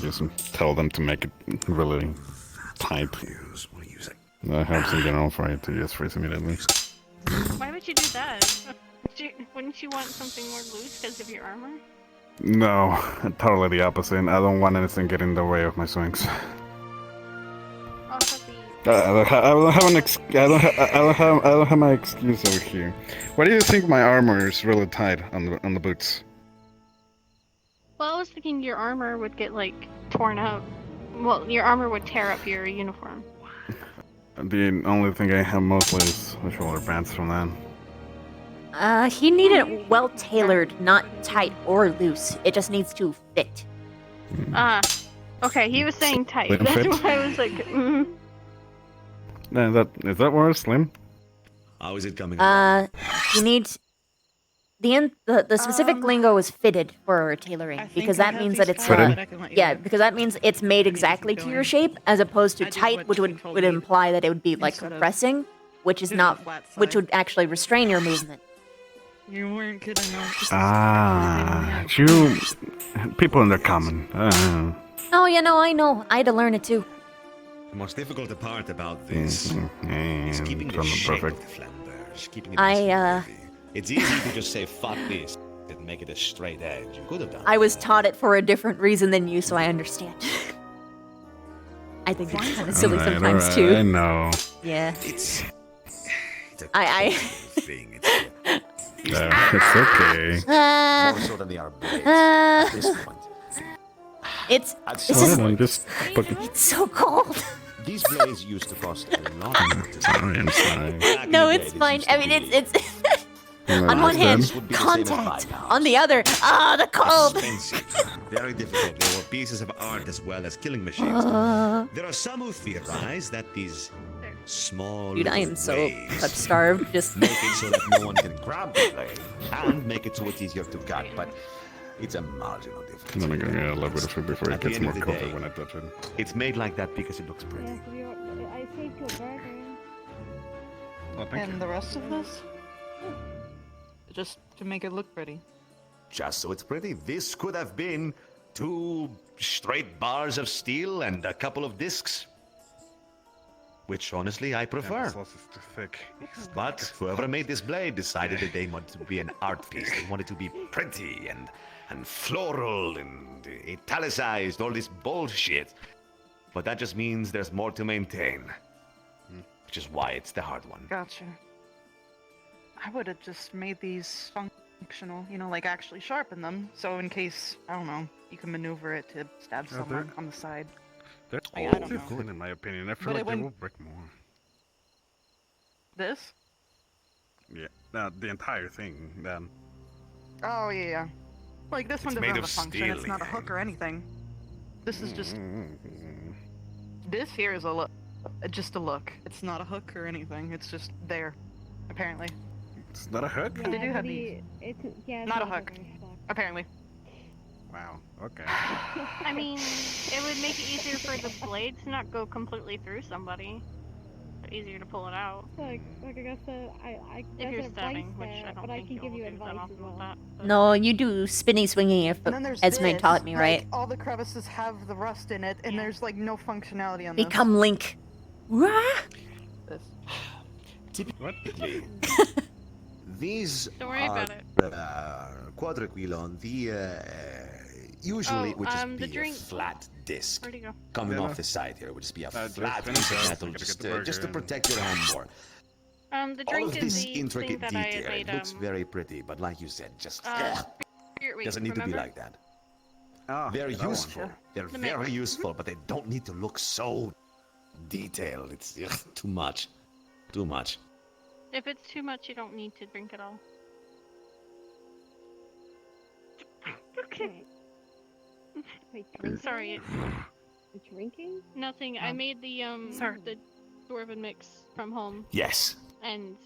just tell them to make it really tight. That helps in general for it to just freeze immediately. Why would you do that? Wouldn't you want something more loose because of your armor? No, totally the opposite. I don't want anything getting in the way of my swings. I don't have my excuse over here. Why do you think my armor is really tight on the boots? Well, I was thinking your armor would get, like, torn up. Well, your armor would tear up your uniform. The only thing I have mostly is the shoulder pads from that. He needed it well tailored, not tight or loose. It just needs to fit. Okay, he was saying tight. Slim That's fit? why I was like, Is that word, Slim? How is it coming? You need the specific lingo is fitted for tailoring because that means that it's because that means it's made exactly to your shape as opposed to tight, which would imply that it would be like compressing, which is not, which would actually restrain your movement. You weren't good enough. People in the common. Oh, yeah, no, I know. I had to learn it too. The most difficult part about this is keeping the shape of the flambers, keeping it It's easy to just say, fuck this, and make it a straight edge. You could have done I was taught it for a different reason than you, so I understand. I think it's kind of silly sometimes too. I know. Yeah. It's thing. It's okay. more so than they are blades at this point. It's so cold. These blades used to cost a lot. I'm sorry. No, it's fine. I mean, it's on one hand, contact. On the other, the cold. Very difficult. They were pieces of art as well as killing machines. There are some who theorize that these small Dude, I am so waves starved. Just make it so that no one can grab the blade and make it so it's easier to cut. But it's a marginal difference. Let me go get a little bit of food before it gets more cold when I touch it. It's made like that because it looks pretty. I saved your burger. Oh, thank And the rest of this? Just to make it look pretty. Just so it's pretty. This could have been 2 straight bars of steel and a couple of discs. Which, honestly, I prefer. Yeah, the sauce is too thick. But whoever made this blade decided that they wanted to be an art piece. They wanted to be pretty and floral and italicized, all this bullshit. But that just means there's more to maintain. Which is why it's the hard one. Gotcha. I would have just made these functional, like actually sharpen them, so in case, I don't know, you can maneuver it to stab someone on the side. They're I all don't know. good in my opinion. I feel But like it they went- will break more. This? Yeah, the entire thing, then. Oh, yeah. Like, this one It's doesn't made have a of function, steel, it's not a hook or anything. This is just... This here is a look. Just a look. It's not a hook or anything, it's just there, apparently. It's not a hook? But they do have these. Not a hook. Apparently. Wow, okay. I mean, it would make it easier for the blade to not go completely through somebody. But easier to pull it out. Like I guess I If you're that's stabbing, advice which there, I don't but I think can give you do advice that as often well. with that. No, you do spinny swinging if And then there's Esme this, taught me, right? like, all the crevices have the rust in it, and there's like no functionality on this. Become Link. Typically, these Don't worry are about it. quadriquilon, the Usually, it would just the be a drink. flat disc Where'd he go? coming Yeah. off the side here. It would just be a just flat finished piece of it. metal, Gotta get just, the burger just to in. protect your hand more. The All drink of is this the intricate thing that I detail, had made. it looks very pretty, but like you said, just Wait, doesn't need to be remember? like that. Ah, They're that one. useful. They're The very mix. useful, but they don't need to look so detailed. It's too much. Too much. If it's too much, you don't need to drink it all. Okay. Wait, Sorry. Drinking? Nothing. I made the dwarven mix from home. Yes. And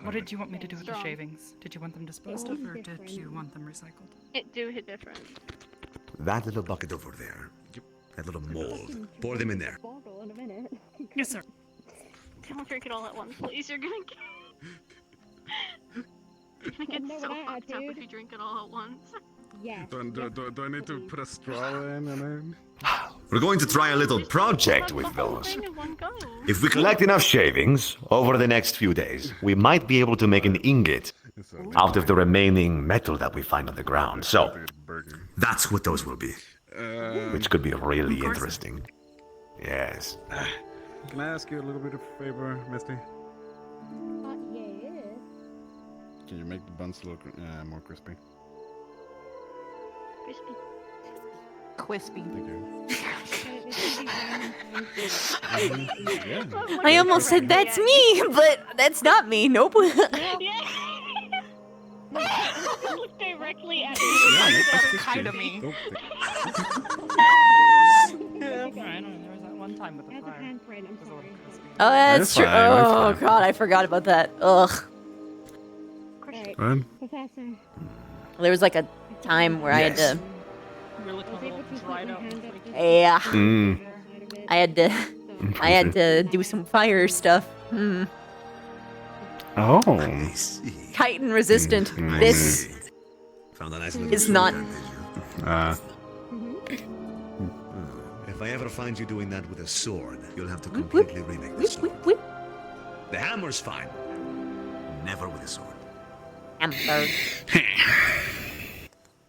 What did you want me to do with the Strong. shavings? Did you want them disposed of, or did you want them recycled? it do hit different. That little bucket over there. That little mold. Pour them in there. Bottle in a minute. Yes, sir. Don't drink it all at once, please. You're gonna get know so what I fucked up if did. you drink it all at once. Yes. Do I need to put a straw in and then? We're going to try a little project with The whole those. thing in one go. If we collect enough shavings over the next few days, we might be able to make an ingot out of the remaining metal that we find on the ground. So, that's what those will be. Which could be really interesting. Yes. Can I ask you a little bit of a favor, Misty? Yeah. Can you make the buns a little more crispy? Quispy. Thank you. I almost said that's me, but that's not me. Nope. Look directly at That's kind of me. Don't Yeah, I know. There was that one time with the fire. I'm sorry. Oh, that's That's true. fine, that's Oh fine. god, I forgot about that. Ugh. Right. What? Professor. There was like a time where I had to. We're looking a little dried out. Yeah. Mm. I had to do some fire stuff. Hmm. Oh. Titan resistant. Mm. This Found a nice little is not. If I ever find you doing that with a sword, you'll have to Whip, completely remake the whip, sword. whip, whip. The hammer's fine. Never with a sword. Hamburger.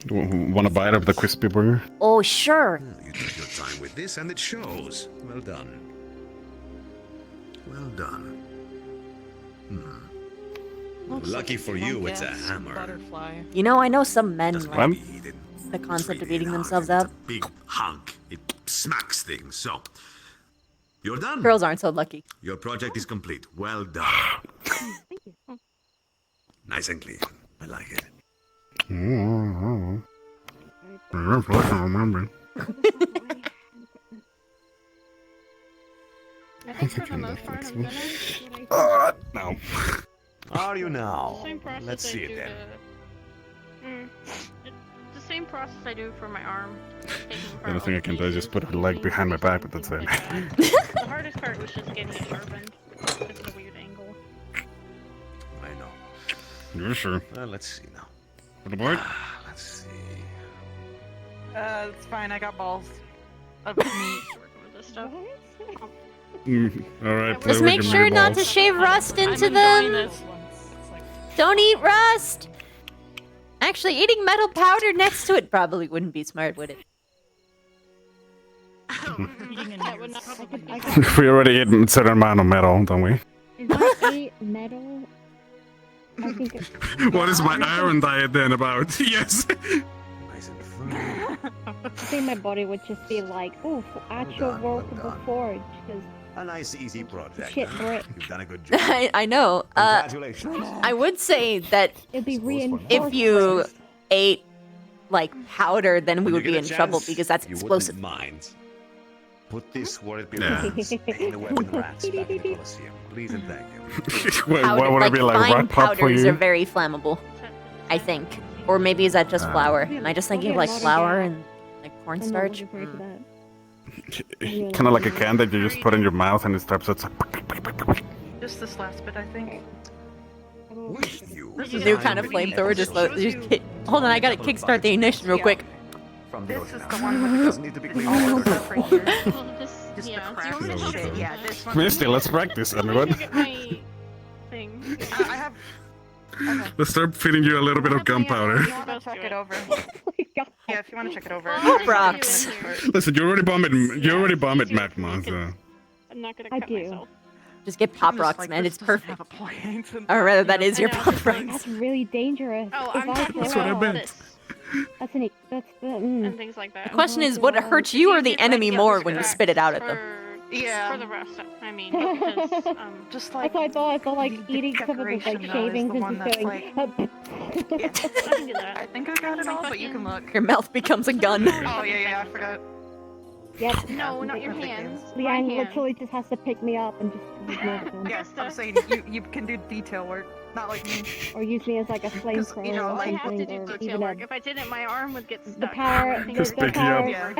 Want a bite of the crispy burger? Oh, sure. You took your time with this, and it shows. Well done. Well done. Lucky for you, it's a hammer. Butterfly. You know, I know some men Doesn't like need to be eaten. the concept of beating It's themselves a up. big hunk. It smacks things. So, you're done. Girls aren't so lucky. Your project is complete. Well done. Nice and clean. I like it. Oh. I remember. I think for the most part, I'm gonna. No. Are you now? Same process Let's I see do it then. It's the same process I do for my arm. The only thing I can do is just put her leg behind my back, but that's it. The hardest part was just getting it sharpened. It's a weird angle. I know. You're sure. Let's see now. For the board? Let's see. It's fine. I got balls of meat. Working with this stuff. Alright, play Just with make your sure not to meatballs. shave rust I'm into enjoying them. this. Don't eat rust. Actually, eating metal powder next to it probably wouldn't be smart, would it? That would not We already ate a certain amount of metal, don't we? If I ate metal, I think it, What is my iron diet then about? Yes. Nice and firm. I think my body would just be like, oh, actual done, workable done. forge. Because A nice, easy project. Shit, huh? Brett. You've done a good job. I know. Congratulations. I would say that it'd be reinforced. if you ate like powder, then we When would you be get in a trouble chance, because that's you explosive. wouldn't mind. Put this where it Yeah. belongs. Taking the weapon rats back in the Colosseum. Please and thank you. Wait, Powder, what would it be like? fine Rock pop for powders you? are very flammable, I think. Or maybe is that just flour? Am I just thinking of like flour and like I'm not cornstarch? looking forward to that. Kind of like a can that you just put in your mouth and it starts. It's like. Just this last bit, I think. With you. This New is kind of fine. flamethrower. Just hold on, I gotta kickstart the ignition real quick. From the This is ocean the now. one with It the doesn't need to be clean. all the stuff right here. This, Just yeah, the do you want me cracks to and shit. Yeah, this one. Misty, let's practice, Let me everyone. go get my thing. I have. Okay. Let's start feeding you a little bit of gunpowder. I'll check it over. Oh my god. Yeah, if you want to check it over. Pop rocks. Listen, you already bombed magma, so. I'm not gonna cut myself. Just get pop rocks, man. It's perfect. Or rather, that is your pop rocks. That's really dangerous. Oh, I'm talking That's what I about meant. this That's the. and things like that. The question is, would it hurt you or the enemy more when you spit it out at them? Yeah. For the rest, I mean, because, just That's what I thought like eating some of the like shavings and just going. I can do that. I think I got it all, but you can look. Your mouth becomes a gun. Oh, yeah, I forgot. Yep. No, not your hands. Leanne My hands. literally just has to pick me up and just use me as a gun. Yes, I'm saying you can do detail work, not like me. Or use me as like a flamethrower you know, or like- I have to something, do or detail even work. If I didn't, my arm would get stuck. the power. Just the pick you power. Yeah.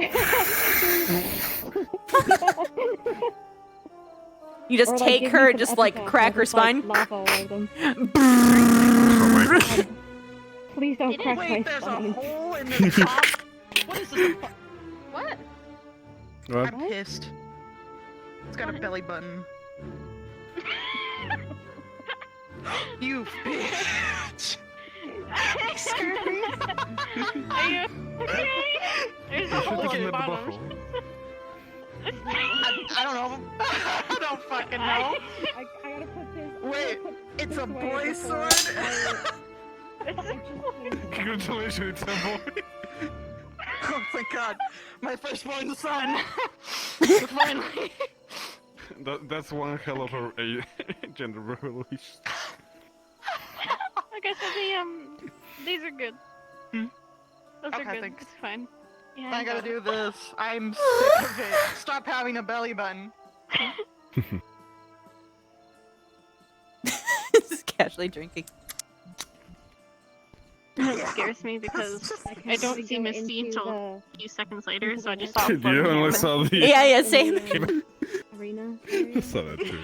You just Or, like, take give me her, some just like epithets, crack I'll her just, like, spine. laugh all over them. Oh my god. Please don't crack my Wait, there's a spine. hole in the top. What is this? What? What? I'm pissed. It's got a belly button. You bitch! Are you okay? There's a hole in the bottom. I don't know. I don't fucking know. I gotta put this. Wait, it's a boy sword? Congratulations, it's a boy. Oh my god. My firstborn son. Finally. That's one hell of a gender revolution. Okay, so these are good. Those are Okay, good. thanks. It's fine. Yeah, I gotta got it. do this. I'm sick of it. Stop having a belly button. Just casually drinking. It scares me because I don't see Misty until a few seconds later, so I just saw You only saw the. Yeah, same. Arena. I saw that too.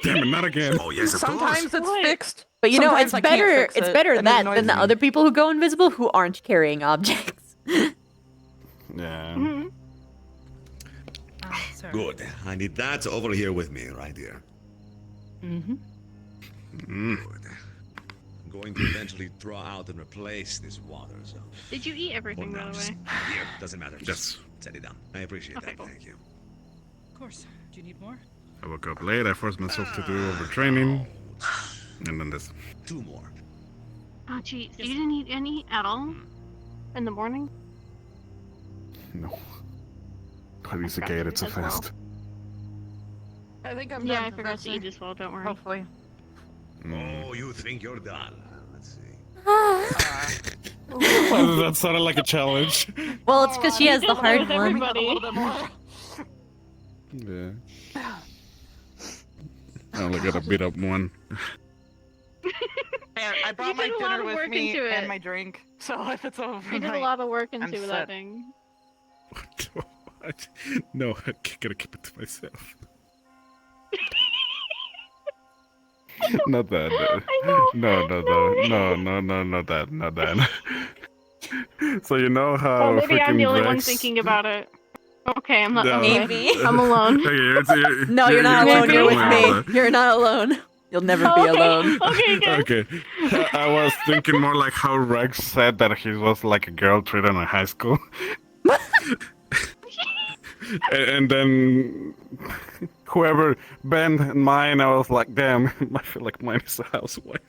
Damn it, not again. Oh yes, of Sometimes course. it's fixed. But you know, Sometimes it's I can't better. fix It's it, better and it that annoys than the me. other people who go invisible who aren't carrying objects. Yeah. Good. I need that over here with me, right here. Mm-hmm. Good. I'm going to eventually draw out and replace this water, so. Did you eat everything, by the way? Here, doesn't matter. Yes. Just set it down. I appreciate Okay, that. cool. Thank you. Of course. Do you need more? I woke up late. I forced myself to do overtraining. And then this. 2 more. Oh, geez. You didn't eat any at all? In the morning? No. I used to get it so As well. fast. I think I'm Yeah, done, I forgot to Professor. eat as well, don't worry. Hopefully. Oh, you think you're done? Let's see. Why does that sound like a challenge? Well, it's because she has the Just hard with one. everybody. Yeah. I only got a beat up one. And I brought You my did a lot dinner of with work me into and it. my drink, so if it's over, You did a lot of work into I'm that set. thing. What? No, I gotta keep it to myself. Not that. No, not that. So you know how Oh, maybe I'm the freaking only one Rex- thinking about it. Okay, I'm not. No. Okay. Maybe. I'm alone. Okay, No, you're not alone. You're with alone. me. You're not alone. You'll never be alone. Okay, good. Okay, I was thinking more like how Rex said that he was like a girl treated in high school. And then whoever Ben and mine, I was like, damn, I feel like mine is a housewife.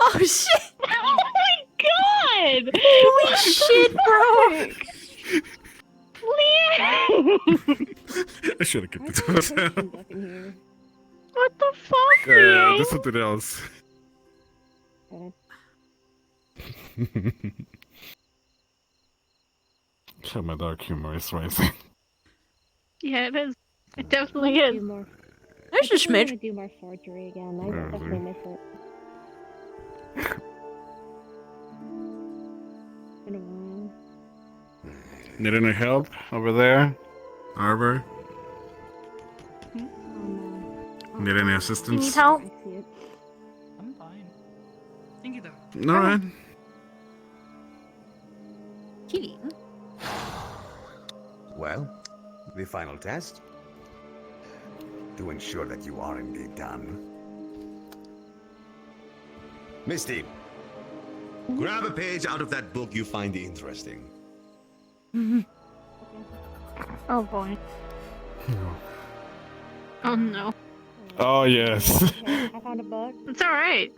Oh shit! Oh my god! Holy shit, bro! I should have kept it to myself. What the fuck, Yeah, Leo? there's something else. So my dark humor is rising. Yeah, it is. It definitely is. There's a I smidge. want to do more forgery again. I Yeah, definitely miss it. Been a while. Need any help over there? Arbor? Need any assistance? You need help? I see it. I'm fine. Thank you, though. Alright. Kitty. Well, the final test. To ensure that you are indeed done. Misty, grab a page out of that book you find interesting. Oh boy. Oh no. Oh yes. Okay, I found a book. It's alright.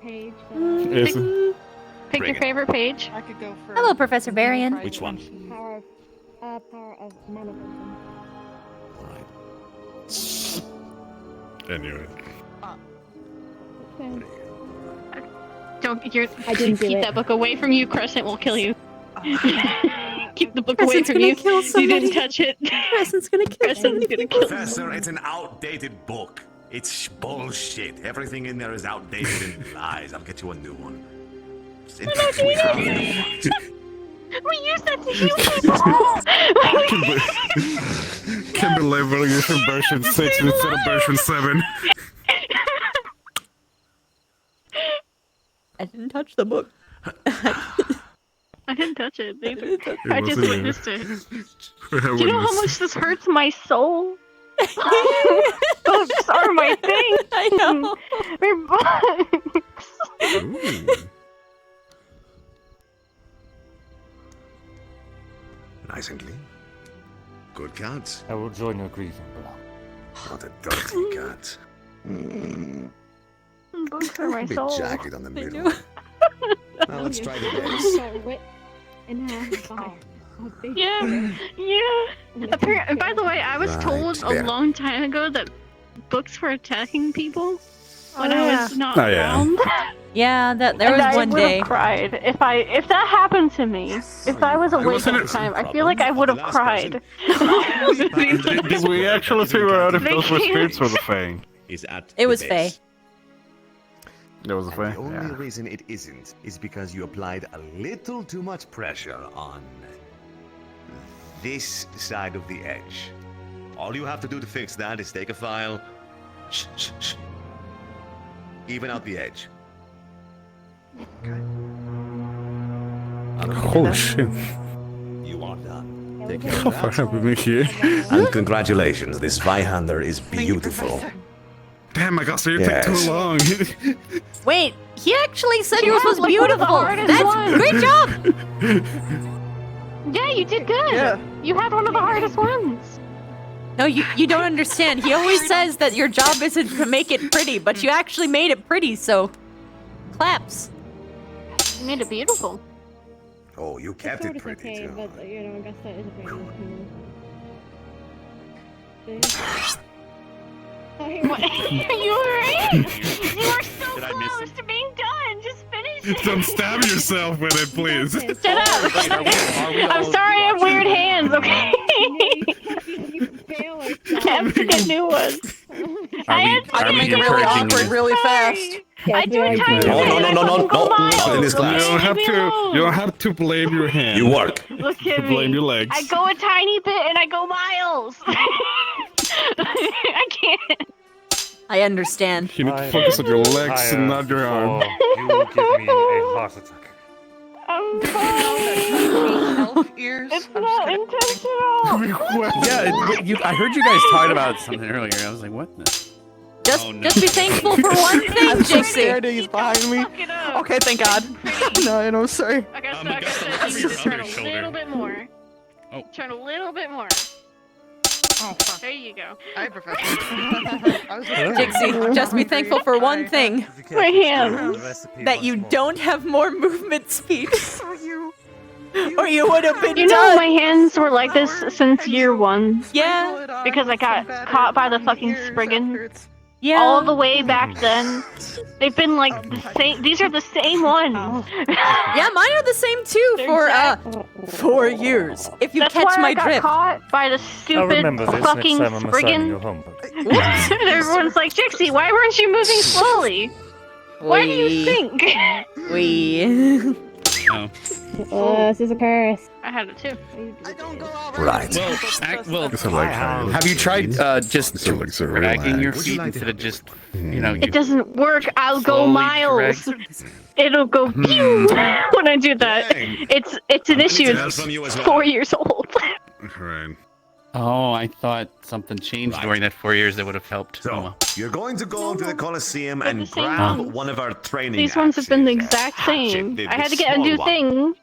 Page. Is it? Pick your favorite page. I could go for. Hello, Professor Varian. Which one? Power of manifestation. Anyway. Don't. You're. I didn't do keep it. that book away from you. Crescent will kill you. Keep the book away Crescent's from gonna you. kill You somebody. didn't touch it. Crescent's gonna kill Crescent's gonna kill Professor, it's an outdated book. It's bullshit. Everything in there is outdated and lies. I'll get you a new one. We use that to heal people. Can't believe we're using version 6 instead of version 7. I didn't touch the book. I didn't touch it either. It I just wasn't you. witnessed it. I Do you know how witnessed. much this hurts my soul? Books are my thing. I know. They're books. Nice and clean. Good cards. I will join your grieving below. Not a dirty cat. Books are my A bit soul. jagged on the They middle. do. Now let's try the base. In half by a big Yeah, yeah. Apparently, by the way, I was Right, told a there. long time ago that books were attacking people when I was not Oh, yeah. around. Yeah, there And was I one would have day. cried if that happened to me. If I was awake wasn't at the it- time, I feel like I would have cried. Did we actually figure out if those were spirits or the Fae? Is at It the was base. Fae. That was a Fae? The only Yeah. reason it isn't is because you applied a little too much pressure on this side of the edge. All you have to do to fix that is take a file, even out the edge. Holy shit. You are done. Take care How of far that. have we been here? And congratulations, this Vihander is beautiful. Damn, I got you Yes. take too long. Wait, he actually said She yours has, was like, one of the beautiful. hardest That's ones. great job. Yeah, you did good. Yeah. You had one of the hardest ones. No, you don't understand. He always says that your job isn't to make it pretty, but you actually made it pretty, so claps. You made it beautiful. Oh, you kept Sword it is pretty okay, too. but Augusta is a pretty human. What? Are you alright? You are so Did I miss close to being done. Just finish it. Don't stab yourself with it, please. Shut up. I'm sorry, I have weird hands. Okay. I have to get new ones. I can make it really awkward really fast. I do a tiny No, bit. no, no, no, no, Go no, miles. not in this You class. don't have Leave to. me alone. You don't have to blame your hand. You work. Look at me. Blame your legs. I go a tiny bit and I go miles. I can't. I understand. You need to focus on your legs and not your arm. You will give me a heart attack. I'm fine. Elf ears. It's not intentional. Yeah, I heard you guys talking about something earlier. I was like, what the? Just, Oh, no. just be thankful for one thing, I'm so Jixie. scared he's behind me. Fuck it up. Okay, thank God. No, I'm sorry. Augusta, Augusta, Augusta, look you over need your to turn other a shoulder. little bit more. Oh. Turn a little bit more. Oh, fuck. There you go. Hi, Professor. I was just Jixie, just be thankful for one thing. My hands. That you don't have more movement speed. Or you would have been You know, done. my hands were like this since year 1. Yeah. Because I got caught by the fucking Spriggan. Yeah. All the way back then. They've been like the same. These are the same ones. Yeah, mine are the same too for 4 years. If you That's catch why my I got drift. caught by the I'll stupid remember this next fucking time I'm assigning Spriggan. you homework. Everyone's like, Jixie, why weren't you moving slowly? Why do you think? Oh. This is a curse. I had it too. Right. Well, Guess I like how you have you tried just This looks so dragging your relaxed. feet instead of just, you know, It doesn't work. I'll go slowly miles. drag- It'll go pew when I do that. It's an issue. help from you as well. 4 years old. Right. Oh, I thought something changed during that 4 years that would have helped. So, Oh, well. you're going to go to the Coliseum and same grab ones. one of our training These ones have been the axes. exact Hatchet, same. the I had to get a small new one. thing.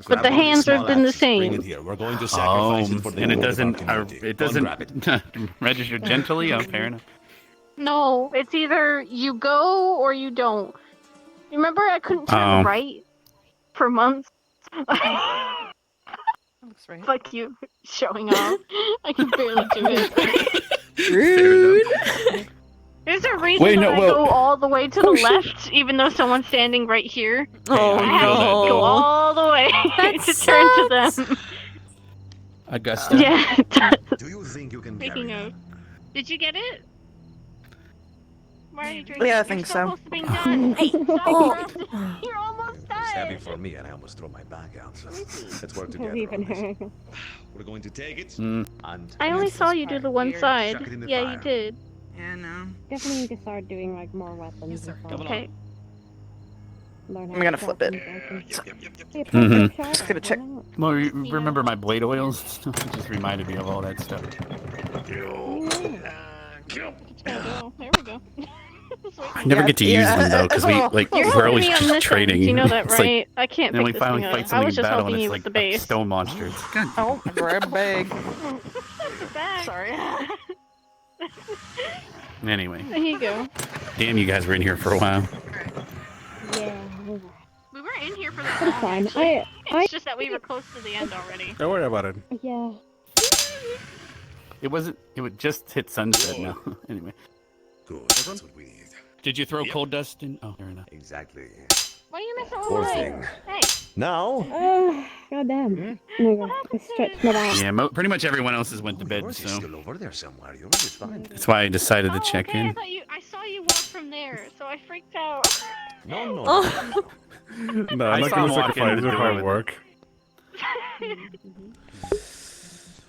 But the hands are then the Bring it same. here. We're going to sacrifice it for the And it good of our doesn't community. it Go and doesn't grab it. register gently. Oh, fair enough. No, it's either you go or you don't. Remember, I couldn't turn right for months. Looks right. Fuck you, showing off. I can barely do it. Rude. There's a reason Wait, that no, I well- go all the way to Oh, the shit. left, even though someone's standing right here. Oh, I have to no. go all the way That to turn to them. Augusta. Yeah. Do you think you can Speaking carry of, did you get it? Why are you drinking? Yeah, I You're think so so. close to being done. Hey, Stop oh. interrupting. You're almost It was done. heavy for me, and I almost threw my back out. So let's work together Even on this. her. We're going to take it Mm. and I only saw you do the one Chuck side. it in the Yeah, fire. you did. Yeah, no. Definitely need to start doing like more weapons. Yes, sir. and stuff. Okay. Learn how I'm gonna to flip it. sharpen weapons. Yep. Hey, Mhm. sharp, Just gonna check. why not? Well, remember my blade oils? It just reminded me of all that stuff. Oh, there we go. I never get to use them though, because You're we're helping always me on just this trading. end. You know that, It's right? like, I can't then pick we this finally thing fight up. I something was in just battle, and helping it's you like with the base. stone monsters. Oh, grab a bag. Sorry. Anyway, There you go. damn, you guys were in here for a while. Yeah. We were in here for the It's fine. It's just that we were close to the end already. Don't worry about it. Yeah. It wasn't. It would just hit sunset now. Anyway, Good. That's what we need. did you throw coal dust in? Oh, fair enough. Exactly. Why are you messing Poor with my thing. Hey. Now, Goddamn. Oh my god. I stretched my back. Yeah, pretty much everyone else has went to bed, yours is so still over there somewhere. Yours is fine. that's why I decided to Oh, check okay. in. I saw you walk from there, so I freaked out. No, no. Oh. No, I I'm not saw gonna him walk sacrifice into your the hard door. work.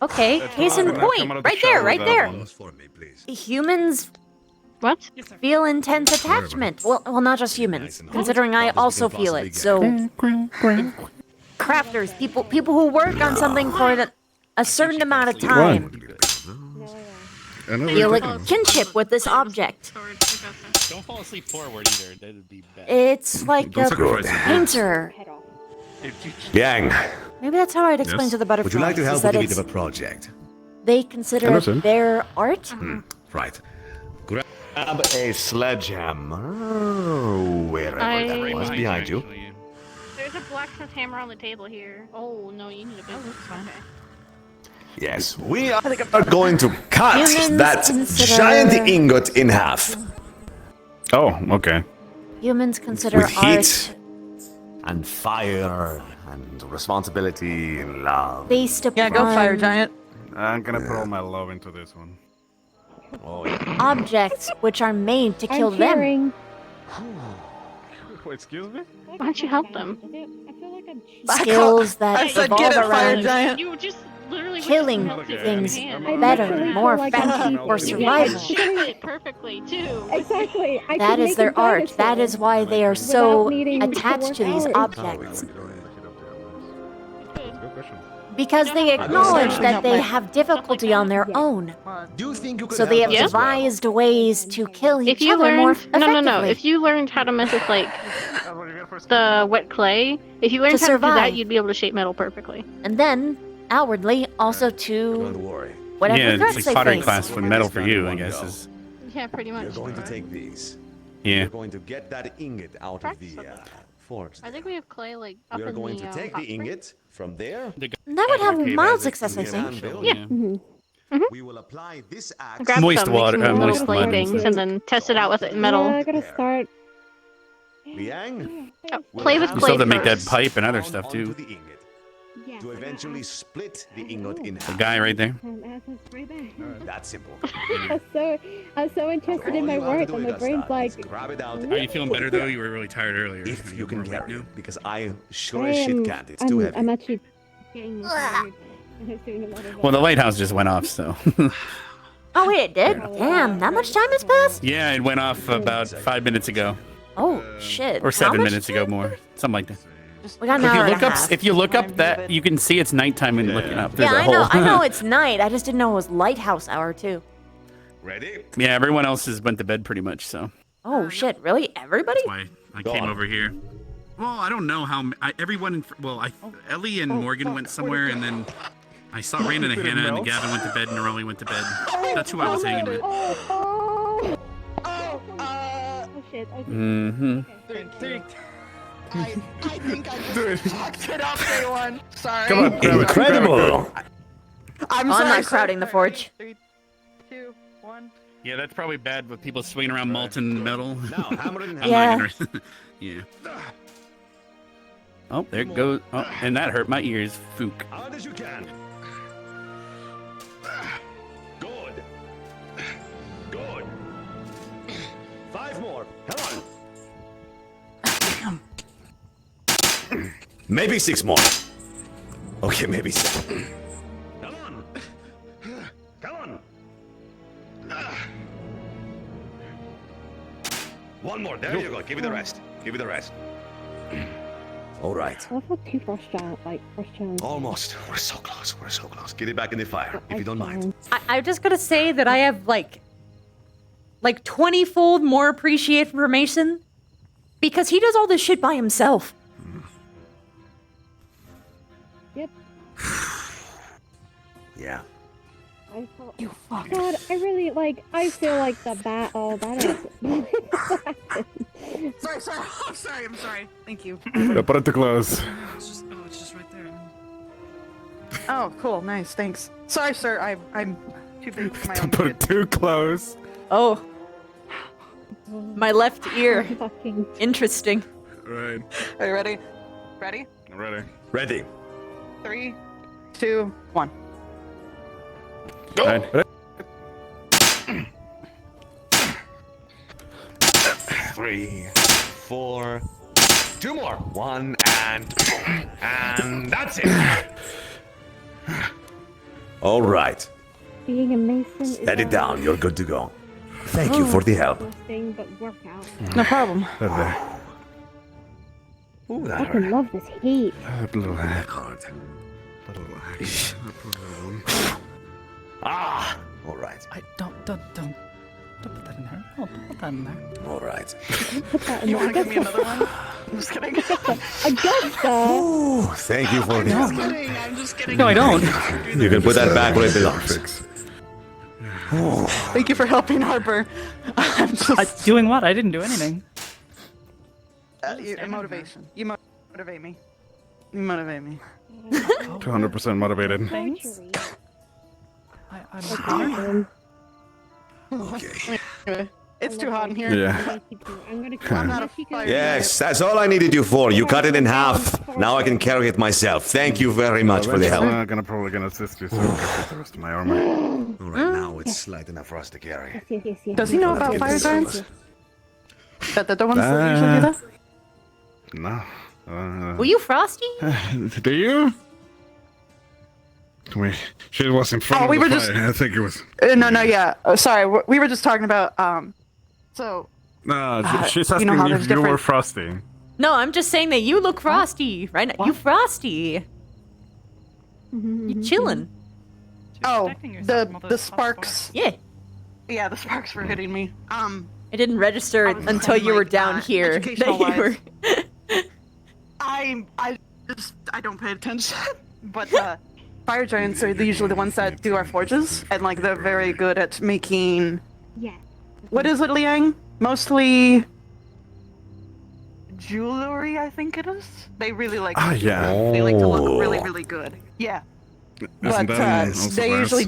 Okay, case in point. Right there, right there. For me, please. Humans What? feel intense attachment. Well, not just humans. Considering I also feel it. So, crafters, people who work on something for a certain amount of time, feel a kinship with this object. Don't fall asleep forward either. That would be bad. It's like Don't a sacrifice it. painter. Yang, Maybe that's how I'd explain Yes? to the butterflies. would you like to is help that with a bit it's- of a project? they consider Anderson. it their art? Right. Grab a sledgehammer, wherever that was, behind you. There's a blacksmith hammer on the table here. Oh no, you need a big one. Okay. Yes, we are going to cut Humans that consider- giant ingot in half. Oh, okay. Humans consider With art. heat and fire and responsibility and love. Based upon Yeah, go fire giant. I'm gonna put all my love into this one. Oh, yeah. objects which are made to kill I'm them. cheering. Wait, excuse me? Why don't you help them? I feel like I'm cheating. Skills that I said evolve get it, fire around giant. You just literally killing went to things hand. better, literally more feel like I'm effective, cheating. or survival. Shape it perfectly too. Exactly. I That could is make their a art. That dinosaur is why they are so without needing to attached work to these hours. objects. Good question. Because they acknowledge Actually, that help they my- have difficulty on their own. Do you think you could So they help have us as well? devised ways to kill If each you other more learned effectively. no, if you learned how to mess with like the wet clay, if you learned To how to do that, survive. you'd be able to shape metal perfectly. And then, outwardly, also Don't to worry. whatever Yeah, threats it's they like pottery face. class with metal for you, I guess. Is Yeah, pretty much. We're going to take these. yeah. We're going to get that ingot out of the forge. I think we have clay like up We are in going the, to take hot the spring. ingot from there. That would have Okay, mild that's success, I to the think. anvil. Yeah. We will apply this axe. Grab Moist some, water, make some moist little clay mud. things, and then test it out with metal. Yeah, I gotta start. Liang, Play with You clay still have to make that first. pipe and other stuff onto too. the ingot to eventually split the ingot in The half. guy right there. Right there. That's simple. I'm so interested in my All you have work, to do and is my brain's start. like, Grab it out. Are you feeling better though? You were really tired earlier. If you can more awake carry now? it, because I sure I as shit am. can't. It's too heavy. I'm actually getting tired. I'm doing a lot of Well, the lighthouse just went off, so. Oh wait, it did? Damn, that much time has passed? Yeah, it went off about 5 minutes ago, Oh, shit. or How 7 much minutes ago, more, something like that. We got an If you hour and look a up, half. if you look up that, you can see it's nighttime and looking up. There's Yeah, a I know. hole. I know it's night. I just didn't know it was lighthouse hour too. Ready? Yeah, everyone else has went to bed pretty much, so Oh shit, really? Everybody? that's why I came over here. Well, I don't know how. Everyone. Ellie and Morgan went somewhere, and then I saw Brandon and Hannah, and Gavin went to bed, and Neroli went to bed. That's who I was hanging with. Oh shit. Okay. Mm-hmm. I think I just fucked it up, day one. Sorry. Come on, Incredible. I'm not crowding the forge. 3, 2, 1. Yeah, that's probably bad with people swinging around molten metal. Now, hammer in hand. Yeah. Yeah. Oh, there it goes. Oh, and that hurt my ears. Fook. Hard as you can. Good. Good. 5 more. Come on. Maybe 6 more. Okay, maybe 7. Come on. Come on. 1 more. There you go. Give me the rest. Give me the rest. All right. I love how 2 frost giants. Almost. We're so close. We're so close. Get it back in the fire, if you don't mind. I'm just gonna say that I have like 20-fold more appreciation for Mason because he does all this shit by himself. Yep. Yeah. You fuck. God, I really I feel like the battle. That is. Sorry. I'm sorry. Thank you. Put it to close. It's just right there. Oh, cool. Nice. Thanks. Sorry, sir. I'm too big for my own Don't put it kid. too close. Oh. My left ear. Interesting. Right. Are you ready? Ready? I'm ready. Ready. 3, 2, 1. Go. Right. 3, 4. 2 more. 1 and that's it. All right. Being a mason is Let it down. You're good to go. Thank you for the help. thing, but workout. No problem. Ooh, I that fucking hurt. love this heat. Blue That hurt. Ah. All right. Don't put that in there. Oh, don't put that in there. All right. Put that in You there. want to give me another one? I'm just kidding. Augusta! Ooh, thank you for the help. I'm just kidding. No, I don't. You can put that back where it belongs. Thank you for helping, Harper. I'm just Doing what? I didn't do anything. motivation. You motivate me. You motivate me. 200% motivated. Thanks. I'm Okay. It's too hot in here. Yeah. I'm gonna I'm not a fire. Yes, that's all I needed you for. You cut it in half. Now I can carry it myself. Thank you very much for the help. I'm probably gonna assist you so I can get the rest of my armor. All right, now it's light enough for us to carry. Yes. Does he know about fire giants? That the ones that usually do that? No. Were you Frosty? Do you? She was in front Oh, of we the were fire. just- I think it was. No, yeah. Sorry, we were just talking about So. No, she's you asking know how if there's you were different- Frosty. No, I'm just saying that you look frosty right now. You frosty. You chilling. Oh, the sparks. Yeah. Yeah, the sparks were hitting me. It didn't register until you were down here. That you were... I don't pay attention. But fire giants are usually the ones that do our forges, and they're very good at making. Yeah. What is it, Liang? Mostly jewelry, I think it is. They really like. Ah, yeah. They like to look really, really good. Yeah. Isn't But that also they brass? usually.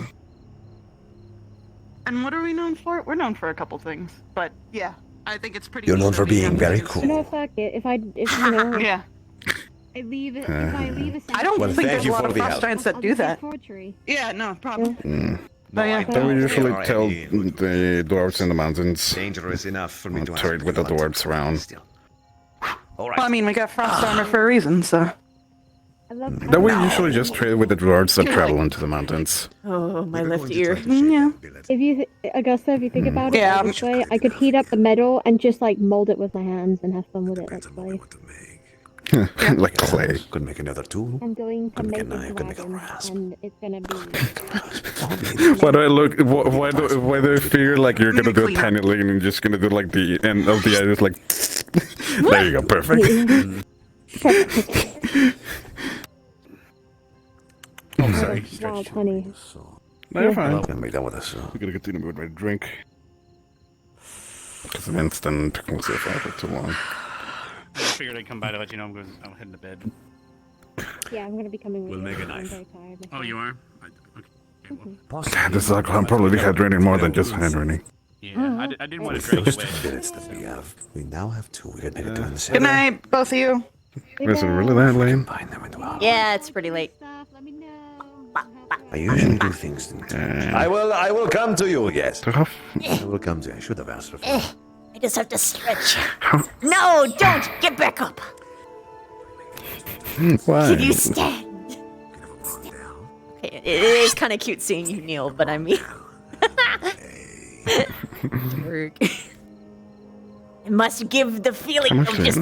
And what are we known for? We're known for a couple things, but yeah, I think it's pretty. You're known easy for to be being able very to- cool. You know, fuck it. If you know, Yeah. I leave it. If I leave a I don't Well, think thank there's a you lot for of the frost help. giants that do that. Torture. Yeah, no problem. No, yeah. I Then we don't. usually They are tell any the dwarves in the mountains. dangerous enough for me to trade with the dwarves around. Still. All right. Well, I mean, we got frost armor for a reason, so. Then we usually just trade with the dwarves that travel into the mountains. Oh, my left ear. Yeah. If you, Augusta, if you think about it Yeah, this way, I could heat up the metal and just mold it with my hands and have fun with it. That's why Like clay. Could make another tool. I'm going to Could make make a knife. Could make a dragons, rasp. and it's gonna be. Why do I look? Why do I figure like you're gonna do a tiny link and you're just gonna do like the end of the edit like? There you go, perfect. I'm sorry. Wild honey. No, you're fine. I'm gonna make that with us. I'm gonna continue with my drink. Because Winston took himself out for too long. I figured I'd come by to let you know I'm heading to bed. Yeah, I'm gonna be coming with We'll you. make a I'm knife. very tired. Oh, you are? This alcohol, I'm probably dehydrating more than just hydrating. Yeah, I didn't want to drink First away. 2 minutes that we have. We now have 2. We can make it 2 minutes. Good night, both of you. Is it really that late? Yeah, it's pretty late. I usually do things. I will come to you. Yes. Tough. I will come to you. I should have asked her. I just have to stretch. No, don't! Get back up! Why? Can you stand? Okay, it is kind of cute seeing you kneel, but I mean... Jerk. I must give the feeling of just...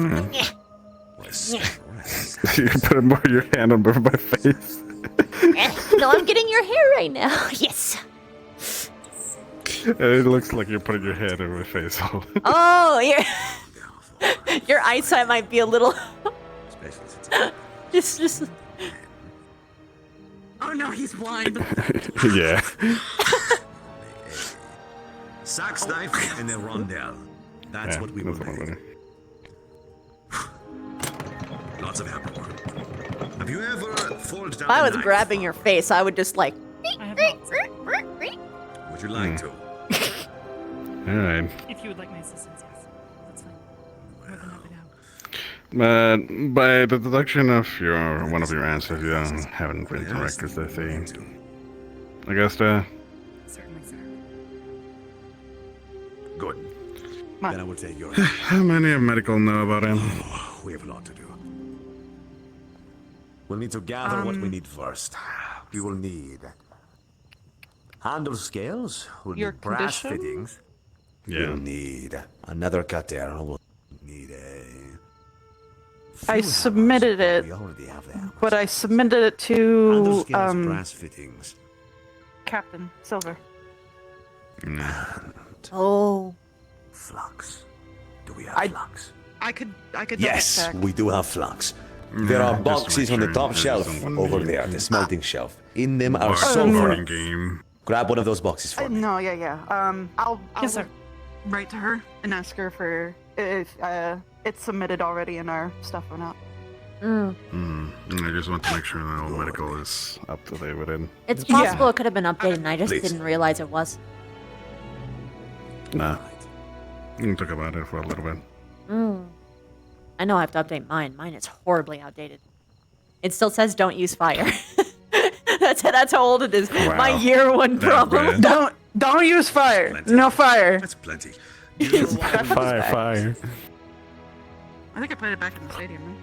You can put more of your hand on my face. No, I'm getting your hair right now. Yes. It looks like you're putting your hand on my face. Oh, your eyesight might be a little... just... Oh no, he's blind. Yeah. Sax knife and then rondelle. That's what we will do. Lots of hammer work. Have you ever folded down If I a was knife? grabbing your face, I would just like... Would you like to? Alright. If you would like my assistance, yes. That's fine. More than happy to help. But by the deduction of one of your answers, you haven't been to records, I see. Augusta? Certainly, sir. Good. Then I will take yours. How many of medical know about him? We have a lot to do. We'll need to gather what we need first. We will need handle scales. We'll Your need brass condition? fittings. Yeah. We'll need another cutter. We'll need a. I submitted it, We already have them. but I submitted it Handle to scales, brass fittings. Captain Silver. Oh. Flux. Do we have flux? I could Yes, double check. we do have flux. There are just to boxes make on the sure top there's shelf someone over who- there, the smelting shelf. In them are Bar- silver. game. Grab one of those boxes for me. No, yeah. I'll Yes, sir. write to her and ask her for if it's submitted already in our stuff or not. I just want to make sure that all medical is up to date with it. It's possible it could have been updated and I just Please. didn't realize it was. Nah. You can talk about it for a little bit. I know I have to update mine. Mine is horribly outdated. It still says don't use fire. That's how old it is. Wow. My year one That problem. bad. Don't use fire. No fire. That's plenty. Fire. I think I put it back in the stadium.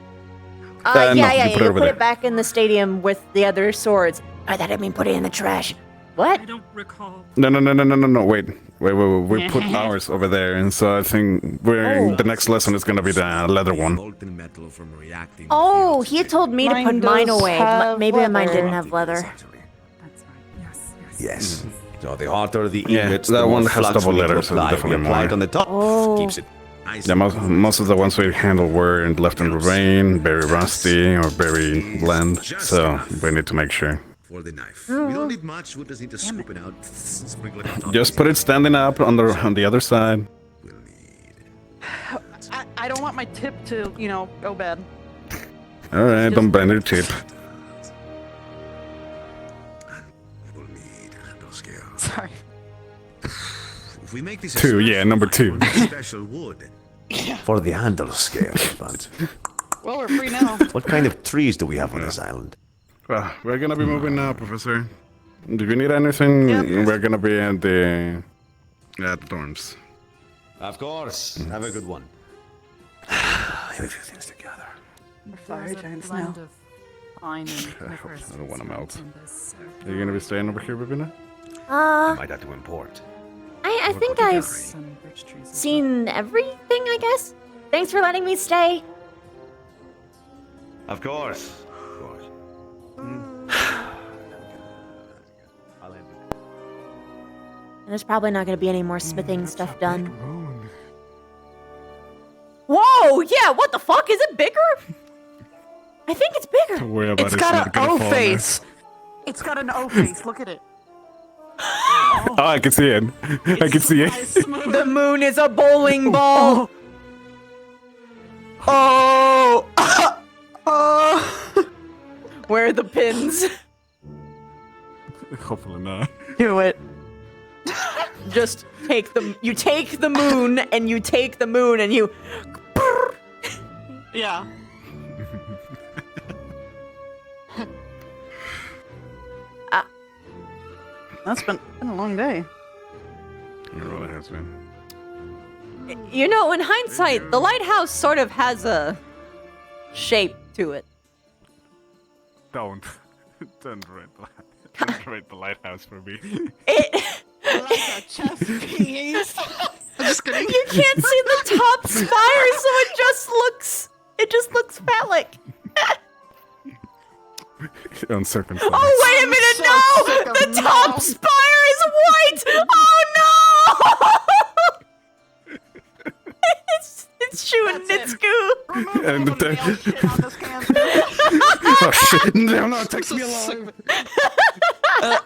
No, Yeah. you put it You over put there. it back in the stadium with the other swords. I thought I mean put it in the trash. What? I don't recall. No. Wait. We put ours over there, and so I think the next lesson is gonna be the leather one. Molten metal from reacting. Oh, he had told me to Mine put mine does away. have Maybe mine leather. didn't have leather. That's right. Yes. Yes. So the hotter the Yeah, ingots, that the more one has flux double we need to letters, so apply. definitely We apply more. it on the top. Oh. Keeps it nice. Yeah, most of the ones we handled were left in the rain, very rusty or very bland, so we need to make sure. For the knife. We don't need much. We just need to scoop it out. Sprinkle it on top. Just put it standing up on the other side. I don't want my tip to, go bad. All right, don't bend your tip. We'll need handle scales. Sorry. If we make this Two, yeah, number 2. special wood for the handle scale, but Well, we're free now. what kind of trees do we have on this island? Well, we're gonna be moving now, Professor. Do you need anything? Yep. We're gonna be at the dorms. Of course. Have a good one. Have a few things together. Fire giants now. Blend of pine and I hope coniferous I don't want 'em out. in this, Are you gonna be staying over here, Bibina? I might have to import. I think I've some birch trees. as seen everything, I guess. Thanks for letting me stay. Of course. Of course. I'll end it. And there's probably not going to be any more smithing stuff done. Whoa! Yeah. What the fuck? Is it bigger? I think it's bigger. Don't worry about It's it. got not an gonna O fall in there. face. It's got an O face. Look at it. Oh, I can see it. I can see it. The moon is a bowling ball. Oh. Where are the pins? Hopefully not. Do it. Just take the. You take the moon and you take the moon and you. Yeah. That's been a long day. It really has been. You know, in hindsight, the lighthouse sort of has a shape to it. Don't rate the lighthouse for me. Like a chess piece. I'm just kidding. You can't see the top spire, so it just looks phallic. Uncircumcised. Oh wait a minute! No, the top spire is white. Oh no! it's shooting its goo. And the oh shit! No, no, it takes me alive. What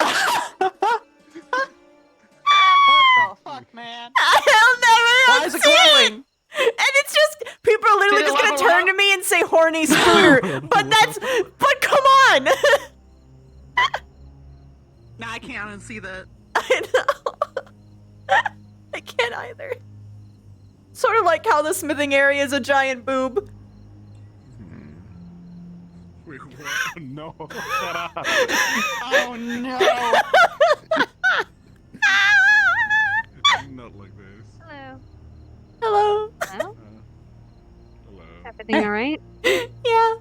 the fuck, man? I'll never Why is it glowing? And it's just people are literally Did it just gonna level turn up? to me and say horny scooter. But come on. Nah, I can't unsee that. I know. I can't either. Sort of like how the smithing area is a giant boob. Wait, what? No, shut up. Oh no. Not like this. Hello. Hello. Hello? Hello. Everything alright? Yeah.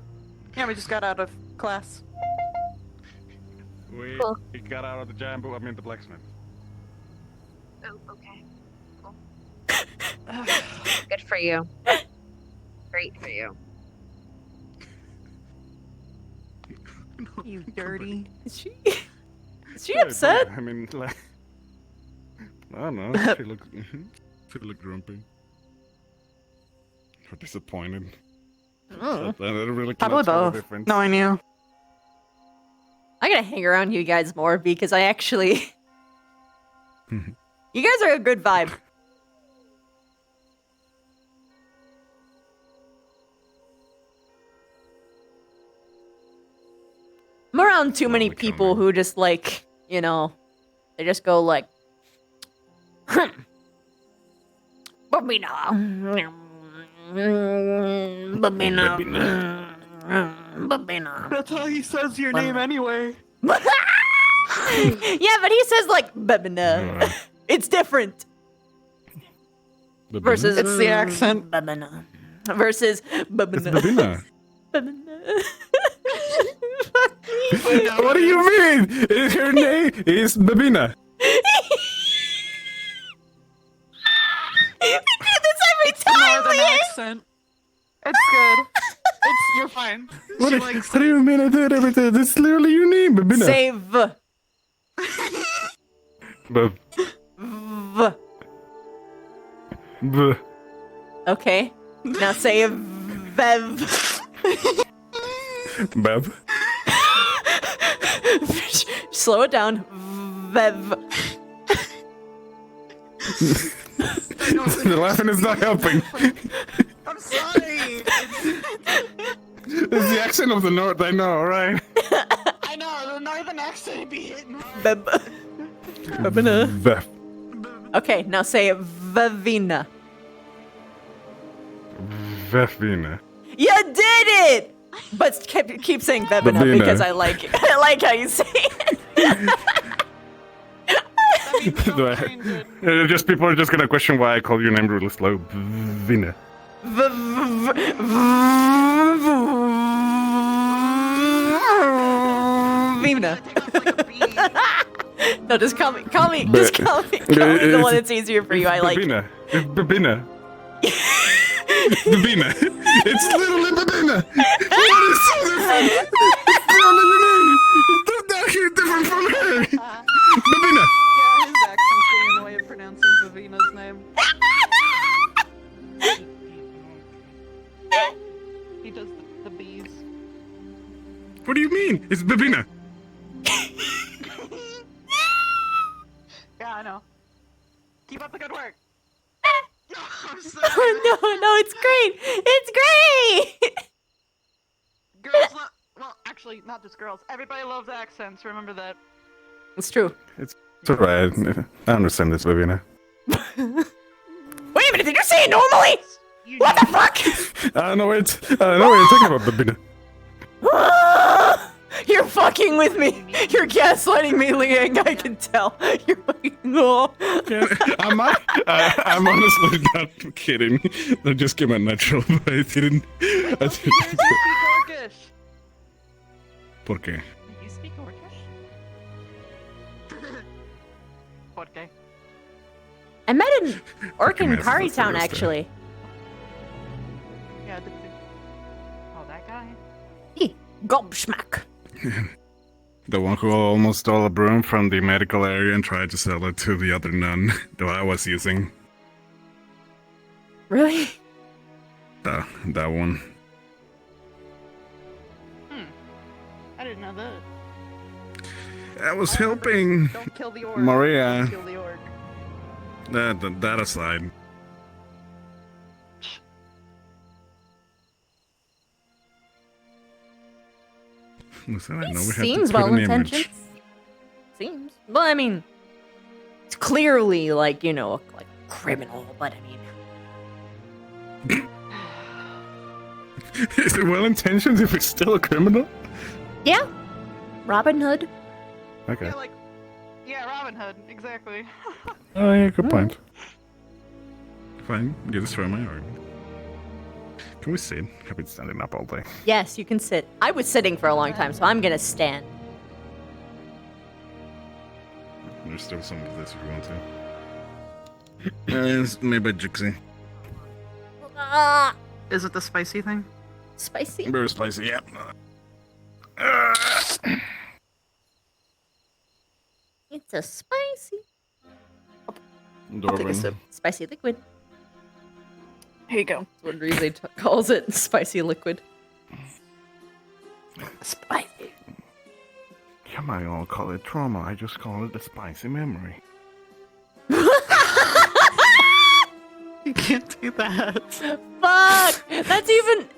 Yeah, we just got out of class. We Cool. got out of the giant boot. I mean the blacksmith. Oh, okay. Cool. Good for you. Great for you. You dirty. Is she upset? I mean, like, I don't know. She looked grumpy. Or disappointed. Oh. I really Probably cannot tell the both. difference. No, I knew. I gotta hang around you guys more because I actually. You guys are a good vibe. I'm around too many people who just like, you know, they just go like, Babina. Babina. That's how he says your name anyway. Yeah, but he says like Babina. It's different. Versus It's the accent. Babina. Versus Babina. It's Babina. Babina. What do you mean? Her name is Babina. We do this every time. Northern accent. It's good. You're fine. What She do likes you mean I do it every time? That's literally your name, Babina. Say V. Bab. V. B. Okay. Now say Vev. Bev. Slow it down. Vev. The laughing is not helping. I'm sorry. It's the accent of the north, I know, right? I know, the northern accent be hitting hard. Beb. Babina. Vev. Okay, now say Vavina. Vevina. You did it! But keep saying Bebina Babina. because I like how you say it. Just people are just gonna question why I call your name really slow. Vina. Vina. No, just call me. Just call me the one that's easier for you. I like. Babina. It's Babina. Babina. It's literally Babina. What is so different? It's literally your name. It's actually different from her. Babina. Yeah, his accent's getting in the way of pronouncing Vavina's name. He does the bees. do you mean? It's Babina. Yeah, I know. Keep up the good work. Oh no, it's great. It's great. Girls love. Well, actually, not just girls. Everybody loves accents. Remember that. It's true. It's alright. I understand this, Babina. Wait a minute, did you say it normally? What the fuck? I know it. I know what you're talking about, Babina. You're fucking with me. You're gaslighting me, Liang. I can tell. You're fucking. Oh. Am I? I'm honestly not kidding. That just came out natural, but I didn't. I didn't. Orcish. ¿Por qué? You speak Orcish? ¿Por qué? I met an orc in Fucking ass, Kari that's the Town, worst actually. Yeah, oh, that guy? He gobsmack. The one who almost stole a broom from the medical area and tried to sell it to the other nun that I was using. Really? That one. I didn't know that. I was helping Don't kill the orc. Maria. Don't kill the orc. That aside. Listen, I know we have Seems to put well an intentioned. image. Seems. Well, I mean, it's clearly like, you know, like a criminal, but I mean. Is it well intentioned if it's still a criminal? Yeah. Robin Hood. Okay. Yeah, Robin Hood, exactly. Oh yeah, good point. Fine, you destroy my argument. Can we sit? I've been standing up all day. Yes, you can sit. I was sitting for a long time, so I'm gonna stand. There's still some of this if you want to. It's made by Jixie. Is it the spicy thing? Spicy? Very spicy, yeah. It's a spicy. I'll take a Dwarven. sip. Spicy liquid. Here you go. That's what Rize calls it. Spicy liquid. Spicy. You might all call it trauma. I just call it a spicy memory. You can't do that. Fuck! That's even...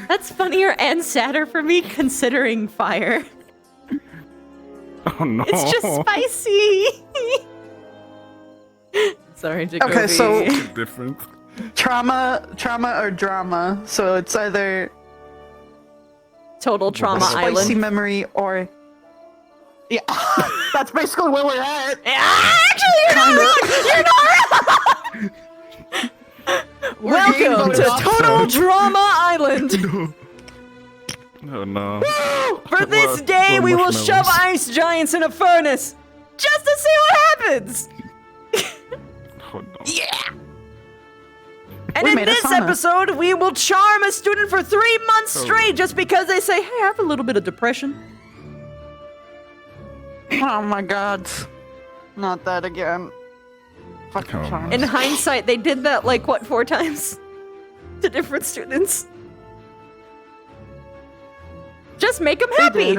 that's funnier and sadder for me considering fire. Oh no. It's just spicy. Sorry, Jacoby. Okay, so different. trauma or drama. So it's either Total Trauma spicy Island. memory or yeah. That's basically where we're at. Actually, you're not wrong. You're not wrong. Welcome to Total Drama Island. Oh no. For this day, we will shove ice giants in a furnace just to see what happens. Oh no. Yeah. And We in made a this sauna. episode, we will charm a student for 3 months straight just because they say, hey, I have a little bit of depression. Oh my god. Not that again. Fucking charm. In hindsight, they did that like, what, 4 times? To different students. Just make them happy.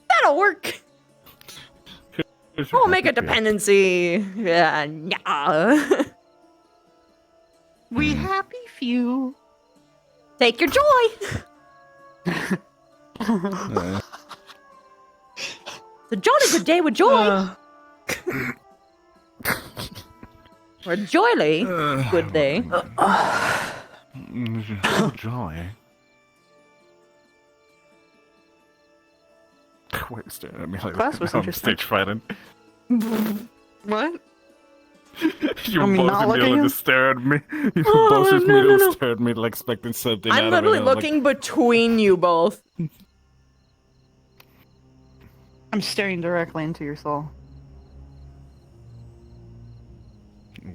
That'll work. We'll make a dependency. Yeah. We happy few. Take your joy. The jolly good day with joy. Or joyly good day. Joy. Why are you staring at me like Class that? was I'm interesting. stage frightened. What? You I mean, both not looking immediately at- just stare at me. You Oh, both just no, no, immediately no. stare at me like expecting something I'm out literally of it. looking between you both. I'm staring directly into your soul.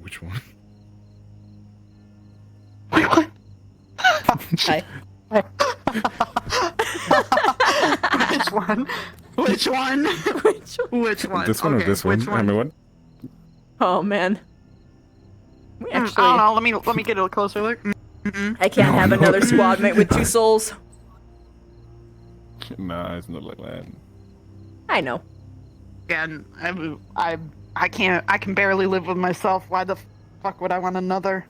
Which one? Hi. Which one? Which one? Which one? This one Okay, or this which one? I mean, what? Oh man. We actually, I don't know. Let me get a closer look. I can't have another squad mate with 2 souls. No, it's not like that. I know. Again, I can't. I can barely live with myself. Why the fuck would I want another?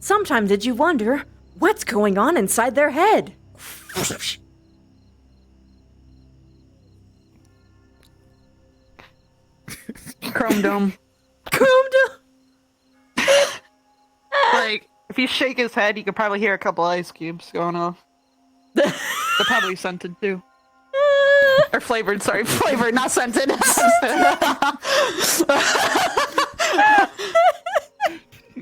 Sometimes did you wonder what's going on inside their head? Chrome Dome. Chrome Dome. Like, if you shake his head, you could probably hear a couple ice cubes going off. They're probably scented too. Or flavored, sorry. Flavored, not scented. I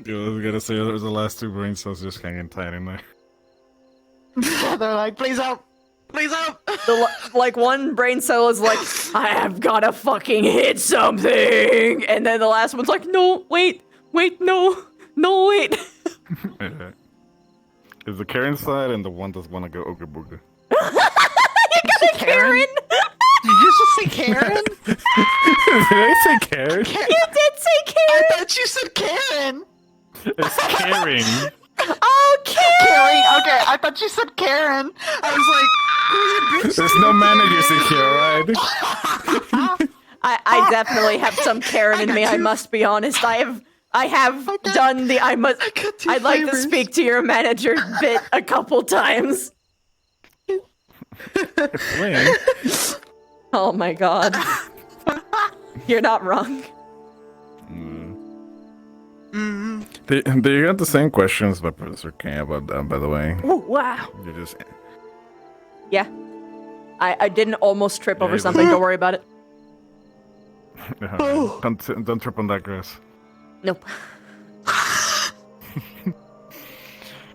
was gonna say there was the last two brain cells just hanging tight in there. They're like, please help. Please help. Like one brain cell is like, I have gotta fucking hit something. And then the last one's like, no, wait, no, wait. Yeah. It's the Karen side and the one that wanna go ooga booga. You got a Karen? Did you just say Karen? Did I say Karen? You did say Karen. I thought you said Karen. It's Karen. Oh, Karen! Karen. Okay, I thought you said Karen. I was like, who's There's no managers in here, right? I definitely have some Karen in me. I must be honest. I have done the I'd like to speak to your manager bit a couple times. When? Oh my god. You're not wrong. You got the same questions by Professor K about that, by the way. Oh, wow. You just... Yeah. I didn't almost trip over you- something. Don't worry about it. Don't trip on that, Grace. Nope.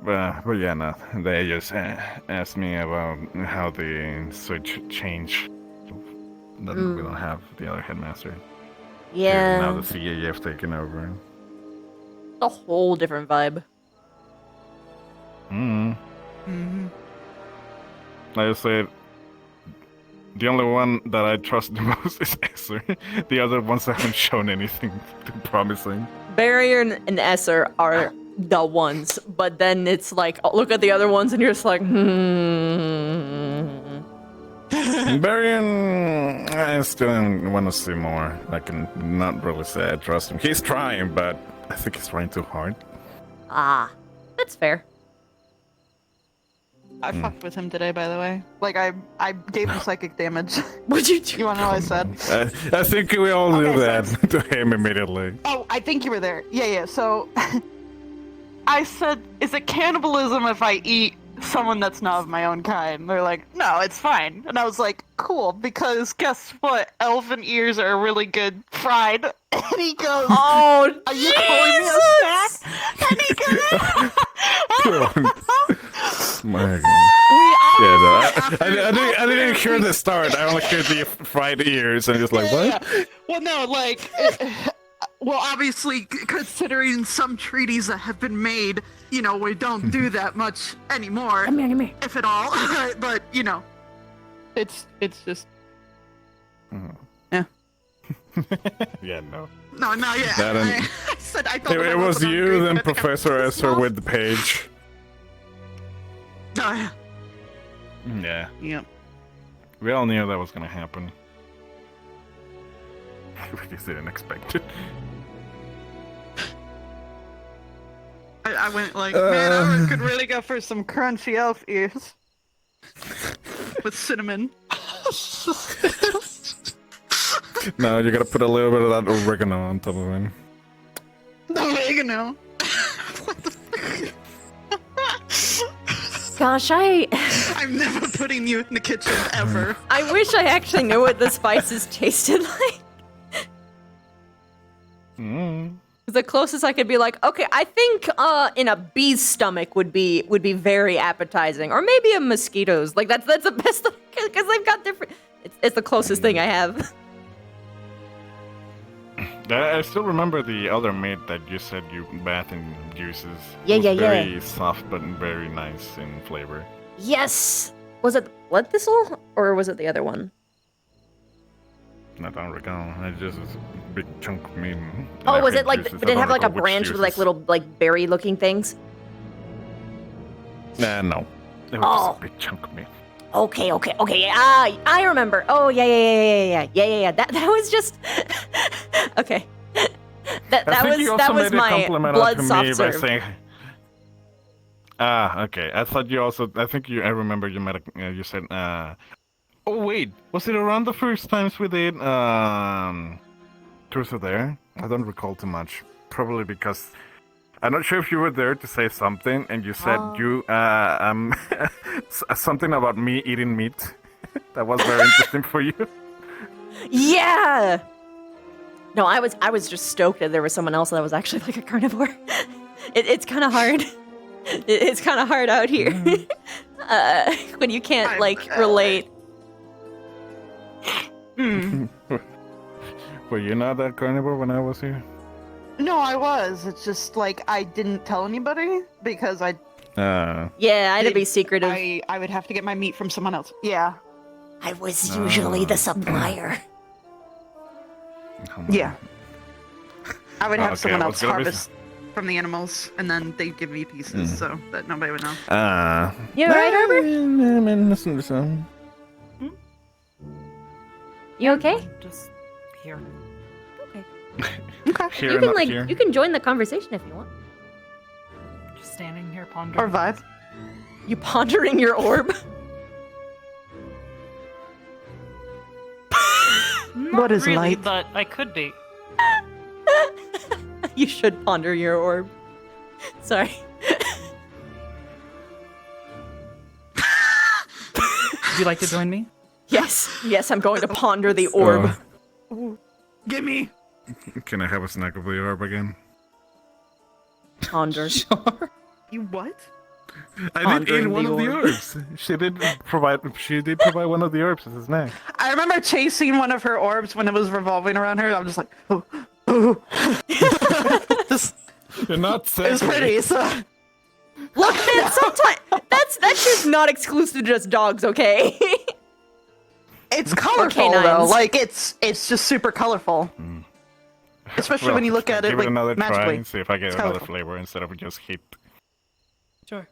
But yeah, no. They just asked me about how the switch changed. That we don't have the other headmaster. Yeah. Now the CAF taken over. A whole different vibe. Like I said, the only one that I trust the most is Esser. The other ones haven't shown anything too promising. Barrier and Esser are the ones, but then it's like, look at the other ones and you're just like, Barian, I still want to see more. I can not really say I trust him. He's trying, but I think he's trying too hard. Ah, that's fair. I fucked with him today, by the way. Like, I gave him psychic damage. What'd you do? You wanna know what I said? I think we all knew that to him immediately. Oh, I think you were there. Yeah, so... I said, is it cannibalism if I eat someone that's not of my own kind? They're like, no, it's fine. And I was like, cool, because guess what? Elven ears are really good fried. And he goes, oh, are you calling me a snack? And he goes, My God. Yeah, no, I didn't hear the start. I only heard the fried ears, and just like, what? Yeah. Well, no, like, well, obviously, considering some treaties that have been made, you know, we don't do that much anymore. Come here. If at all. But, you know, it's just... Yeah. Yeah, no. No, yeah. That I said I thought it was you, then Professor Esser with the page. Oh, yeah. Yeah. Yep. We all knew that was gonna happen. We just didn't expect it. I went like, man, I could really go for some crunchy elf ears. With cinnamon. No, you gotta put a little bit of that oregano on top of it. Oregano? Gosh, I'm never putting you in the kitchen, ever. I wish I actually knew what the spices tasted like. The closest I could be like, okay, I think in a bee's stomach would be very appetizing, or maybe a mosquito's. Like that's the best because they've got different. It's the closest thing I have. I still remember the other meat that you said you bath in juices. Yeah, It was yeah. Very soft but very nice in flavor. Yes. Was it the blood thistle or was it the other one? I don't recall. It's just a big chunk of meat. Oh, was it like? Did it have like a branch with like little like berry-looking things? No. It was just a big chunk of meat. Okay. Yeah, I remember. Oh, yeah. That was just okay. That was my blood soft serve. Okay. I thought you also. I remember you met. You said. Oh wait, was it around the first times we did Truth or Dare? I don't recall too much. Probably because I'm not sure if you were there to say something, and you said something about me eating meat. That was very interesting for you. Yeah. No, I was just stoked that there was someone else that was actually like a carnivore. It's kind of hard. It's kind of hard out here when you can't relate. Were you not that carnivore when I was here? No, I was. It's just like I didn't tell anybody because I. Yeah, I had to be secretive. I would have to get my meat from someone else. Yeah. I was usually the supplier. Yeah. I would have someone else harvest from the animals, and then they'd give me pieces so that nobody would know. You alright, Arbor? You okay? Just here. Okay. Here You can and here. you can join the conversation if you want. Just standing here pondering. Or vibe. You pondering your orb? Not What is really, light? But I could be. You should ponder your orb. Sorry. Would you like to join me? Yes, I'm going to ponder the orb. Gimme. Can I have a snack of the orb again? Ponder. Sure. You what? I did eat one of the orbs. She did provide one of the orbs as a snack. I remember chasing one of her orbs when it was revolving around her. I'm just like, oh. You're not safe. It's pretty, so. Look, man, sometimes that shit's not exclusive to just dogs, okay? It's colorful though. Like it's just super colorful. Especially when you look at it give like it another magically. try and see if I get It's another colorful. flavor instead of just heat. Sure.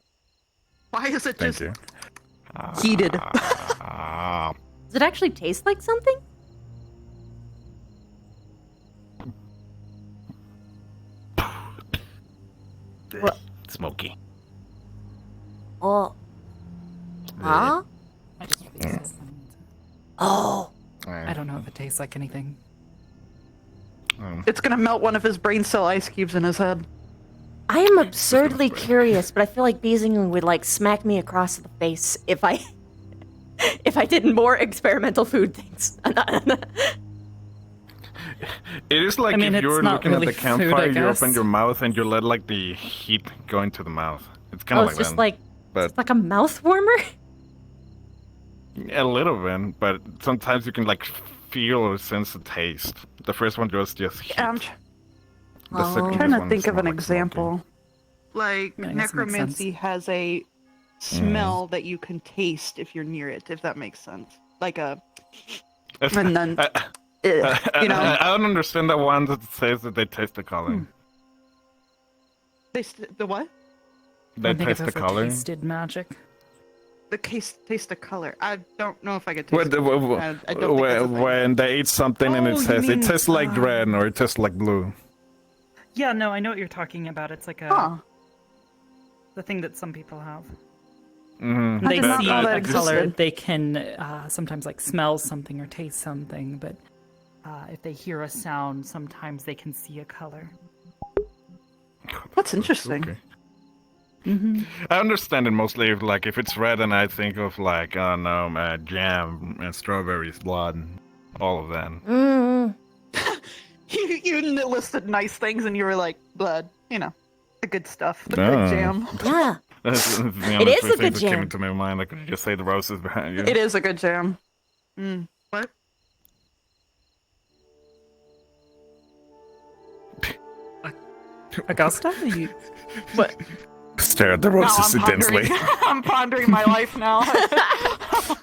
Why is it Thank just you. heated? Does it actually taste like something? What? Smoky. Oh. Huh? I just fixed it. Oh. I don't know if it tastes like anything. It's gonna melt one of his brain cell ice cubes in his head. I am absurdly curious, but I feel like Beezing would like smack me across the face If I did more experimental food things. It is like I mean, if you're it's not looking really at the food, campfire, I you open guess. your mouth and you let like the heat go into the mouth. It's kind of it's like just that. like but it's like a mouth warmer. a little bit, but sometimes you can like feel or sense the taste. The first one was just heat. I'm The second trying to one think of smelled an like example. Like Yeah, I guess it makes necromancy has a smell that you can taste if you're near it, if that makes sense. Like a and then you know I don't understand the one that says that they taste the color. the what? They I think taste if the it's a color. tasted magic. The taste of color. I don't know if I could When, taste it. I don't think that's a thing. when they eat something and Oh, it you says it mean, tastes like red or it tastes like blue. Yeah, no, I know what you're talking about. It's like the thing that some people have. Mm-hmm. When they did not see know that a color, existed. they can sometimes like smell something or taste something, but if they hear a sound, sometimes they can see a color. That's interesting. Okay. Mm-hmm. I understand it mostly if it's red and I think of like, oh no, jam and strawberries, blood, all of that. Mm. You listed nice things and you were like, blood, you know, the good stuff, the Oh. good jam. Yeah. That's the It is only a thing good that came jam. into my mind. I could just say the roses behind you. It is a good jam. What? Augusta? You... What? Stare at the roses intensely. I'm pondering my life now.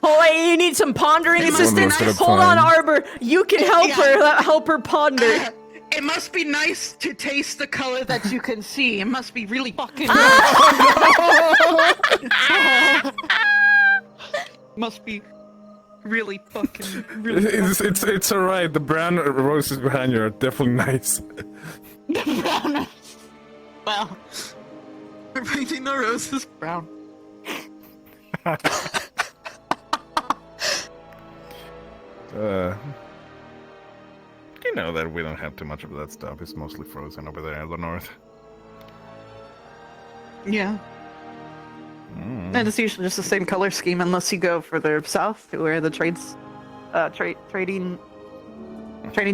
Oh, wait, you need some pondering It must be assistance? nice. Hold on, Arbor. You can help her ponder. It must be nice to taste the color that you can see. It must be really fucking must be really fucking It's alright. The brown roses behind you are definitely nice. brown. Well, we're painting the roses brown. You know that we don't have too much of that stuff. It's mostly frozen over there in the north. Yeah. And it's usually just the same color scheme unless you go further south to where the trading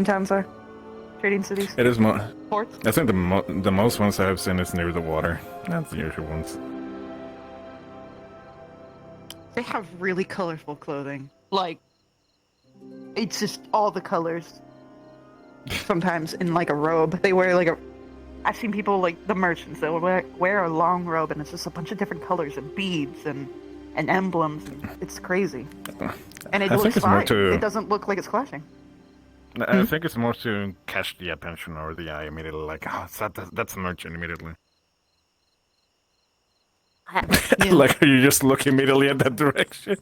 towns are. Trading cities. It is more. Ports? I think the most ones I've seen is near the water. That's the usual ones. They have really colorful clothing. Like, it's just all the colors. Sometimes in like a robe. They wear like a... I've seen people like the merchants that will wear a long robe and it's just a bunch of different colors and beads and emblems. And it's crazy. And it looks fine. It doesn't look like it's clashing. I think it's more to catch the attention or the eye immediately. Like, oh, that's a merchant immediately. Like, you just look immediately at that direction.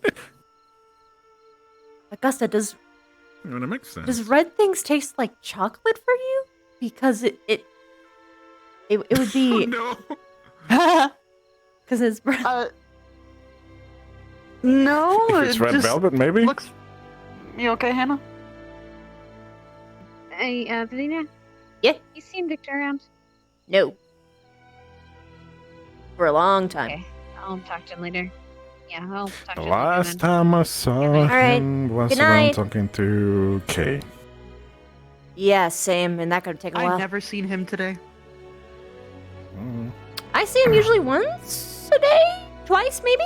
Augusta, does Well, that makes sense. does red things taste like chocolate for you? Because it would be. Oh, no. Because it's. No. If it's red velvet, maybe. Looks. You okay, Hannah? Hey, Valina? Yeah? You seen Victor around? No. For a long time. Okay, I'll talk to him later. Yeah, I'll talk to The him last later time I saw Alright, him was good around night. talking to Kay. Yeah, same, and that could take a while. I've never seen him today. I see him usually once a day? Twice, maybe?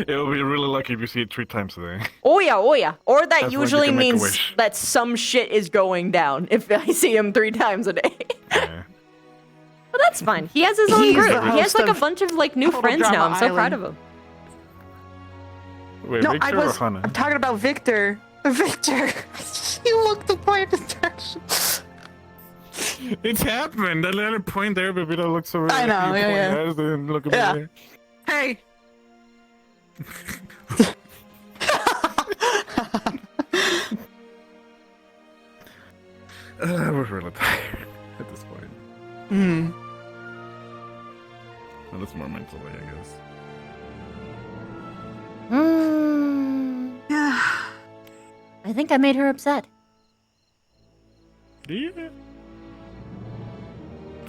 It'll be really lucky if you see it 3 times a day. Oh yeah. Or that That's when you usually can make a means wish. that some shit is going down if I see him 3 times a day. But that's fine. He has his own He's group. the He has host like a of bunch of like new Total friends now. Drama I'm so proud Island. of him. Wait, No, Victor or Hannah? I'm talking about Victor. Victor. You looked the point direction. It's happened. That little point there, but we don't look so. I know, yeah. Look at Yeah. me there. Hey. We're really tired at this point. Hmm. Well, it's more mentally, I guess. Yeah. I think I made her upset. Do you?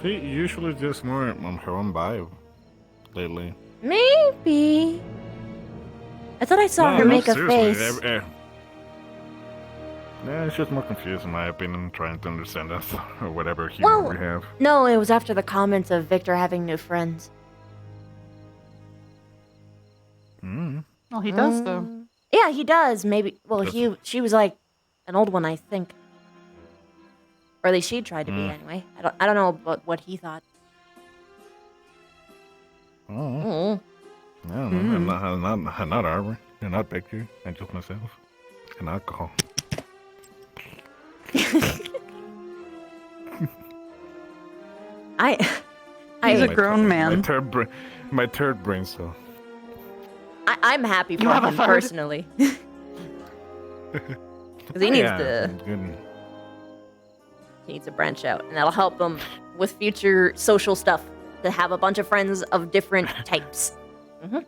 She usually just more on her own vibe lately. Maybe. I thought I saw her make a face. Yeah, she's more confused in my opinion, trying to understand us or whatever humor Well, we have. no, it was after the comments of Victor having new friends. Well, he does though. Yeah, he does. Maybe. Well, she was like an old one, I think. Or at least she tried to be anyway. I don't know about what he thought. Oh. I don't know. I'm not Arbor. You're not Victor. I'm just myself. And alcohol. He's a grown man. My third brain cell. I'm happy for You have a him third? personally. Because he needs he needs to branch out, and that'll help him with future social stuff. To have a bunch of friends of different types. I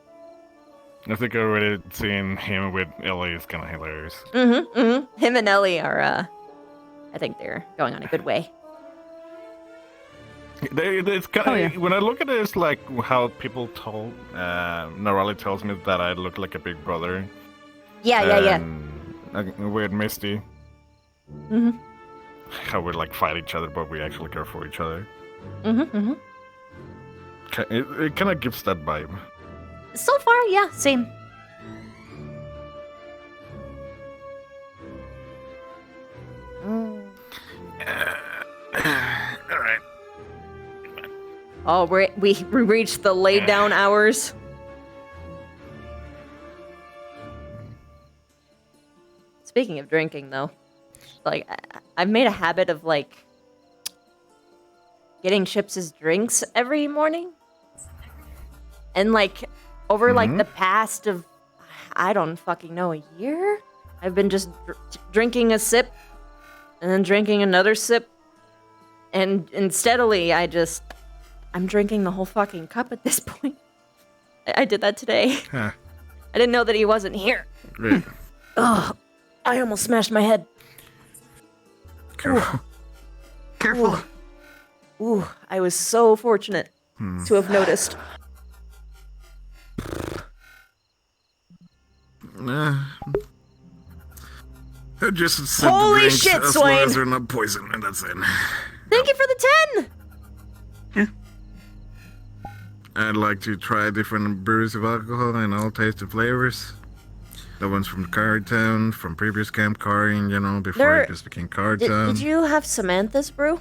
think already seeing him with Ellie is kind of hilarious. Him and Ellie are, I think they're going on a good way. It's kind of when I look at it, it's like how people told. Norali tells me that I look like a big brother. Yeah. With Misty, Mhm. how we like fight each other, but we actually care for each other. Mhm. It kind of gives that vibe. So far, yeah, same. All right. Oh, we reached the lay down hours. Speaking of drinking, though, like, I've made a habit of, like, getting Chips' drinks every morning. And, like, over, like, the past of, I don't fucking know, a year? I've been just drinking a sip, and then drinking another sip, and steadily, I'm drinking the whole fucking cup at this point. I did that today. Huh. I didn't know that he wasn't here. Great. Ugh, I almost smashed my head. Careful. Careful. Ooh, I was so fortunate to have noticed. Just sip Holy drinks shit, as long Swain! as they're not poison, and that's it. Thank you for the 10! I'd like to try different brews of alcohol and all taste the flavors. The ones from Card Town, from previous camp carring, before it just became Card Town. Did you have Samantha's brew?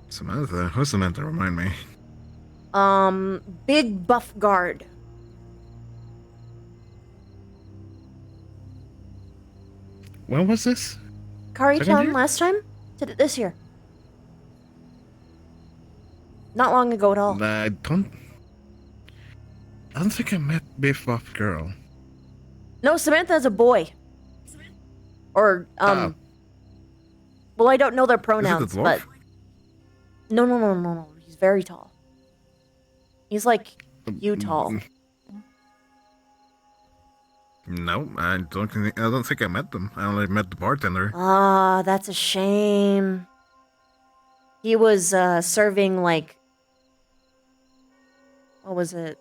Samantha? Who's Samantha? Remind me. Big Buff Guard. When was this? Kari Second Town year? last time? Did it this year? Not long ago at all. I don't think I met Biff Buff Girl. No, Samantha's a boy. Or, well, I don't know their pronouns, dwarf? but... No. He's very tall. He's like, you tall. No, I don't think I met them. I only met the bartender. Ah, that's a shame. He was, serving, like... What was it?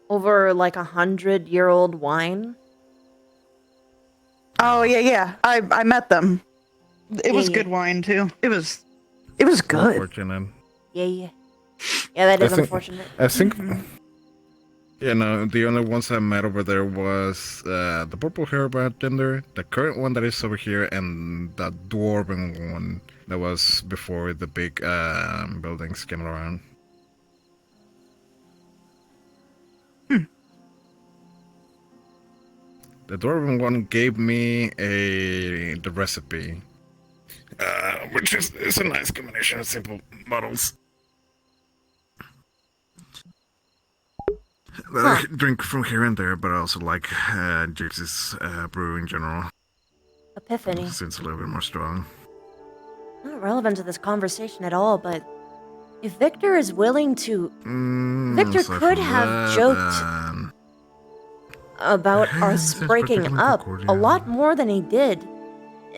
Over, like, 100-year-old wine? Oh, yeah. I met them. It was Yeah. good wine, too. It was good. Unfortunate. Yeah, that is unfortunate. I think... the only ones I met over there was the purple hair bartender, the current one that is over here, and the dwarven one that was before the big buildings came around. The dwarven one gave me the recipe, which is a nice combination of simple models. I drink from here and there, but I also like Gypsy's brew in general. Epiphany. Since a little bit more strong. Not relevant to this conversation at all, but if Victor is willing to... Victor aside could from have that, joked about us That's breaking perfectly up cordial. a lot more than he did.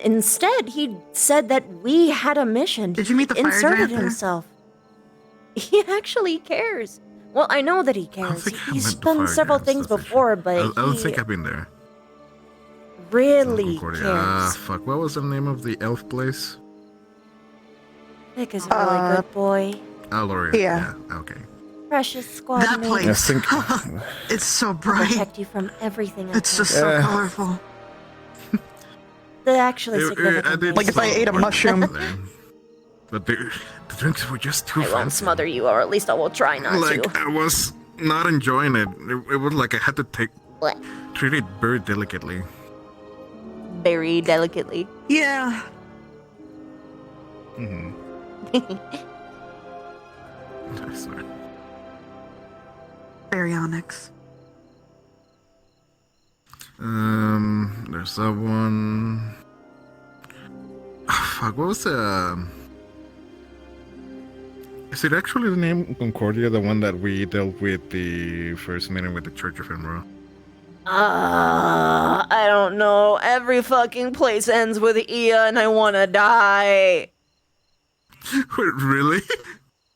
Instead, he said that we had a mission. Did you meet the fire inserted giant there? himself. He actually cares. Well, I know that he cares. He's done several things before, but I don't he think I've been there. really Concordia. cares. Fuck, what was the name of the elf place? Vic is a really good boy. Aloria. Yeah. Okay. Precious squad That mate. place. I think... It's so I'll bright. protect you from everything. I It's can. just so colorful. The actually I significant. did Like if I ate a some mushroom. there. But the drinks were just too I won't fancy. smother you, or at least I will try not Like, to. I was not enjoying it. It was like I had to What? treat it very delicately. Very delicately. Yeah. Mm-hmm. Sorry. Baryonyx. There's that one. Oh, fuck, what was the... Is it actually the name Concordia, the one that we dealt with the first meeting with the Church of Enro? I don't know. Every fucking place ends with Ia, and I wanna die. Wait, really?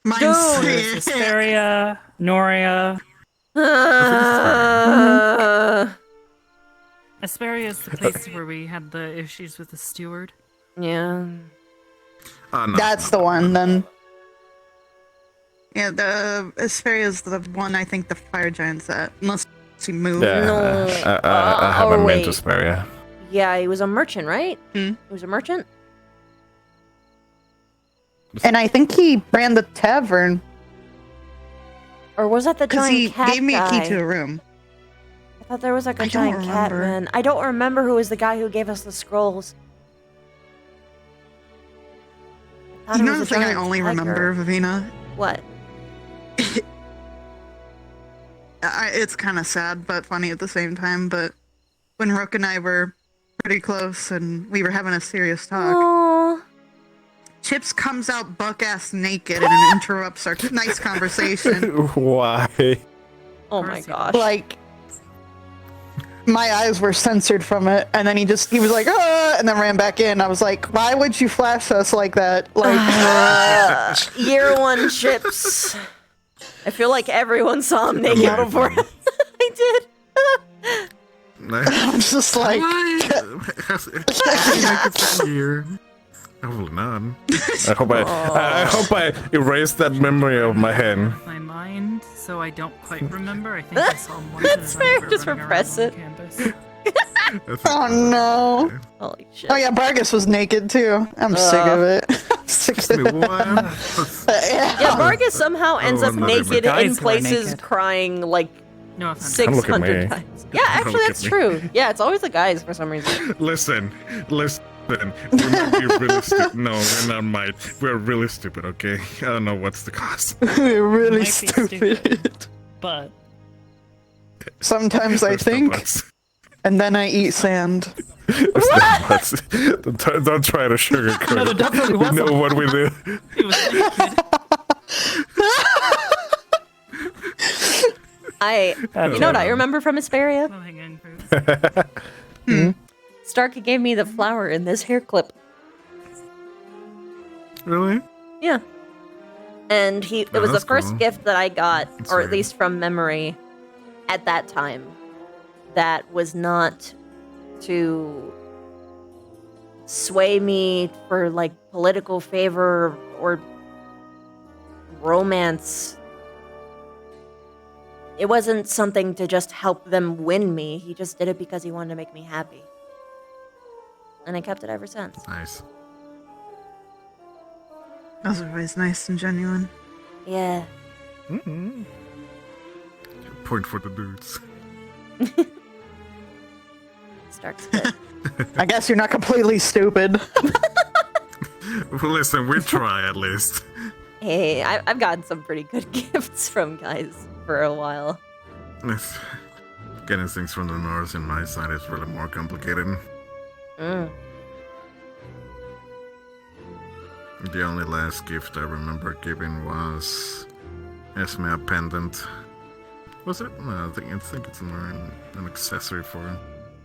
Mine's There's Asperia, Noria. Asperia is the place where we had the issues with the steward. Yeah. No, That's the one, then. Yeah, the Asperia is the one I think the fire giant's at. Unless he moved. Yeah, No. I haven't been wait. to Asperia. Yeah, he was a merchant, right? Hmm. He was a merchant? And I think he ran the tavern. Or was that the Because giant he cat gave me a guy? key to a room. thought there was like a I don't giant remember. catman. I don't remember who was the guy who gave us the scrolls. I thought You it know was the a thing I giant only tiger. remember, Vivina? What? It's kind of sad, but funny at the same time. But when Rook and I were pretty close and we were having a serious talk, Aww. Chips comes out buck-ass naked and interrupts our nice conversation. Why? Oh my gosh. Like, my eyes were censored from it, and then he was like, ah, and then ran back in. I was like, why would you flash us like that? Like, Year 1 Chips. I feel like everyone saw him naked before. I did. I'm just like, Has it year? Probably not. I hope I erased that memory of my head. My mind, so I don't quite remember. I think I saw more. That's fair. Just repress it. oh no. Holy shit. Oh yeah, Vargas was naked too. I'm sick of it. I'm sick of it. Yeah, Vargas somehow ends up not naked even. in Guys who are places naked. crying like No offense. Don't look at 600 me. times. Yeah, actually look that's at me. true. Yeah, it's always the guys for some reason. Listen. We might be really stupid. No, we're not might. We're really stupid, okay? I don't know what's the cost. We're really Might be stupid. But Sometimes I There's no think, buts. and then I eat sand. There's no buts. Don't try to sugarcoat No, there it. definitely We was know a- what we do. he was naked. You know what I remember from Hesperia? Low-hanging fruit. Starkey gave me the flower in this hair clip. Really? Yeah. And it was the that's first cool. gift that I got, That's or at weird. least from memory, at that time, that was not to sway me for like political favor or romance. It wasn't something to just help them win me. He just did it because he wanted to make me happy. And I kept it ever since. Nice. Those are always nice and genuine. Yeah. Mm-hmm. Point for the dudes. Stark's good. I guess you're not completely stupid. Well, listen, we try at least. Hey, I've gotten some pretty good gifts from guys for a while. Yes. Getting things from the north in my side is really more complicated. Mm. The only last gift I remember giving was Esme a pendant. Was it? No, I think it's more an accessory for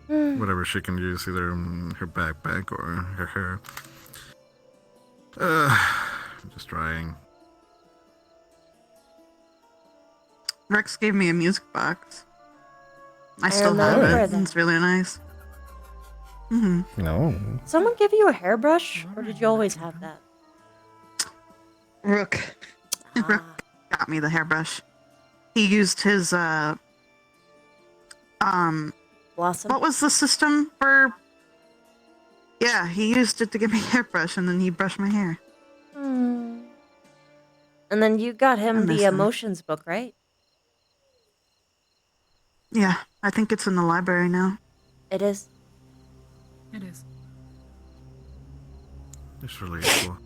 whatever she can use, either in her backpack or her hair. I'm just trying. Rex gave me a music box. I still remember have it. that. It's really nice. Hmm. No. Someone give you a hairbrush, or did you always have that? Rook. Rook got me the hairbrush. He used his Blossom. what was the system for? Yeah, he used it to give me a hairbrush, and then he brushed my hair. Hmm. And then you got I him miss the him. emotions book, right? Yeah, I think it's in the library now. It is. It is. It's really cool.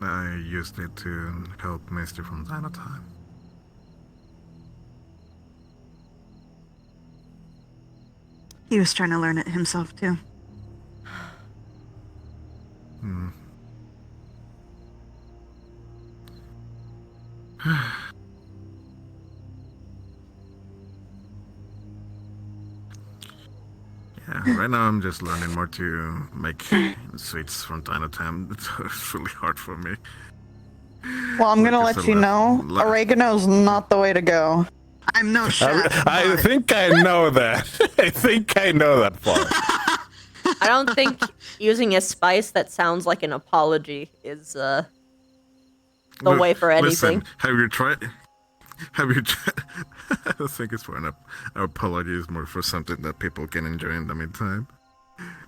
I used it to help Misty from time to time. He was trying to learn it himself too. Hmm. Yeah, right now I'm just learning more to make sweets from time to time. It's really hard for me. Well, I'm gonna Like let I you said, know, la- oregano's not the way to go. I'm no chef. I think I know that. I think I know that part. I don't think using a spice that sounds like an apology is the way for anything. Listen, have you tried? Have you tried? I don't think it's for an apology. It's more for something that people can enjoy in the meantime.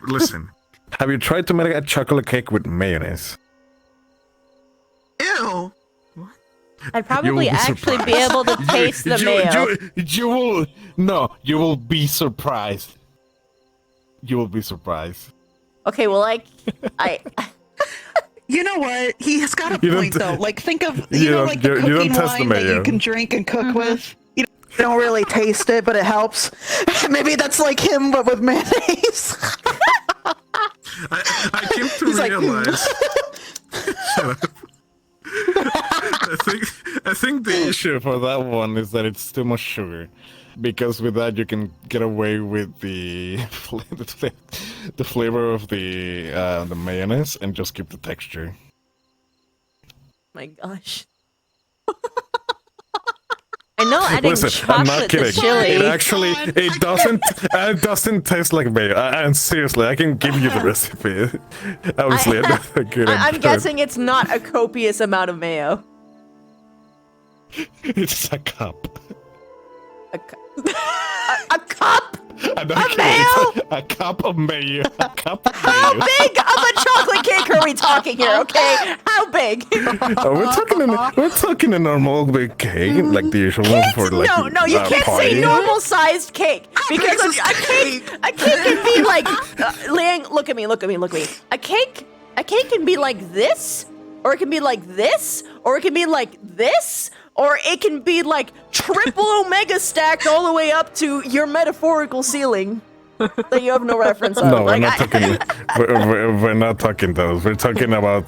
Listen, have you tried to make a chocolate cake with mayonnaise? Ew. I'd probably actually be surprised. able to taste the mayo. You will be surprised. You will be surprised. Okay, well, I You know what? He has got a You don't point t- though. Like think of you don't- like the you don't cooking test the wine that you mayo. can drink and cook with. You don't really taste it, but it helps. Maybe that's like him, but with mayonnaise. I came to He's like, realize. Shut up. I think the issue for that one is that it's too much sugar, because with that you can get away with the the flavor of the mayonnaise and just keep the texture. My gosh. I know adding Listen, I'm not chocolate to kidding. chili. It doesn't taste like mayo. And seriously, I can give you the recipe. Obviously, I'm not a good. I'm guessing it's not a copious amount of mayo. It's a cup. A cup? I'm not kidding. It's a cup of mayo. A cup of How mayo. big of a chocolate cake are we talking here? Okay, how big? We're talking a normal big cake, like the usual one for like No, you can't party. say normal sized cake because a cake can be like. Liang, look at me. A cake can be like this, or it can be like this, or it can be like this, or it can be like triple omega stacked all the way up to your metaphorical ceiling that you have no reference of. No, we're Like, not talking. We're not talking those. We're talking about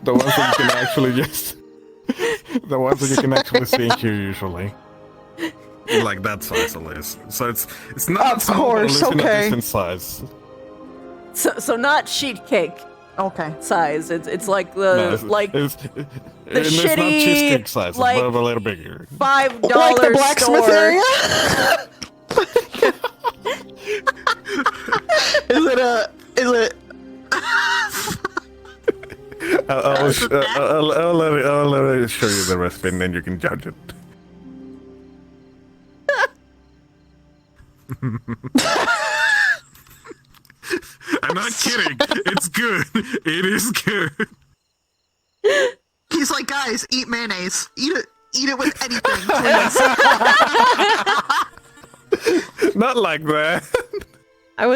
the ones that you can actually just. The ones that you can actually see here usually. Like that size at least. So it's not Of small, course, but at least in a okay. decent size. So not sheet cake. Okay. Size. It's like the No, it's the not shitty cheesecake size. like It's a little bigger. $5 Like the blacksmith store. area? Is it I'll let it show you the recipe and then you can judge it. I'm not kidding. It's good. It is good. He's like, guys, eat mayonnaise. Eat it with anything, please. Not like that. I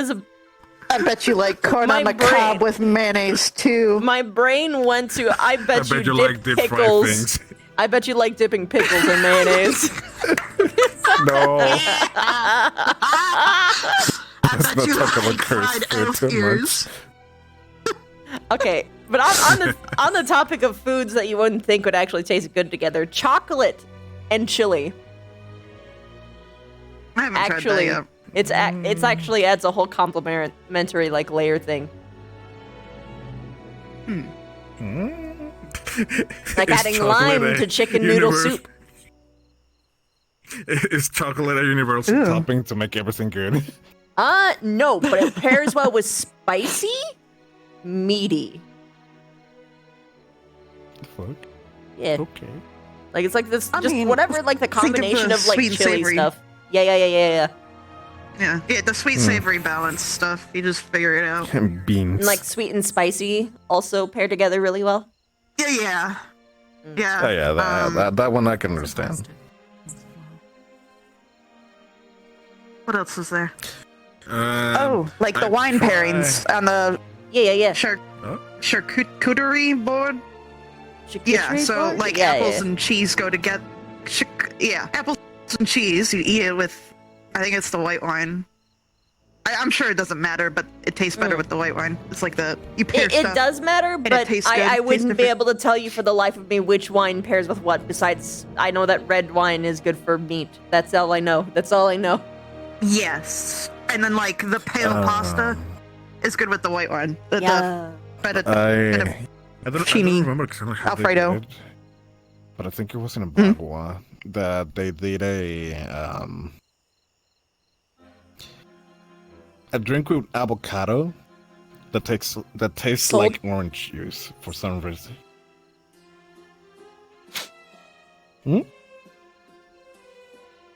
bet you like corn My on the brain- cob with mayonnaise too. My brain went to I bet you like dip deep fried pickles. things. I bet you like dipping pickles in mayonnaise. No. I Let's bet you not talk like about curse fried food elf too much. ears. Okay, but on the topic of foods that you wouldn't think would actually taste good together, chocolate and chili. I haven't Actually, tried that yet. it's actually adds a whole complementary like layer thing. Like Is adding chocolate lime a to chicken noodle universe- soup. Is chocolate a universal Ew. topping to make everything good? No, but it pairs well with spicy, meaty. Fuck. Yeah. Okay. Like it's like this, I just mean, whatever, like the think of combination the of like sweet and chili savory. stuff. Yeah. Yeah, the sweet savory balance stuff. You just figure it out. And beans. And like sweet and spicy also pair together really well. Yeah. Oh yeah, that one I can understand. What else is there? Oh, Like the wine pairings on the Yeah. charcuterie board. Yeah, Charcuterie so board? like Yeah, apples yeah. and cheese go together. Apples and cheese. You eat it with, I think it's the white wine. I'm sure it doesn't matter, but it tastes better with the white wine. It's like you pair It stuff. does matter, and it but tastes good. I Tastes wouldn't be different. able to tell you for the life of me which wine pairs with what. Besides, I know that red wine is good for meat. That's all I know. Yes, and then like the pale pasta is good with the white wine. The I don't remember exactly how they Alfredo. did it, but I think it was in a Bagua that they did a drink with avocado that tastes Sold. like orange juice for some reason.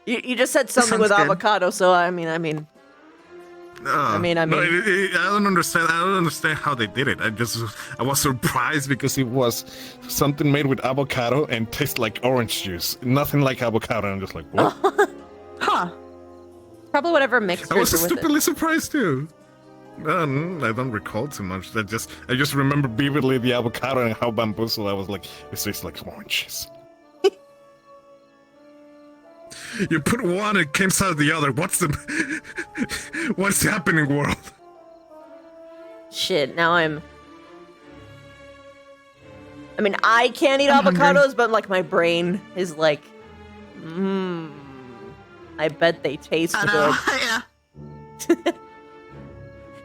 You just said something sounds with good. avocado, so I mean. I mean, I don't understand. I don't understand how they did it. I was surprised because it was something made with avocado and tastes like orange juice. Nothing like avocado. I'm just like, what? Huh. Probably whatever mixtures I was are with stupidly it. surprised too. I don't recall too much. I just remember vividly the avocado and how bamboozled I was like, it tastes like oranges. You put one, it came out of the other. What's happening, world? Shit, now I mean, I can't eat I'm avocados, hungry. but like my brain is like, I bet they taste good. Yeah.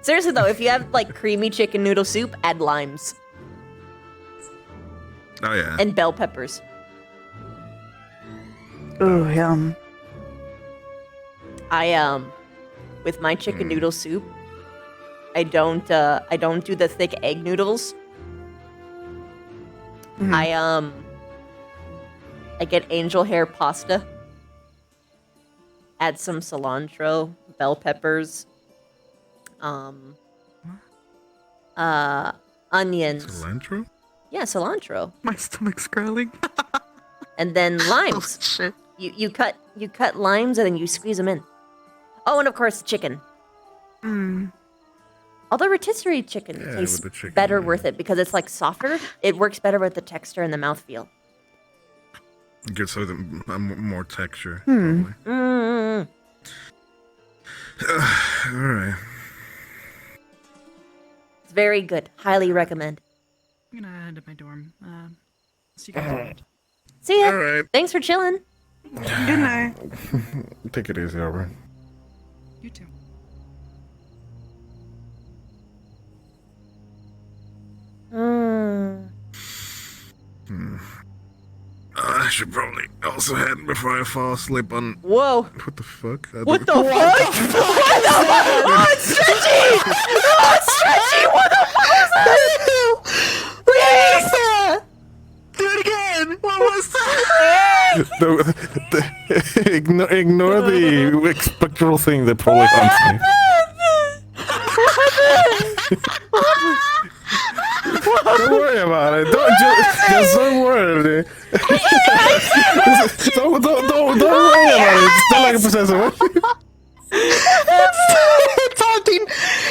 Seriously though, if you have like creamy chicken noodle soup, add limes. Oh yeah. And bell peppers. Ooh, yum. With my chicken noodle soup, I don't do the thick egg noodles. I get angel hair pasta. Add some cilantro, bell peppers, onions. Cilantro? Yeah, cilantro. My stomach's growling. And then limes. Oh, shit. You cut limes and then you squeeze them in. Oh, and of course chicken. Although rotisserie chicken tastes with the chicken, better with it because it's like softer. It works better with the texture and the mouthfeel. Gives her more texture. Mm. Alright. It's very good. Highly recommend. I'm gonna head to my dorm. See you guys later. See ya. All right. Thanks for chilling. Good night. Take it easy, Albert. You too. I should probably also head before I fall asleep on. Whoa! What the fuck? What the fuck? What the fuck? Oh, it's stretchy! Oh, it's stretchy! What the fuck was that? Do it again! What was that? Ignore the spectral thing that probably haunts me. Don't worry about it. Just don't worry. don't worry about it. It's not like a possessor.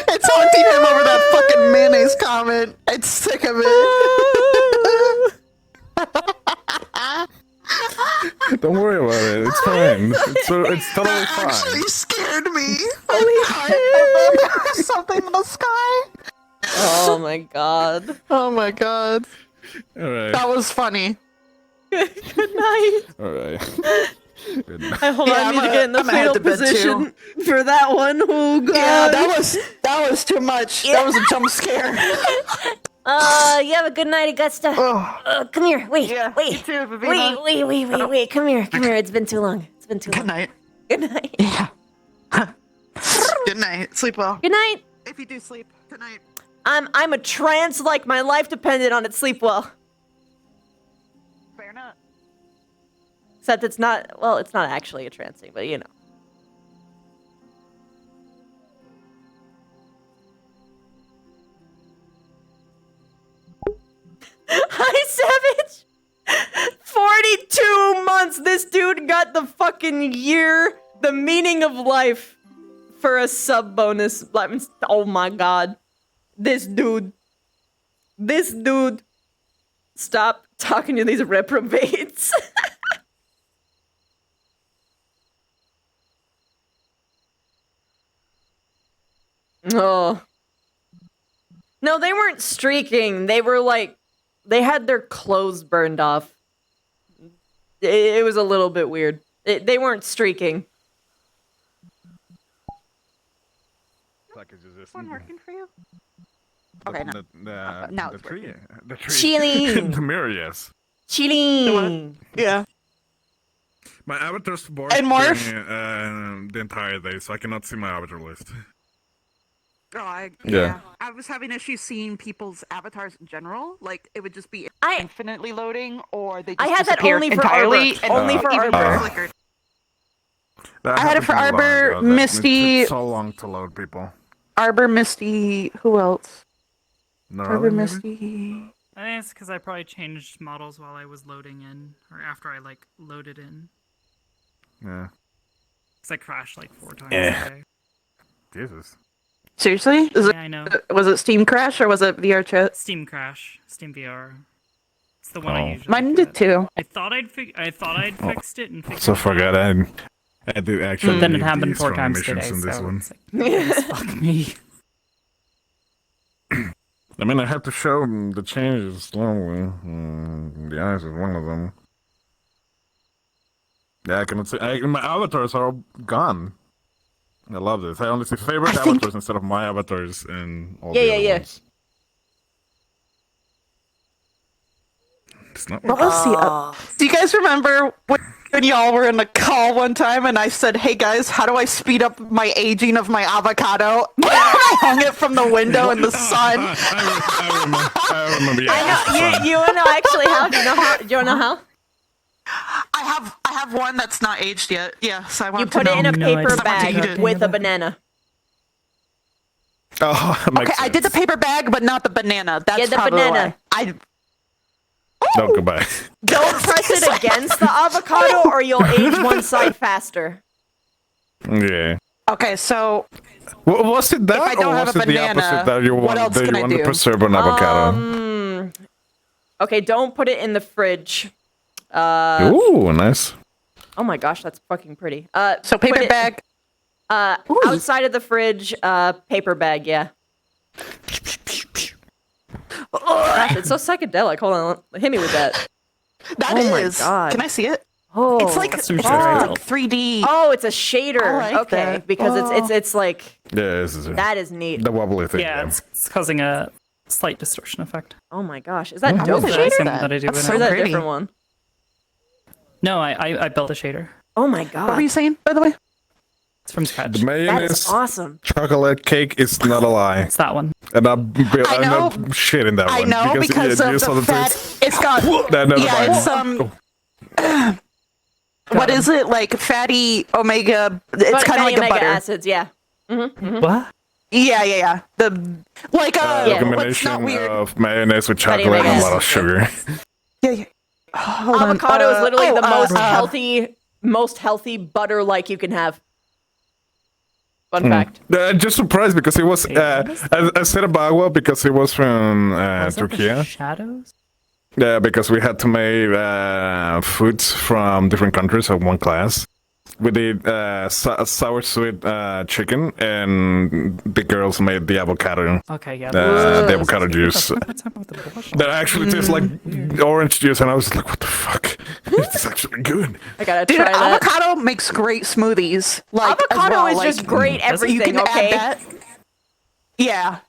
It's haunting him over that fucking mayonnaise comment. It's sick of it. Don't worry about it. It's fine. It's totally fine. Actually scared me. Holy shit! Something in the sky. Oh my god. Oh my god. Alright. That was funny. Good night. Alright. Good night. I hold on, I need to get in the fetal position for that one. Oh god. Yeah, that was too much. Yeah. That was a jump scare. You have a good night, Augusta. Come here. Wait. Yeah, wait. you too, Vivina. Wait. Come here. It's been too long. Good night. Good night. Yeah. Good night. Sleep well. Good night. If you do sleep. Good night. I'm a trance like my life depended on it. Sleep well. Fair enough. Except it's not actually a trancing, but you know. Hi, Savage! 42 months! This dude got the fucking year, the meaning of life for a sub bonus. Oh my god. This dude. Stop talking to these reprobates. Oh. No, they weren't streaking. They were like, they had their clothes burned off. It was a little bit weird. They weren't streaking. Is this one working for you? Okay, no. Now the it's tree. working. The tree. Chilling. The mirror, yes. Chilling. Yeah. My avatar's bored And Morph? during, the entire day, so I cannot see my avatar list. Oh, Yeah. I was having issues seeing people's avatars in general. Like, it would just be infinitely loading, or they just I had that disappear only for entirely. Arbor. And Only for even Arbor. flickered. I had it for happened to me long Arbor, ago. It Misty. took so long to load people. Arbor, Misty. Who else? Norlin, Arbor, maybe? Misty. I think it's because I probably changed models while I was loading in, or after I like loaded in. Yeah. Because I crashed like 4 times Yeah. today. Jesus. Seriously? Yeah, I know. Was it Steam Crash or was it VR Chat? Steam Crash, Steam VR. It's the one I usually. Mine did too. I thought I'd fixed it and fixed So it. forgot I did actually. Then it need happened these 4 from times missions today, in this so one. it's like, fuck me. I mean, I have to show them the changes slowly. The eyes is one of them. Yeah, I cannot see. My avatars are all gone. I love this. I only see favorite avatars instead of my avatars and all the other ones. It's not What was do you guys remember when y'all were in a call one time and I said, hey guys, how do I speed up my aging of my avocado? I hung it from the window in the sun. I remember. Yeah, I know. You want to know actually how? Do you know how? Do you want to know how? I have one that's not aged yet. Yes, I want You to put know. it in a paper I want to eat bag it. with a banana. Oh, Okay, I did the paper bag, but not the banana. That's Yeah, the probably banana. why. No, goodbye. Don't press it against the avocado, or you'll age one side faster. Yeah. Okay, so Was it that, if I don't or have was a it the banana, opposite that you what else want? That can you I want to do? preserve an avocado? Okay, don't put it in the fridge. Ooh, nice. Oh my gosh, that's fucking pretty. So paper bag. Outside of the fridge, paper bag, yeah. Gosh, it's so psychedelic. Hold on, hit me with that. That oh is. My God. Can I see it? Oh, It's like Custom it's shader. like 3D. Oh, it's a shader. I like okay, that. because it's like Yeah, this is that is neat. the wobbly thing. Yeah, it's causing a slight distortion effect. Oh my gosh, is that I dope really shader? like Something that. that I do That's in so Or is that a pretty. different one? No, I built a shader. Oh my What god, were you saying, by the way? It's from scratch. The mayonnaise that's awesome. chocolate cake is not a lie. It's that one. And I'm know. not shitting that I one. know because you of saw the fat. tweets. It's got. No, never Yeah, mind. it's what is it like? Fatty omega. It's kind of like a omega butter. acids, yeah. Mm-hmm. What? Yeah. The like The what's combination not weird. of mayonnaise with Fatty chocolate and a omega lot of acids, sugar. Yeah. Hold on, Avocado is literally the oh, most healthy butter like you can have. Fun fact. Just surprised because it was. I said Bagua because it was from Turkey. Shadows? Yeah, because we had to make foods from different countries of one class. We did sour sweet chicken, and the girls made the avocado. Okay, yeah. The avocado juice. That actually tastes like orange juice, and I was like, "What the fuck? This is actually good." I gotta Dude, try that. avocado makes great smoothies. Like Avocado as well. is like, just great you everything, can okay? add that. Yeah,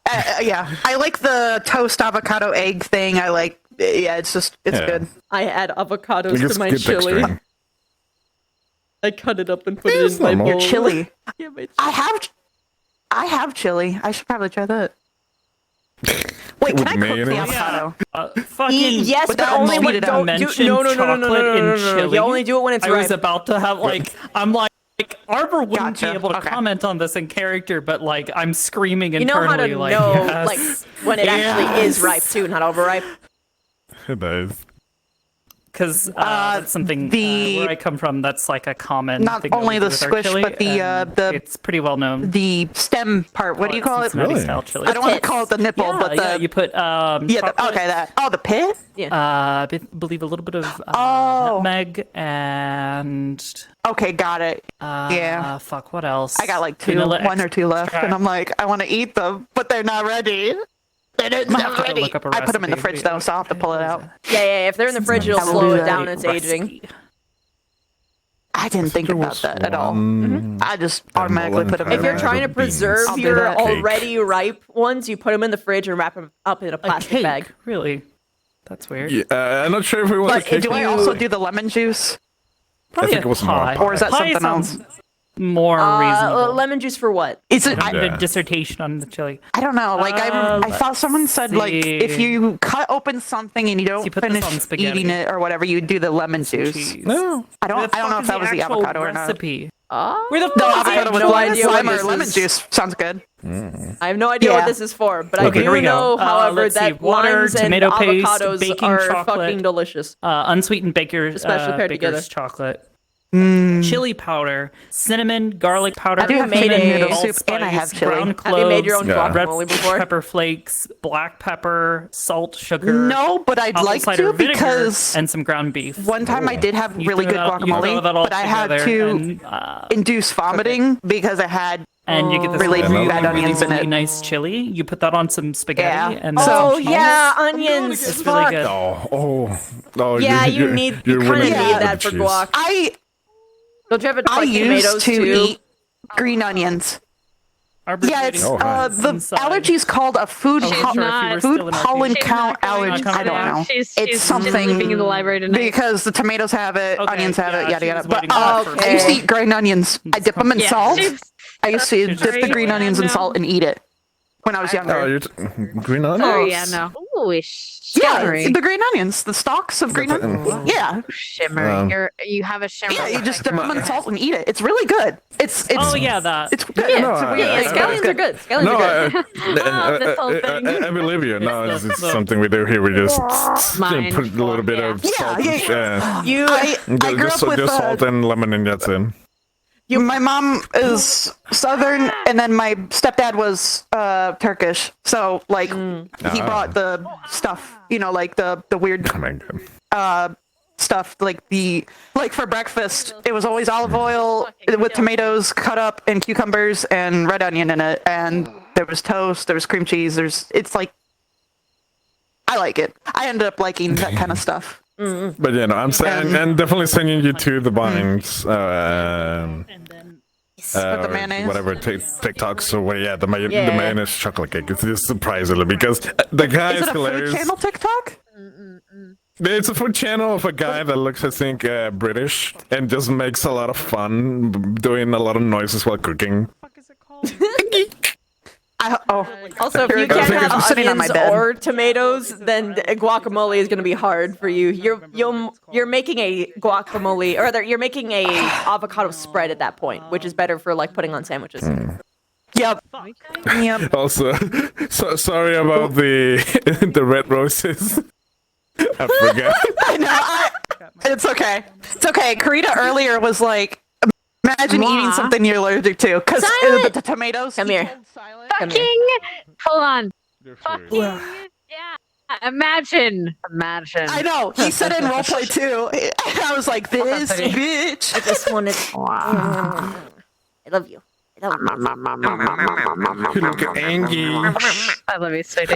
yeah. I like the toast avocado egg thing. I like. Yeah, it's good. I add avocados It gives to my good chili. texture. I cut it up and put it in my normal. bowl. Your chili. Yeah, my I have chili. I should probably try that. Wait, can I cook the mayonnaise? avocado? Fucking yes, but without only when sweet don't mention do, no, chocolate and chili. You only do it when it's I ripe. was about to have I'm like Arbor wouldn't Gotcha. be able to Okay. comment on this in character, but like I'm screaming You know how to internally like know yes. like when it actually is ripe too, not overripe. It does. Because that's something where I come from. That's like a common. Not thing that only we the do with our squish, chili, but the and it's pretty well known. The stem part. What do you call it? Cincinnati style chili. I don't want to call it the nipple, Yeah, but the yeah, you put chocolate, that. Oh, the pit. Yeah. I believe a little bit of nutmeg and. Okay, got it. Yeah. Fuck. What else? I got like Vanilla one or two left, extract. and I'm like, I want to eat them, but they're not ready. They're not ready. look up a I put them in the recipe. fridge though, so I'll have to pull it out. Yeah. If they're in the fridge, it'll I will slow do it that. down. It's aging. I didn't think about that at all. I just automatically put them in If you're there. trying to preserve I'll do your that. already ripe ones, you put them in the fridge and wrap them up in a plastic cake? bag. Really? That's weird. Yeah, I'm not sure if we want But to do I also do the lemon juice? I think it was more pie. Or is that Pie something sounds- else? more reasonable. Lemon juice for what? Is it? I did a dissertation on the chili. I don't know. Like I thought someone said like see. if you cut open something and you don't you put this finish on spaghetti. eating it or whatever, you do the lemon juice. No. I don't know if that was the avocado or not. recipe. Where the No, fuck? I avocado have with no idea what lime or this lemon is. juice sounds good. I have no idea Yeah. what this is for, but I Okay, do here we know, go. however, Let's see. that Water, limes and tomato paste, avocados baking are chocolate, fucking delicious. Unsweetened Especially paired together. baker's chocolate. Chili powder, cinnamon, garlic powder, I do have cumin, tomato noodle soup, allspice, and I have chili. ground Have cloves, you made your own Yeah. red guacamole before? pepper flakes, black pepper, salt, sugar. No, but I'd apple like cider to vinegar, because and some ground beef. one time I did have You really throw good that- you throw guacamole, that all but I had together to and, induce vomiting because I had and you get this really really, red onions in it. nice chili. You put that on some spaghetti Yeah. and Oh some cheese. yeah, onions. It's really Fuck. good. Oh, Yeah, you you're kind of winning need with that the for cheese. guac. Don't you have it I like tomatoes used to too? eat green onions. Yeah, it's Oh, hi. the allergy's called a food Oh, po- sure, if you were food still in our pollen team. count She's not allergy. going I don't to know. She's It's something sleeping in the library tonight. because the tomatoes have it, Okay, onions have it, yeah, yada she yada. was But waiting on that I used to Okay. eat green onions. I dip them in Yeah, salt. she's- I used to She's dip the right. green onions in no. salt and eat it when I was Oh, younger. you're green onions? Oh yeah, no. Ooh, Yeah, shimmery. the green onions, the stalks of green onions. Yeah, Shimmery. You have a shimmer. yeah. You just dip them in salt and eat it. It's really good. It's Oh yeah, that. it's good. Yeah, No, it's I- yeah, I- scallions are good. Scallions No, are good. This whole thing. I believe you. No, It's it's the- something we do here. We just Mine. put a little bit of Yeah, salt. yeah. You I grew Just up with salt and lemon and that's it. My mom is Southern, and then my stepdad was Turkish. So like he brought the stuff, like the weird Oh my God. stuff, like for breakfast. It was always olive oil with tomatoes cut up and cucumbers and red onion in it, and there was toast, there was cream cheese. It's like I like it. I ended up liking that kind of stuff. But yeah, no, I'm saying, and definitely sending you to the vines. With the mayonnaise? Whatever, TikToks or what, yeah, the Yeah. mayonnaise chocolate cake. It's just surprisingly because the guy Is is it a hilarious. food channel TikTok? It's a food channel of a guy that looks, I think, British and just makes a lot of fun doing a lot of noises while cooking. Also, if you Here it can't goes. have I'm sitting on my onions bed. or tomatoes, then guacamole is going to be hard for you. You're making a guacamole, or rather, you're making a avocado spread at that point, which is better for like putting on sandwiches. Yep. Yep. Also, so sorry about the the red roses. I forgot. I know. It's okay. It's okay. Karita earlier was like, imagine eating something you're allergic to, because the tomatoes. Come here. Fucking. Hold on. Fucking. Yeah. Imagine. I know. He said it in roleplay too. I was like, this bitch. I just wanted. I love you. I love you. You look angry. I love you, sweetie.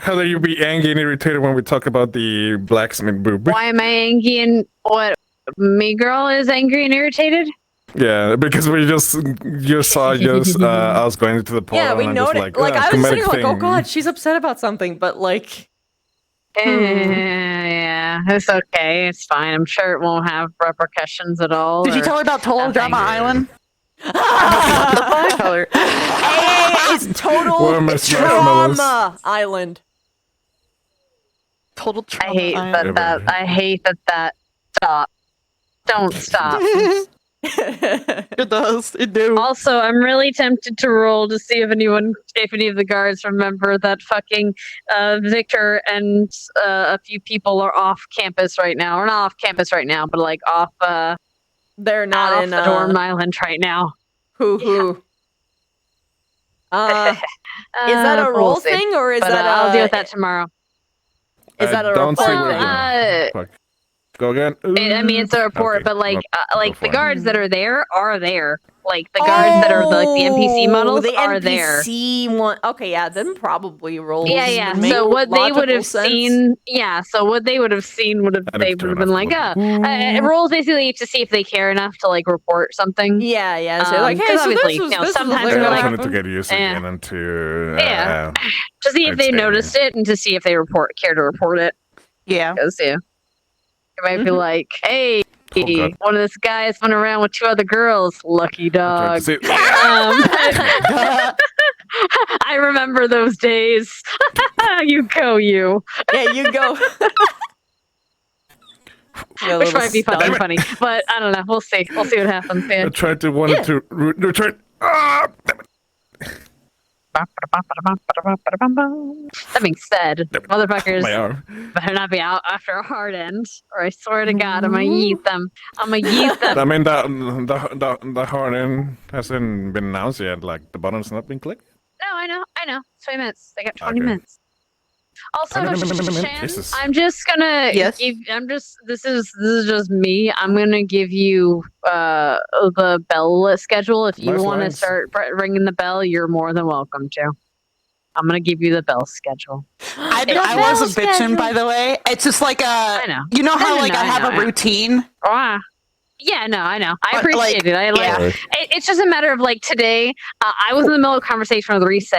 How do you be angry and irritated when we talk about the blacksmith boob? Why am I angry and what? Me girl is angry and irritated? Yeah, because you saw I was going to the portal. Yeah, we and I'm just noticed. like, I was sitting comedic like, oh thing. god, she's upset about something, but like. Yeah, it's okay. It's fine. I'm sure it won't have repercussions at all. Did you or tell her about Total nothing. Drama Island? Hey, it's total Where are my marshmallows? trauma island. Total I Trauma hate Island. I hate that. Stop. Don't stop. It does. It do. Also, I'm really tempted to roll to see if any of the guards remember that fucking Victor and a few people are off campus right now, or not off campus right now, but like off. They're not off in the dorm island right now. Who? Is that a We'll roll see. thing, or is But, that I'll deal a? with that tomorrow. Is that a don't say report where thing? Fuck. Go again. I mean, it's a report, Okay, but like, go like for the it. guards that are there. Like the guards that are like the NPC models the are there. NPC one. Okay, yeah, then probably rolls. Yeah. would make So what they would logical have sense. seen, so what they would have seen would have they would have been like, rolls basically to see if they care enough to like report something. Yeah. So like, hey, 'cause so obviously, this was sometimes like, they're I like, wanted to get used again and to to see if they I'd say- noticed it and to see if they care to report it. Yeah. Because it might be like, hey, God. One of this guys went around with 2 other girls. Lucky dog. say- I remember those days. You go, you. Yeah, you go. Which might be funny, but I don't know. We'll see. We'll see what happens, man. I tried to wanted to return. Ah! That being said, motherfuckers My arm. better not be out after a hard end, or I swear to God, I'm gonna yeet them. I'm gonna yeet them. I mean, the hard end hasn't been announced yet. Like, the button's not been clicked. No, I know. 20 minutes. They got 20 Okay. minutes. Also, Shen, Jesus. I'm just gonna give. This is just me. I'm gonna give you the bell schedule. If you Nice want to lines. start ringing the bell, you're more than welcome to. I'm gonna give you the bell schedule. I wasn't bitching, by the way. It's just like I know. You know how I I have a routine. Yeah, no, I know. I But, appreciate it. I like. yeah. It's just a matter of like today. I was in the middle of a conversation with Rise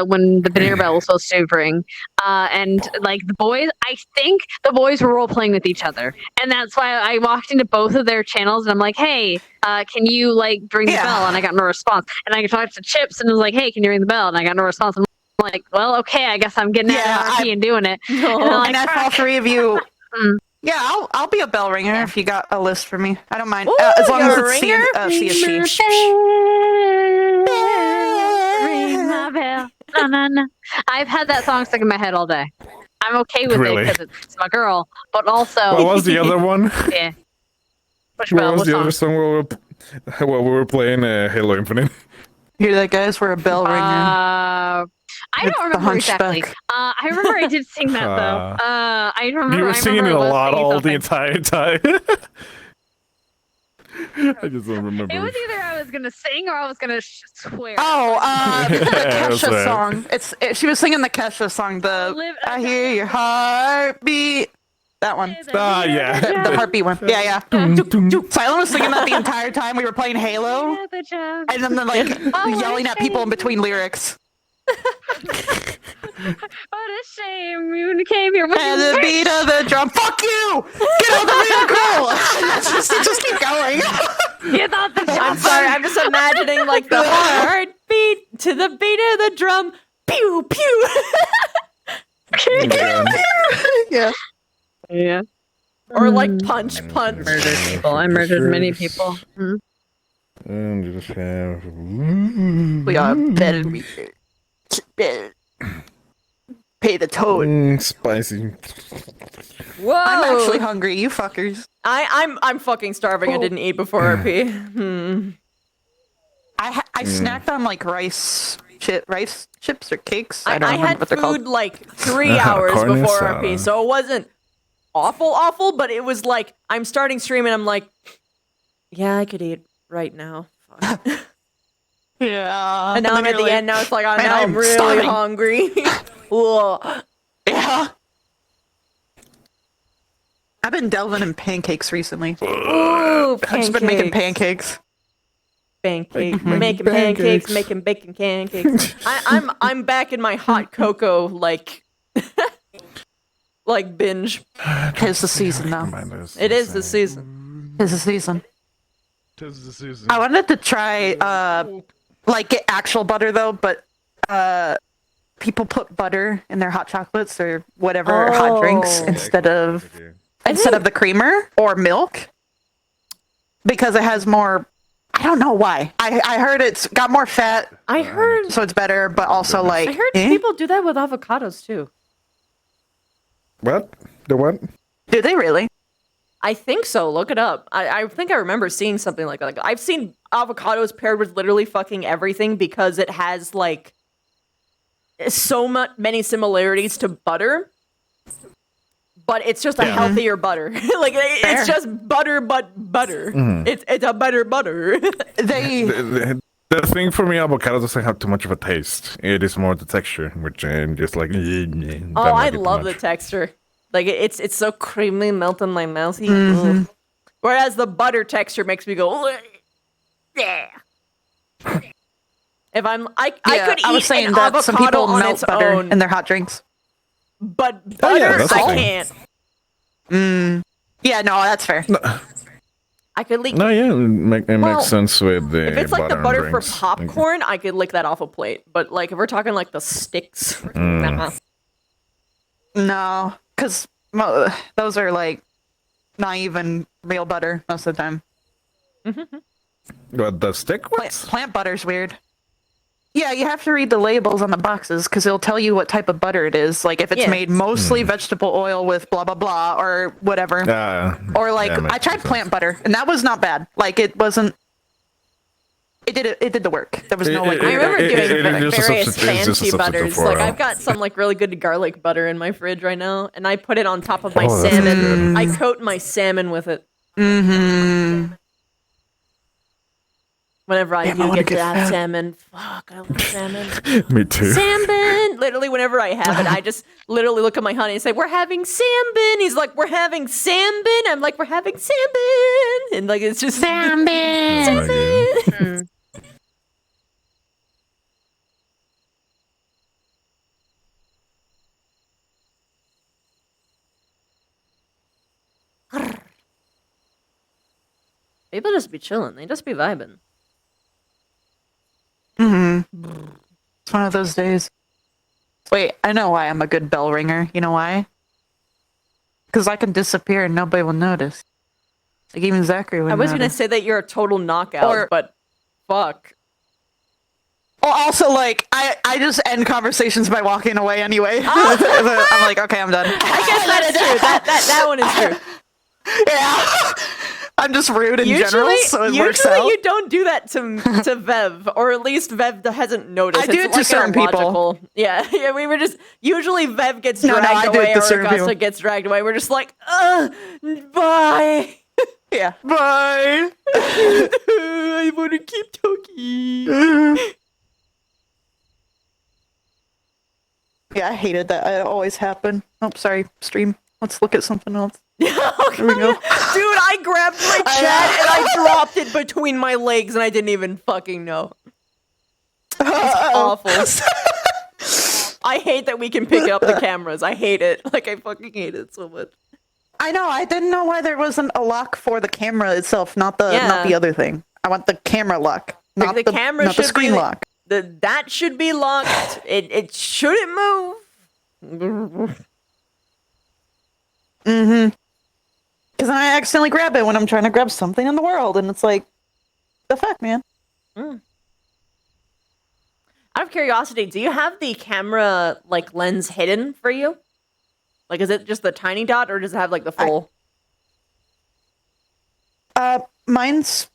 when the dinner bell was supposed to ring, and like the boys. I think the boys were role playing with each other, and that's why I walked into both of their channels and I'm like, "Hey, can you like ring the bell?" And I got no response. And I talked to Chips and was like, "Hey, can you ring the bell?" And I got no response. I'm like, "Well, okay, I guess I'm getting out RP and doing it." And I'm like, And that's all "Fuck." 3 of you. Yeah, I'll be a bell ringer if you got a list for me. I don't mind. Ooh, As long as you're a it's ringer? CSG. Ring my bell. Na. I've had that song stuck in my head all day. I'm okay with Really? it because it's my girl, but also. What was the other one? Yeah. Which What bell? was What the song? other song while we were playing Halo Infinite? Hear that, guys? We're a bell ringer. I It's don't the remember exactly. Hunchback. I remember I did sing that though. I remember. You were I singing it remember a I was lot singing all something. the entire time. I just don't remember. It was either I was gonna sing or I was gonna swear. The Yeah, Kesha that's song. She was singing the Kesha song. I hear your heartbeat. That one. Ah, yeah. The heartbeat one. Yeah. Silent was singing that the entire time we were playing Halo, and then like yelling at people in between lyrics. What a shame you came here with And your the beat of the drum. Fuck you! Get out the vehicle! just keep going. You thought the I'm sorry, I'm just imagining like the heartbeat to the beat of the drum. Pew pew. Yeah. Yeah. Or like punch. Murdered people. I murdered many people. And you just have. We are better than me. Pay the toad. Spicy. Whoa! I'm actually hungry, you fuckers. I'm fucking starving. I didn't eat before RP. I snacked on like rice chips or cakes. I don't I remember had what they're food called. like 3 hours Carne before asada. RP, so it wasn't awful, but it was like I'm starting stream and I'm like, yeah, I could eat right now. Fuck. Yeah. And now I'm at the end. Now it's like I'm really starving. hungry. Ugh. Yeah. I've been delving in pancakes recently. Ooh, I've just been making pancakes. Making pancakes, making bacon pancakes. I'm back in my hot cocoa like binge. Tis the season now. It is the season. Tis the season. Tis the season. I wanted to try like get actual butter though, but people put butter in their hot chocolates or whatever hot drinks instead of the creamer or milk because it has more. I don't know why. I heard it's got more fat. I heard so it's better, but also like I heard people do that with avocados too. What? The what? Do they really? I think so. Look it up. I think I remember seeing something like that. Like, I've seen avocados paired with literally fucking everything because it has like so many similarities to butter, but it's just a healthier butter. Like it's just butter, but butter. Mhm. It's a butter. The thing for me, avocado doesn't have too much of a taste. It is more the texture, which I'm just like. Oh, I love the texture. Like it's so creamy, melt in my mouth. Mhm. Whereas the butter texture makes me go, yeah. If I could eat I was saying an that avocado some people on melt its butter own, in their hot drinks. but butter that's I fine. can't. Yeah, no, that's fair. I could lick. No, yeah, it Well, makes sense with the If it's like the butter for drinks. popcorn, I could lick that off a plate. But like if we're talking like the sticks, nah. No, because those are like not even real butter most of the time. What, the stick ones? Plant butter's weird. Yeah, you have to read the labels on the boxes because it'll tell you what type of butter it is. Like if it's Yeah. made mostly vegetable oil with blah blah blah or whatever. Or like yeah, I tried plant butter and that was not bad. Like it wasn't. It did the work. There was no like. I remember doing just a various substitute- it's just a fancy substitute butters. for Like oil. I've got some like really good garlic butter in my fridge right now, and I put it on top of my Oh, that's salmon. good. I coat my salmon with it. Mm-hmm. Whenever I Damn, I do wanna get to get have fat. salmon, fuck, I love salmon. Me too. Salmon! Literally, whenever I have it, I just literally look at my honey and say, "We're having salmon." He's like, "We're having salmon." I'm like, "We're having salmon," and like it's just salmon. salmon. People just be chilling. They just be vibing. It's one of those days. Wait, I know why I'm a good bell ringer. You know why? Because I can disappear and nobody will notice. Like even Zachary would. I was gonna say that you're a total knockout, but fuck. Well, also like I just end conversations by walking away anyway. I'm like, okay, I'm done. I guess that's true. That one is true. Yeah. I'm just rude in general, so it works out. Usually you don't do that to Vev, or at least Vev hasn't noticed. I do it to like certain people. illogical. Yeah, we were just usually Vev gets No, dragged I do away it to or certain Augusta people. gets dragged away. We're just like, bye. Yeah, bye. I want to keep talking. Yeah, I hated that. It always happened. Oh, sorry, stream. Let's look at something else. Oh, There we go. Dude, I grabbed my chat and I dropped it between my legs and I didn't even fucking know. It's awful. I hate that we can pick up the cameras. I hate it. Like, I fucking hate it so much. I know. I didn't know why there wasn't a lock for the camera itself, not the other thing. I want the camera lock, not the camera not the should screen be lock. That should be locked. It shouldn't move. Mm-hmm. Because I accidentally grab it when I'm trying to grab something in the world, and it's like, the fuck, man. Out of curiosity, do you have the camera like lens hidden for you? Like, is it just the tiny dot, or does it have like the full? Mine's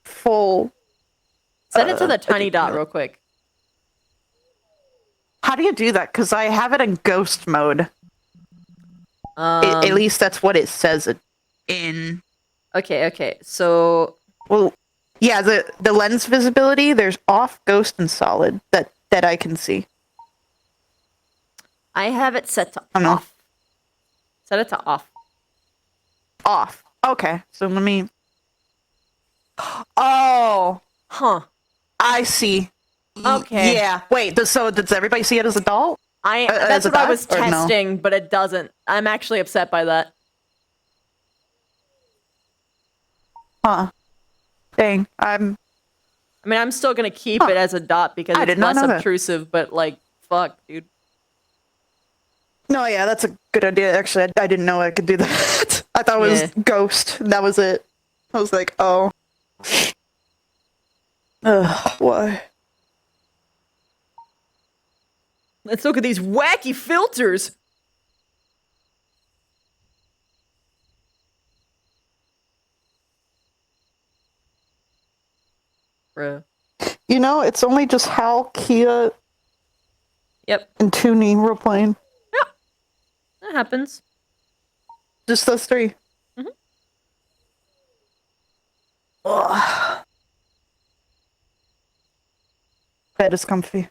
full. Set it to the tiny dot real quick. How do you do that? Because I have it in ghost mode. At least that's what it says it in. Okay. So, well, yeah, the lens visibility, there's off, ghost, and solid that I can see. I have it set to know. off. Set it to off. Off. Okay, so let me. Oh, huh. I see. Okay. Yeah. Wait. So does everybody see it as a doll? That's as a what I dot, was or no? testing, but it doesn't. I'm actually upset by that. Huh. Dang. I mean, I'm still gonna keep it as a dot because I it's did not less know that. obtrusive. But like, fuck, dude. No, yeah, that's a good idea. Actually, I didn't know I could do that. I thought it was ghost. That was it. I was like, oh. Why? Let's look at these wacky filters. Bruh. You know, it's only just Hal, Kia, Yep. and Toonie we're playing. That happens. Just those three. Mhm. Ugh. Bed is comfy.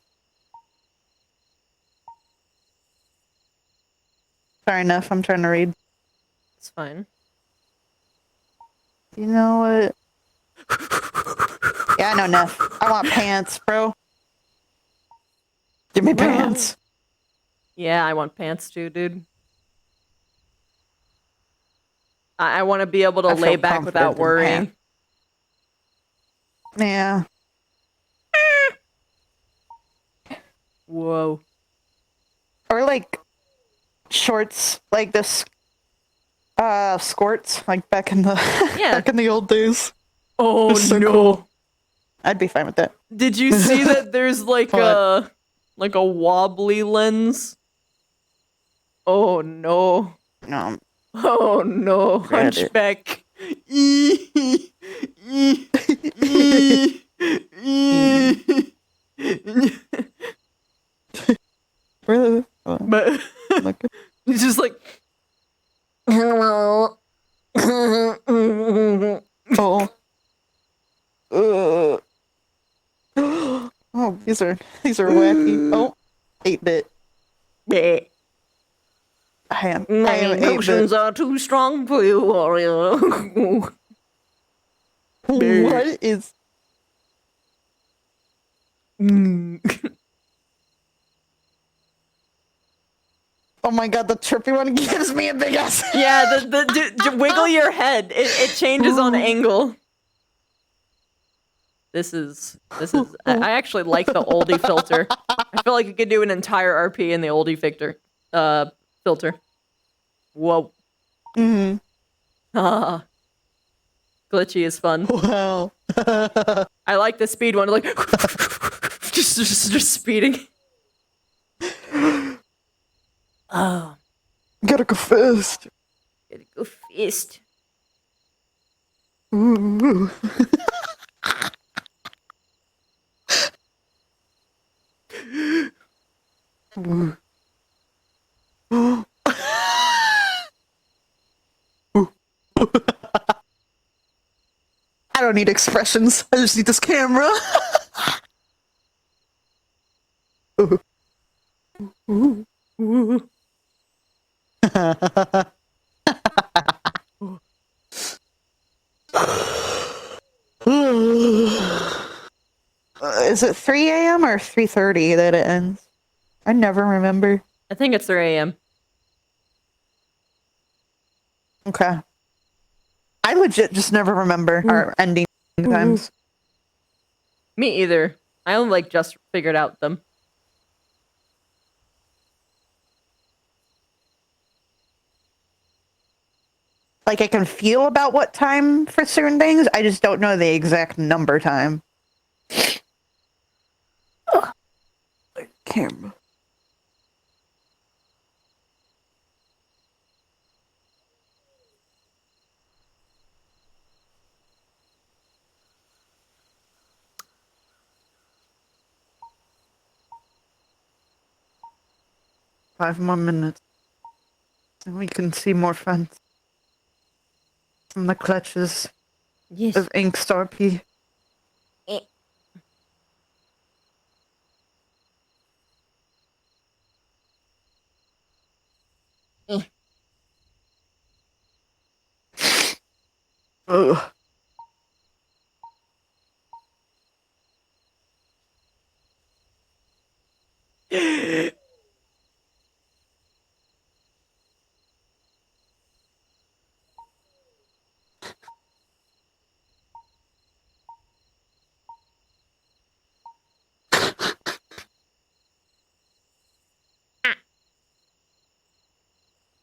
Sorry, enough. I'm trying to read. It's fine. You know what? Yeah, I know, Neff. I want pants, bro. Give me pants. Yeah, I want pants too, dude. I want to be able to I lay feel back without confident in worrying. Yeah. Whoa. Or like shorts like this skirts like back in the back in the old days. Oh It's so no. cool. I'd be fine with that. Did you see that there's like a wobbly lens? Oh no. No. Oh no. Read it. Hunchback. Really? But he's just like Hello. Oh. Oh, these are wacky. Oh, 8-bit. Yeah. I am My 8-bit. emotions are too strong for you, warrior. What is? Oh my god, the trippy one gives me a big ass. Yeah, wiggle your head. It changes on angle. This is. I actually like the oldie filter. I feel like you could do an entire RP in the oldie filter. Whoa. Mm-hmm. Ah. Glitchy is fun. Wow. I like the speed one, like just speeding. Oh. Gotta go fast. Gotta go fast. Ooh. Ooh. I don't need expressions. I just need this camera. Ooh. Ooh. Is it 3 a.m. or 3:30 that it ends? I never remember. I think it's 3 a.m. Okay. I legit just never remember our ending times. Me either. I only like just figured out them. Like I can feel about what time for certain things. I just don't know the exact number time. Camera. Five more minutes. And we can see more friends. From the clutches of Inkstar P. Ugh.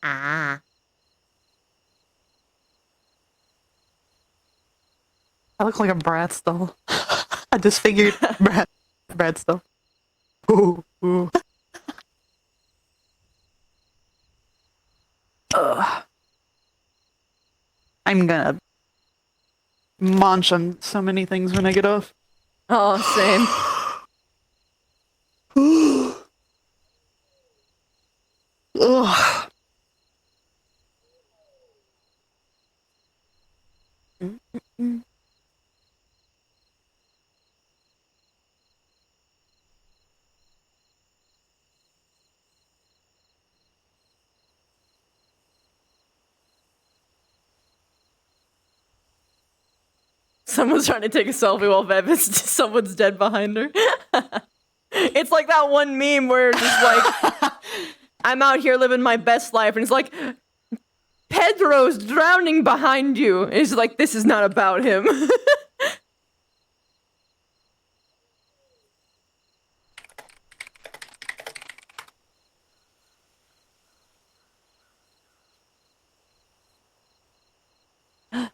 Ah. I look like a Bratz doll. I just figured Bratz doll. Ooh, ooh. Ugh. I'm gonna munch on so many things when I get off. Oh, same. Ugh. Someone's trying to take a selfie while someone's dead behind her. It's like that one meme where it's just like, I'm out here living my best life, and it's like, Pedro's drowning behind you. It's like, this is not about him.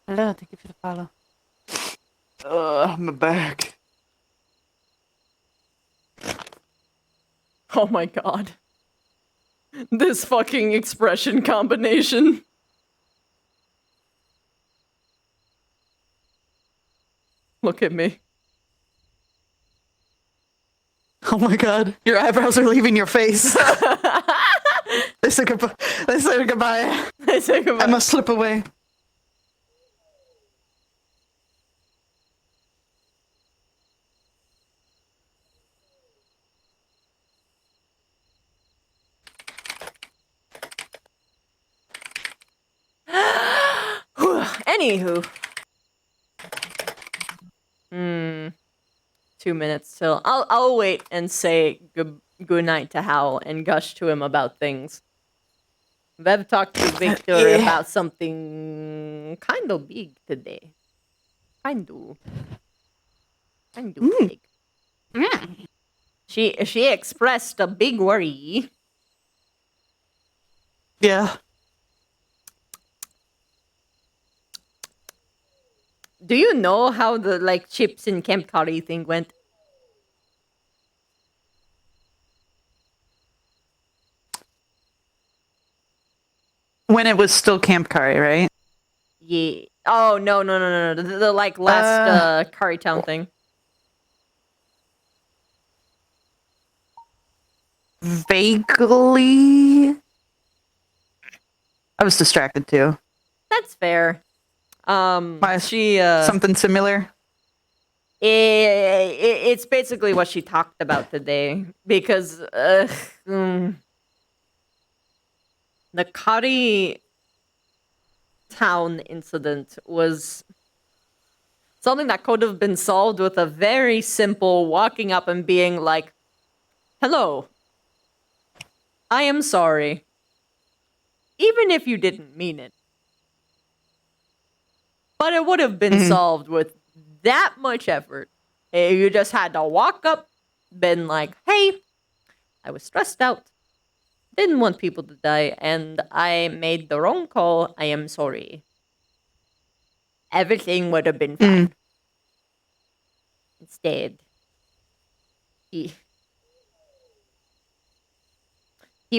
Hello, thank you for the follow. My back. Oh my god. This fucking expression combination. Look at me. Oh my god, your eyebrows are leaving your face. They say goodbye. They say goodbye. They say goodbye. I must slip away. Anywho. 2 minutes till. I'll wait and say good night to Howl and gush to him about things. Vev talked to Victor about something kind of big today. Kind of big. She expressed a big worry. Yeah. Do you know how the chips and Camp Curry thing went? When it was still Camp Curry, right? Yeah. Oh no. The last Curry Town thing. Vaguely. I was distracted too. That's fair. She something similar. It's basically what she talked about today because the Curry Town incident was something that could have been solved with a very simple walking up and being like, "Hello, I am sorry," even if you didn't mean it. But it would have been solved with that much effort. You just had to walk up, been like, "Hey, I was stressed out. Didn't want people to die, and I made the wrong call. I am sorry." Everything would have been fine. Instead, he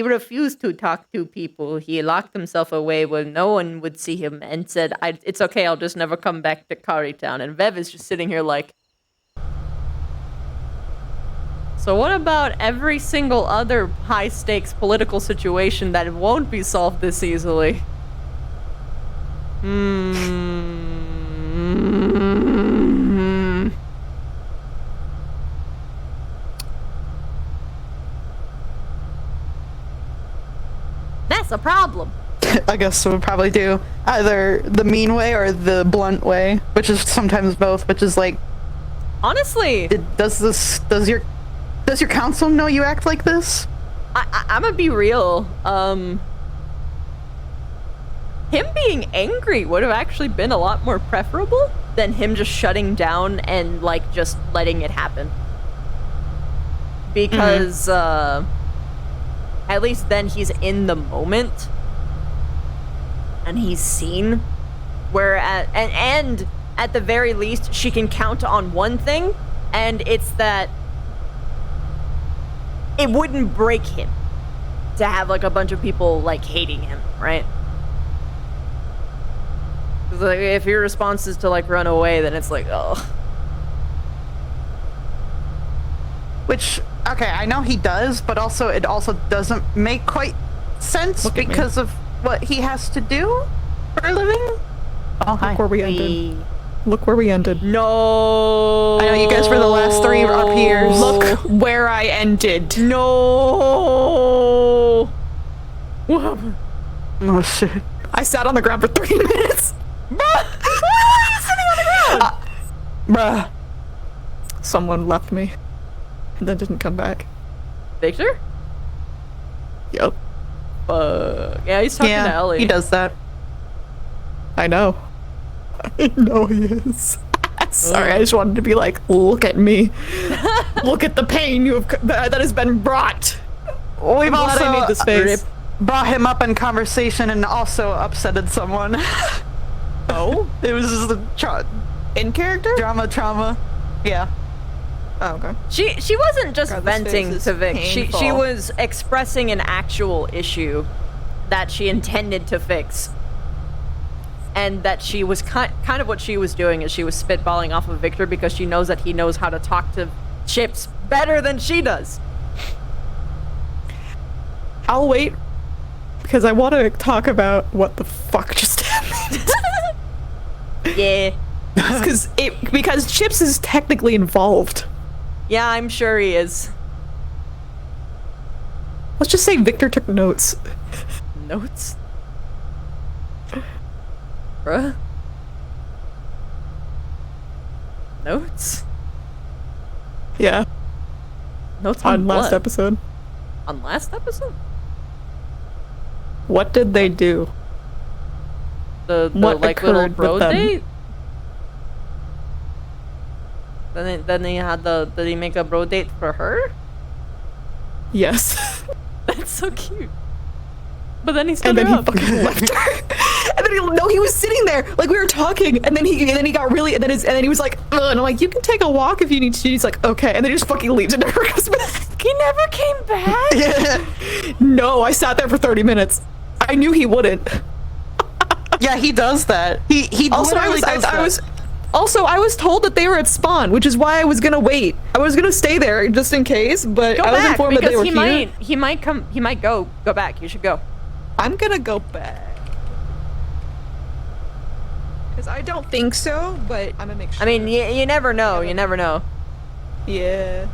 refused to talk to people. He locked himself away where no one would see him and said, "It's okay, I'll just never come back to Currytown." And Vev is just sitting here like, so what about every single other high-stakes political situation that won't be solved this easily? That's a problem. I guess we would probably do either the mean way or the blunt way, which is sometimes both, which is like, honestly, does your council know you act like this? I'm gonna be real. Him being angry would have actually been a lot more preferable than him just shutting down and just letting it happen. Because at least then he's in the moment and he's seen. Whereas and at the very least she can count on one thing, and it's that it wouldn't break him to have a bunch of people hating him, right? If your response is to run away, then it's oh. Which, okay, I know he does, but also it also doesn't make quite sense because of what he has to do for a living. Oh, hi. Look where we ended. Look where we ended. No. I know you guys were the last 3 up here. Look where I ended. No. What happened? Oh shit. I sat on the ground for 3 minutes. Why are you sitting on the ground? Bruh. Someone left me and then didn't come back. Victor? Yep. Yeah, he's talking to Ellie. He does that. I know. I know he is. Sorry, I just wanted to be like, look at me. Look at the pain that has been brought. We've also I made this face. brought him up in conversation and also upsetted someone. Oh? It was just in character? Trauma. Yeah. Oh, okay. She wasn't just God, this venting face is to Vic. She painful. was expressing an actual issue that she intended to fix. And that she was kind of what she was doing is she was spitballing off of Victor because she knows that he knows how to talk to Chips better than she does. I'll wait because I want to talk about what the fuck just happened. Yeah. because Chips is technically involved. Yeah, I'm sure he is. Let's just say Victor took notes. Notes? Bruh? Notes? Yeah. Notes on last what? episode. On last episode? What did they do? The What like little occurred bro with them? date? Then he had did he make a bro date for her? Yes. That's so cute. But then he And stood then her he up. fucking left her. And then he was sitting there like we were talking, and then he got really, and then he was like, ugh, and I'm like, you can take a walk if you need to. He's like, okay, and then he just fucking leaves and never comes back. He never came back. Yeah. No, I sat there for 30 minutes. I knew he wouldn't. Yeah, he does that. He Also, I literally does that. I was told that they were at spawn, which is why I was gonna wait. I was gonna stay there just in case, but Go I was back informed that because they were here. he might go back. You should go. I'm gonna go back. Because I don't think so, but I'm gonna make sure. I mean, you never know. You never know. Yeah.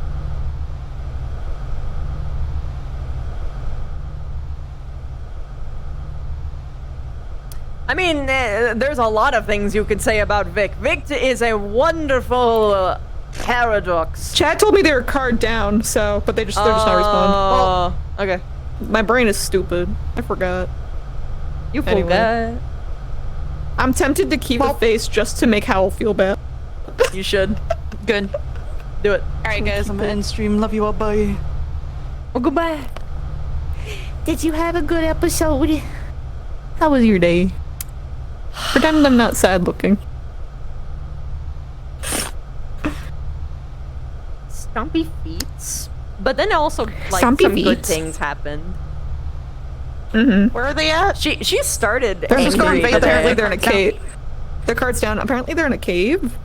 I mean, there's a lot of things you could say about Vic. Vic is a wonderful paradox. Chad told me they were card down, so they're just not responding. Oh, okay. My brain is stupid. I forgot. You Anyway. forgot. I'm tempted to keep the face just to make Howell feel bad. You should. Good. Do it. Alright guys, I'm gonna end stream. Love you all, bye. Oh, goodbye. Did you have a good episode? How was your day? Pretend I'm not sad looking. Stumpy feats. But then also, like, Stumpy some good feats. things happened. Mm-hmm. Where are they at? She started They're just angry. going apparently they're in a Down. cave. Their card's down. Apparently they're in a cave.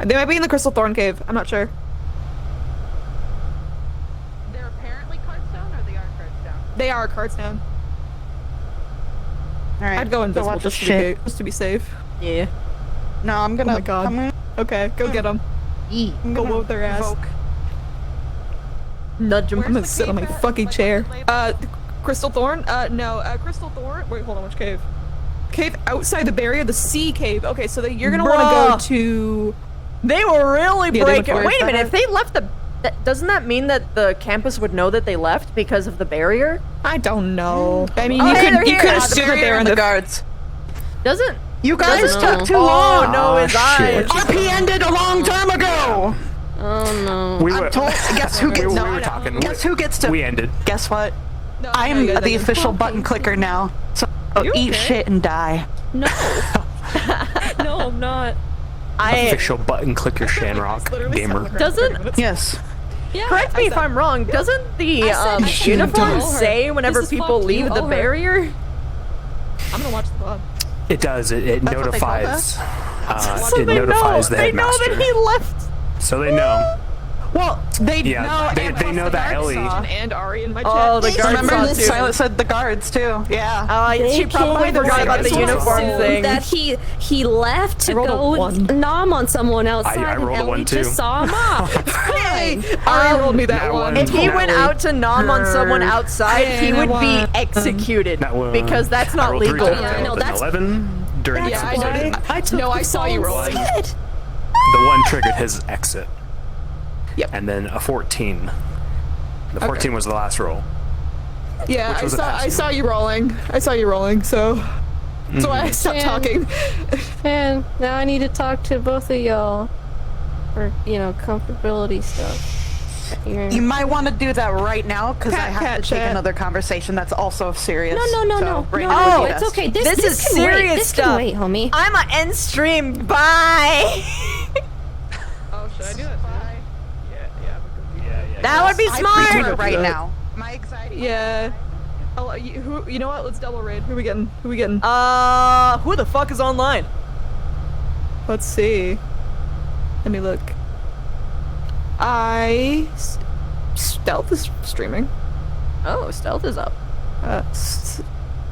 They might be in the Crystal Thorn Cave. I'm not sure. They're apparently cards down, or they are cards down? They are cards down. Alright. I'd go invisible watch just this to, shit. just to be safe. Yeah. No, I'm gonna. Oh my god. I'm gonna Okay, go get them. Go whoop their ass. invoke. Nudge them. I'm gonna sit on my fucking chair. Crystal Thorn? No, Crystal Thorn? Wait, hold on, which cave? Cave outside the barrier, the sea cave. Okay, so you're gonna want to go to... They were really Yeah, they breaking. went Wait a for it. minute. If they left doesn't that mean that the campus would know that they left because of the barrier? I don't know. I mean, Oh, you hey, they're could here. assume that they're in the guards. Doesn't You guys doesn't- took too Oh long. no, his eyes. RP ended a long time ago. Oh no. We were. Guess who gets? we no, were I know. talking. Guess who gets to? We ended. Guess what? No, I'm you guys the ended. official button clicker now. So You eat okay? shit and die. No. No, I'm not. Official button clicker Shanrock gamer. Doesn't Yes. Yeah. correct me if I'm wrong. Doesn't the I said uniform don't. say whenever This is people fuck leave you, the owe her. barrier? I'm gonna watch the vlog. It does. It That's what they told notifies. So It they notifies the They know headmaster. that he left. So they know. Well, they Yeah, know. they- and they plus know the that guards Ellie- saw. And Ari in my chat. Oh, the guards Remember, saw the too. Silent said the guards too. Yeah. She probably forgot about the uniform thing. That he left to I rolled a go one. nom on someone outside, I and rolled a Ellie one, too. just saw him off. It's fine. Ari rolled me that That one. one. If he went out to nom on someone outside, he would be executed That one. because that's I not rolled 3 legal. times. Yeah, I I know, rolled an that's- 11 during Yeah, I exit. did. I took No, I the saw you fall rolling. instead. The one triggered his exit. Yep. And then a 14. The 14 was the last roll. Yeah, Which was a pass. I saw you rolling. I saw you rolling, so... That's why I stopped talking. And now I need to talk to both of y'all for, comfortability stuff. You might want to do that right now because I have to take chat. another conversation that's also serious. No. Brandon, Oh, would it's you okay. best? This is can serious wait. This stuff. can wait, homie. I'ma end stream. Bye. Oh, should I do that? Bye. Yeah. That would be I smart. prefer it right now. My anxiety. Yeah. You know what? Let's double raid. Who we getting? Who the fuck is online? Let's see. Let me look. Stealth is streaming. Oh, Stealth is up.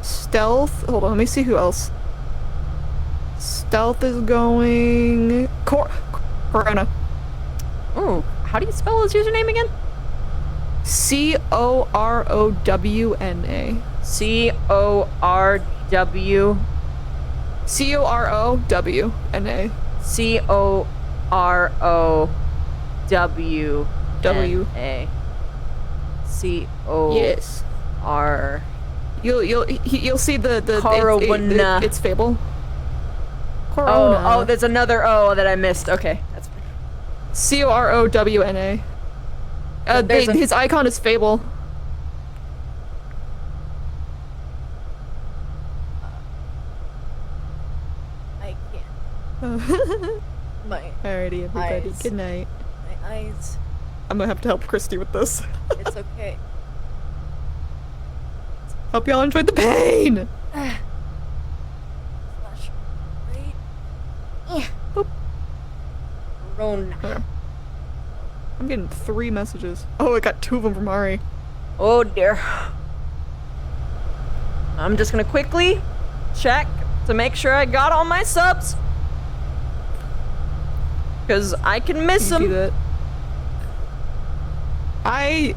Stealth. Hold on. Let me see who else. Stealth is going. Corona. Oh, how do you spell his username again? Corowna. CORW. COROWNA. COROWNA. Yes. R. You'll see the Corona. it's Fable. Corona. Oh, there's another O that I missed. Okay, that's fine. COROWNA. His icon is Fable. I can't. My Alrighty, everybody. eyes. Good night. My eyes. I'm gonna have to help Christy with this. It's okay. Hope y'all enjoyed the pain. Boop. Corona. I'm getting 3 messages. Oh, I got 2 of them from Ari. Oh dear. I'm just gonna quickly check to make sure I got all my subs. Cause I can miss them. I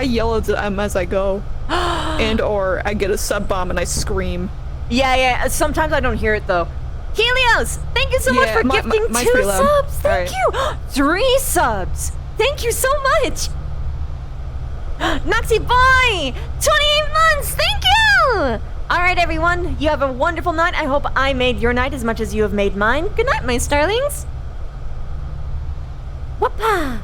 yell at them as I go. And or I get a sub bomb and I scream. Yeah, sometimes I don't hear it though. Helios, thank you so much for gifting 2 subs. Thank you. 3 subs. Thank you so much. Noxy Boy, 28 months. Thank you. All right, everyone. You have a wonderful night. I hope I made your night as much as you have made mine. Good night, my starlings. Whoopah.